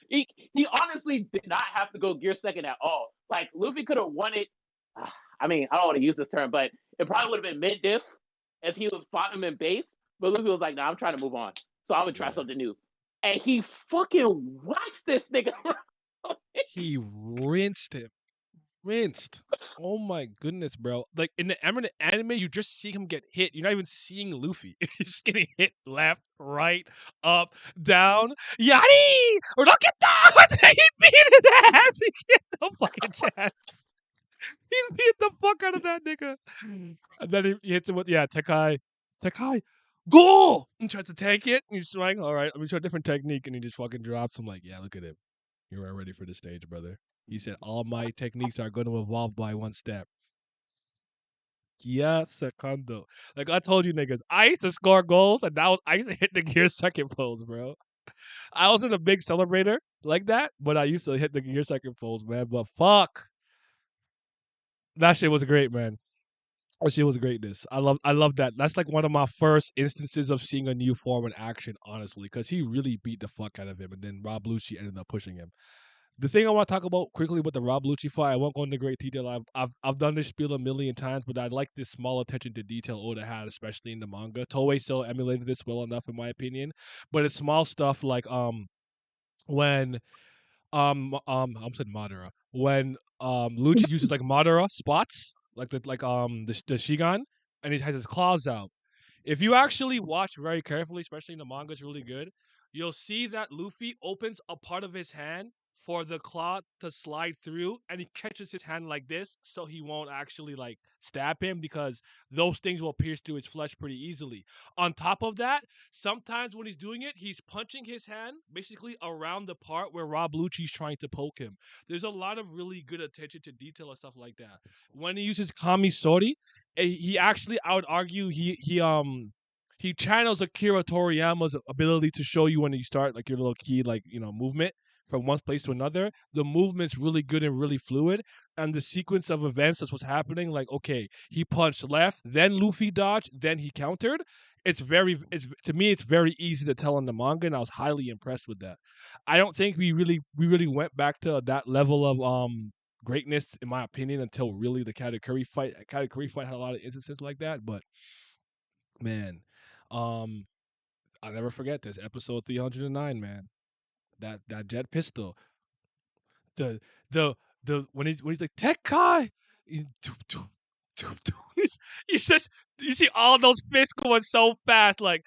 he honestly did not have to go gear second at all. Like Luffy could have won it. I mean, I don't want to use this term, but it probably would have been mid diff if he would fought him in base. But Luffy was like, "Nah, I'm trying to move on, so I'm gonna try something new." And he fucking waxed this nigga. He rinsed him. Rinsed. Oh my goodness, bro. Like in the anime, you just see him get hit. You're not even seeing Luffy. He's just getting hit left, right, up, down. Yari! Look at that! He beat his ass! He get no fucking chance. He's beat the fuck out of that nigga. And then he hits him with, Tekai. Tekai, go! And tries to tank it. And he's swinging. All right, let me try a different technique. And he just fucking drops him like, yeah, look at him. You weren't ready for the stage, brother. He said, all my techniques are going to evolve by one step. Yeah, secondo. Like I told you niggas, I used to score goals and I used to hit the gear second pose, bro. I wasn't a big celebrator like that, but I used to hit the gear second pose, man. But fuck. That shit was great, man. That shit was greatness. I love that. That's like one of my first instances of seeing a new form in action, honestly, because he really beat the fuck out of him, and then Rob Lucci ended up pushing him. The thing I want to talk about quickly with the Rob Lucci fight, I won't go into great detail. I've done this spiel a million times, but I like this small attention to detail Oda had, especially in the manga. Toei still emulated this well enough, in my opinion, but it's small stuff like when I'm saying Madara when Lucci uses like Madara spots the Shigan, and he has his claws out. If you actually watch very carefully, especially in the manga, it's really good. You'll see that Luffy opens a part of his hand for the claw to slide through, and he catches his hand like this, so he won't actually like stab him because those things will pierce through his flesh pretty easily. On top of that, sometimes when he's doing it, he's punching his hand basically around the part where Rob Lucci's trying to poke him. There's a lot of really good attention to detail and stuff like that. When he uses Kamisori, he actually, I would argue, he channels Akira Toriyama's ability to show you when you start like your little key movement from one place to another. The movement's really good and really fluid, and the sequence of events that's what's happening. Like, okay, he punched left, then Luffy dodged, then he countered. To me, it's very easy to tell in the manga, and I was highly impressed with that. I don't think we really went back to that level of greatness, in my opinion, until really the Katakuri fight. Katakuri fight had a lot of instances like that, but man, um, I'll never forget this episode 309, man. That jet pistol, the the when he's like Tekai, you just you see all those fists going so fast, like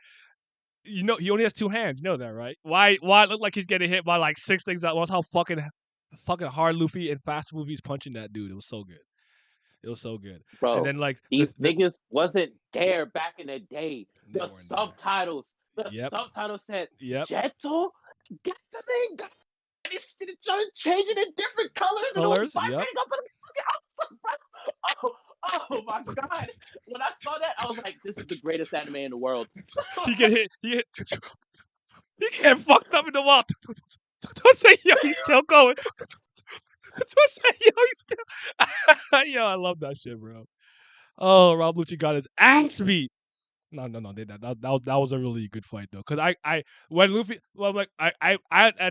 he only has two hands. You know that, right? Why it look like he's getting hit by like six things at once? How fucking hard Luffy and fast movies punching that dude. It was so good. It was so good. And Bro, then like these niggas wasn't there back in the day. They The weren't there. subtitles, Yep. said Yep. Jeto, get the thing, and it's started changing in different colors, and it was Colors, yep. vibrating up in the fucking oh my god! When I saw that, I was like, "This is the greatest anime in the world." He get hit. He get fucked up in the wall. Don't say yo, he's still going. Don't say yo, he's still. Yo, I love that shit, bro. Oh, Rob Lucci got his ass beat. No, that was a really good fight though. Cause when Luffy, like I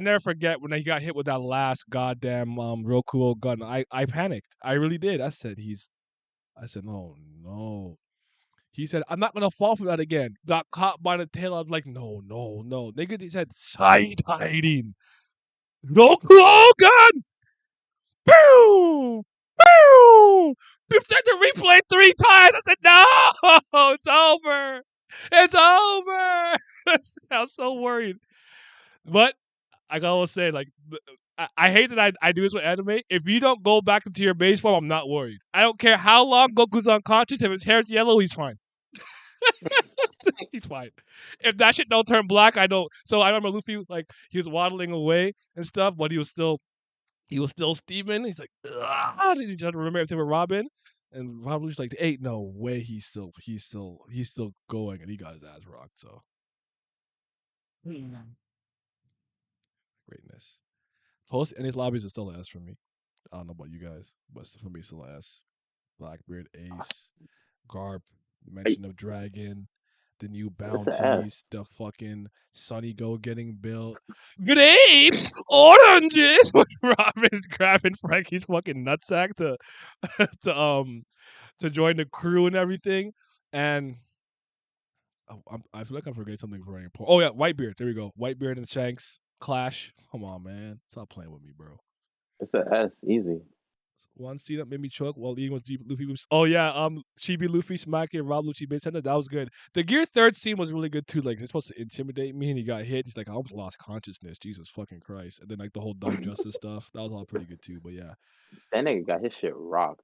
never forget when he got hit with that last goddamn Roku gun. I panicked. I really did. I said no. He said, I'm not gonna fall for that again. Got caught by the tail. I was like, no. Nigga, he said side hiding. Roku gun. Pew! Pew! You said the replay 3 times. I said, no, it's over. It's over. I was so worried. But I gotta always say, like, I hate that I do this with anime. If you don't go back into your base form, I'm not worried. I don't care how long Goku's unconscious. If his hair's yellow, he's fine. He's fine. If that shit don't turn black, I don't. So I remember Luffy, like, he was waddling away and stuff, but he was still steaming. He's like, ugh. He's trying to remember everything with Robin. And Robin was like, ain't no way he's still going, and he got his ass rocked. So greatness. Post and his lobbies are still ass for me. I don't know about you guys, but for me, still ass. Blackbeard, Ace, Garp, mention of Dragon, the new It's an S. bounties, the fucking Sunny Go getting built. Grapes, oranges. Robin's grabbing Frankie's fucking nutsack to join the crew and everything. And I feel like I'm forgetting something very important. Oh yeah, Whitebeard. There we go. Whitebeard and Shanks clash. Come on, man. Stop playing with me, bro. It's an S. Easy. One scene that made me choke while eating was Luffy. Oh yeah, Chibi Luffy smacking Rob Lucci base center. That was good. The Gear third scene was really good too. Like it's supposed to intimidate me, and he got hit. He's like, I almost lost consciousness. Jesus fucking Christ! And then like the whole Dark Justice stuff. That was all pretty good too. But yeah, That nigga got his shit rocked.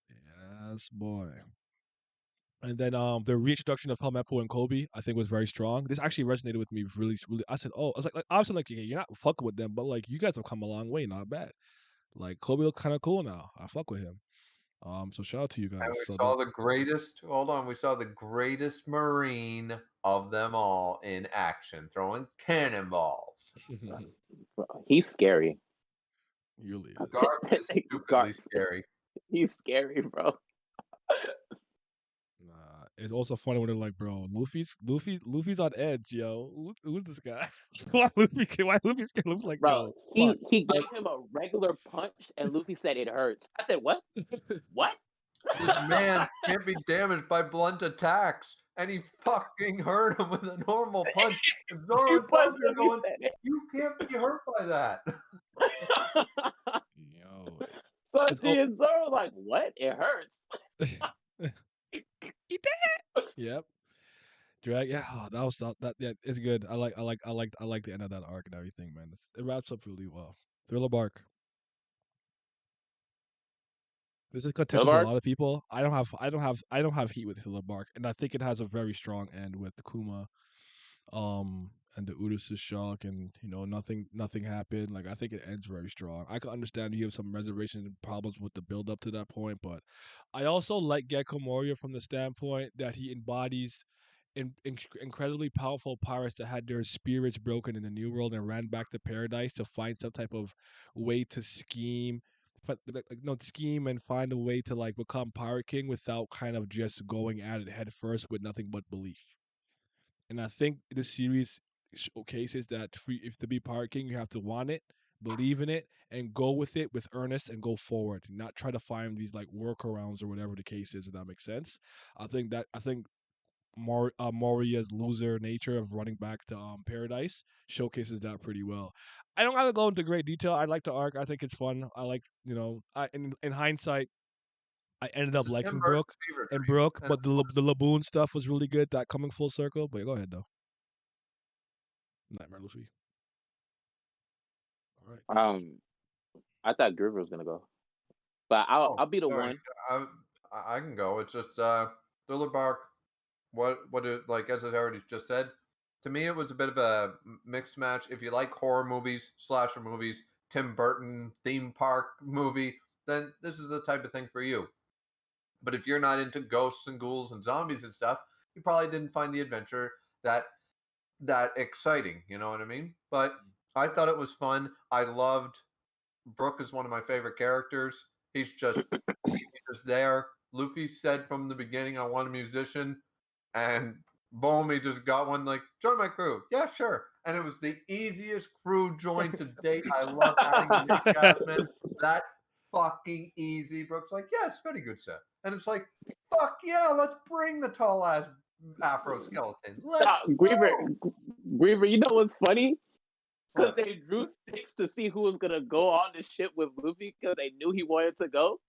yes, boy. And then the reintroduction of Helmeppo and Kobe, I think, was very strong. This actually resonated with me really, really. I said, oh, I was like obviously, like, yeah, you're not fucking with them, but like you guys have come a long way, not bad. Like Kobe looks kind of cool now. I fuck with him. So shout out to you guys. And we So saw the greatest. Hold on, we saw the greatest Marine of them all in action, throwing cannonballs. Bro, he's scary. Really is. Garp is stupidly scary. He's scary, bro. Nah, it's also funny when they're like, bro, Luffy's on edge, yo. Who's this guy? Why Luffy scared? Luffy's like, Bro, yo, he gave him a regular punch, and Luffy said it hurts. I said, what? What? This man can't be damaged by blunt attacks, and he fucking hurt him with a normal punch. And Zoro's punched him, he going, said it. you can't be hurt by that. yo. Sanji and Zoro like, what? It hurts. He did. Yep. Drag. Yeah, that was that. Yeah, it's good. I like the end of that arc and everything, man. It wraps up really well. Thriller Bark. This is contentious for a lot of people. I don't have heat with Thriller Bark, and I think it has a very strong end with Kuma, and the Udis' shock, and nothing happened. Like I think it ends very strong. I can understand you have some reservations and problems with the build up to that point, but I also like Gecko Moria from the standpoint that he embodies incredibly powerful pirates that had their spirits broken in the New World and ran back to paradise to find some type of way to scheme. But scheme and find a way to like become Pirate King without kind of just going at it head first with nothing but belief. And I think this series showcases that if to be Pirate King, you have to want it, believe in it, and go with it with earnest and go forward. Not try to find these like workarounds or whatever the case is. If that makes sense. I think Moria's loser nature of running back to paradise showcases that pretty well. I don't gotta go into great detail. I like the arc. I think it's fun. I like in hindsight, I ended up liking Brooke, but the Laboon stuff was really good. That coming full circle. But go ahead though. Nightmare Luffy. All right. I thought Grover was gonna go, but I'll be the one. I can go. It's just Thriller Bark. What it, like, as I already just said, to me it was a bit of a mixed match. If you like horror movies, slasher movies, Tim Burton theme park movie, then this is the type of thing for you. But if you're not into ghosts and ghouls and zombies and stuff, you probably didn't find the adventure that exciting. You know what I mean? But I thought it was fun. I loved Brooke is one of my favorite characters. He's just there. Luffy said from the beginning, I want a musician. And boom, he just got one like, join my crew. Yeah, sure. And it was the easiest crew join to date. I love adding Nick Jasmine. That fucking easy. Brooke's like, yeah, it's very good set. And it's like, fuck yeah, let's bring the tall ass Afro skeleton. Griever, you know what's funny? Because they drew sticks to see who was gonna go on the ship with Luffy because they knew he wanted to go.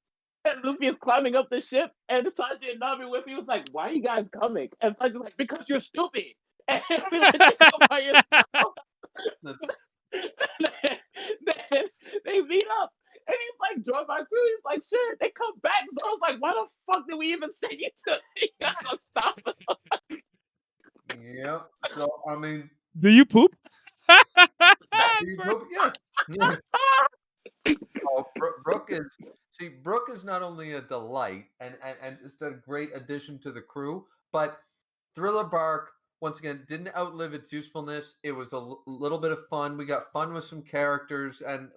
And Luffy is climbing up the ship, and Sanji and Nami with me was like, "Why are you guys coming?" And Sanji's like, "Because you're stupid." And we let you go by yourself. then they meet up, and he's like, "Join my crew." He's like, "Sure." They come back. Zoro's like, "Why the fuck did we even send you to? You gotta stop us." Yep. So I mean, Do you poop? yes. Oh, Brooke is not only a delight and just a great addition to the crew, but Thriller Bark once again didn't outlive its usefulness. It was a little bit of fun. We got fun with some characters and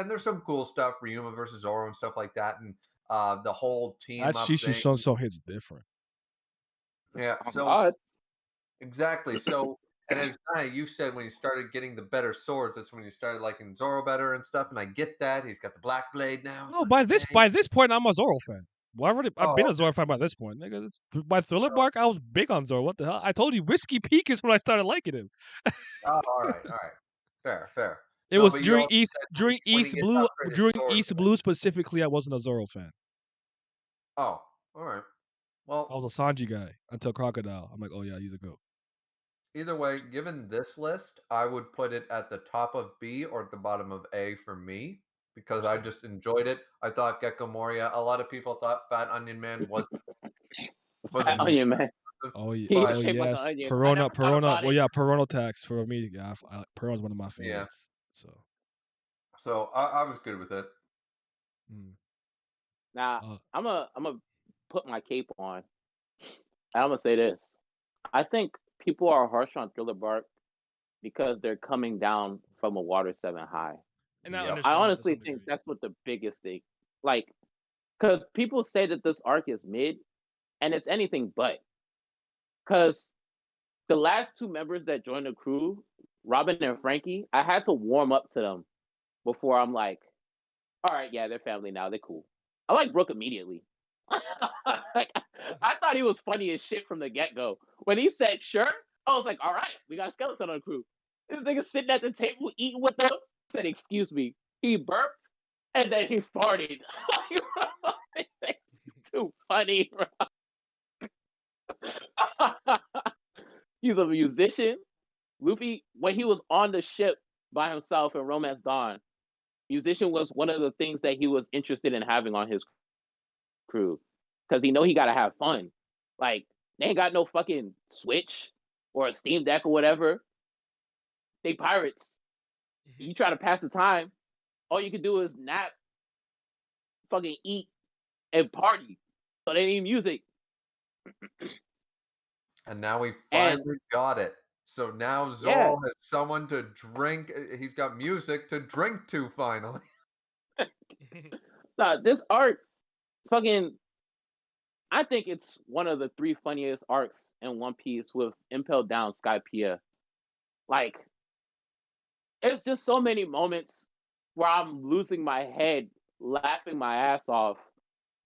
there's some cool stuff, Ryuma versus Zoro and stuff like that, and the whole team That up Shishi thing. so hits different. Yeah. Oh, So God. exactly. So, and as you said, when you started getting the better swords, that's when you started liking Zoro better and stuff. And I get that he's got the black blade now. It's No, like, okay. by this point, I'm a Zoro fan. Well, I've Oh, been a Zoro fan by this point, nigga. By Thriller Bark, I was big on Zoro. What the hell? I told you, Whiskey Peak is when I started liking him. oh, all right, fair. It No, was but you also said during when he East gets Blue upgraded during swords. East Blue specifically. I wasn't a Zoro fan. Oh, all right. I Well, was a Sanji guy until Crocodile. I'm like, oh yeah, he's a goat. either way, given this list, I would put it at the top of B or at the bottom of A for me because I just enjoyed it. I thought Gecko Moria. A lot of people thought Fat Onion Man wasn't Onion Man. Oh yeah, He is but oh shaped like an yes, onion. I never thought about Well, it. yeah, Perona tax for me. Yeah, Perona's one of my yeah. favorites. So I was good with it. Mm. Now, Uh, I'm a put my cape on. And I'm gonna say this. I think people are harsh on Thriller Bark because they're coming down from a water 7 high. and I Yep. understand I that to honestly some think degree. that's what the biggest thing. Like, because people say that this arc is mid, and it's anything but. Because the last two members that joined the crew, Robin and Frankie, I had to warm up to them before I'm like, all right, yeah, they're family now. They're cool. I like Brooke immediately. Like, I thought he was funny as shit from the get go. When he said sure, I was like, all right, we got a skeleton on the crew. This nigga sitting at the table eating with them said, excuse me. He burped and then he farted. Too funny, bro. He's a musician. Luffy, when he was on the ship by himself in Romance Dawn, musician was one of the things that he was interested in having on his crew because he know he gotta have fun. Like they ain't got no fucking Switch or a Steam Deck or whatever. They pirates. You try to pass the time, all you can do is nap, fucking eat, and party. So they need music. And now we And finally got it. So now yeah, Zoro has someone to drink. He's got music to drink to finally. nah, this arc, fucking, I think it's one of the 3 funniest arcs in One Piece with Impel Down Skypiea. Like, it's just so many moments where I'm losing my head, laughing my ass off.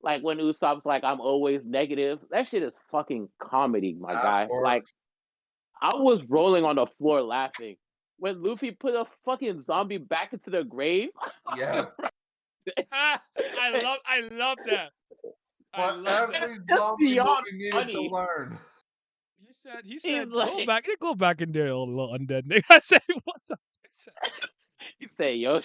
Like when Usopp's like, I'm always negative. That shit is fucking comedy, my That guy. Like, works. I was rolling on the floor laughing. When Luffy put a fucking zombie back into the grave. Yes. I love that. I But love that. every Just zombie beyond movie needed to funny. learn. He He's said, like, go back in there, little undead nigga. I said, what's up? he said, yo,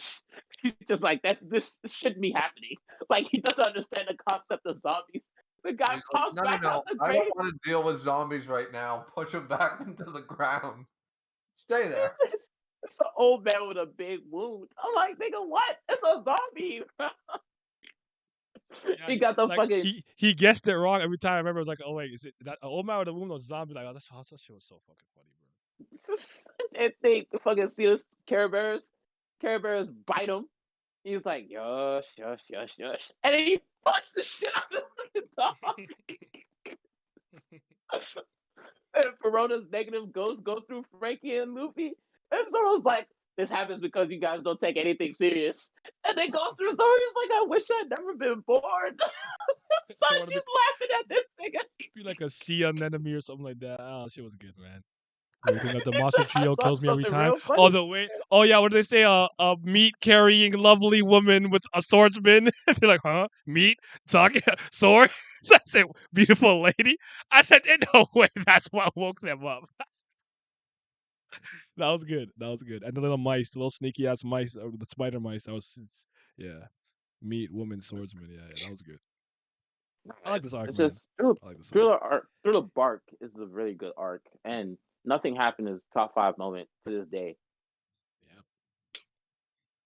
he's just like, this shouldn't be happening. Like, he doesn't understand the concept of zombies. The guy He's like, pops no, back out the I grave. don't want to deal with zombies right now. Push him back into the ground. Stay there. It's an old man with a big wound. I'm like, nigga, what? It's a zombie. Yeah, He got the fucking. he guessed it wrong every time. I remember, it was like, oh wait, is it that old man with the wound or zombie? Like, oh, that shit was so fucking funny, bro. And they fucking see this Care Bears. Care Bears bite him. He's like, yush. And then he punched the shit out of the dog. And Perona's negative ghosts go through Frankie and Luffy. And Zoro's like, this happens because you guys don't take anything serious. And they go through Zoro. He's like, I wish I'd never been born. Sanji's laughing at this nigga. Be like a sea anemone or something like that. Oh, shit was good, man. Where you think that the monster trio saw kills me every something time? real funny. Oh, the way. Oh yeah, what did they say? A meat carrying lovely woman with a swordsman. They're like, huh? Meat talking sword. So I said, beautiful lady. I said, in no way. That's what woke them up. That was good. That was good. And the little mice, the little sneaky ass mice, the spider mice. That was, yeah. Meat woman swordsman. Yeah, that was good. I like this arc, It's man. just through I like this arc. Thriller arc. Through the Bark is a really good arc, and nothing happened is top 5 moment to this day. Yeah.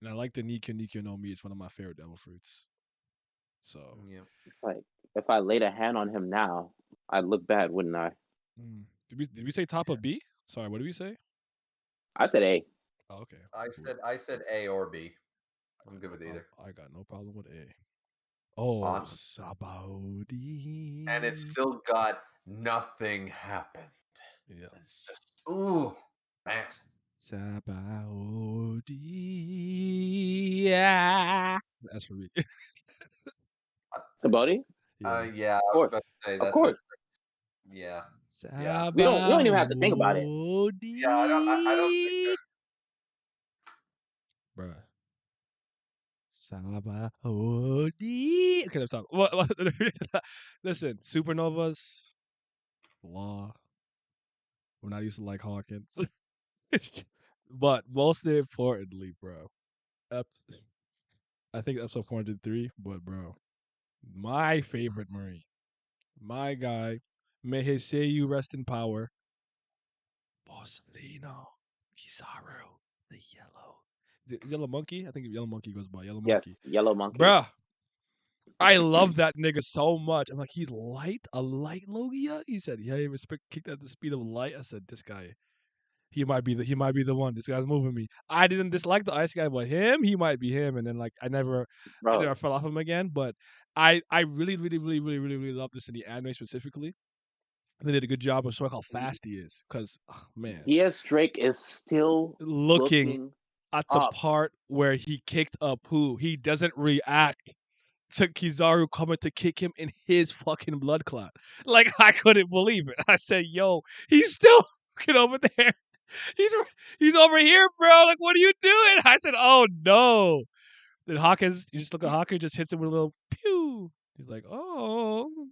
And I like the Nikyo no Mi. It's one of my favorite devil fruits. So Yeah. It's like if I laid a hand on him now, I'd look bad, wouldn't I? did we say top of B? Sorry, what did we say? I said A. Oh, okay. Cool. I said A or B. I'm good No with either. I got no problem with A. Oh, Awesome. Sabaody. And it's still got nothing happened. Yeah. It's just ooh, man. Sabaody. Yeah. That's for me. The body? Yeah. Yeah, I Of was course. about to say Of that's course. yeah. Yeah. We don't even have to think about it. Yeah, I don't think Sabaody. there's Bruh. Sabaody. Okay, let's talk. What, listen, supernovas, law. We're not used to like Hawkins. But most importantly, bro, ep- I think episode 403, but bro, my favorite Marine, my guy, may his Seiyu rest in power, Borsalino, Kizaru, the yellow monkey. I think yellow monkey goes by yellow Yes, monkey, Yellow Monkey. bruh. I love that nigga so much. I'm like, he's a light Logia. He said, yeah, he was kicked at the speed of light. I said, this guy, he might be the one. This guy's moving me. I didn't dislike the ice guy, but him, he might be him. And then like I never Bro, fell off him again. But I really, really, really, really, really, really love this in the anime specifically. They did a good job of showing how fast he is. Cause man, DS Drake is still looking looking at the up. part where he kicked a poo, he doesn't react to Kizaru coming to kick him in his fucking blood clot. Like I couldn't believe it. I said, "Yo, he's still fucking over there. He's he's over here, bro. Like, what are you doing?" I said, "Oh no." Then Hawkins, you just look at Hawkins, just hits him with a little pew. He's like, "Oh, you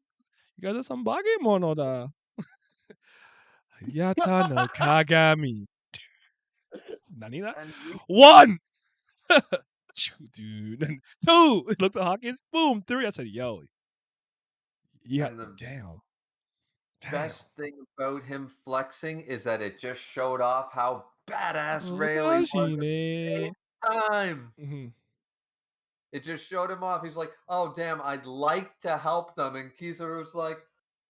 guys are some bagemono da." Yata no Kagami. Nanina? and One! Dude. And two! Looked at Hawkins. Boom! Three. I said, yo. Yeah. and the Damn. best thing about him flexing is that it just showed off how badass Oh, Rayleigh was at the Kashine. same time. Mm-hmm. It just showed him off. He's like, "Oh damn, I'd like to help them," and Kizaru's like,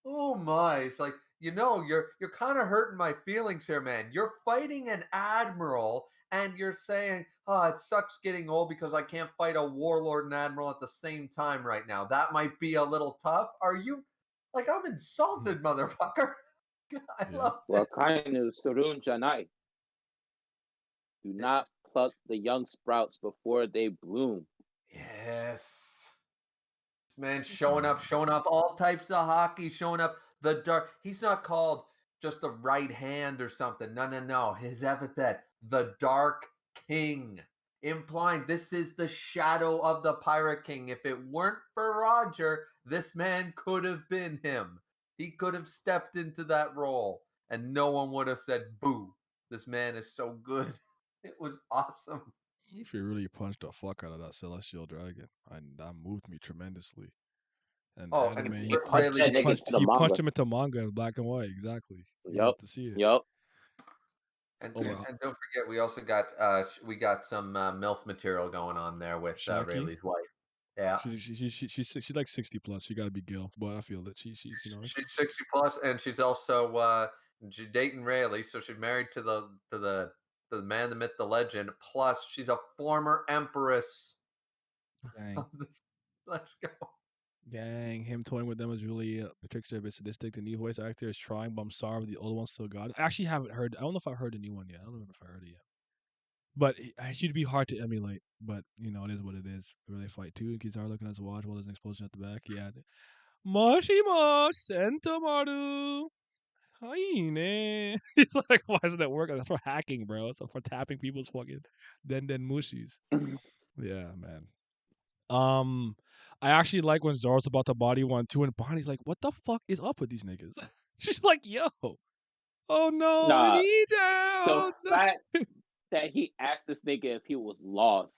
"Oh my!" It's like, you're kind of hurting my feelings here, man. You're fighting an admiral, and you're saying, "Oh, it sucks getting old because I can't fight a warlord and admiral at the same time right now. That might be a little tough." Are you like I'm insulted, motherfucker? I Yeah. love it. Wakainu Surun Janai. Do not pluck the young sprouts before they bloom. Yes. This man showing off all types of hockey, showing up the dark. He's not called just the right hand or something. No, no, no. His epithet, the Dark King, implying this is the shadow of the Pirate King. If it weren't for Roger, this man could have been him. He could have stepped into that role, and no one would have said, boo. This man is so good. It was awesome. If you really punched the fuck out of that celestial dragon, and that moved me tremendously. And Oh, anime, and He punched Rayleigh that nigga into the he punched manga. him into manga in black and white. Exactly. You Yup. love to see it. Yup. And, Oh my and don't forget, we also got we got some MILF material going on there with Shaki. Rayleigh's wife. Yeah, She's like 60 plus. She got to be Gilf, but I feel that she's she's 60 plus, and she's also dating Rayleigh, so she's married to the man, the myth, the legend. Plus, she's a former empress. dang. Let's go. Dang, him toying with them is really particularly a bit sadistic. The new voice actor is trying, but I'm sorry, the old one still got it. I actually haven't heard. I don't know if I've heard the new one yet. I don't remember if I heard it yet. But he'd be hard to emulate. But you know, it is what it is. Where they fight too. Kizaru looking at his watch while there's an explosion at the back. Yeah. Moshimo Sentamaru. eh. He's like, why isn't that working? That's for hacking, bro. It's for tapping people's fucking den mushies. Yeah, man. I actually like when Zoro's about to body 1-2 and Bonnie's like, what the fuck is up with these niggas? She's like, yo, oh no, I Nah, need the you. No. fact that he asked this nigga if he was lost,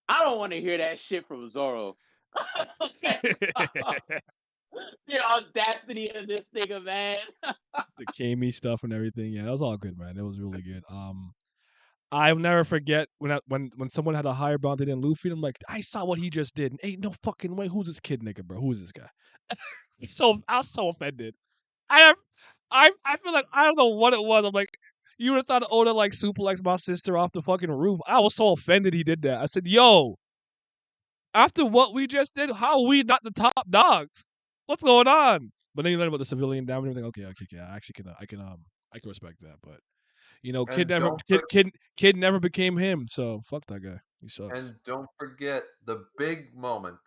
I don't want to hear that shit from Zoro. The audacity of this nigga, man. The Kami stuff and everything. Yeah, that was all good, man. It was really good. I'll never forget when someone had a higher bounty than Luffy. I'm like, I saw what he just did. And ain't no fucking way. Who's this kid, nigga, bro? Who's this guy? I was so offended. I feel like I don't know what it was. I'm like, you would have thought Oda like suplexed my sister off the fucking roof. I was so offended he did that. I said, yo, after what we just did, how are we not the top dogs? What's going on? But then you learn about the civilian damage and everything. Okay, yeah, I actually I can respect that. But you know, And don't kid never became him. So fuck that guy. He sucks. And don't forget the big moment,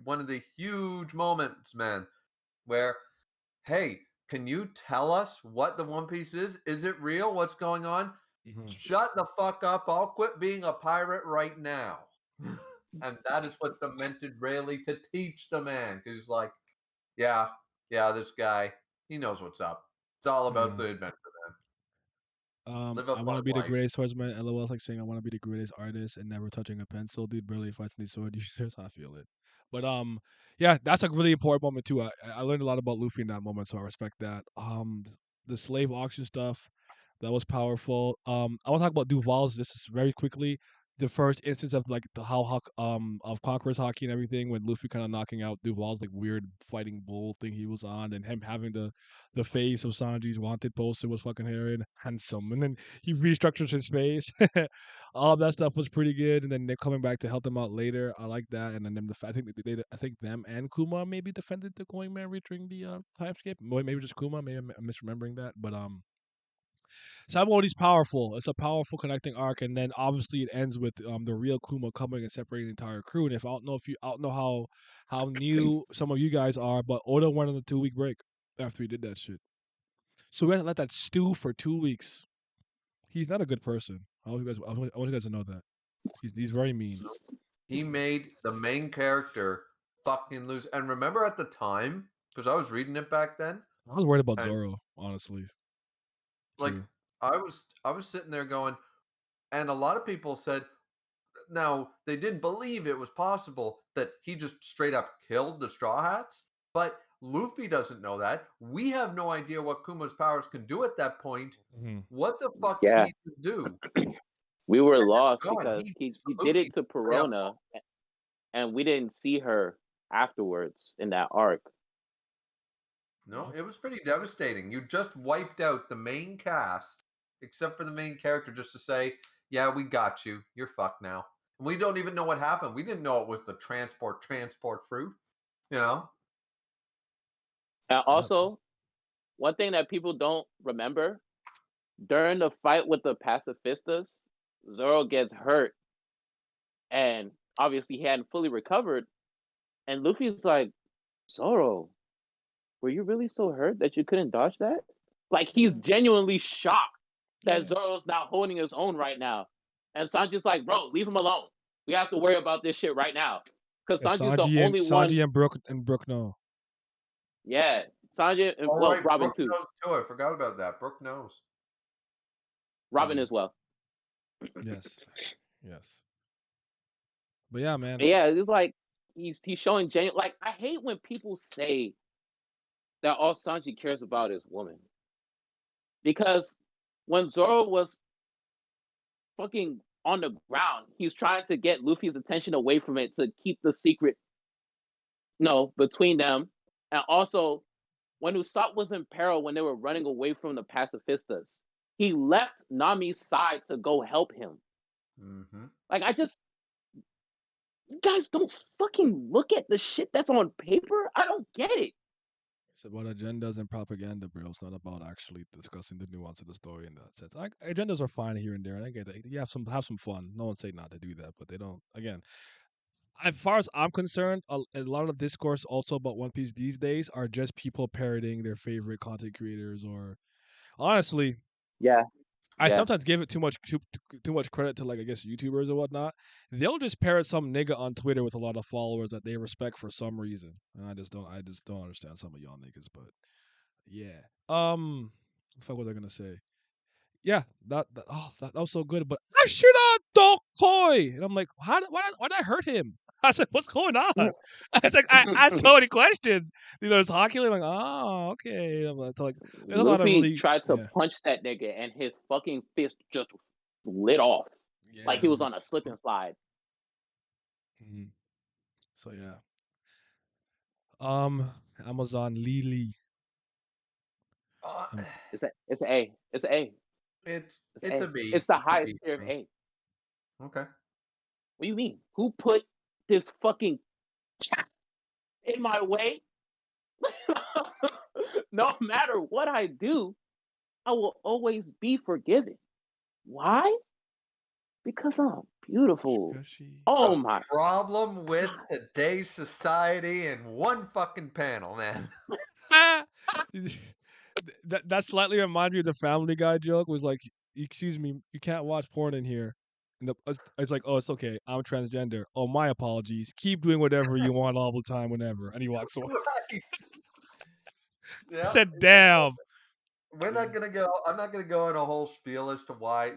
one of the huge moments, man, where, hey, can you tell us what the One Piece is? Is it real? What's going on? Mm-hmm. Shut the fuck up. I'll quit being a pirate right now. And that is what cemented Rayleigh to teach the man. Because he's like, yeah, this guy, he knows what's up. It's all about the adventure, man. Live a I want to fun be the life. greatest swordsman. LOL is like saying I want to be the greatest artist and never touching a pencil. Dude barely fights any sword users. I feel it. But yeah, that's a really important moment too. I learned a lot about Luffy in that moment, so I respect that. The slave auction stuff, that was powerful. I want to talk about Duval's. This is very quickly the first instance of like the how of Conqueror's hockey and everything when Luffy kind of knocking out Duval's like weird fighting bull thing he was on, and him having the face of Sanji's wanted poster was fucking handsome, and then he restructures his face. All of that stuff was pretty good, and then they're coming back to help them out later. I like that, and then them I think them and Kuma maybe defended the Going Man during the time skip. Maybe just Kuma. Maybe I'm misremembering that, but Sabaodi's powerful. It's a powerful connecting arc, and then obviously it ends with the real Kuma coming and separating the entire crew. And if I don't know how new some of you guys are, but Oda went on a 2-week break after he did that shit. So we had to let that stew for 2 weeks. He's not a good person. I want you guys to know that. He's very mean. He made the main character fucking lose. And remember at the time, because I was reading it back then, I was worried about and Zoro, honestly. like Too. I was sitting there going, and a lot of people said now they didn't believe it was possible that he just straight up killed the Straw Hats, but Luffy doesn't know that. We have no idea what Kuma's powers can do at that point. Mm-hmm. What the fuck did Yeah, he do? we were lost Gone. because he did Luffy it to straight up. Perona, and we didn't see her afterwards in that arc. No, it was pretty devastating. You just wiped out the main cast, except for the main character, just to say, "Yeah, we got you. You're fucked now." And we don't even know what happened. We didn't know it was the transport fruit. You know? And Yep. also, one thing that people don't remember during the fight with the pacifistas, Zoro gets hurt, and obviously he hadn't fully recovered. And Luffy's like, Zoro, were you really so hurt that you couldn't dodge that? Like he's genuinely shocked that Zoro's not holding his own right now. And Sanji's like, bro, leave him alone. We have to worry about this shit right now. Because Sanji's the only one. Sanji and Brook know. Yeah. Sanji and All right, Robin Brooke too. knows too. I forgot about that. Brooke knows. Robin as well. Yes. But yeah, man. Yeah, it's like he's showing genuine. Like I hate when people say that all Sanji cares about is woman. Because when Zoro was fucking on the ground, he's trying to get Luffy's attention away from it to keep the secret, between them. And also, when Usopp was in peril when they were running away from the pacifistas, he left Nami's side to go help him. Mm-hmm. Like you guys don't fucking look at the shit that's on paper. I don't get it. It's about agendas and propaganda, bro. It's not about actually discussing the nuance of the story in that sense. Agendas are fine here and there, and I get it. You have some fun. No one say not to do that, but they don't. Again, as far as I'm concerned, a lot of discourse also about One Piece these days are just people parroting their favorite content creators or honestly, Yeah, I yeah. sometimes give it too much credit to, like, I guess YouTubers or whatnot. They'll just parrot some nigga on Twitter with a lot of followers that they respect for some reason, and I just don't understand some of y'all niggas. But yeah, what the fuck was I gonna say? Yeah, that was so good. But I should have Koi, and I'm like, why did I hurt him? I said, what's going on? I was like, I asked so many questions. It's hockey. I'm like, oh, okay. I'm like, there's a lot of Luffy really, tried to yeah, punch that nigga, and his fucking fist just lit off like he yeah. was on a slip and slide. Mhm. So yeah. Amazon Lily. Uh, Um, It's a A. It's a A. It's it's a A. B. It's the It's a highest B tier for of me. A. Okay. What do you mean? Who put this fucking cat in my way? No matter what I do, I will always be forgiven. Why? Because I'm beautiful. Shushi. Oh The my problem with god. today's society in one fucking panel, man. That slightly reminded me of the Family Guy joke. Was like, excuse me, you can't watch porn in here. And it's like, oh, it's okay. I'm transgender. Oh, my apologies. Keep doing whatever you want all the time, whenever. And he walks away. Right. I Yeah. said, damn. We're Yeah. not gonna go. I'm not gonna go in a whole spiel as to why.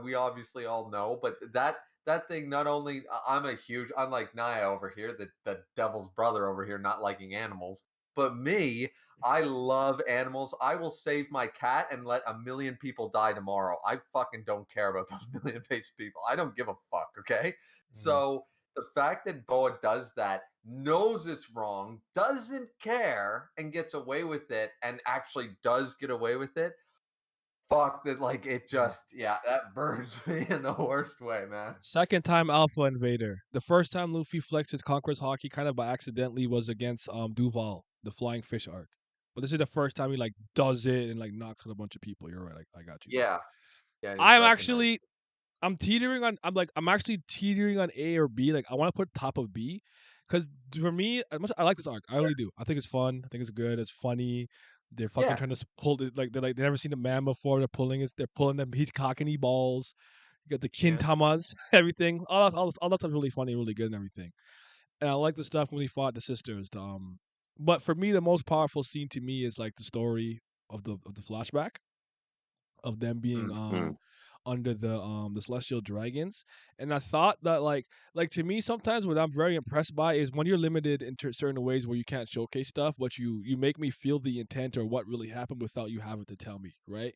We obviously all know, but that thing. Not only I'm a huge, unlike Naya over here, the devil's brother over here, not liking animals, but me, I love animals. I will save my cat and let a million people die tomorrow. I fucking don't care about those million face people. I don't give a fuck. Okay, Mhm. so the fact that Boa does that, knows it's wrong, doesn't care, and gets away with it, and actually does get away with it, fuck that. Like, it just, yeah, that burns me in the worst way, man. Second time Alpha Invader. The first time Luffy flexed his Conqueror's Hockey kind of by accidentally was against Duval, the Flying Fish arc. But this is the first time he like does it and like knocks out a bunch of people. You're right. I got you there. Yeah, yeah, he's I'm recognized. actually I'm actually teetering on A or B. Like I want to put top of B because for me, as much I like this arc, I really do. I think it's fun. I think it's good. It's funny. They're fucking Yeah, trying to pull it like they never seen a man before. They're pulling them. He's cocking he balls. You got the yeah, kintamas, everything. All that stuff's really funny, really good, and everything. And I like the stuff when he fought the sisters. But for me, the most powerful scene to me is like the story of the flashback of them being Mm-hmm. under the celestial dragons. And I thought that like to me sometimes what I'm very impressed by is when you're limited in certain ways where you can't showcase stuff, but you make me feel the intent or what really happened without you having to tell me, right?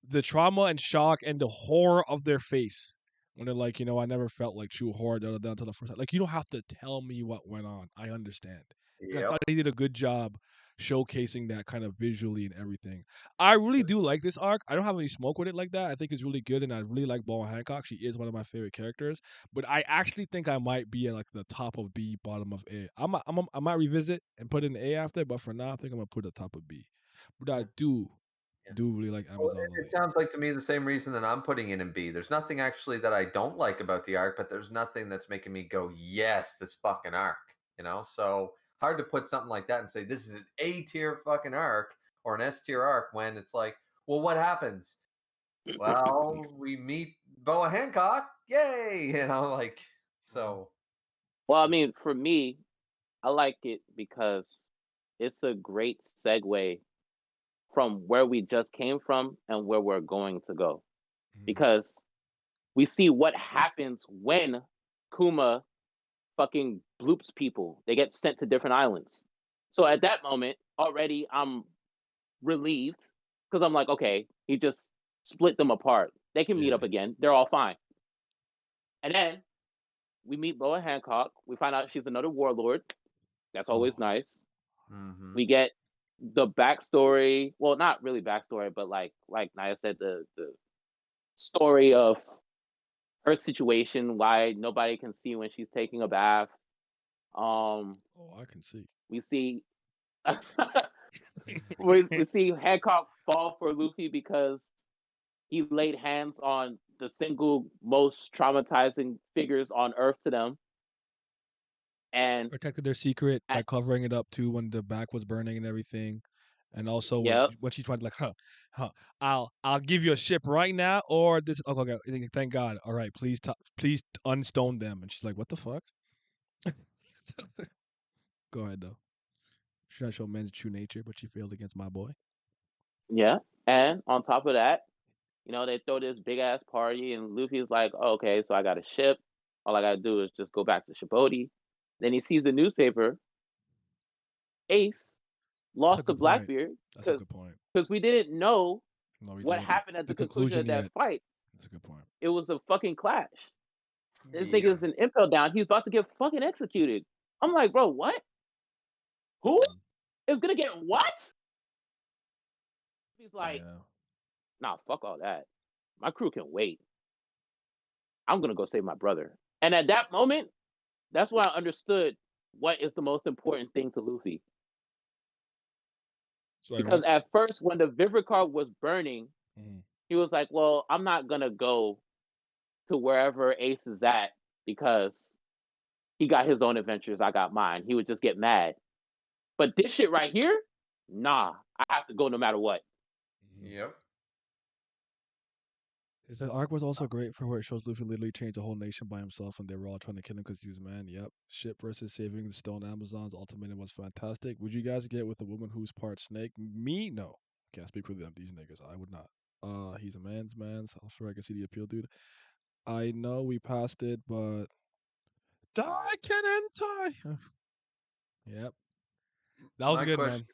The trauma and shock and the horror of their face when they're like, I never felt like true horror until the first time. Like, you don't have to tell me what went on. I understand. And I yep. thought they did a good job showcasing that kind of visually and everything. I really do like this arc. I don't have any smoke with it like that. I think it's really good, and I really like Ball Hancock. She is one of my favorite characters. But I actually think I might be at like the top of B, bottom of A. I might revisit and put in A after, but for now, I think I'm gonna put it at the top of B. But I Yeah, yeah. do really like Well, Amazon it Lily. sounds like to me the same reason that I'm putting it in B. There's nothing actually that I don't like about the arc, but there's nothing that's making me go, yes, this fucking arc. So hard to put something like that and say this is an A tier fucking arc or an S tier arc when it's like, well, what happens? Well, we meet Boa Hancock, yay! Like, so. Well, I mean, for me, I like it because it's a great segue from where we just came from and where we're going to go. Mhm. Because we see what happens when Kuma fucking bloops people. They get sent to different islands. So at that moment, already I'm relieved because I'm like, okay, he just split them apart. They can meet Yeah. up again. They're all fine. And then we meet Boa Hancock. We find out she's another warlord. That's always Oh. nice. Mm-hmm. We get the backstory. Well, not really backstory, but like Naya said, the story of her situation, why nobody can see when she's taking a bath. Um, Oh, I can see. we see we see Hancock fall for Luffy because he laid hands on the single most traumatizing figures on Earth to them, and Protected their secret by at, covering it up too when the back was burning and everything. And also Yep. when she tried like, I'll give you a ship right now, or this. Oh, okay, thank God. All right, please unstone them. And she's like, what the fuck? Go ahead though. She's trying to show men's true nature, but she failed against my boy. Yeah. And on top of that, they throw this big ass party, and Luffy's like, oh, okay, so I got a ship. All I gotta do is just go back to Djibouti. Then he sees the newspaper. Ace That's a lost to good point. Blackbeard That's a good point. because we didn't know No, we what didn't. happened at The the conclusion of conclusion that yet. fight. That's a good point. It was a fucking clash. This Yeah. nigga is an impel down. He's about to get fucking executed. I'm like, bro, what? Who is gonna get what? He's like, Yeah. nah, fuck all that. My crew can wait. I'm gonna go save my brother. And at that moment, that's when I understood what is the most important thing to Luffy. Sorry, Because what? at first, when the Vivicar was burning, Mhm. he was like, well, I'm not gonna go to wherever Ace is at because he got his own adventures, I got mine. He would just get mad. But this shit right here, nah, I have to go no matter what. Yep. The arc was also great for where it shows Luffy literally changed the whole nation by himself, and they were all trying to kill him because he was a man. Yep. Ship versus saving the Stone Amazons ultimatum was fantastic. Would you guys get with a woman who's part snake? Me, no. Can't speak for them. These niggas, I would not. He's a man's man, so I'm sure I can see the appeal, dude. I know we passed it, but die can tie. Yep. That was My good, question, man.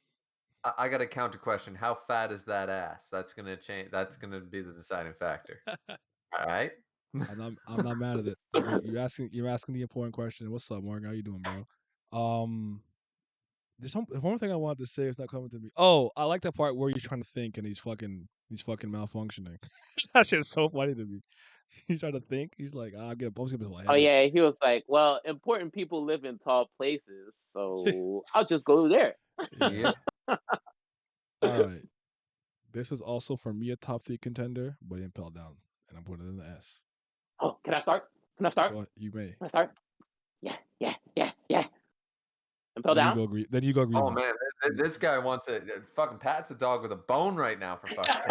I got a counter question. How fat is that ass? That's gonna change. That's gonna be the deciding factor. All right. I'm not mad at it. You're asking the important question. What's up, Morgan? How you doing, bro? There's one thing I wanted to say. It's not coming to me. Oh, I like that part where he's trying to think and he's fucking malfunctioning. That shit's so funny to me. He's trying to think. He's like, I'll get a my Oh headache. yeah, he was like, well, important people live in tall places, so I'll just go there. Yeah. All right. This is also for me a top 3 contender, but Impel down, and I'm putting it in the S. Oh, can I start? Can I start? Go ahead, you may. Can I start? Yeah. Impel Then you down. go agree. Then you go agree. Oh man, this guy wants a fucking Pat's a dog with a bone right now for fuck's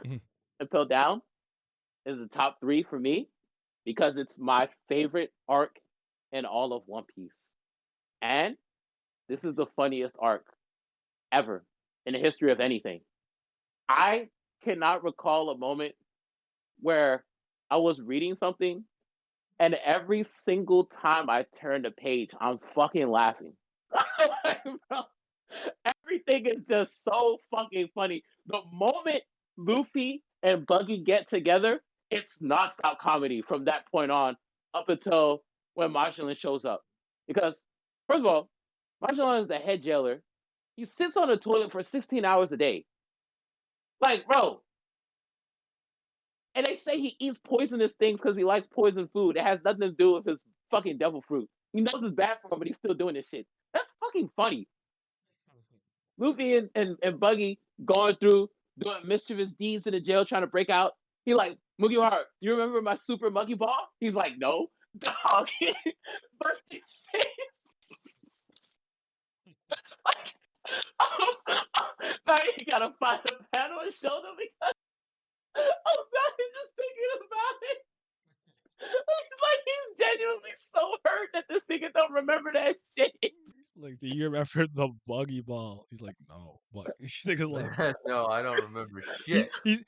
sake. Impel down is the top 3 for me because it's my favorite arc in all of One Piece, and this is the funniest arc ever in the history of anything. I cannot recall a moment where I was reading something and every single time I turned a page, I'm fucking laughing. Bro, everything is just so fucking funny. The moment Luffy and Buggy get together, it's nonstop comedy from that point on up until when Marshallin shows up. Because, first of all, Marshallin is the head jailer. He sits on the toilet for 16 hours a day. Like, bro. And they say he eats poisonous things because he likes poison food. It has nothing to do with his fucking devil fruit. He knows it's bad for him, but he's still doing this shit. That's fucking funny. Luffy and Buggy going through doing mischievous deeds in the jail trying to break out. He like, Mugiwara, you remember my super monkey ball? He's like, no. Dog. Burst his face. Now he gotta find a pad on his shoulder because I'm not just thinking about it. Like he's genuinely so hurt that this nigga don't remember that shit. Like, do you remember the buggy ball? He's like, no, but niggas like, No, I don't remember shit. you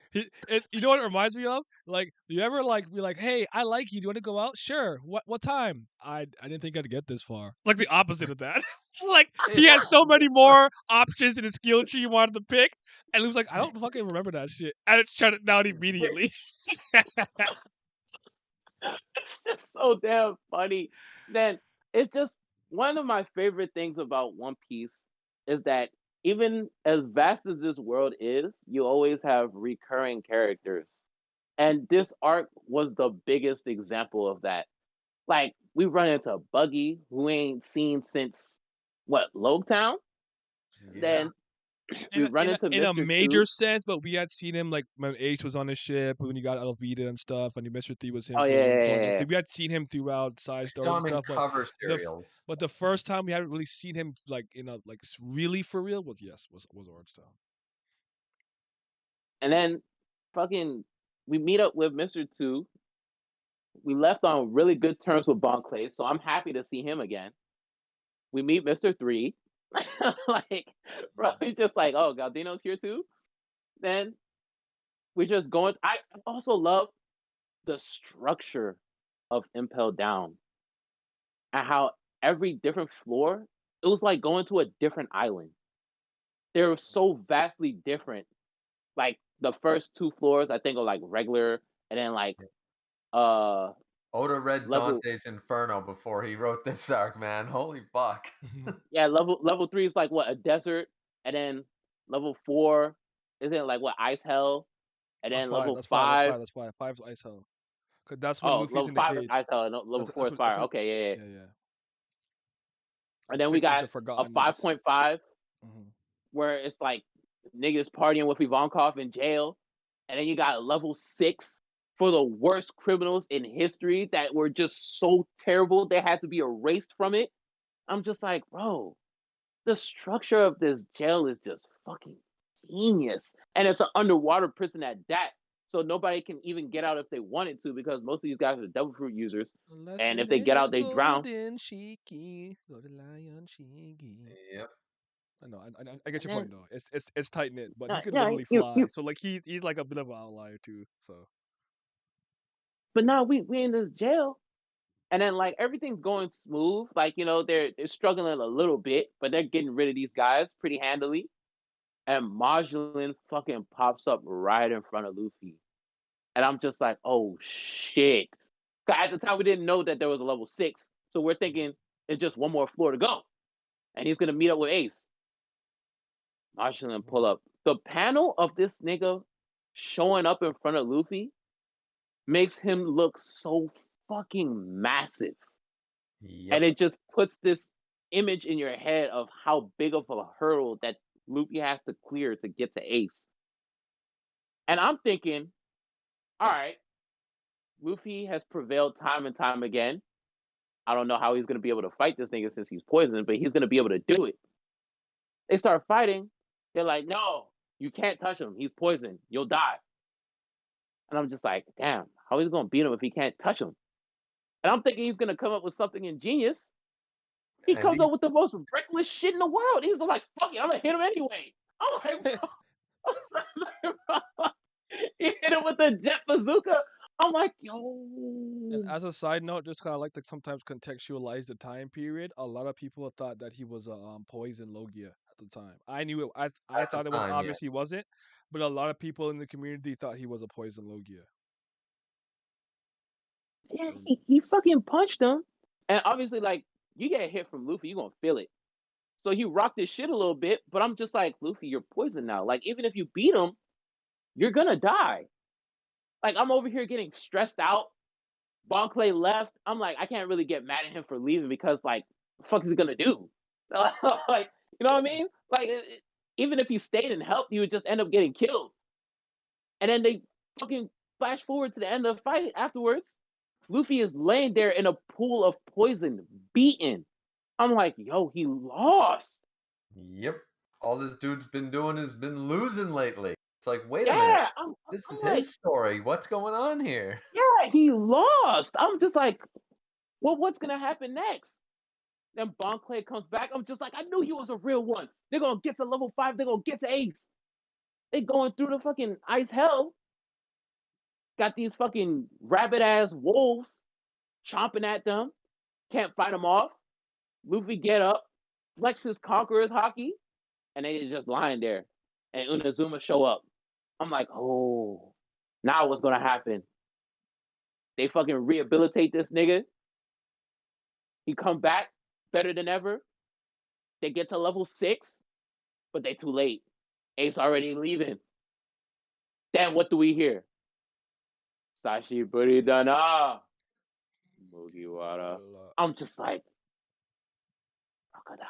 know what it reminds me of? Like, you ever like be like, hey, I like you. Do you want to go out? Sure. What time? I didn't think I'd get this far. Like the opposite of that. Like he had so many more options in his skill tree he wanted to pick, and he was like, I don't fucking remember that shit, and it shut it down immediately. It's just so damn funny. Then it's just one of my favorite things about One Piece is that even as vast as this world is, you always have recurring characters. And this arc was the biggest example of that. Like, we run into Buggy, who ain't seen since what, Logtown? Yeah. Then we run into in a Mr. major 2. sense, but we had seen him like when Ace was on the ship, when you got Alvida and stuff, and Mr. 3 was him Oh for yeah, one yeah, point. yeah, yeah. We had seen him throughout side I stories saw and him in stuff, cover serials. but the first time we hadn't really seen him like really for real was Arcs Town. And then fucking we meet up with Mr. 2. We left on really good terms with Bon Clay, so I'm happy to see him again. We meet Mr. 3. Like, bro, he's just like, oh, Galdino's here too. Then we just going. I also love the structure of Impel Down and how every different floor, it was like going to a different island. They were so vastly different. Like the first 2 floors, I think, are like regular, and then like Oda read level Dante's Inferno before he wrote this arc, man. Holy fuck. yeah, level 3 is like what, a desert, and then level 4 isn't like what, ice hell, and then level 5. That's 5. 5's Ice Hell. Cause that's when Oh, Luffy's level in the 5 is cage. ice hell, and level 4 is fire. Okay, yeah. Yeah. And then we 6 is got the a Forgotten 5.5 Mhm. where it's like niggas partying with Ivankov in jail, and then you got a level 6 for the worst criminals in history that were just so terrible they had to be erased from it. I'm just like, bro, the structure of this jail is just fucking genius. And it's an underwater prison at that. So nobody can even get out if they wanted to, because most of these guys are devil fruit users. And if they get out, they drown. Shiki, go to Lion Shiki. Yep. I know. I get your point though. It's tight knit, but he could Yeah, literally fly. So like he's like a bit of an outlier too. So. but now we in this jail, and then like everything's going smooth. Like, you know, they're struggling a little bit, but they're getting rid of these guys pretty handily. And Marjolin fucking pops up right in front of Luffy. And I'm just like, oh shit. 'Cause at the time we didn't know that there was a level 6. So we're thinking it's just one more floor to go. And he's gonna meet up with Ace. Marshall pull up. The panel of this nigga showing up in front of Luffy makes him look so fucking massive. Yep. And it just puts this image in your head of how big of a hurdle that Luffy has to clear to get to Ace. And I'm thinking, all right, Luffy has prevailed time and time again. I don't know how he's going to be able to fight this nigga since he's poisoned, but he's going to be able to do it. They start fighting. They're like, no, you can't touch him. He's poisoned. You'll die. And I'm just like, damn, how is he going to beat him if he can't touch him? And I'm thinking he's going to come up with something ingenious. He comes up with the most reckless shit in the world. He's like, fuck it, I'm going to hit him anyway. I'm like, bro. He hit him with the jet bazooka. I'm like, yo. And as a side note, just kind of like to sometimes contextualize the time period. A lot of people thought that he was a poison Logia at the time. I knew it. I thought it was obvious he wasn't, but a lot of people in the community thought he was a poison Logia. Yeah, he fucking punched him, and obviously, like, you get hit from Luffy, you're gonna feel it. So he rocked his shit a little bit, but I'm just like, Luffy, you're poisoned now. Like, even if you beat him, you're gonna die. Like, I'm over here getting stressed out. Bon Clay left. I'm like, I can't really get mad at him for leaving because, like, the fuck is he gonna do? Like, you know what I mean? Like, even if he stayed and helped, he would just end up getting killed. And then they fucking flash forward to the end of the fight afterwards. Luffy is laying there in a pool of poison, beaten. I'm like, yo, he lost. Yep. All this dude's been doing has been losing lately. It's like, wait a minute. Yeah, This is like, his story. What's going on here? yeah, he lost. I'm just like, well, what's gonna happen next? Then Bon Clay comes back. I'm just like, I knew he was a real one. They're gonna get to level 5. They're gonna get to Ace. They going through the fucking ice hell. Got these fucking rabid ass wolves chomping at them. Can't fight them off. Luffy get up, flex his conqueror's hockey, and they just lying there. And Unazuma show up. I'm like, oh, now what's gonna happen? They fucking rehabilitate this nigga. He come back better than ever. They get to level 6, but they too late. Ace already leaving. Then what do we hear? Sashi Buridana. Mugiwara. I'm just like, crocodile.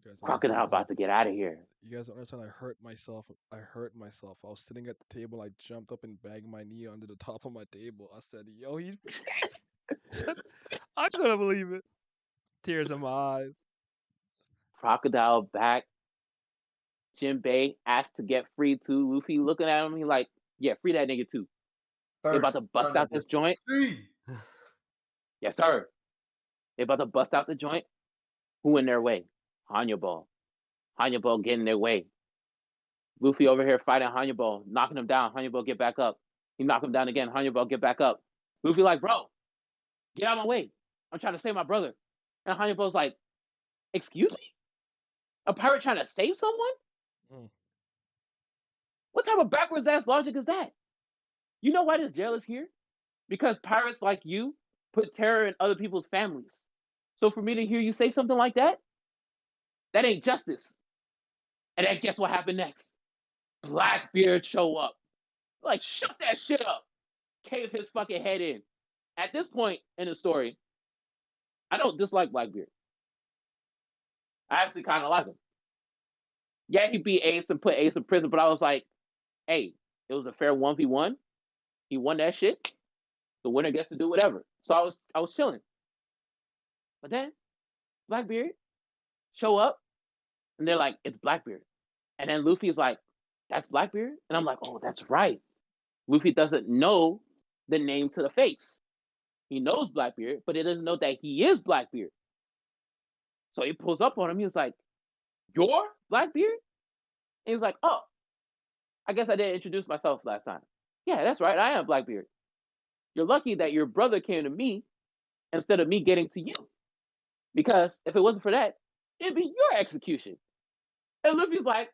guys don't Crocodile understand. about to get out of here. You guys don't understand. I hurt myself. I hurt myself. I was sitting at the table. I jumped up and banged my knee under the top of my table. I said, "Yo, he." I couldn't believe it. Tears in my eyes. Crocodile back. Jinbei asked to get free too. Luffy looking at him, he like, yeah, free that nigga too. They about to bust out this joint. Yes, sir. They about to bust out the joint. Who in their way? Hanya Ball. Hanya Ball getting their way. Luffy over here fighting Hanya Ball, knocking him down. Hanya Ball get back up. He knock him down again. Hanya Ball get back up. Luffy like, bro, get out of my way. I'm trying to save my brother. And Hanya Ball's like, excuse me? A pirate trying to save someone? Mm. What type of backwards ass logic is that? You know why this jail is here? Because pirates like you put terror in other people's families. So for me to hear you say something like that, that ain't justice. And then guess what happened next? Blackbeard show up. Like, shut that shit up. Cave his fucking head in. At this point in the story, I don't dislike Blackbeard. I actually kind of like him. Yeah, he beat Ace and put Ace in prison, but I was like, hey, it was a fair 1v1. He won that shit. The winner gets to do whatever. So I was chilling. But then Blackbeard show up and they're like, it's Blackbeard. And then Luffy's like, that's Blackbeard? And I'm like, oh, that's right. Luffy doesn't know the name to the face. He knows Blackbeard, but he doesn't know that he is Blackbeard. So he pulls up on him. He's like, you're Blackbeard? And he's like, oh, I guess I didn't introduce myself last time. Yeah, that's right. I am Blackbeard. You're lucky that your brother came to me instead of me getting to you. Because if it wasn't for that, it'd be your execution. And Luffy's like,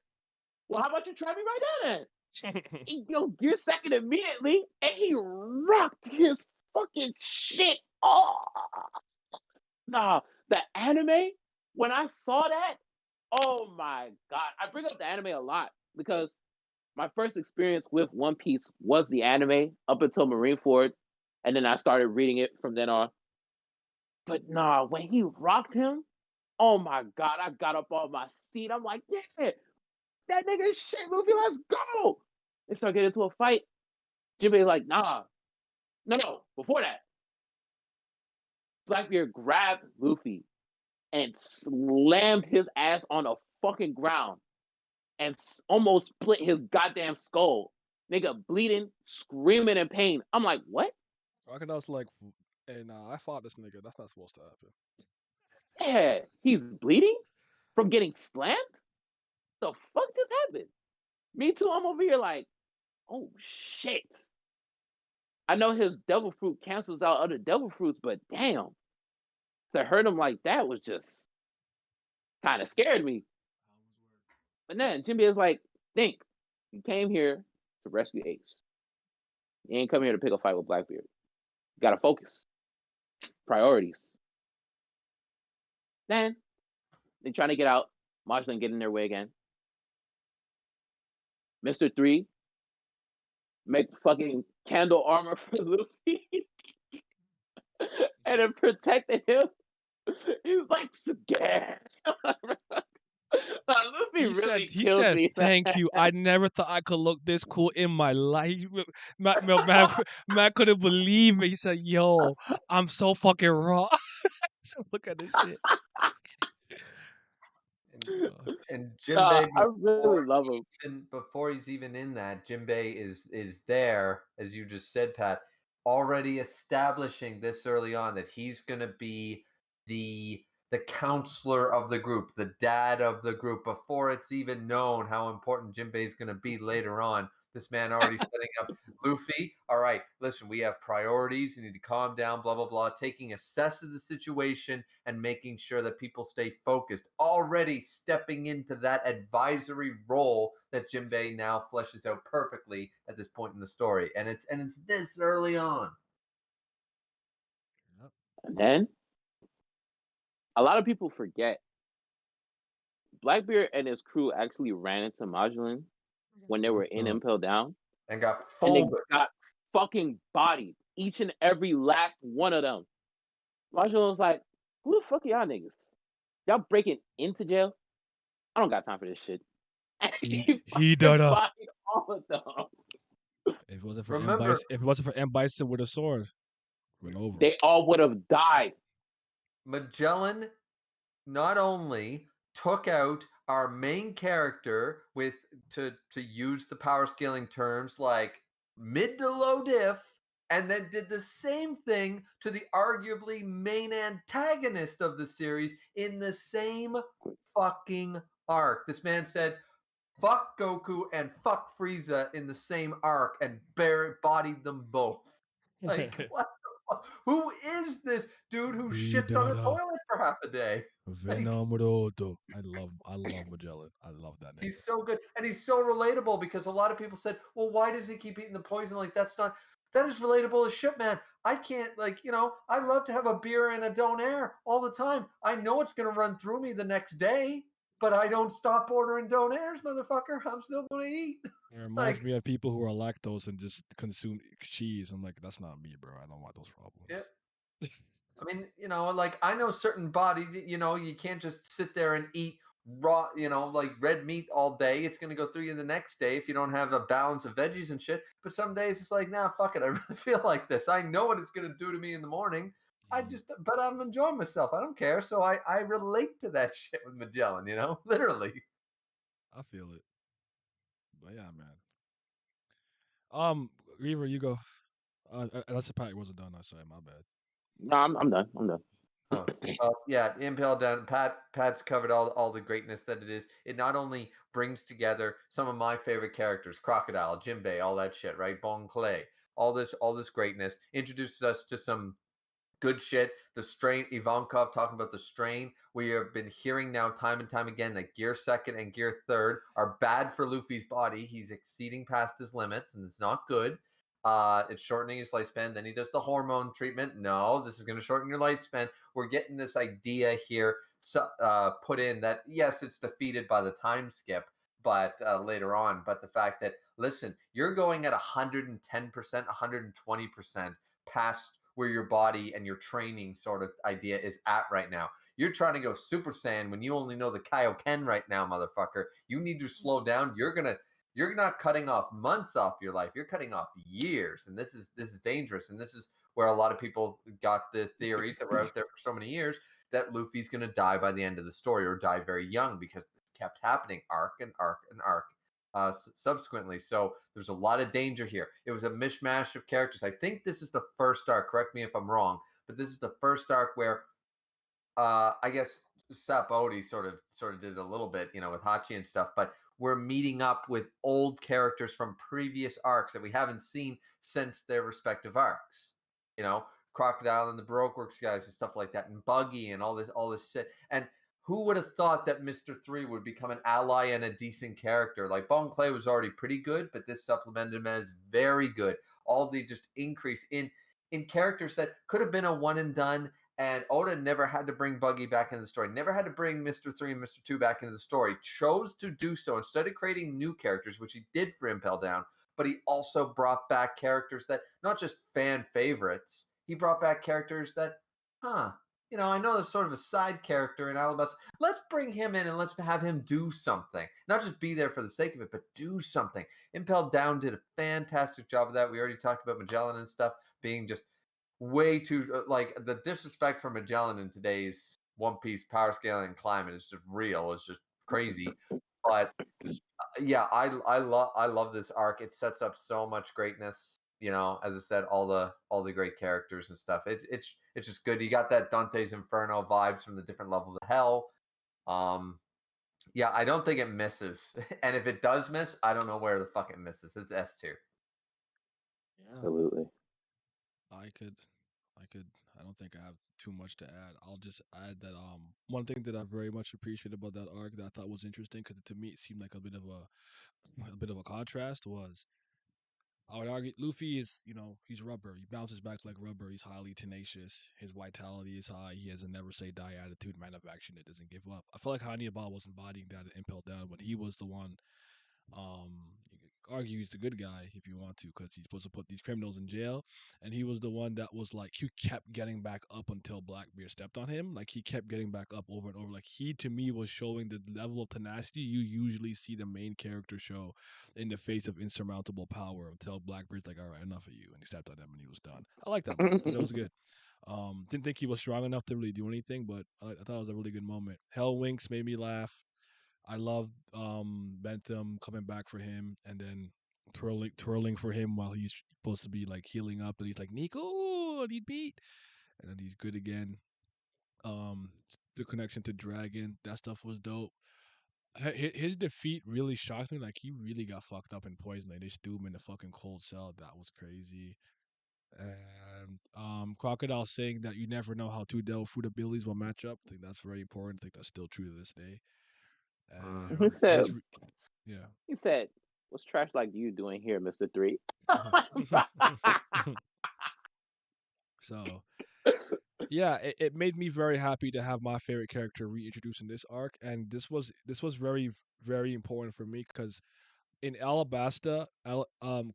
well, how about you try me right now then? He goes gear second immediately, and he rocked his fucking shit off. Nah, the anime, when I saw that, oh my god. I bring up the anime a lot because my first experience with One Piece was the anime up until Marineford, and then I started reading it from then on. But nah, when he rocked him, oh my god, I got up on my seat. I'm like, yeah, that nigga is shit, Luffy, let's go. They start getting into a fight. Jinbei's like, nah, no, before that. Blackbeard grabbed Luffy and slammed his ass on the fucking ground and almost split his goddamn skull. Nigga bleeding, screaming in pain. I'm like, what? Crocodile's like, hey, nah, I fought this nigga. That's not supposed to happen. Yeah, he's bleeding from getting slammed? The fuck just happened? Me too, I'm over here like, oh shit. I know his devil fruit cancels out other devil fruits, but damn. To hurt him like that was just kind of scared me. But then Jinbei is like, think, you came here to rescue Ace. You ain't come here to pick a fight with Blackbeard. You gotta focus. Priorities. Then they trying to get out. Marshall get in their way again. Mr. 3 make fucking candle armor for Luffy. And it protected him. He was like, scared. Luffy really He killed said, me. thank you. I never thought I could look this cool in my life. Man couldn't believe it. He said, yo, I'm so fucking raw. Look at this shit. And Jinbei, I really love him. Before he's even in that, Jinbei is there, as you just said, Pat, already establishing this early on that he's gonna be the counselor of the group, the dad of the group, before it's even known how important Jinbei is gonna be later on. This man already setting up Luffy. All right, listen, we have priorities. You need to calm down, blah, blah, blah. Taking assess of the situation and making sure that people stay focused. Already stepping into that advisory role that Jinbei now fleshes out perfectly at this point in the story. And it's this early on. And then a lot of people forget Blackbeard and his crew actually ran into Majin when they were in Impel Down. And got folded. And folded. they got fucking bodied. Each and every last one of them. Majin was like, who the fuck are y'all niggas? Y'all breaking into jail? I don't got time for this shit. He He done fucking up. bodied all of them. If it wasn't for Remember, if it wasn't for M Bison with a sword, went over. They all would have died. Magellan not only took out our main character with to use the power scaling terms like mid to low diff, and then did the same thing to the arguably main antagonist of the series in the same fucking arc. This man said, fuck Goku and fuck Frieza in the same arc and bodied them both. Like, what the fuck? Who is this dude who shits on a toilet for half a day? Venomoto. I love Magellan. I love that name. He's so good. And he's so relatable because a lot of people said, well, why does he keep eating the poison? Like, that is relatable as shit, man. I can't, like, I love to have a beer and a donair all the time. I know it's going to run through me the next day, but I don't stop ordering donairs, motherfucker. I'm still going to eat. It reminds me of people who are lactose and just consume cheese. I'm like, that's not me, bro. I don't want those problems. Yep. I mean, like, I know certain bodies, you can't just sit there and eat raw, like red meat all day. It's going to go through you the next day if you don't have a balance of veggies and shit. But some days it's like, nah, fuck it. I really feel like this. I know what it's going to do to me in the morning. But I'm enjoying myself. I don't care. So I relate to that shit with Magellan, literally. I feel it. But yeah, man. Reaver, you go. That's the part wasn't done. I say, my bad. No, I'm done. I'm done. Oh, yeah, Impel Down. Pat's covered all the greatness that it is. It not only brings together some of my favorite characters, Crocodile, Jinbei, all that shit, right? Bon Clay, all this greatness, introduces us to some good shit. The strain, Ivankov talking about the strain. We have been hearing now time and time again that Gear 2nd and Gear 3rd are bad for Luffy's body. He's exceeding past his limits, and it's not good. It's shortening his lifespan. Then he does the hormone treatment. No, this is going to shorten your lifespan. We're getting this idea here put in that, yes, it's defeated by the time skip, but later on. But the fact that, listen, you're going at 110%, 120% past where your body and your training sort of idea is at right now. You're trying to go Super Saiyan when you only know the Kaioken right now, motherfucker. You need to slow down. You're not cutting off months off your life. You're cutting off years, and this is dangerous. And this is where a lot of people got the theories that were out there for so many years that Luffy's going to die by the end of the story or die very young because this kept happening arc and arc and arc subsequently. So there's a lot of danger here. It was a mishmash of characters. I think this is the first arc. Correct me if I'm wrong, but this is the first arc where I guess Sapodi sort of did it a little bit, with Hachi and stuff, but we're meeting up with old characters from previous arcs that we haven't seen since their respective arcs. Crocodile and the Baroque Works guys and stuff like that, and Buggy and all this shit. And who would have thought that Mr. 3 would become an ally and a decent character? Like, Bon Clay was already pretty good, but this supplemented him as very good. All the just increase in characters that could have been a one and done. And Oda never had to bring Buggy back into the story, never had to bring Mr. 3 and Mr. 2 back into the story, chose to do so instead of creating new characters, which he did for Impel Down, but he also brought back characters that, not just fan favorites, he brought back characters that, I know there's sort of a side character in Alabasta. Let's bring him in and let's have him do something. Not just be there for the sake of it, but do something. Impel Down did a fantastic job of that. We already talked about Magellan and stuff being just way too, like, the disrespect for Magellan in today's One Piece power scaling climate is just real. It's just crazy. But yeah, I love this arc. It sets up so much greatness. As I said, all the great characters and stuff. It's just good. You got that Dante's Inferno vibes from the different levels of hell. Yeah, I don't think it misses. And if it does miss, I don't know where the fuck it misses. It's S tier. Yeah. Absolutely. I don't think I have too much to add. I'll just add that one thing that I very much appreciated about that arc that I thought was interesting, because to me it seemed like a bit of a contrast, was I would argue Luffy is, he's rubber. He bounces back like rubber. He's highly tenacious. His vitality is high. He has a never say die attitude, man of action that doesn't give up. I feel like Hannibal was embodying that in Impel Down when he was the one argue he's the good guy if you want to, because he's supposed to put these criminals in jail, and he was the one that was like he kept getting back up until Blackbeard stepped on him. Like he kept getting back up over and over. Like he to me was showing the level of tenacity you usually see the main character show in the face of insurmountable power until Blackbeard's like, all right, enough of you, and he stepped on him and he was done. I like that moment. That was good. Didn't think he was strong enough to really do anything, but I thought it was a really good moment. Hell Winks made me laugh. I loved Bentham coming back for him and then twirling for him while he's supposed to be like healing up, and he's like, Nico, I need beat, and then he's good again. The connection to Dragon, that stuff was dope. His defeat really shocked me. Like he really got fucked up in poison. Like they just threw him in the fucking cold cell. That was crazy. And Crocodile saying that you never know how two devil fruit abilities will match up. I think that's very important. I think that's still true to this day. And He said, his yeah. he said, "What's trash like you doing here, Mister 3?" So yeah, it made me very happy to have my favorite character reintroduced in this arc, and this was very very important for me because in Alabasta,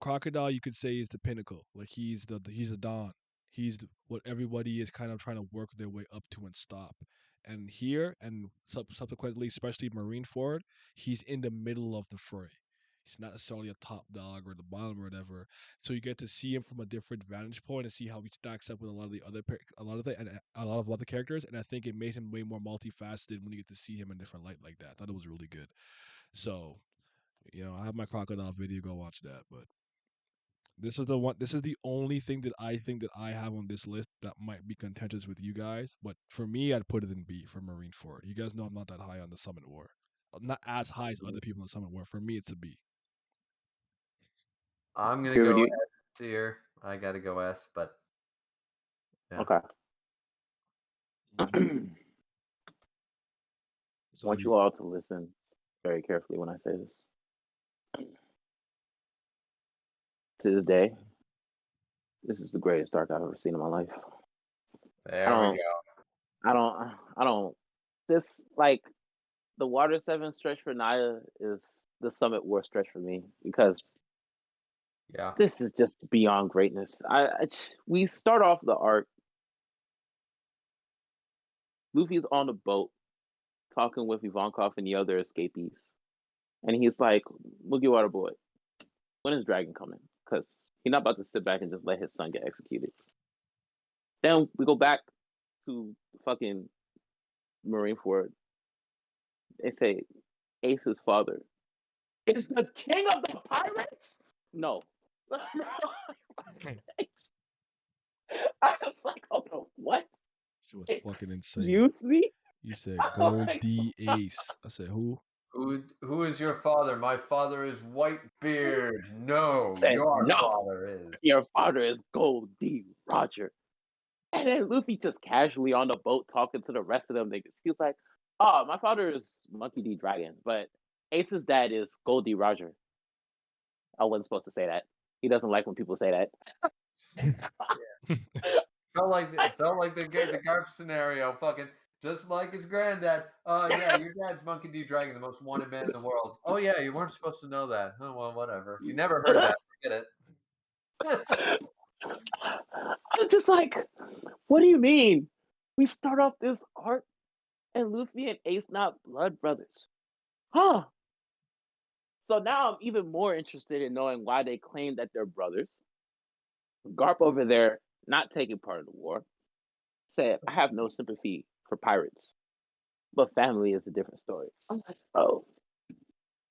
Crocodile you could say is the pinnacle. Like he's the Don. He's what everybody is kind of trying to work their way up to and stop. And here and subsequently, especially Marineford, he's in the middle of the fray. He's not necessarily a top dog or the bottom or whatever. So you get to see him from a different vantage point and see how he stacks up with a lot of the other and a lot of other characters. And I think it made him way more multifaceted when you get to see him in a different light like that. I thought it was really good. So I have my Crocodile video. Go watch that. But this is the one. This is the only thing that I think that I have on this list that might be contentious with you guys. But for me, I'd put it in B for Marineford. You guys know I'm not that high on the Summit War. I'm not as high as other people in the Summit War. For me, it's a B. I'm gonna Agree with go you. S tier. I gotta go S, but yeah. Okay. I So want you all to listen very carefully when I say this. To this day, this is the greatest arc I've ever seen in my life. There we go. I don't. This like the Water 7 stretch for Naya is the Summit War stretch for me because Yeah. this is just beyond greatness. We start off the arc. Luffy's on the boat talking with Ivankov and the other escapees, and he's like, "Mugiwara boy, when is Dragon coming? Because he's not about to sit back and just let his son get executed." Then we go back to fucking Marineford. They say Ace's father is the king of the pirates. No. I was like, oh no, what? She was fucking insane. Excuse me? You said Goldie Ace. I said who? Who is your father? My father is Whitebeard. No, Said, your no. father is. Your father is Gold D. Roger. And then Luffy just casually on the boat talking to the rest of them niggas. He was like, oh, my father is Monkey D. Dragon, but Ace's dad is Gold D. Roger. I wasn't supposed to say that. He doesn't like when people say that. Felt like the Garp scenario, fucking just like his granddad. Yeah, your dad's Monkey D. Dragon, the most wanted man in the world. Oh yeah, you weren't supposed to know that. Oh well, whatever. You never heard that. Forget it. I'm just like, what do you mean? We start off this arc and Luffy and Ace not blood brothers. Huh. So now I'm even more interested in knowing why they claim that they're brothers. Garp over there, not taking part of the war, said, I have no sympathy for pirates, but family is a different story. I'm like, oh.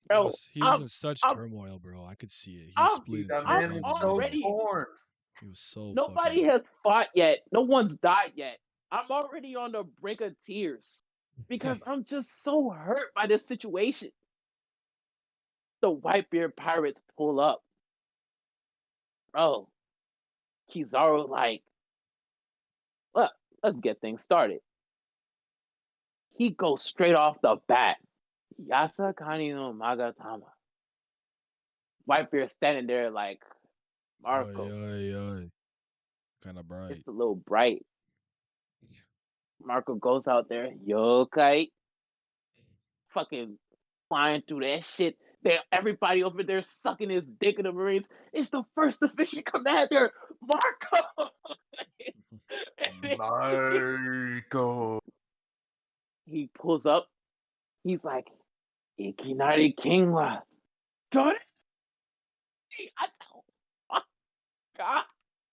Bro, he was in such turmoil, bro. I could see it. He was split in two. Man was so torn. He was so Nobody has fought yet. No one's died yet. I'm already on the brink of tears because I'm just so hurt by this situation. The Whitebeard pirates pull up. Bro, Kizaru like, look, let's get things started. He goes straight off the bat. Yasakani no Magatama. Whitebeard standing there like, Marco. Kind of bright. It's a little bright. Marco goes out there, yokai. Fucking flying through that shit. Everybody over there sucking his dick in the Marines. It's the first efficient commander, Marco. Marco. He pulls up. He's like, Ikinari Kingwa. Jordan. I don't. Oh, God.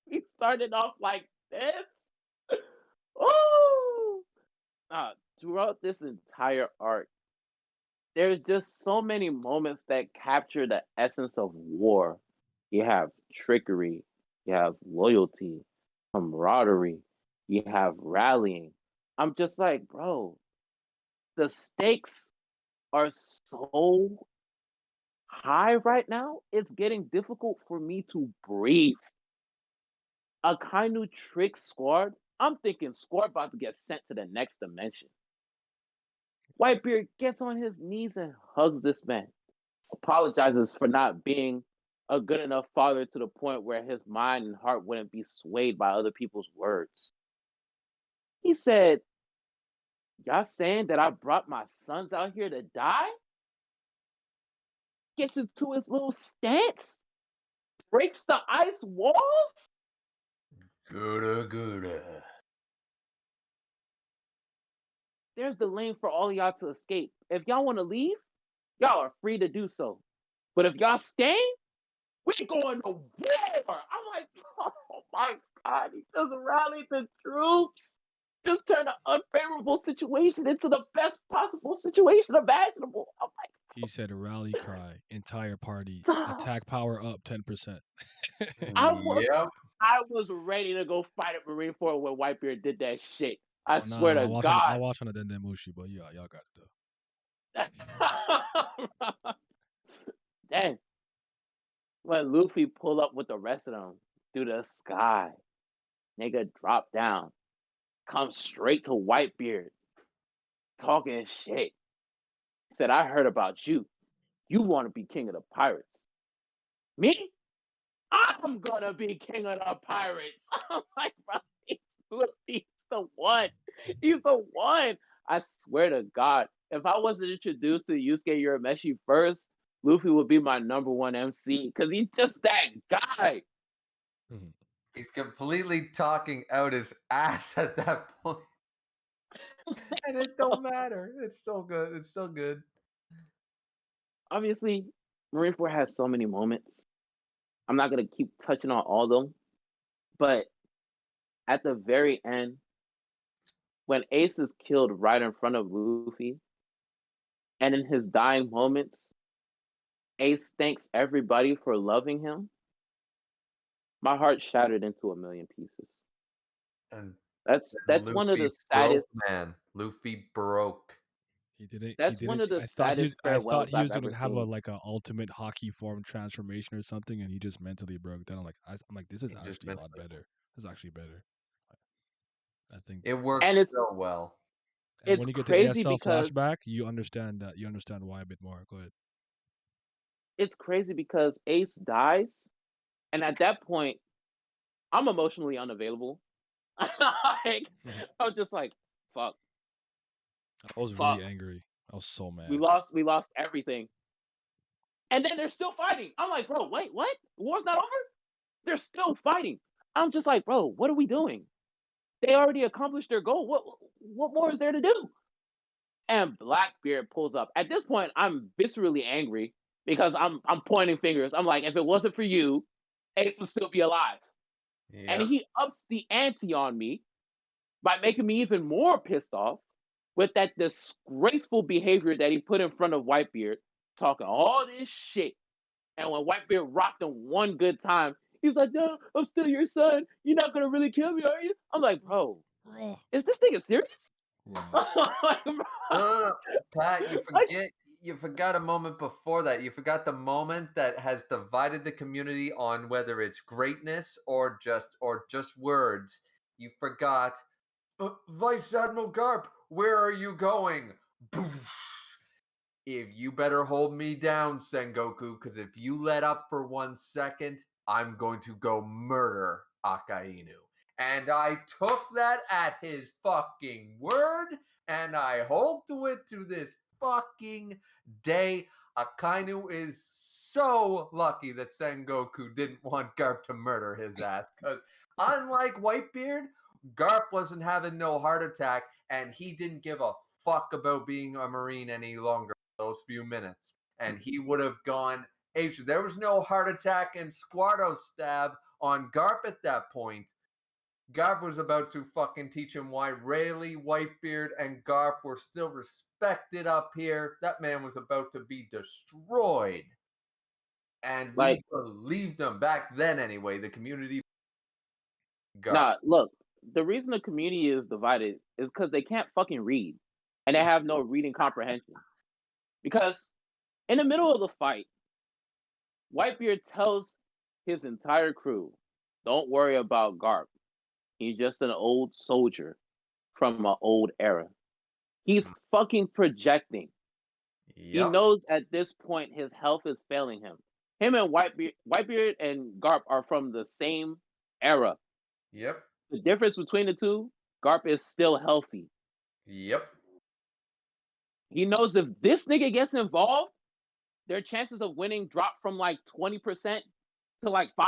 He started off like this. Ooh. Throughout this entire arc, there's just so many moments that capture the essence of war. You have trickery, you have loyalty, camaraderie, you have rallying. I'm just like, bro, the stakes are so high right now, it's getting difficult for me to breathe. Akainu trick squad, I'm thinking squad about to get sent to the next dimension. Whitebeard gets on his knees and hugs this man, apologizes for not being a good enough father to the point where his mind and heart wouldn't be swayed by other people's words. He said, y'all saying that I brought my sons out here to die? Gets into his little stance, breaks the ice walls? Gouda. There's the lane for all y'all to escape. If y'all want to leave, y'all are free to do so. But if y'all stay, we're going to war. I'm like, oh my God, he just rallied the troops. Just turn an unfavorable situation into the best possible situation imaginable. I'm like, He said rally cry, entire party, stop. attack power up 10%. I Yep. was ready to go fight at Marine Fort when Whitebeard did that shit. I Oh, swear nah, to I'll God. watch on the Dendemushi, but yeah, y'all got it though. Then when Luffy pull up with the rest of them through the sky, nigga drop down, come straight to Whitebeard, talking shit. Said, I heard about you. You want to be king of the pirates. Me? I'm gonna be king of the pirates. I'm like, bro, he's the one. He's the one. I swear to God, if I wasn't introduced to Yusuke Urameshi first, Luffy would be my number one MC because he's just that guy. He's completely talking out his ass at that point. And it don't matter. It's still good. It's still good. Obviously, Marineford has so many moments. I'm not gonna keep touching on all of them, but at the very end, when Ace is killed right in front of Luffy, and in his dying moments, Ace thanks everybody for loving him. My heart shattered into a million pieces. And That's one of the saddest. Broke, man. Luffy broke. He did it. That's one of the saddest I farewells thought he I've was gonna ever have a seen. like a ultimate hockey form transformation or something, and he just mentally broke down. I'm like, this is He just actually a lot mentally- better. This is actually better. I think. It worked And it's so well. And when you get the crazy ASL because flashback, you understand that. You understand why a bit more. Go ahead. it's crazy because Ace dies, and at that point, I'm emotionally unavailable. Like, I was just like, fuck. I was really angry. I was so mad. We lost everything. And then they're still fighting. I'm like, bro, wait, what? The war's not over? They're still fighting. I'm just like, bro, what are we doing? They already accomplished their goal. What more is there to do? And Blackbeard pulls up. At this point, I'm viscerally angry because I'm pointing fingers. I'm like, if it wasn't for you, Ace would still be alive. Yeah. And he ups the ante on me by making me even more pissed off with that disgraceful behavior that he put in front of Whitebeard, talking all this shit. And when Whitebeard rocked him one good time, he's like, no, I'm still your son. You're not going to really kill me, are you? I'm like, bro, is this nigga serious? Like, no. Pat, you forgot a moment before that. You forgot the moment that has divided the community on whether it's greatness or just words. You forgot Vice Admiral Garp, where are you going? If you better hold me down, Sengoku, because if you let up for 1 second, I'm going to go murder Akainu. And I took that at his fucking word, and I hold to it to this fucking day. Akainu is so lucky that Sengoku didn't want Garp to murder his ass, because unlike Whitebeard, Garp wasn't having no heart attack, and he didn't give a fuck about being a Marine any longer those few minutes. And he would have gone apeshit. There was no heart attack and Squardo stab on Garp at that point. Garp was about to fucking teach him why Rayleigh, Whitebeard, and Garp were still respected up here. That man was about to be destroyed. And we believed him back then anyway. The community. Garp. Nah, look, the reason the community is divided is because they can't fucking read. And they have no reading comprehension. Because in the middle of the fight, Whitebeard tells his entire crew, don't worry about Garp. He's just an old soldier from an old era. He's fucking projecting. Yep. He knows at this point his health is failing him. Him and Whitebeard and Garp are from the same era. Yep. The difference between the two, Garp is still healthy. Yep. He knows if this nigga gets involved, their chances of winning drop from like 20% to like 5%.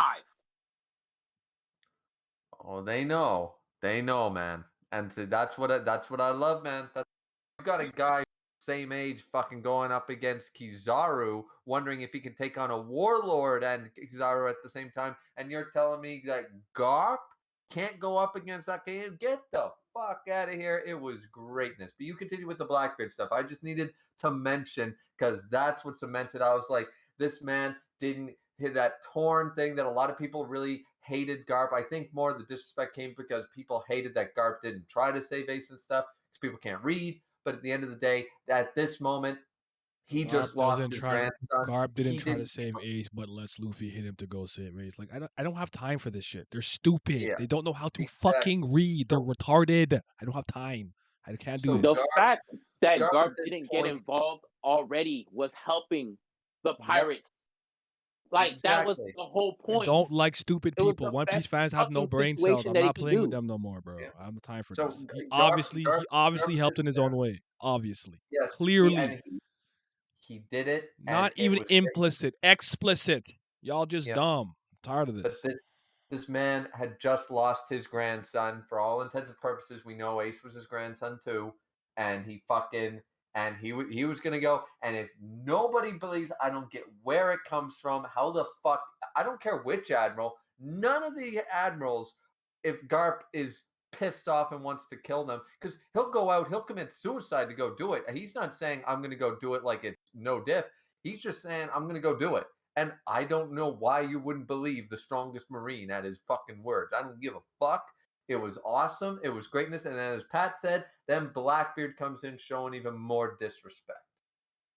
Oh, they know. They know, man. And so that's what I love, man. You got a guy same age fucking going up against Kizaru, wondering if he can take on a warlord and Kizaru at the same time, and you're telling me that Garp can't go up against that guy? Get the fuck out of here. It was greatness. But you continue with the Blackbeard stuff. I just needed to mention, because that's what cemented. I was like, this man didn't hit that torn thing that a lot of people really hated Garp. I think more of the disrespect came because people hated that Garp didn't try to save Ace and stuff, because people can't read. But at the end of the day, at this moment, he just lost his grandson. Garp didn't try to save Ace, but lets Luffy hit him to go save Ace. Like, I don't have time for this shit. They're stupid. Yeah, they don't know how to fucking read. They're retarded. I don't have time. I can't do it. The fact that Garp didn't get involved already was helping the pirates. Like, that was the whole point. I don't like stupid people. One Piece fans have no brain cells. I'm not playing with them no more, bro. I don't have time for this. He obviously helped in his own way. Obviously. Yes. Clearly. He did it. Not even implicit. Explicit. Y'all just dumb. I'm tired of this. But this man had just lost his grandson. For all intents and purposes, we know Ace was his grandson too. And he was going to go. And if nobody believes, I don't get where it comes from. How the fuck? I don't care which admiral. None of the admirals, if Garp is pissed off and wants to kill them, because he'll go out, he'll commit suicide to go do it. He's not saying, I'm going to go do it like it's no diff. He's just saying, I'm going to go do it. And I don't know why you wouldn't believe the strongest Marine at his fucking words. I don't give a fuck. It was awesome. It was greatness. And then as Pat said, then Blackbeard comes in showing even more disrespect.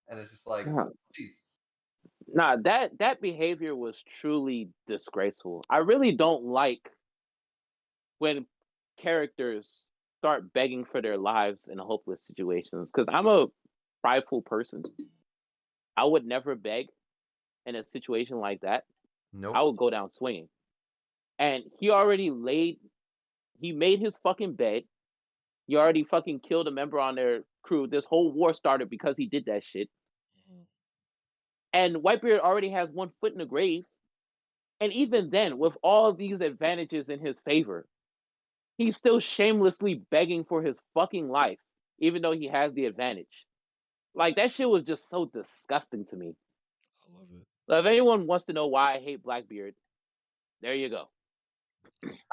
And it's just like, Jesus. Nah, that behavior was truly disgraceful. I really don't like when characters start begging for their lives in hopeless situations, because I'm a prideful person. I would never beg in a situation like that. Nope. I would go down swinging. And he made his fucking bed. He already fucking killed a member on their crew. This whole war started because he did that shit. And Whitebeard already has one foot in the grave. And even then, with all these advantages in his favor, he's still shamelessly begging for his fucking life, even though he has the advantage. Like, that shit was just so disgusting to me. I love it. So if anyone wants to know why I hate Blackbeard, there you go.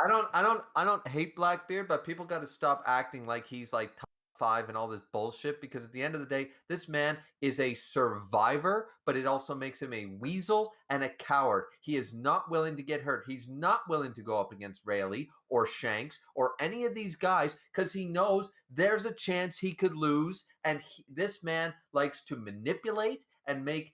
I don't hate Blackbeard, but people got to stop acting like he's like top 5 and all this bullshit, because at the end of the day, this man is a survivor, but it also makes him a weasel and a coward. He is not willing to get hurt. He's not willing to go up against Rayleigh or Shanks or any of these guys, because he knows there's a chance he could lose. And this man likes to manipulate and make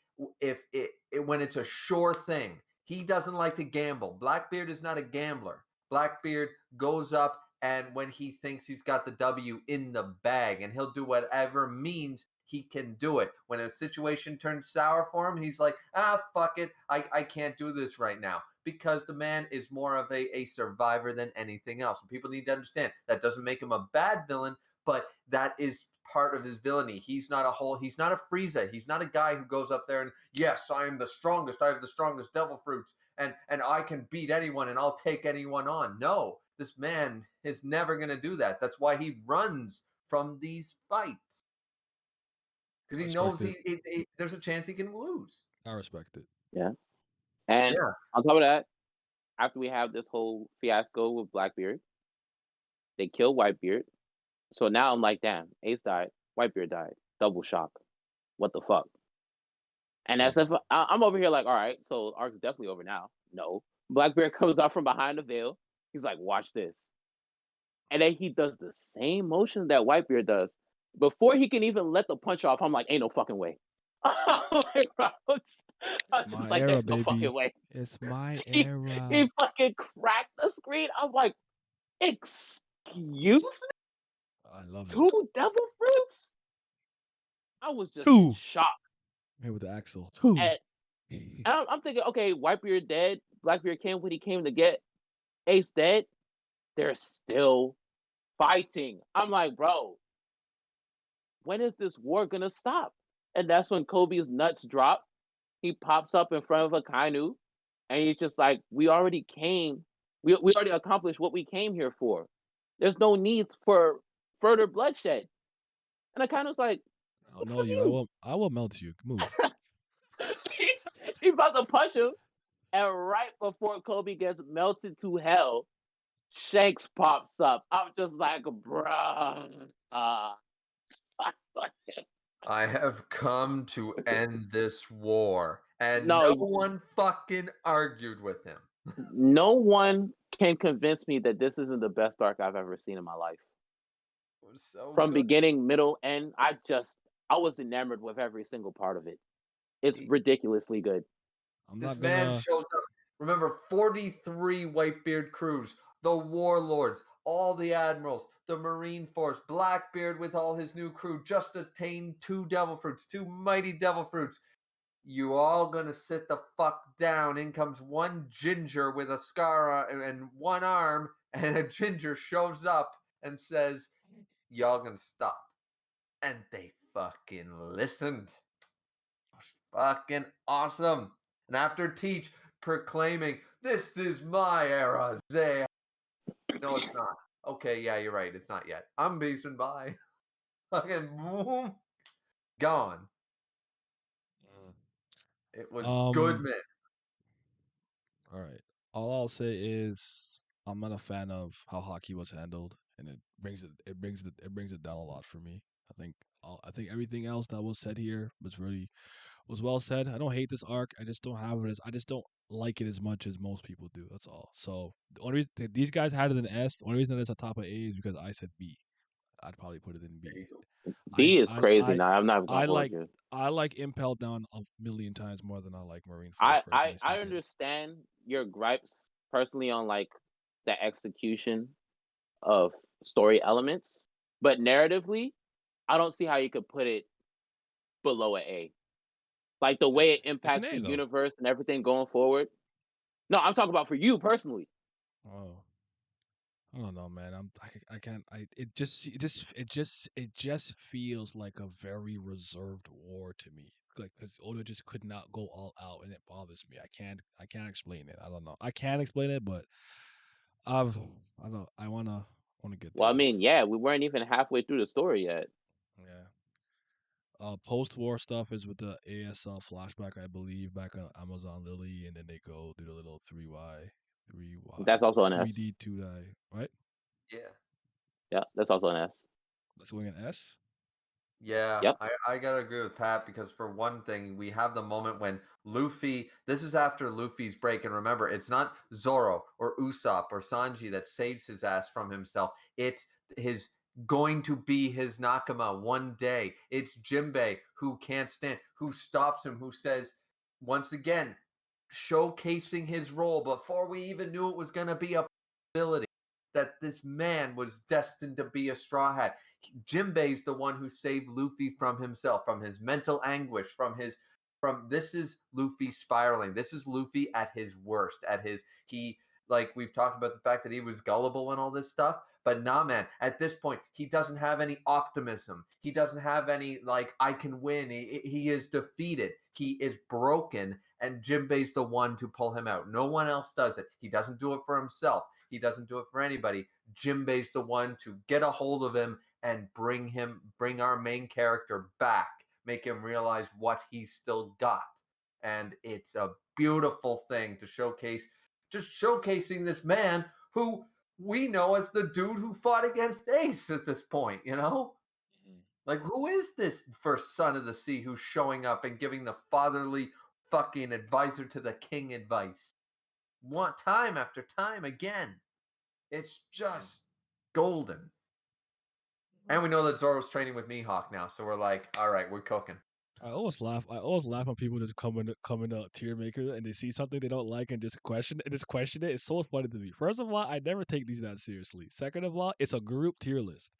when it's a sure thing. He doesn't like to gamble. Blackbeard is not a gambler. Blackbeard goes up, and when he thinks he's got the W in the bag, and he'll do whatever means he can do it. When a situation turns sour for him, he's like, fuck it. I can't do this right now. Because the man is more of a survivor than anything else. And people need to understand that doesn't make him a bad villain, but that is part of his villainy. He's not a Frieza. He's not a guy who goes up there and, yes, I am the strongest. I have the strongest devil fruits, and I can beat anyone and I'll take anyone on. No, this man is never going to do that. That's why he runs from these fights. Because he knows there's a chance he can lose. I respect it. Yeah. And on top of that, after we have this whole fiasco with Blackbeard, they kill Whitebeard. So now I'm like, damn, Ace died, Whitebeard died, double shock. What the fuck? And as if I'm over here like, all right, so arc's definitely over now. No. Blackbeard comes out from behind the veil. He's like, watch this. And then he does the same motion that Whitebeard does. Before he can even let the punch off, I'm like, ain't no fucking way. I'm like, bro, It's my era, there's baby. no fucking way. It's my era. He fucking cracked the screen. I'm like, excuse me? I love it. 2 devil fruits? I was just in shock. Here with the Axel. 2. And I'm thinking, okay, Whitebeard dead. Blackbeard came when he came to get Ace dead. They're still fighting. I'm like, bro, when is this war gonna stop? And that's when Kobe's nuts drop. He pops up in front of Akainu, and he's just like, we already accomplished what we came here for. There's no need for further bloodshed. And Akainu's like, I don't know you. I will melt you. Move. He's about to punch him, and right before Kobe gets melted to hell, Shanks pops up. I'm just like, bruh. I have come to end this war. And no one fucking argued with him. No one can convince me that this isn't the best arc I've ever seen in my life. It was so From good. beginning, middle, end, I was enamored with every single part of it. It's ridiculously good. This man shows up. Remember, 43 Whitebeard crews, the warlords, all the admirals, the Marine Force, Blackbeard with all his new crew just attained 2 devil fruits, 2 mighty devil fruits. You all gonna sit the fuck down. In comes one ginger with a scar and one arm, and a ginger shows up and says, y'all gonna stop. And they fucking listened. It was fucking awesome. And after Teach proclaiming, this is my era, Zay. No, it's not. Okay, yeah, you're right. It's not yet. I'm beasting by. Fucking boom. Gone. It was good, man. All right. All I'll say is I'm not a fan of how hockey was handled, and it brings it down a lot for me. I think everything else that was said here was well said. I don't hate this arc. I just don't like it as much as most people do. That's all. So the only reason these guys had it in S, the only reason that it's on top of A is because I said B. I'd probably put it in B. B is crazy now. I'm not gonna I like Impel Down a million times more than I like Marine Force. I understand your gripes personally on like the execution of story elements, but narratively, I don't see how you could put it below an A. Like the way it impacts the universe and everything going forward. No, I'm talking about for you personally. Oh, I don't know, man. I can't. It just feels like a very reserved war to me. Like because Oda just could not go all out, and it bothers me. I can't explain it. I don't know. I can't explain it, but I wanna get. Well, I mean, yeah, we weren't even halfway through the story yet. Yeah. Post-war stuff is with the ASL flashback, I believe, back on Amazon Lily, and then they go do the little 3Y. That's also an S. 3D 2I, right? Yeah. Yeah, that's also an S. That's going an S? Yeah, yep. I gotta agree with Pat because for one thing, we have the moment when Luffy, this is after Luffy's break, and remember, it's not Zoro or Usopp or Sanji that saves his ass from himself. It's going to be his Nakama one day. It's Jinbei who can't stand, who stops him, who says, once again, showcasing his role before we even knew it was gonna be a possibility that this man was destined to be a Straw Hat. Jinbei's the one who saved Luffy from himself, from his mental anguish, from this is Luffy spiraling. This is Luffy at his worst, like we've talked about the fact that he was gullible and all this stuff. But nah, man, at this point, he doesn't have any optimism. He doesn't have any, like, I can win. He is defeated. He is broken, and Jinbei's the one to pull him out. No one else does it. He doesn't do it for himself. He doesn't do it for anybody. Jinbei's the one to get a hold of him and bring our main character back, make him realize what he's still got. And it's a beautiful thing to showcase, just showcasing this man who we know as the dude who fought against Ace at this point, you know? Like, who is this first son of the sea who's showing up and giving the fatherly fucking advisor to the king advice? Want time after time again. It's just golden. And we know that Zoro's training with Mihawk now, so we're like, all right, we're cooking. I always laugh when people just come in tier maker and they see something they don't like and just question it. It's so funny to me. First of all, I never take these that seriously. Second of all, it's a group tier list.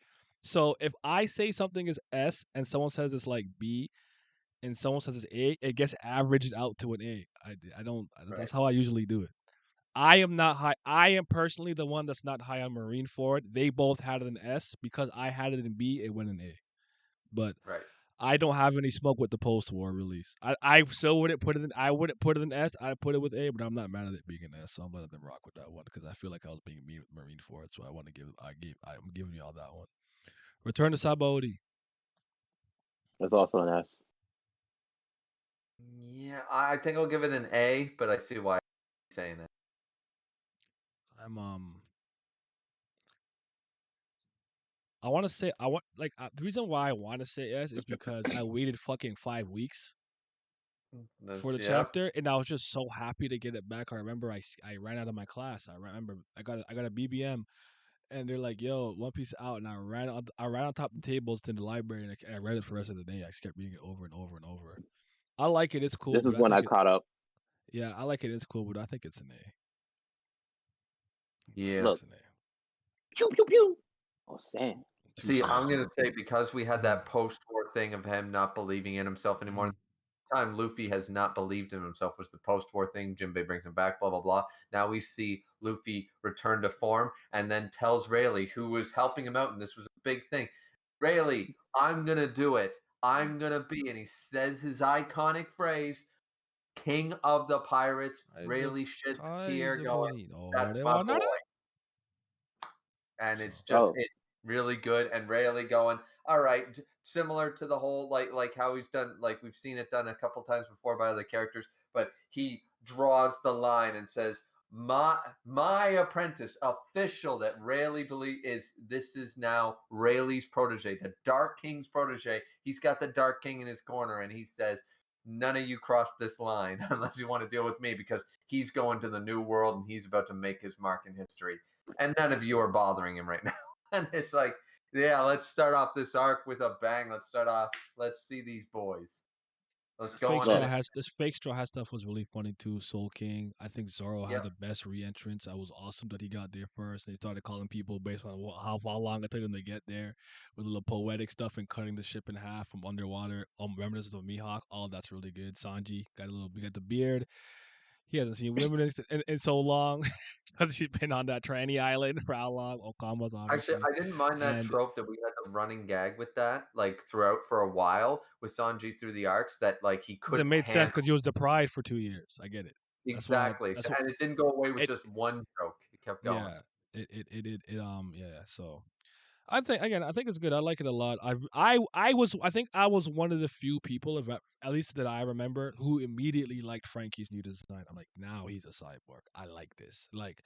So if I say something is S and someone says it's like B and someone says it's A, it gets averaged out to an A. I don't. That's how I usually do it. I am not high. I am personally the one that's not high on Marineford. They both had it in S because I had it in B. It went in A. But Right. I don't have any smoke with the post-war release. I still wouldn't put it in. I wouldn't put it in S. I put it with A, but I'm not mad at it being in S. So I'm letting them rock with that one because I feel like I was being mean with Marineford. So I want to give. I'm giving y'all that one. Return to Sabaody. It's also an S. Yeah, I think I'll give it an A, but I see why you're saying it. I'm I want to say the reason why I want to say S is because I waited fucking 5 weeks for the chapter, and I was just so happy to get it back. I remember I ran out of my class. I remember I got a BBM, and they're like, "Yo, One Piece out," and I ran on top of the tables to the library, and I read it for the rest of the day. I just kept reading it over and over and over. I like it. It's cool, This but is I when I think caught up. yeah, I like it. It's cool, but I think it's an A. Yeah. Look. It's an A. Pew pew pew. Oh, Sam. See, I'm gonna say because we had that post-war thing of him not believing in himself anymore. The time Luffy has not believed in himself was the post-war thing. Jinbei brings him back, blah blah blah. Now we see Luffy return to form and then tells Rayleigh, who was helping him out, and this was a big thing. Rayleigh, I'm gonna do it. I'm gonna be, and he says his iconic phrase, "King of the Pirates." Rayleigh sheds a tear, going, "That's my boy." And it's just it's really good. And Rayleigh going, all right, similar to the whole like how he's done, like we've seen it done a couple times before by other characters, but he draws the line and says, my apprentice, official, that Rayleigh this is now Rayleigh's protege, the Dark King's protege. He's got the Dark King in his corner, and he says, none of you cross this line unless you want to deal with me, because he's going to the new world and he's about to make his mark in history. And none of you are bothering him right now. And it's like, yeah, let's start off this arc with a bang. Let's see these boys. Let's go on. This fake Straw Hat stuff was really funny too. Soul King. I think Zoro had the best re-entrance. I was awesome that he got there first. And he started calling people based on how long it took him to get there, with a little poetic stuff and cutting the ship in half from underwater. Reminiscent of Mihawk. All that's really good. Sanji got the beard. He hasn't seen women in so long because he's been on that tranny island for how long? Okama's obviously. Actually, I didn't mind that trope that we had the running gag with that, like throughout for a while with Sanji through the arcs, that like he couldn't. That made sense because he was deprived for 2 years. I get it. Exactly. And it didn't go away with just one joke. It kept going. Yeah, yeah. So I think it's good. I like it a lot. I think I was one of the few people, at least that I remember, who immediately liked Frankie's new design. I'm like, now he's a cyborg. I like this. Like,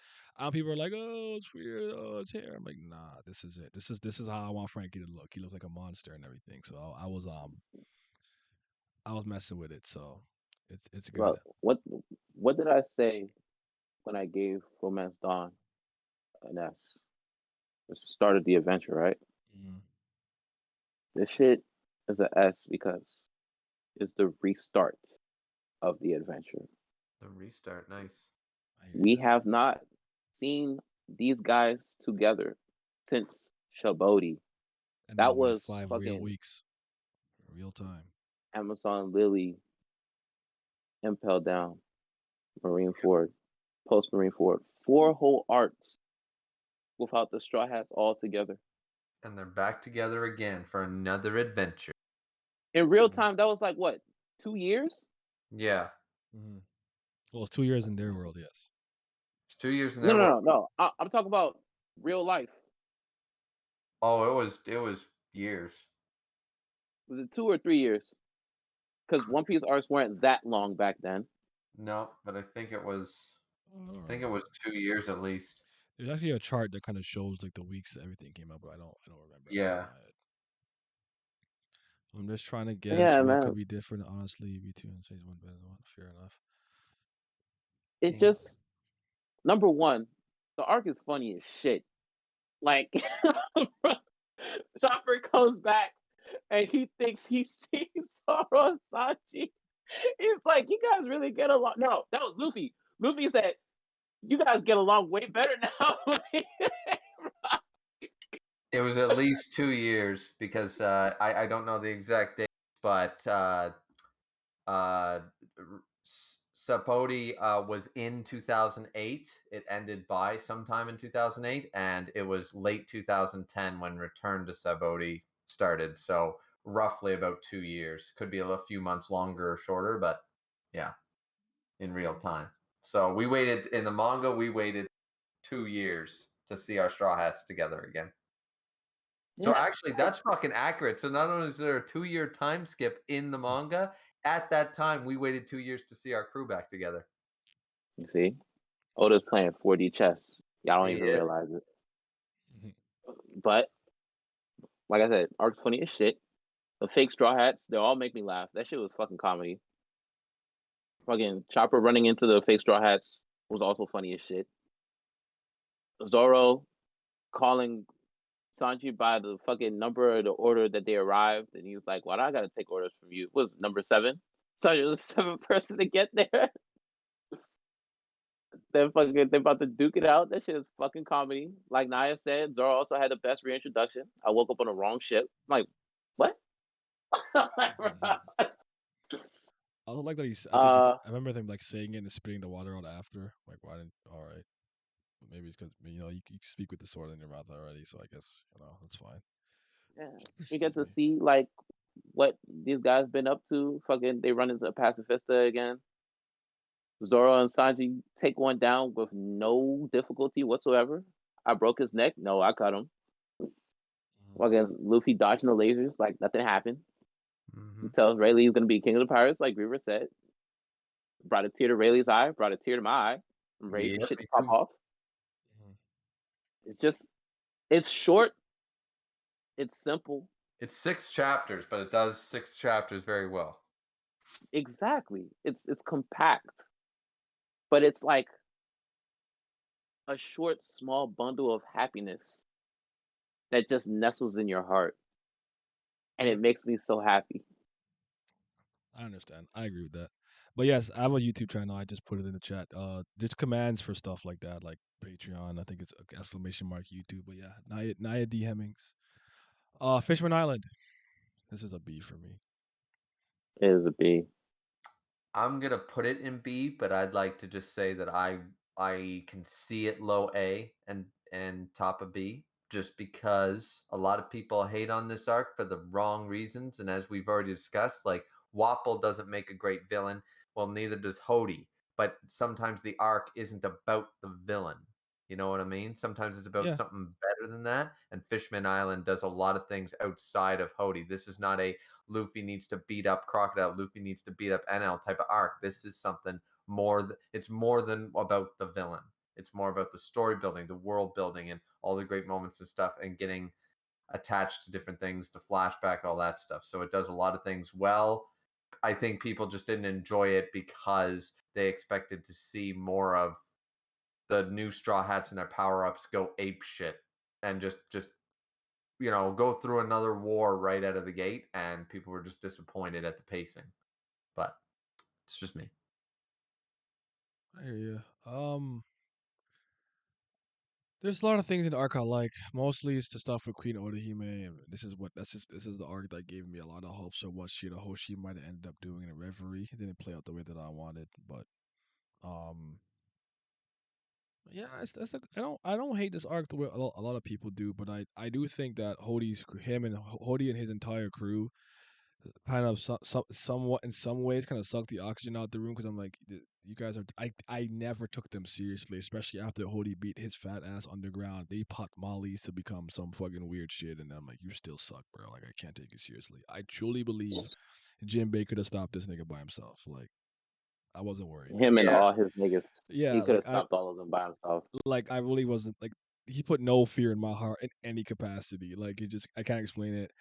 people are like, oh, it's weird. Oh, it's hair. I'm like, nah, this is it. This is how I want Frankie to look. He looks like a monster and everything. So I was messing with it. So it's good. Well, what did I say when I gave Romance Dawn an S? It's the start of the adventure, right? Mm-hmm. This shit is an S because it's the restart of the adventure. The restart, nice. We have not seen these guys together since Sabaody. And that was 5 real weeks, real time. Amazon Lily, Impel Down, Marineford, post Marineford, 4 whole arcs without the Straw Hats all together. And they're back together again for another adventure. In real time, that was like what, 2 years? Yeah. Mm-hmm. Well, it's 2 years in their world, yes. It's 2 years in No, their no, world. no, no. I'm talking about real life. Oh, it was years. Was it 2 or 3 years? Because One Piece arcs weren't that long back then. No, but I think it was Oh, I think it was 2 years at least. There's actually a chart that kind of shows like the weeks that everything came out, but I don't remember. Yeah. I'm just trying to guess Yeah, what man. could be different. Honestly, between says one better than one. Fair enough. It Yeah. just, number one, the arc is funny as shit. Like, Chopper comes back and he thinks he sees Zoro and Sanji. He's like, you guys really get along. No, that was Luffy. Luffy said, you guys get along way better now. It was at least 2 years because I don't know the exact date, but Sapodi was in 2008. It ended by sometime in 2008, and it was late 2010 when Return to Sapodi started. So roughly about 2 years. Could be a few months longer or shorter, but yeah, in real time. So we waited in the manga. We waited 2 years to see our Straw Hats together again. So Yeah. actually, that's fucking accurate. So not only is there a 2-year time skip in the manga, at that time we waited 2 years to see our crew back together. You see, Oda's playing 4D chess. Y'all don't He even is. realize it. But like I said, arc's funny as shit. The fake Straw Hats, they all make me laugh. That shit was fucking comedy. Fucking Chopper running into the fake Straw Hats was also funny as shit. Zoro calling Sanji by the fucking number of the order that they arrived, and he was like, "Well, I gotta take orders from you." Was number 7? Sanji was the 7th person to get there. They're about to duke it out. That shit is fucking comedy. Like Naya said, Zoro also had the best reintroduction. I woke up on the wrong ship. I'm like, what? I don't like that I remember them like saying it and spitting the water out after. Like, why didn't? All right, but maybe it's because you speak with the sword in your mouth already, so I guess that's fine. Yeah, you Excuse get to me. see like what these guys been up to. Fucking, they run into Pacifista again. Zoro and Sanji take one down with no difficulty whatsoever. I broke his neck. No, I cut him. Fucking Luffy dodging the lasers like nothing happened. He tells Rayleigh he's gonna be king of the pirates, like Reaver said. Brought a tear to Rayleigh's eye. Brought a tear to my eye. I'm ready for Yeah, shit me to pop too. off. It's just, it's short. It's simple. It's 6 chapters, but it does 6 chapters very well. Exactly. It's compact, but it's like a short, small bundle of happiness that just nestles in your heart, and it makes me so happy. I understand. I agree with that. But yes, I have a YouTube channel. I just put it in the chat. There's commands for stuff like that, like Patreon. I think it's exclamation mark YouTube. But yeah, Naya D Hemmings. Fishman Island. This is a B for me. It is a B. I'm gonna put it in B, but I'd like to just say that I can see it low A and top of B, just because a lot of people hate on this arc for the wrong reasons, and as we've already discussed, like Wapple doesn't make a great villain. Well, neither does Hody. But sometimes the arc isn't about the villain. You know what I mean? Sometimes it's about something better than that. And Fishman Island does a lot of things outside of Hody. This is not a Luffy needs to beat up Crocodile, Luffy needs to beat up NL type of arc. This is something more. It's more than about the villain. It's more about the story building, the world building, and all the great moments and stuff, and getting attached to different things, the flashback, all that stuff. So it does a lot of things well. I think people just didn't enjoy it because they expected to see more of the new Straw Hats and their power-ups go ape shit and just go through another war right out of the gate, and people were just disappointed at the pacing. But it's just me. I hear you. There's a lot of things in the arc I like. Mostly it's the stuff with Queen Orihime. And this is the arc that gave me a lot of hope. So what Shirahoshi might have ended up doing in a Reverie. It didn't play out the way that I wanted, but Yeah, I don't hate this arc the way a lot of people do, but I do think that Hody and his entire crew kind of somewhat in some ways kind of sucked the oxygen out the room because I'm like, you guys are I never took them seriously, especially after Hody beat his fat ass underground. They popped mollies to become some fucking weird shit, and I'm like, you still suck, bro. Like I can't take you seriously. I truly believe Jinbei could have stopped this nigga by himself. Like I wasn't worried. Him and Yeah, all his niggas, he Yeah, could have stopped all of them by himself. I really wasn't like he put no fear in my heart in any capacity. Like it just I can't explain it.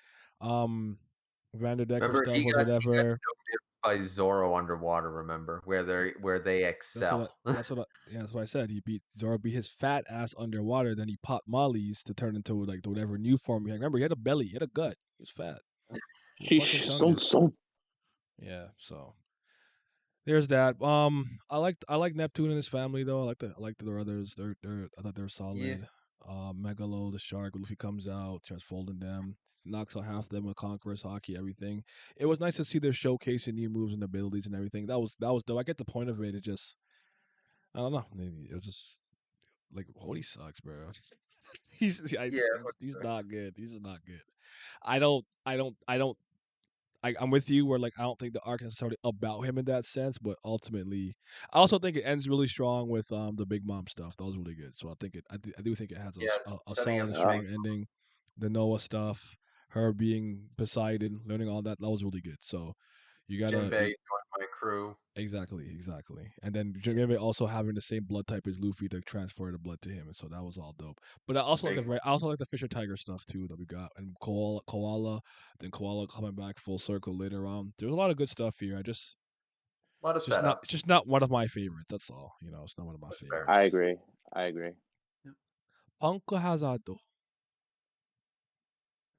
Vanderdecker remember stuff he was got whatever. by Zoro underwater. Remember where they excel. That's what I said. Zoro beat his fat ass underwater, then he popped mollies to turn into like the whatever new form he had. Remember, he had a belly, he had a gut. He was fat. He was fucking Sheesh, son, chungus. son. Yeah, so there's that. I like Neptune and his family though. I like the others. I thought they were Yeah, solid. Megalo the shark. Luffy comes out, starts folding them, knocks out half of them with Conqueror's Hockey, everything. It was nice to see their showcasing new moves and abilities and everything. That was dope. I get the point of it. It just I don't know. It was just like Hody sucks, bro. yeah. He's not good. He's just not good. I don't I'm with you where like I don't think the arc is necessarily about him in that sense, but ultimately, I also think it ends really strong with the Big Mom stuff. That was really good. So I think I do think it has Yeah, a setting solid up and the big. strong ending. The Noah stuff, her being Poseidon, learning all that was really good. So you gotta Jinbei joined my crew. exactly, and then Jinbei also having the same blood type as Luffy to transfer the blood to him, and so that was all dope. But Big, I also like the Fisher Tiger stuff too that we got, and then Koala coming back full circle later on. There's a lot of good stuff here. a lot of setup. It's just not one of my favorites. That's all. You know, it's not one of my That's fair. I favorites. agree. I agree. Punk Hazard though.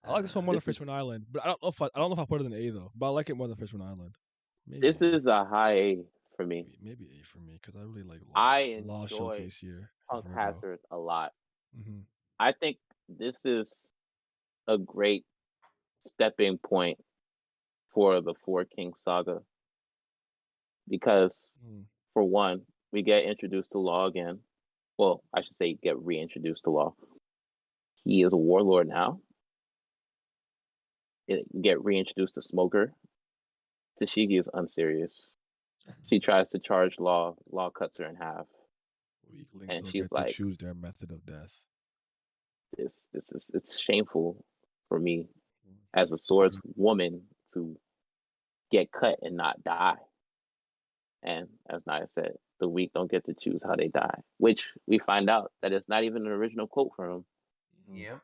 I like this one more than This is Fishman Island, but I don't know if I put it in A though. But I like it more than Fishman Island. Maybe this is a high A for me. maybe A for me because I really like I Law enjoy Showcase here. Punk Virgo. Hazard a lot. Mm-hmm. I think this is a great stepping point for the Four King saga because, Mm. for one, we get introduced to Law again. Well, I should say get reintroduced to Law. He is a warlord now. Get reintroduced to Smoker. Tashigi is unserious. She tries to charge Law. Law cuts her in half, Weaklings and don't she's get to like, choose their method of death. it's shameful for me Mm. as a swords woman to get cut and not die. And as Naya said, the weak don't get to choose how they die, which we find out that it's not even an original quote from him. Yep.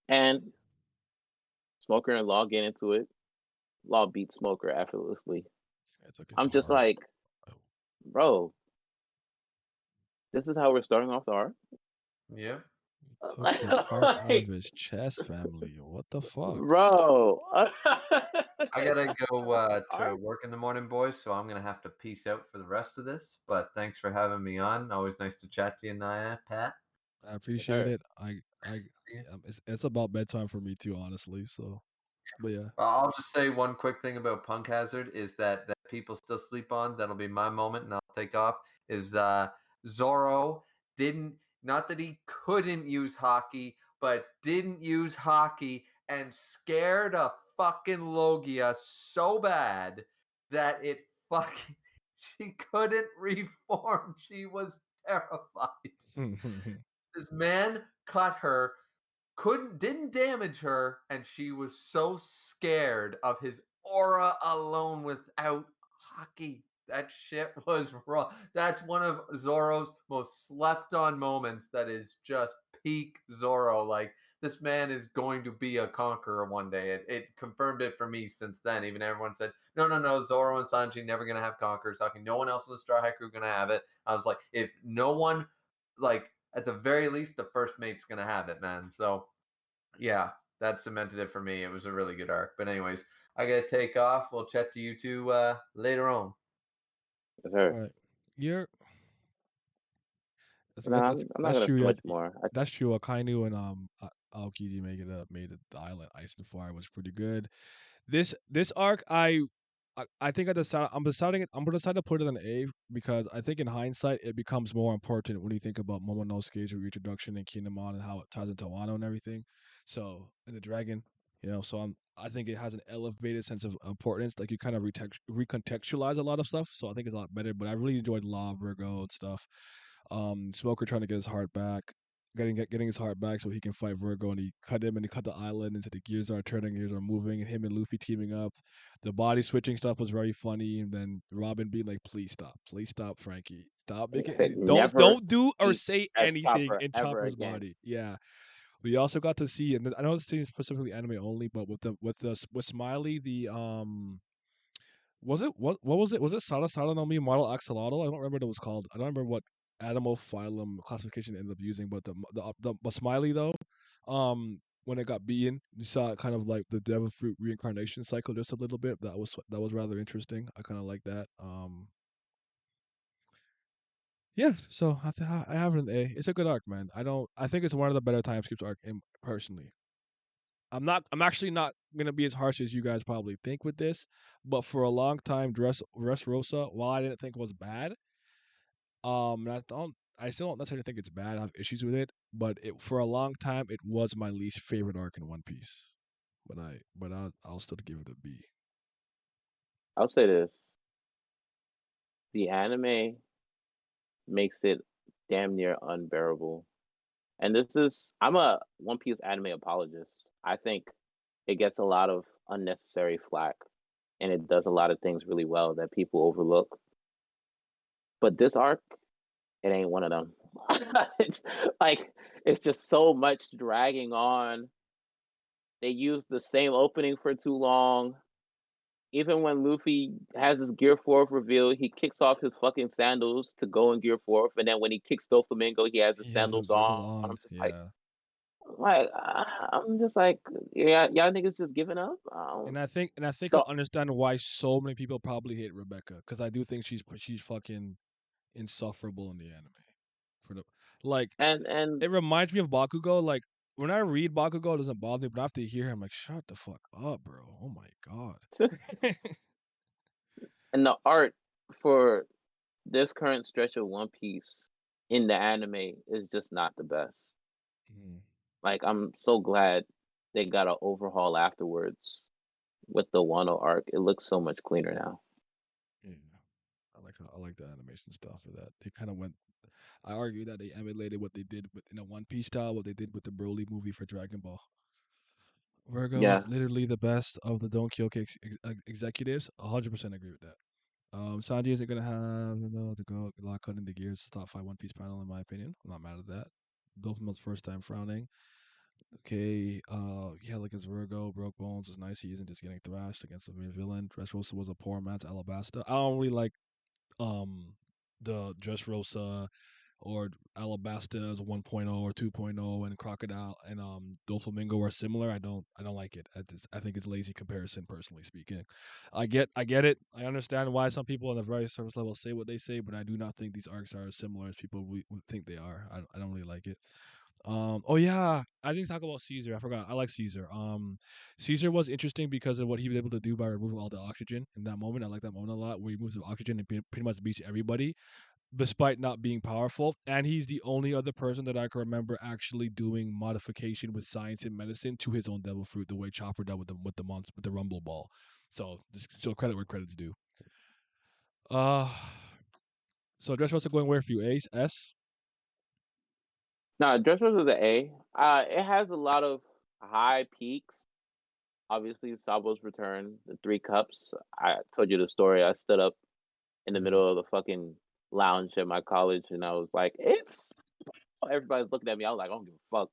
And Smoker and Law get into it. Law beats Smoker effortlessly. It took his I'm just heart. like, Oh. bro, this is how we're starting off the arc. Yep. He took his heart out of his chest, family. What the fuck? Bro. I gotta go to Arc? work in the morning, boys. So I'm gonna have to peace out for the rest of this. But thanks for having me on. Always nice to chat to you, Naya, Pat. I appreciate Sure. it. It's about bedtime for me too, honestly. So, but yeah, I'll just say one quick thing about Punk Hazard is that people still sleep on. That'll be my moment, and I'll take off. Is Zoro didn't, not that he couldn't use hockey, but didn't use hockey and scared a fucking Logia so bad that it fucking she couldn't reform. She was terrified. This man cut her, didn't damage her, and she was so scared of his aura alone without hockey. That shit was raw. That's one of Zoro's most slept on moments. That is just peak Zoro. Like, this man is going to be a conqueror one day. It confirmed it for me since then. Even everyone said, no, Zoro and Sanji never gonna have conquerors. Talking, no one else in the Straw Hat Crew gonna have it. I was like, if no one, like, at the very least, the first mate's gonna have it, man. So yeah, that cemented it for me. It was a really good arc. But anyways, I gotta take off. We'll chat to you two later on. Yes, all sir. right. You're No, I'm not that's gonna say true. much more. That's true. Akainu and Aokiji made the Ice and Fire was pretty good. This arc, I I think I'm deciding it. I'm gonna decide to put it in A because I think in hindsight it becomes more important when you think about Momonosuke's reintroduction in Kinemon and how it ties into Wano and everything. So in the dragon, so I think it has an elevated sense of importance. Like you kind of recontextualize a lot of stuff. So I think it's a lot better. But I really enjoyed Law, Virgo, and stuff. Smoker trying to get his heart back, getting his heart back so he can fight Virgo, and he cut the island into the gears are turning, gears are moving, and him and Luffy teaming up. The body switching stuff was very funny, and then Robin being like, "Please stop, Frankie, stop He making said, never don't do or speak say as anything Chopper in ever Chopper's again. body." Yeah, we also got to see, and I know this is specifically anime only, but with Smiley, the was it what was it? Was it Sada Sada no Mi model axolotl? I don't remember what it was called. I don't remember what animal phylum classification it ended up using, but the Smiley though, when it got beaten, you saw it kind of like the devil fruit reincarnation cycle just a little bit. That was rather interesting. I kind of like that. Yeah, so I have an A. It's a good arc, man. I think it's one of the better time skips arc personally. I'm actually not gonna be as harsh as you guys probably think with this, but for a long time, Dressrosa, while I didn't think was bad, I still don't necessarily think it's bad. I have issues with it, but for a long time it was my least favorite arc in One Piece. But I'll still give it a B. I'll say this: the anime makes it damn near unbearable. And I'm a One Piece anime apologist. I think it gets a lot of unnecessary flack, and it does a lot of things really well that people overlook. But this arc, it ain't one of them. It's like it's just so much dragging on. They use the same opening for too long. Even when Luffy has his Gear 4 reveal, he kicks off his fucking sandals to go in Gear 4, and then when he kicks Doflamingo, he has his He has sandals his on. on, I'm just yeah. I'm just like, yeah, y'all niggas just giving up. And I think I So, understand why so many people probably hate Rebecca, because I do think she's fucking insufferable in the anime. For the like, and it reminds me of Bakugo. Like when I read Bakugo, it doesn't bother me, but after you hear him, like, shut the fuck up, bro. Oh my god. and the art for this current stretch of One Piece in the anime is just not the best. Mhm. Like, I'm so glad they got an overhaul afterwards with the Wano arc. It looks so much cleaner now. Yeah, I like the animation stuff for that. They kind of went. I argue that they emulated what they did in a One Piece style, what they did with the Broly movie for Dragon Ball. Virgo Yeah. is literally the best of the Don Kyoke executives. 100% agree with that. Sanji isn't gonna have the go a lot cutting the gears top 5 One Piece panel in my opinion. I'm not mad at that. Dolphin's first time frowning. Okay, yeah, like his Virgo, broke bones was nice. He isn't just getting thrashed against a mere villain. Dressrosa was a poor man's Alabasta. I don't really like the Dressrosa or Alabasta as 1.0 or 2.0, and Crocodile and Doflamingo are similar. I don't like it. I think it's lazy comparison, personally speaking. I get it. I understand why some people on the very surface level say what they say, but I do not think these arcs are as similar as people would think they are. I don't really like it. Oh yeah, I didn't talk about Caesar. I forgot. I like Caesar. Caesar was interesting because of what he was able to do by removing all the oxygen in that moment. I like that moment a lot, where he moves the oxygen and pretty much beats everybody, despite not being powerful. And he's the only other person that I can remember actually doing modification with science and medicine to his own devil fruit, the way Chopper did with the Rumble Ball. So just so credit where credit's due. So Dressrosa going where for you? Ace S. No, Dressrosa is an A. It has a lot of high peaks. Obviously, Sabo's return, the 3 cups. I told you the story. I stood up in the middle of the fucking lounge at my college, and I was like, "It's." Everybody's looking at me. I was like, "I don't give a fuck."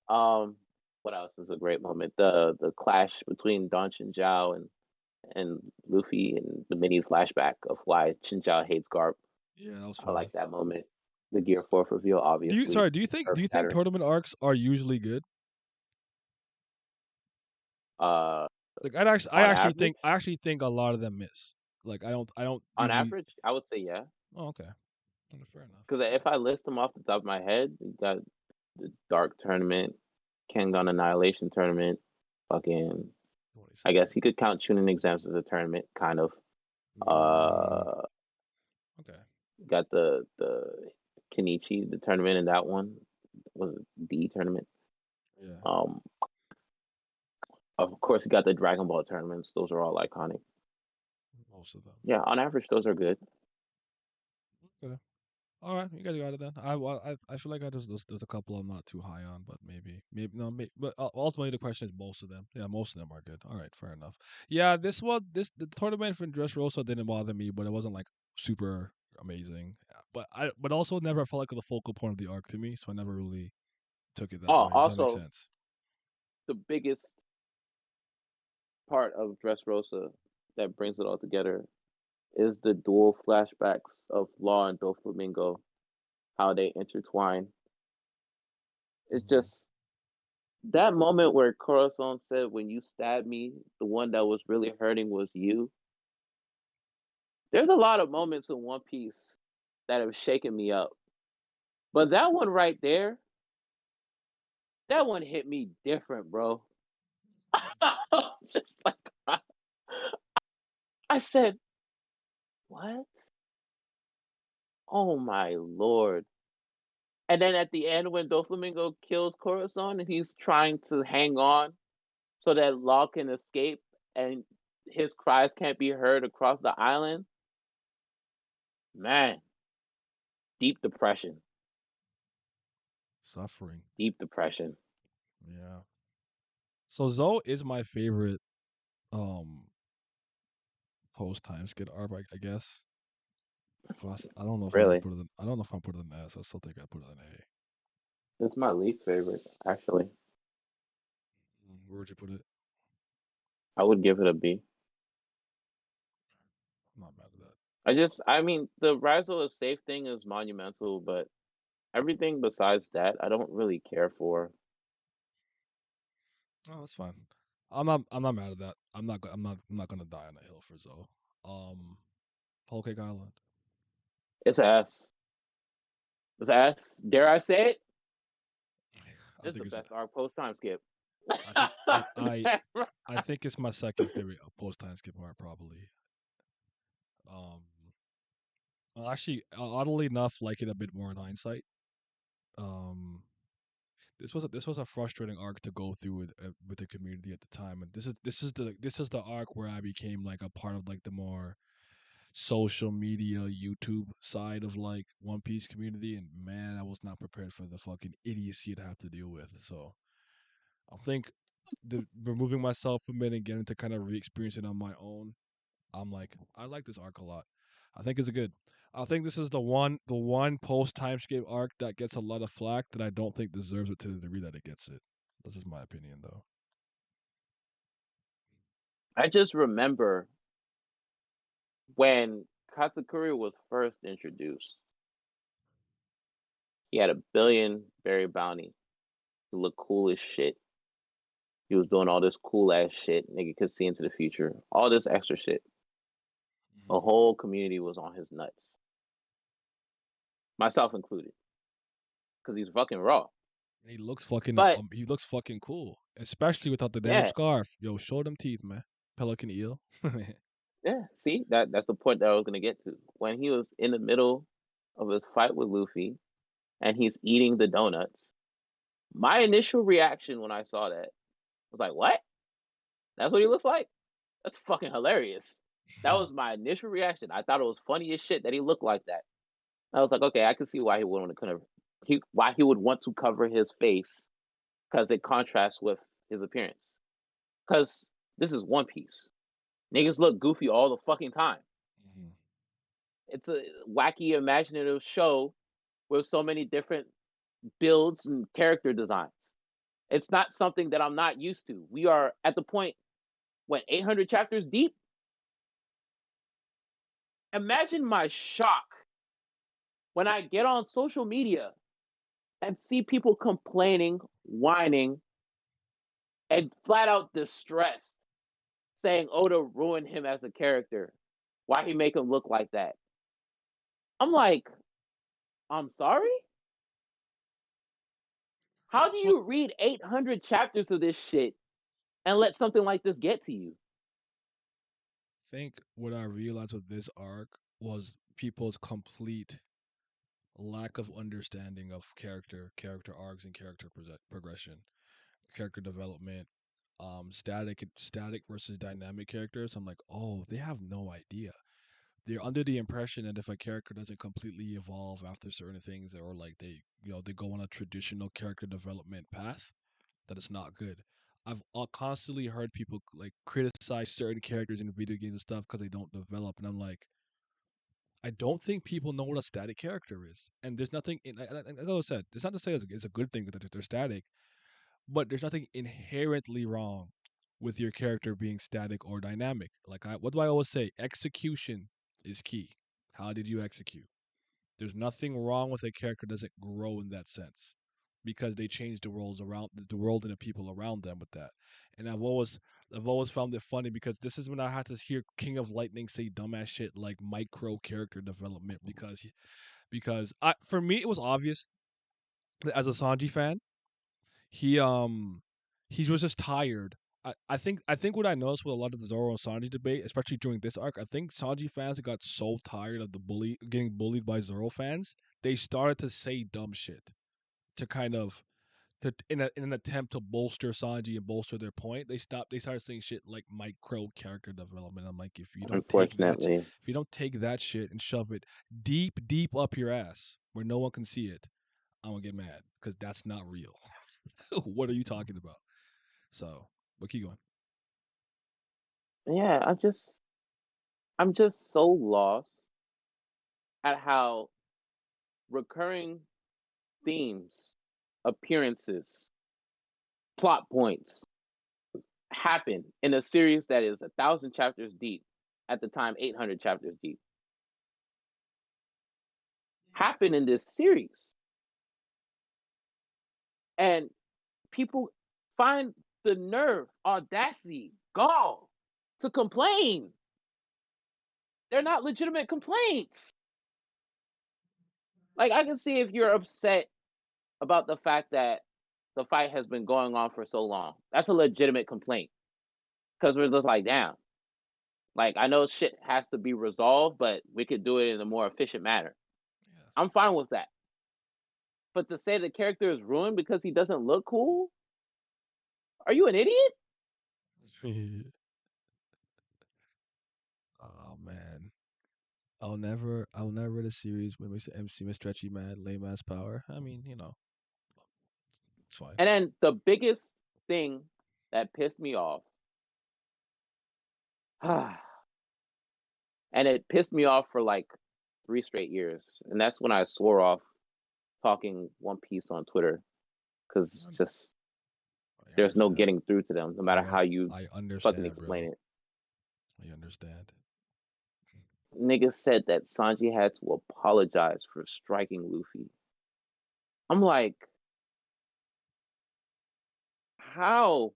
Mm. What else is a great moment? The clash between Don Chinzhao and Luffy, and the mini flashback of why Chinzhao hates Garp. Yeah, that was I funny. like that moment. The Gear 4 reveal, obviously. Do you think Pattern. tournament arcs are usually good? Uh, Like on average, I actually think a lot of them miss. Like I don't on usually. average, I would say yeah. Oh, okay. Fair enough. Because if I list them off the top of my head, you got the Dark Tournament, Kengan Annihilation Tournament, fucking I guess you could count tuning exams as a tournament, kind of. Okay. Got the Kenichi, the tournament in that one was the tournament. Yeah. Of course, you got the Dragon Ball tournaments. Those are all iconic. Most of them. Yeah, on average, those are good. Okay. All right, you guys got it then. I feel like there's a couple I'm not too high on, but maybe no, but ultimately the question is most of them. Yeah, most of them are good. All right, fair enough. Yeah, the tournament for Dressrosa didn't bother me, but it wasn't like super amazing. But also never felt like the focal point of the arc to me, so I never really took it that Oh, way. If that makes also sense. the biggest part of Dressrosa that brings it all together is the dual flashbacks of Law and Doflamingo, how they intertwine. It's just that moment where Corazon said, "When you stabbed me, the one that was really hurting was you." There's a lot of moments in One Piece that have shaken me up, but that one right there, that one hit me different, bro. Just like I said, what? Oh my lord! And then at the end, when Doflamingo kills Corazon and he's trying to hang on so that Law can escape and his cries can't be heard across the island, man, deep depression. Suffering. Deep depression. Yeah. So Zoe is my favorite post time skit arc, I guess. I don't know if I'm gonna Really, put it in, I don't know if I'm put it in S. I still think I put it in A. it's my least favorite, actually. Where would you put it? I would give it a B. I'm not mad at that. I mean, the Rise of a Safe thing is monumental, but everything besides that, I don't really care for. Oh, that's fine. I'm not mad at that. I'm not gonna die on a hill for Zoe. Whole Cake Island. It's a S. It's a S. Dare I say it? I It's think the it's best arc post time skip. I think I think it's my second favorite post time skip art probably. Um, I'll actually, oddly enough, like it a bit more in hindsight. Um, this was a frustrating arc to go through with the community at the time, and this is the arc where I became like a part of like the more social media YouTube side of like One Piece community, and man, I was not prepared for the fucking idiocy I'd have to deal with. So I think removing myself from it and getting to kind of re-experience it on my own, I'm like, I like this arc a lot. I think it's good. I think this is the one post timescape arc that gets a lot of flack that I don't think deserves it to the degree that it gets it. This is my opinion, though. I just remember when Katakuri was first introduced, he had a billion berry bounty. He looked cool as shit. He was doing all this cool ass shit. Nigga could see into the future. All this extra shit. A whole community was on his nuts. Myself included. Because he's fucking raw. And But he looks fucking cool, especially without the damn yeah, scarf. Yo, show them teeth, man. Pelican eel. yeah. See, that's the point that I was gonna get to. When he was in the middle of his fight with Luffy and he's eating the donuts, my initial reaction when I saw that was like, what? That's what he looks like? That's fucking hilarious. That was my initial reaction. I thought it was funny as shit that he looked like that. I was like, okay, I can see why he would want to why he would want to cover his face because it contrasts with his appearance. Because this is One Piece. Niggas look goofy all the fucking time. It's a wacky, imaginative show with so many different builds and character designs. It's not something that I'm not used to. We are at the point when 800 chapters deep. Imagine my shock when I get on social media and see people complaining, whining, and flat out distressed, saying Oda ruined him as a character. Why he make him look like that? I'm like, I'm sorry? How do That's what you read 800 chapters of this shit and let something like this get to you. I think what I realized with this arc was people's complete lack of understanding of character arcs, and character progression, character development, static versus dynamic characters. I'm like, oh, they have no idea. They're under the impression that if a character doesn't completely evolve after certain things, or like they go on a traditional character development path, that it's not good. I've constantly heard people like criticize certain characters in video games and stuff because they don't develop, and I'm like, I don't think people know what a static character is, and there's nothing. Like I said, it's not to say it's a good thing that they're static, but there's nothing inherently wrong with your character being static or dynamic. What do I always say? Execution is key. How did you execute? There's nothing wrong with a character that doesn't grow in that sense, because they change the world and the people around them with that. And I've always found it funny because this is when I had to hear King of Lightning say dumbass shit like micro character development, for me it was obvious that as a Sanji fan, he he was just tired. I think what I noticed with a lot of the Zoro and Sanji debate, especially during this arc, I think Sanji fans got so tired of getting bullied by Zoro fans, they started to say dumb shit to kind of in an attempt to bolster Sanji and bolster their point. They started saying shit like micro character development. I'm like, Unfortunately, if you don't take that shit and shove it deep up your ass where no one can see it, I'm gonna get mad because that's not real. What are you talking about? So, but keep going. yeah, I'm just so lost at how recurring themes, appearances, plot points happen in a series that is 1,000 chapters deep, at the time 800 chapters deep, happen in this series. And people find the nerve, audacity, gall to complain. They're not legitimate complaints. Like, I can see if you're upset about the fact that the fight has been going on for so long. That's a legitimate complaint. Because we're just like, damn. Like, I know shit has to be resolved, but we could do it in a more efficient manner. Yes. I'm fine with that. But to say the character is ruined because he doesn't look cool? Are you an idiot? Oh man. I'll never read a series where Mr. MC Mr. Stretchy mad, lame ass power. I mean, it's fine. And then the biggest thing that pissed me off, and it pissed me off for like 3 straight years, and that's when I swore off talking One Piece on Twitter, because just there's no getting through to them, no matter how you fucking explain it. I understand. Niggas said that Sanji had to apologize for striking Luffy. I'm like, how?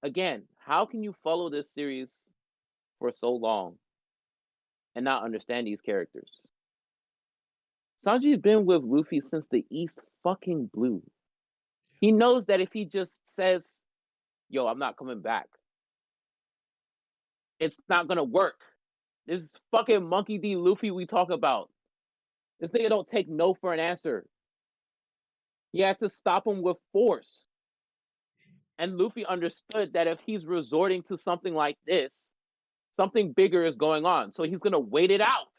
Again, how can you follow this series for so long and not understand these characters? Sanji's been with Luffy since the East fucking Blue. He knows that if he just says, yo, I'm not coming back, it's not gonna work. This is fucking Monkey D. Luffy we talk about. This nigga don't take no for an answer. He had to stop him with force. And Luffy understood that if he's resorting to something like this, something bigger is going on. So he's gonna wait it out.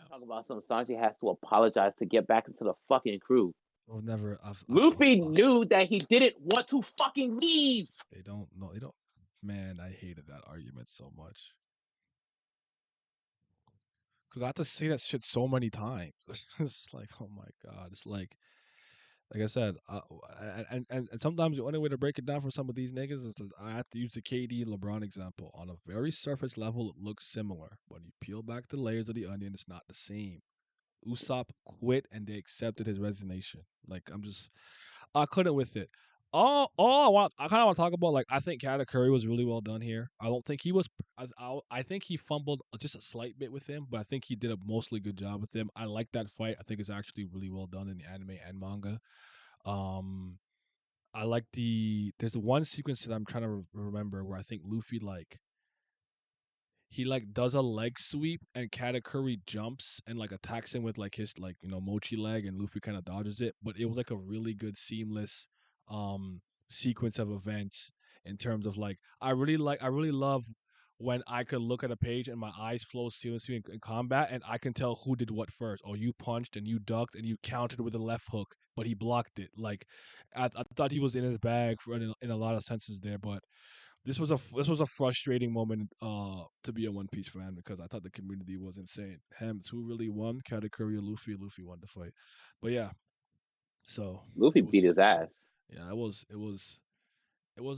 Talk about some Sanji has to apologize to get back into the fucking crew. Luffy knew that he didn't want to fucking leave. They don't know. They don't. Man, I hated that argument so much. Because I had to say that shit so many times. It's like, oh my god. It's like I said, and sometimes the only way to break it down for some of these niggas is that I have to use the KD LeBron example. On a very surface level, it looks similar. When you peel back the layers of the onion, it's not the same. Usopp quit and they accepted his resignation. Like I couldn't with it. I kind of want to talk about, like, I think Katakuri was really well done here. I don't think he was. I think he fumbled just a slight bit with him, but I think he did a mostly good job with him. I like that fight. I think it's actually really well done in the anime and manga. I like there's one sequence that I'm trying to remember where I think Luffy he does a leg sweep and Katakuri jumps and attacks him with his mochi leg, and Luffy kind of dodges it, but it was a really good seamless sequence of events in terms of I really love when I could look at a page and my eyes flow seamlessly in combat, and I can tell who did what first. Oh, you punched and you ducked and you countered with a left hook, but he blocked it. I thought he was in his bag in a lot of senses there, but this was a frustrating moment to be a One Piece fan, because I thought the community was insane. Hams, who really won? Katakuri or Luffy? Luffy won the fight, but yeah. So Luffy it beat was his ass. yeah, it was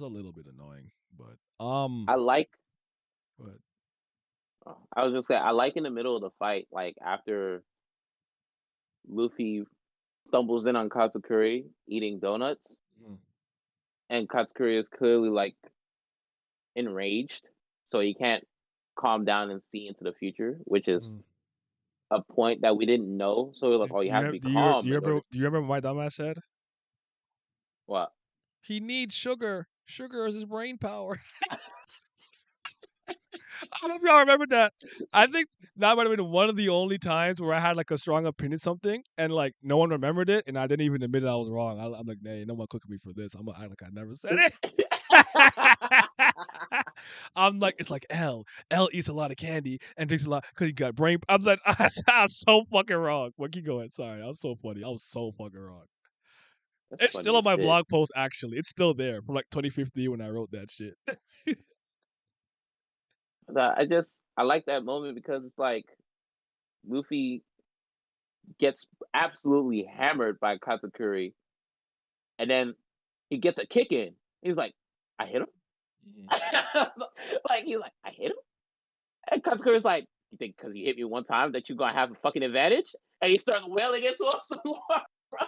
a little bit annoying, but I like. but I was just saying, I like in the middle of the fight, like after Luffy stumbles in on Katsukuri eating donuts, mm, and Katsukuri is clearly enraged, so he can't calm down and see into the future, which is mm. a point that we didn't know. So we're like, oh, you have to be calm in order. Do you remember what my dumbass said? What? He needs sugar. Sugar is his brain power. I don't know if y'all remember that. I think that might have been one of the only times where I had a strong opinion something, and no one remembered it, and I didn't even admit I was wrong. I'm like, nah, no one cooking me for this. I'm gonna act like I never said it. I'm like, it's like L eats a lot of candy and drinks a lot because he got brain. I'm like, I was so fucking wrong. But keep going. Sorry, I was so funny. I was so fucking wrong. That's It's funny still as on my shit. blog post. Actually, it's still there from 2015 when I wrote that shit. I like that moment because it's like Luffy gets absolutely hammered by Katakuri, and then he gets a kick in. He's like, I hit him. He's like, I hit him. And Katsukuri's like, you think because he hit me one time that you're gonna have a fucking advantage? And he starts wailing into him some more, bro.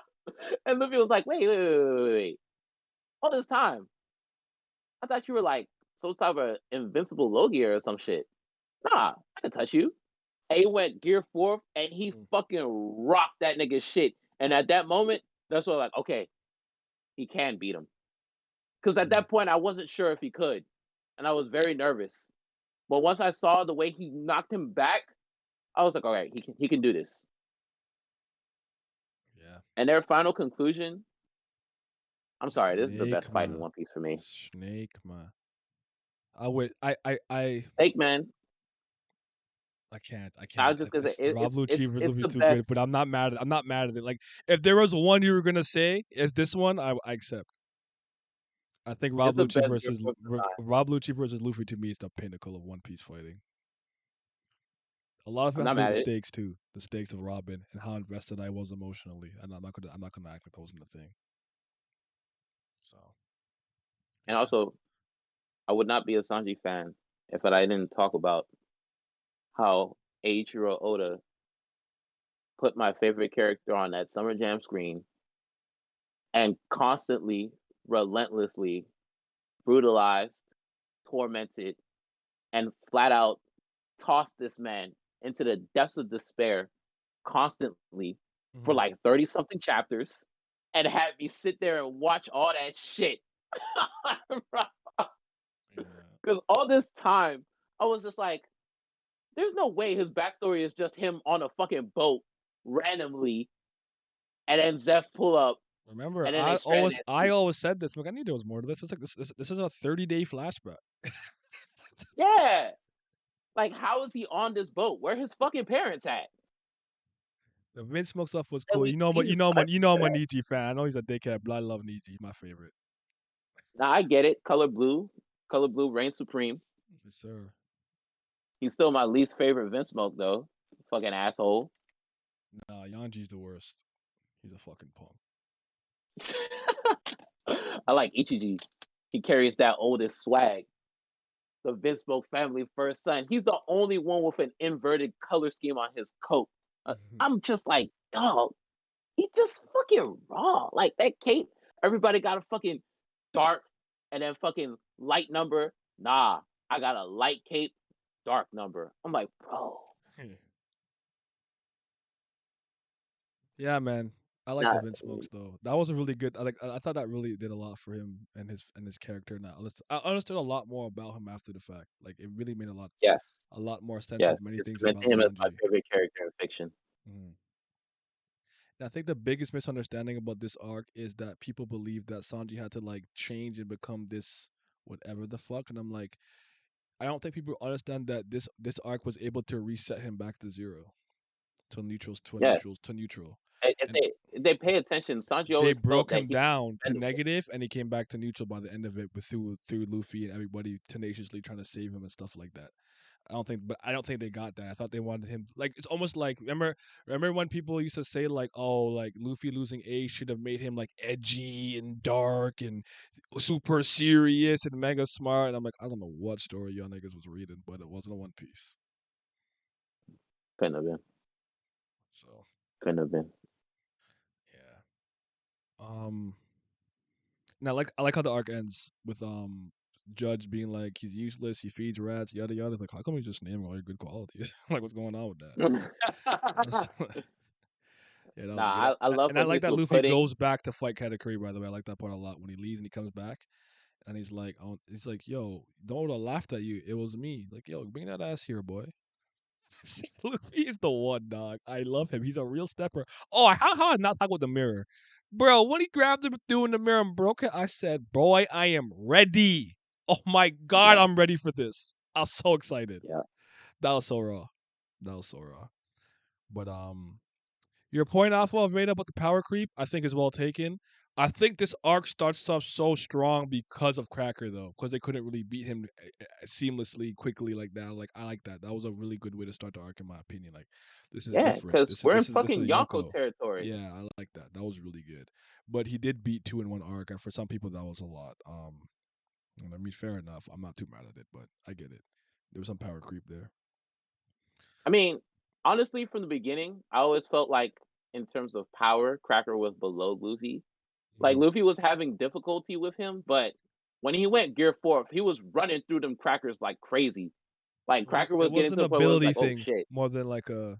And Luffy was like, wait. All this time, I thought you were some type of invincible low gear or some shit. Nah, I can touch you. And he went gear 4 and he fucking rocked that nigga's shit. And at that moment, that's what okay, he can beat him. Because at that point, I wasn't sure if he could. And I was very nervous. But once I saw the way he knocked him back, I was like, all right, he can do this. Yeah. And their final conclusion, I'm sorry, this is the best fight in Ma. One Piece for me. Snake Ma. I Snake Man. I can't. I was just gonna say Rob Lucci was it's the too good, best. but I'm not mad. I'm not mad at it. If there was one you were gonna say is this one, I accept. I think It's the best gear 4 design. Rob Lucci versus Luffy to me is the pinnacle of One Piece fighting. A lot of it I'm has to not do mad with at the it. stakes too, the stakes of Robin and how invested I was emotionally, and I'm not gonna act like that wasn't a thing. So, And yeah. also, I would not be a Sanji fan if I didn't talk about how Eiichiro Oda put my favorite character on that Summer Jam screen and constantly, relentlessly brutalized, tormented, and flat out tossed this man into the depths of despair constantly for 30 something chapters and had me sit there and watch all that shit. Because all this time, I was just like, there's no way his backstory is just him on a fucking boat randomly, and then Zeph pull up, Remember, and then they stranded. I always said this. Look, I knew there was more to this. It's this is a 30-day flashback. Yeah, how is he on this boat? Where his fucking parents at? The Vince Smoke stuff was And cool. we see his I'm a Nietzsche fan. I know he's a dickhead, but I love Nietzsche. He's my favorite. Now I get it. Color blue reigns supreme. Yes, sir. He's still my least favorite Vince Smoke though. Fucking asshole. Nah, Yanji's the worst. He's a fucking punk. I like Ichiji. He carries that oldest swag. The Vince Smoke family first son. He's the only one with an inverted color scheme on his coat. I'm just like, dog, he just fucking raw. Like that cape, everybody got a fucking dark and then fucking light number. Nah, I got a light cape, dark number. I'm like, bro. Yeah, man. I like the Not Vince Smokes though. That was a really good. I thought that really did a lot for him and his character. Now I understood a lot more about him after the fact. Like it really made yes, a lot more sense yes. of many It things cemented about him as my Sanji. favorite character in fiction. Mhm. And I think the biggest misunderstanding about this arc is that people believe that Sanji had to like change and become this whatever the fuck, and I'm like, I don't think people understand that this arc was able to reset him back to zero, Yeah, to neutral, if and they pay attention, Sanji they always felt broke that him he was down to expendable. negative, and he came back to neutral by the end of it, with through Luffy and everybody tenaciously trying to save him and stuff like that. I don't think they got that. I thought they wanted him like it's almost like remember when people used to say like, oh, like Luffy losing Ace should have made him like edgy and dark and super serious and mega smart. And I'm like, I don't know what story y'all niggas was reading, but it wasn't a One Piece. Couldn't have been. So Couldn't have been. yeah. And I like how the arc ends with Judge being like he's useless, he feeds rats, yada yada. It's like, how come you just naming all your good qualities? Like what's going on with that? That's- yeah, that was good. Nah, I love And I when like he's that with Luffy Pudding. goes back to fight Katakuri. By the way, I like that part a lot when he leaves and he comes back, and he's like, oh, he's like, yo, don't laughed at you. It was me. Like, yo, bring that ass here, boy. Luffy is the one, dog. I love him. He's a real stepper. Oh, how I not talk with the mirror, bro? When he grabbed him through in the mirror and broke it, I said, boy, I am ready. Oh my god, Yeah, I'm ready for this. I was so excited. yeah. That was so raw. That was so raw. But your point, Alpha, of made up with the power creep, I think is well taken. I think this arc starts off so strong because of Cracker, though, because they couldn't really beat him seamlessly, quickly like that. Like I like that. That was a really good way to start the arc, in my opinion. Like this is Yeah, different. because we're in This is fucking a Yonko Yonko. territory. Yeah, I like that. That was really good. But he did beat two in one arc, and for some people that was a lot. I mean, fair enough. I'm not too mad at it, but I get it. There was some power creep there. I mean, honestly, from the beginning, I always felt like, in terms of power, Cracker was below Luffy. Like, Mhm. Luffy was having difficulty with him, but when he went Gear 4, he was running through them crackers like crazy. Like, Cracker It was was getting an to the point where it was ability like, oh thing shit. more than like a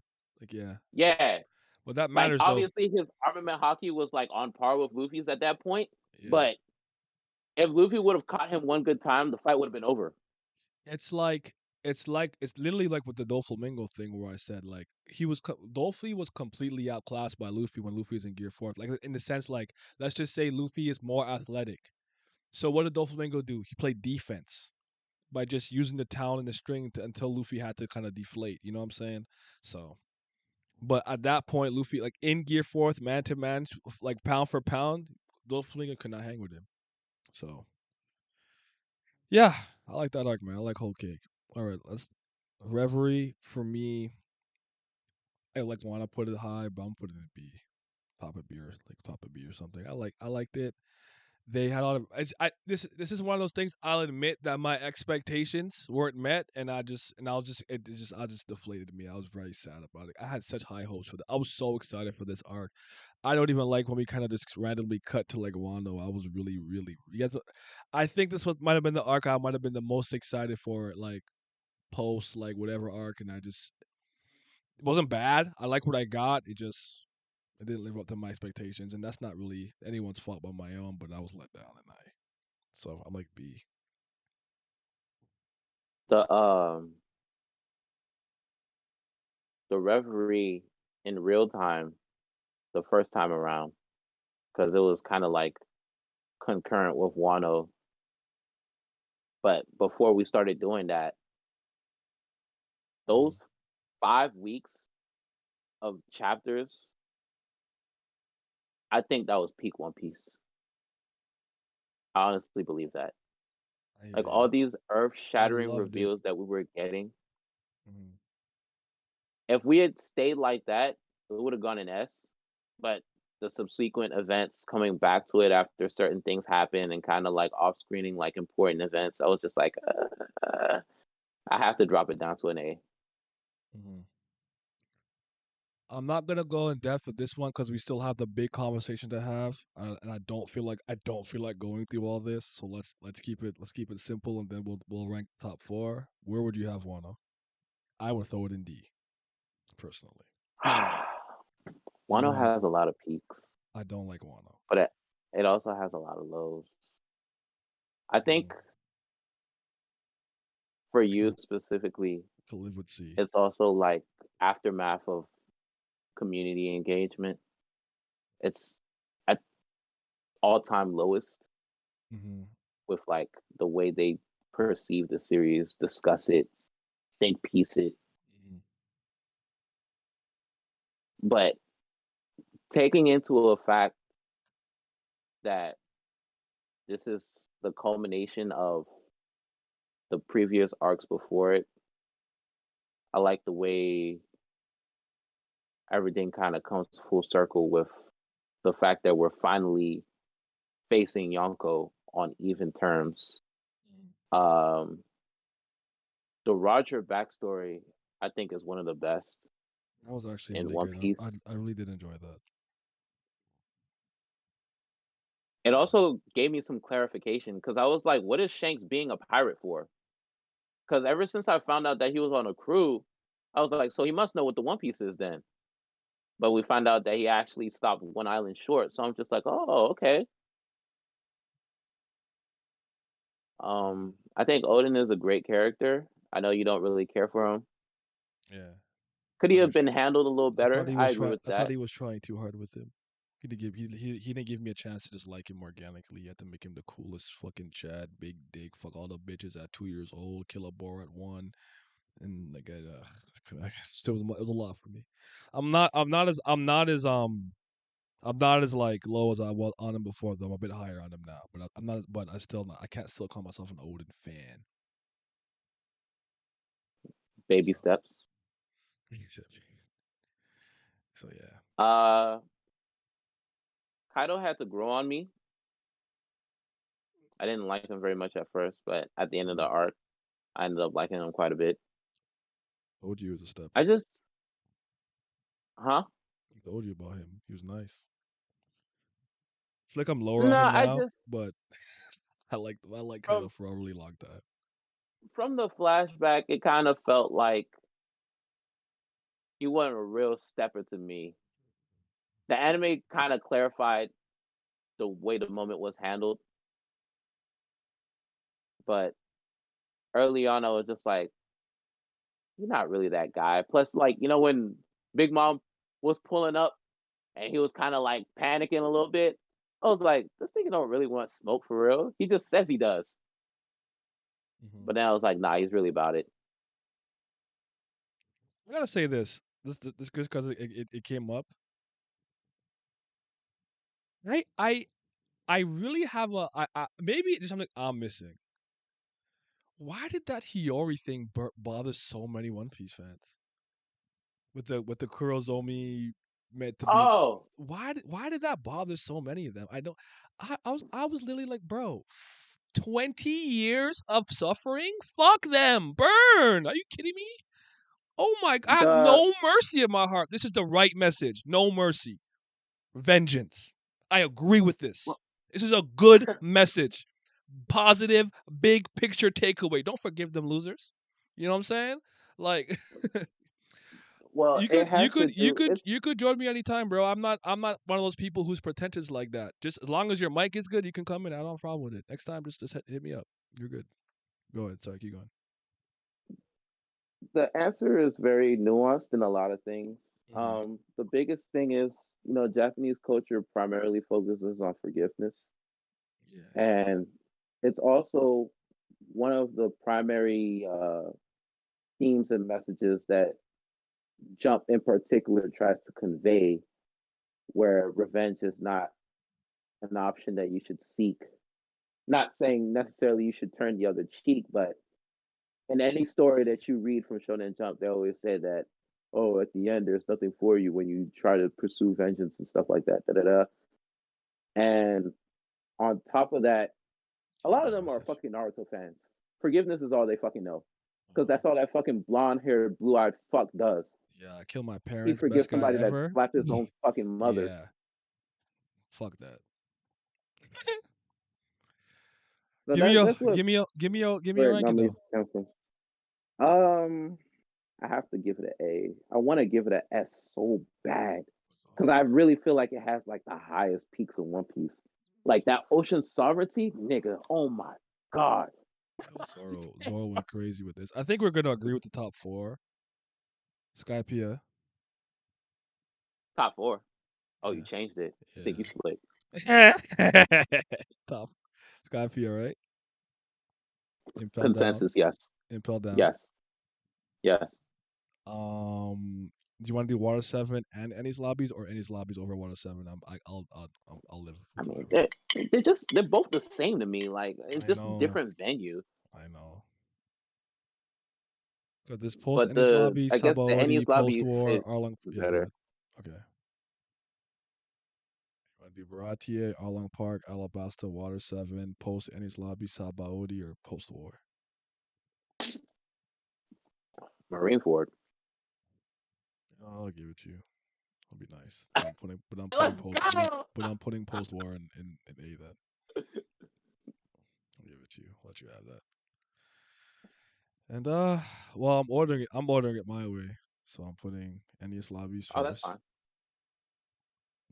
yeah. Yeah. Well, that Like, matters though. obviously, his armament hockey was like on par with Luffy's at that point, Yeah. but if Luffy would have caught him one good time, the fight would have been over. It's literally like with the Doflamingo thing where I said like Dolphy was completely outclassed by Luffy when Luffy was in Gear 4. Like in the sense like let's just say Luffy is more athletic. So what did Doflamingo do? He played defense by just using the town and the string until Luffy had to kind of deflate. You know what I'm saying? So, but at that point, Luffy like in Gear 4th, man to man, like pound for pound, Doflamingo could not hang with him. So yeah, I like that arc, man. I like Whole Cake. All right, let's Reverie for me. I like want to put it high, but I'm putting it B, top of B or like top of B or something. I liked it. They had a lot of this is one of those things. I'll admit that my expectations weren't met, and I just deflated me. I was very sad about it. I had such high hopes for that. I was so excited for this arc. I don't even like when we kind of just randomly cut to like Wano. I was really I think this was might have been the arc I might have been the most excited for, like post like whatever arc, and it wasn't bad. I like what I got. It didn't live up to my expectations, and that's not really anyone's fault but my own. But I was let down, so I'm like B. The the reverie in real time the first time around, because it was kind of like concurrent with Wano. But before we started doing that, Mhm. those 5 weeks of chapters, I think that was peak One Piece. I honestly believe that. I hear Like, you. all these earth I shattering loved it. reveals that we were getting, Mhm. if we had stayed like that, it would have gone in S. But the subsequent events coming back to it after certain things happen and kind of like off screening like important events, I was just like, I have to drop it down to an A. Mhm. I'm not gonna go in depth with this one because we still have the big conversation to have, and I don't feel like going through all this. So let's keep it simple, and then we'll rank the top four. Where would you have Wano? I would throw it in D, personally. Wano Um, has a lot of peaks. I don't like Wano. but it also has a lot of lows. I think for you specifically, To live with C. it's also like aftermath of community engagement. It's at all-time lowest Mm-hmm. with like the way they perceive the series, discuss it, think piece it. Mm-hmm. But taking into a fact that this is the culmination of the previous arcs before it, I like the way everything kind of comes full circle with the fact that we're finally facing Yonko on even terms. Um, the Roger backstory, I think, is one of the best That was actually in really One good. Piece. I really did enjoy that. It also gave me some clarification because I was like, what is Shanks being a pirate for? Because ever since I found out that he was on a crew, I was like, so he must know what the One Piece is then. But we find out that he actually stopped one island short. So I'm just like, oh, okay. I think Odin is a great character. I know you don't really care for him. Yeah. Could he have been handled a little I thought better? he I was agree with I thought that. he was trying too hard with him. He didn't give me a chance to just like him organically. You had to make him the coolest fucking Chad, big dick, fuck all the bitches at 2 years old, kill a boar at 1, and like still it was a lot for me. I'm not as like low as I was on him before though. I'm a bit higher on him now, but I'm not. But I can't still call myself an Odin fan. Baby steps. So yeah. Kaido had to grow on me. I didn't like him very much at first, but at the end of the arc, I ended up liking him quite a bit. Told you he was a step. I just, huh? I told you about him. He was nice. It's like I'm lower No, on him I now, just but I like from Kaido for a really long time. from the flashback, it kind of felt like he wasn't a real stepper to me. The anime kind of clarified the way the moment was handled, but early on, I was just like, "You're not really that guy." Plus, like when Big Mom was pulling up and he was kind of like panicking a little bit, I was like, "This nigga don't really want smoke for real. He just says he does." But then I was like, "Nah, he's really about it." I gotta say this because it came up. I really have maybe there's something I'm missing. Why did that Hiyori thing bother so many One Piece fans? With the Kurozomi meant to be. Oh, Why did that bother so many of them? I don't. I was literally like, bro, 20 years of suffering. Fuck them. Burn. Are you kidding me? Oh my! I have the no mercy in my heart. This is the right message. No mercy. Vengeance. I agree with this. This is a good message. Positive, big picture takeaway. Don't forgive them losers. You know what I'm saying? Like well, it has to do. It's you could join me anytime, bro. I'm not one of those people who's pretentious like that. Just as long as your mic is good, you can come in. I don't have a problem with it. Next time just hit me up. You're good. Go ahead. Sorry, keep going. the answer is very nuanced in a lot of things. Mhm. The biggest thing is, Japanese culture primarily focuses on forgiveness, Yeah. and it's also one of the primary themes and messages that Jump in particular tries to convey, where revenge is not an option that you should seek. Not saying necessarily you should turn the other cheek, but in any story that you read from Shonen Jump, they always say that, oh, at the end, there's nothing for you when you try to pursue vengeance and stuff like that. Da, da, da. And on top of that, a lot of them are fucking Naruto fans. Forgiveness is all they fucking know. Because that's all that fucking blonde haired, blue eyed fuck does. Yeah, I killed my He parents. Best forgives guy somebody that ever. slapped his own fucking mother. Yeah. Fuck that. So that's what give me your where it ranking normally though. comes from. Um, I have to give it an A. I want to give it an S so bad. because I really feel like it has like the highest peaks in One Piece. Like that ocean sovereignty, nigga. Oh my god. Zoro went crazy with this. I think we're gonna agree with the top 4. Skypiea. Top 4. Oh, Yeah. you changed it. I think you slick. Top. Skypiea, right? Impel down. Consensus, yes. Impel down. Yes. Yes. Do you want to do Water 7 and Ennie's lobbies or Ennie's lobbies over Water 7? I'll live. I mean, whatever. they're both the same to me. Like it's I just know. different venue. I know. Got this post But Ennie's lobby, I guess the Sabaody, Ennie's lobby post war, is Arlong. Yeah, go better. ahead. Okay. You want to do Baratier, Arlong Park, Alabasta, Water 7, post Ennie's lobby, Sabaody, or post war? Marineford. I'll give it to you. It'll be nice. But I'm putting post war in A then. I'll give it to you. I'll let you have that. And well, I'm ordering it my way. So I'm putting Ennius lobbies first. Oh, that's fine.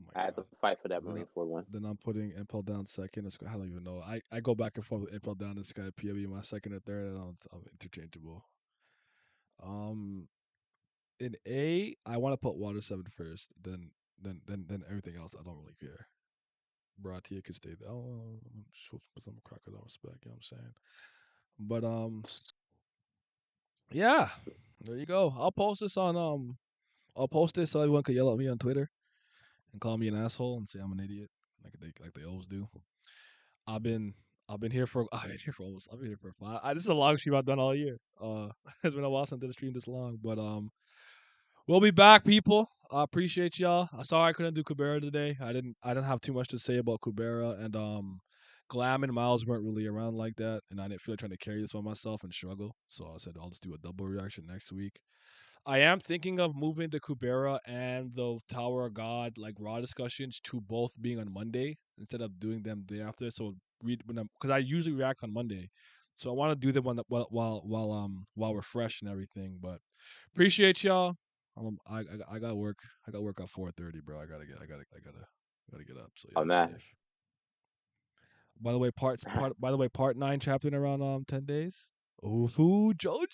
Oh I had to fight for that Then Marineford one. Then I'm putting Impel down second. I don't even know. I go back and forth with Impel down and Sky PW my second or third. I'm interchangeable. In A, I want to put Water 7 first. Then everything else I don't really care. Baratia could stay there. Oh, I'm supposed to put some crocodile respect. You know what I'm saying? But yeah, there you go. I'll post this so everyone could yell at me on Twitter and call me an asshole and say I'm an idiot, like they always do. I've been here for I've been here for 5. This is the longest stream I've done all year. It's been a while since I did a stream this long, but we'll be back, people. I appreciate y'all. I'm sorry I couldn't do Kubera today. I didn't have too much to say about Kubera, and Glam and Miles weren't really around like that, and I didn't feel like trying to carry this by myself and struggle. So I said I'll just do a double reaction next week. I am thinking of moving the Kubera and the Tower of God like raw discussions to both being on Monday instead of doing them the day after. So because I usually react on Monday, so I want to do them while we're fresh and everything. But appreciate y'all. I got work. I got work at 4:30, bro. I gotta get up. So yeah, Oh I'm man. safe. By the way, part 9 chapter in around 10 days. Oh, food, JoJo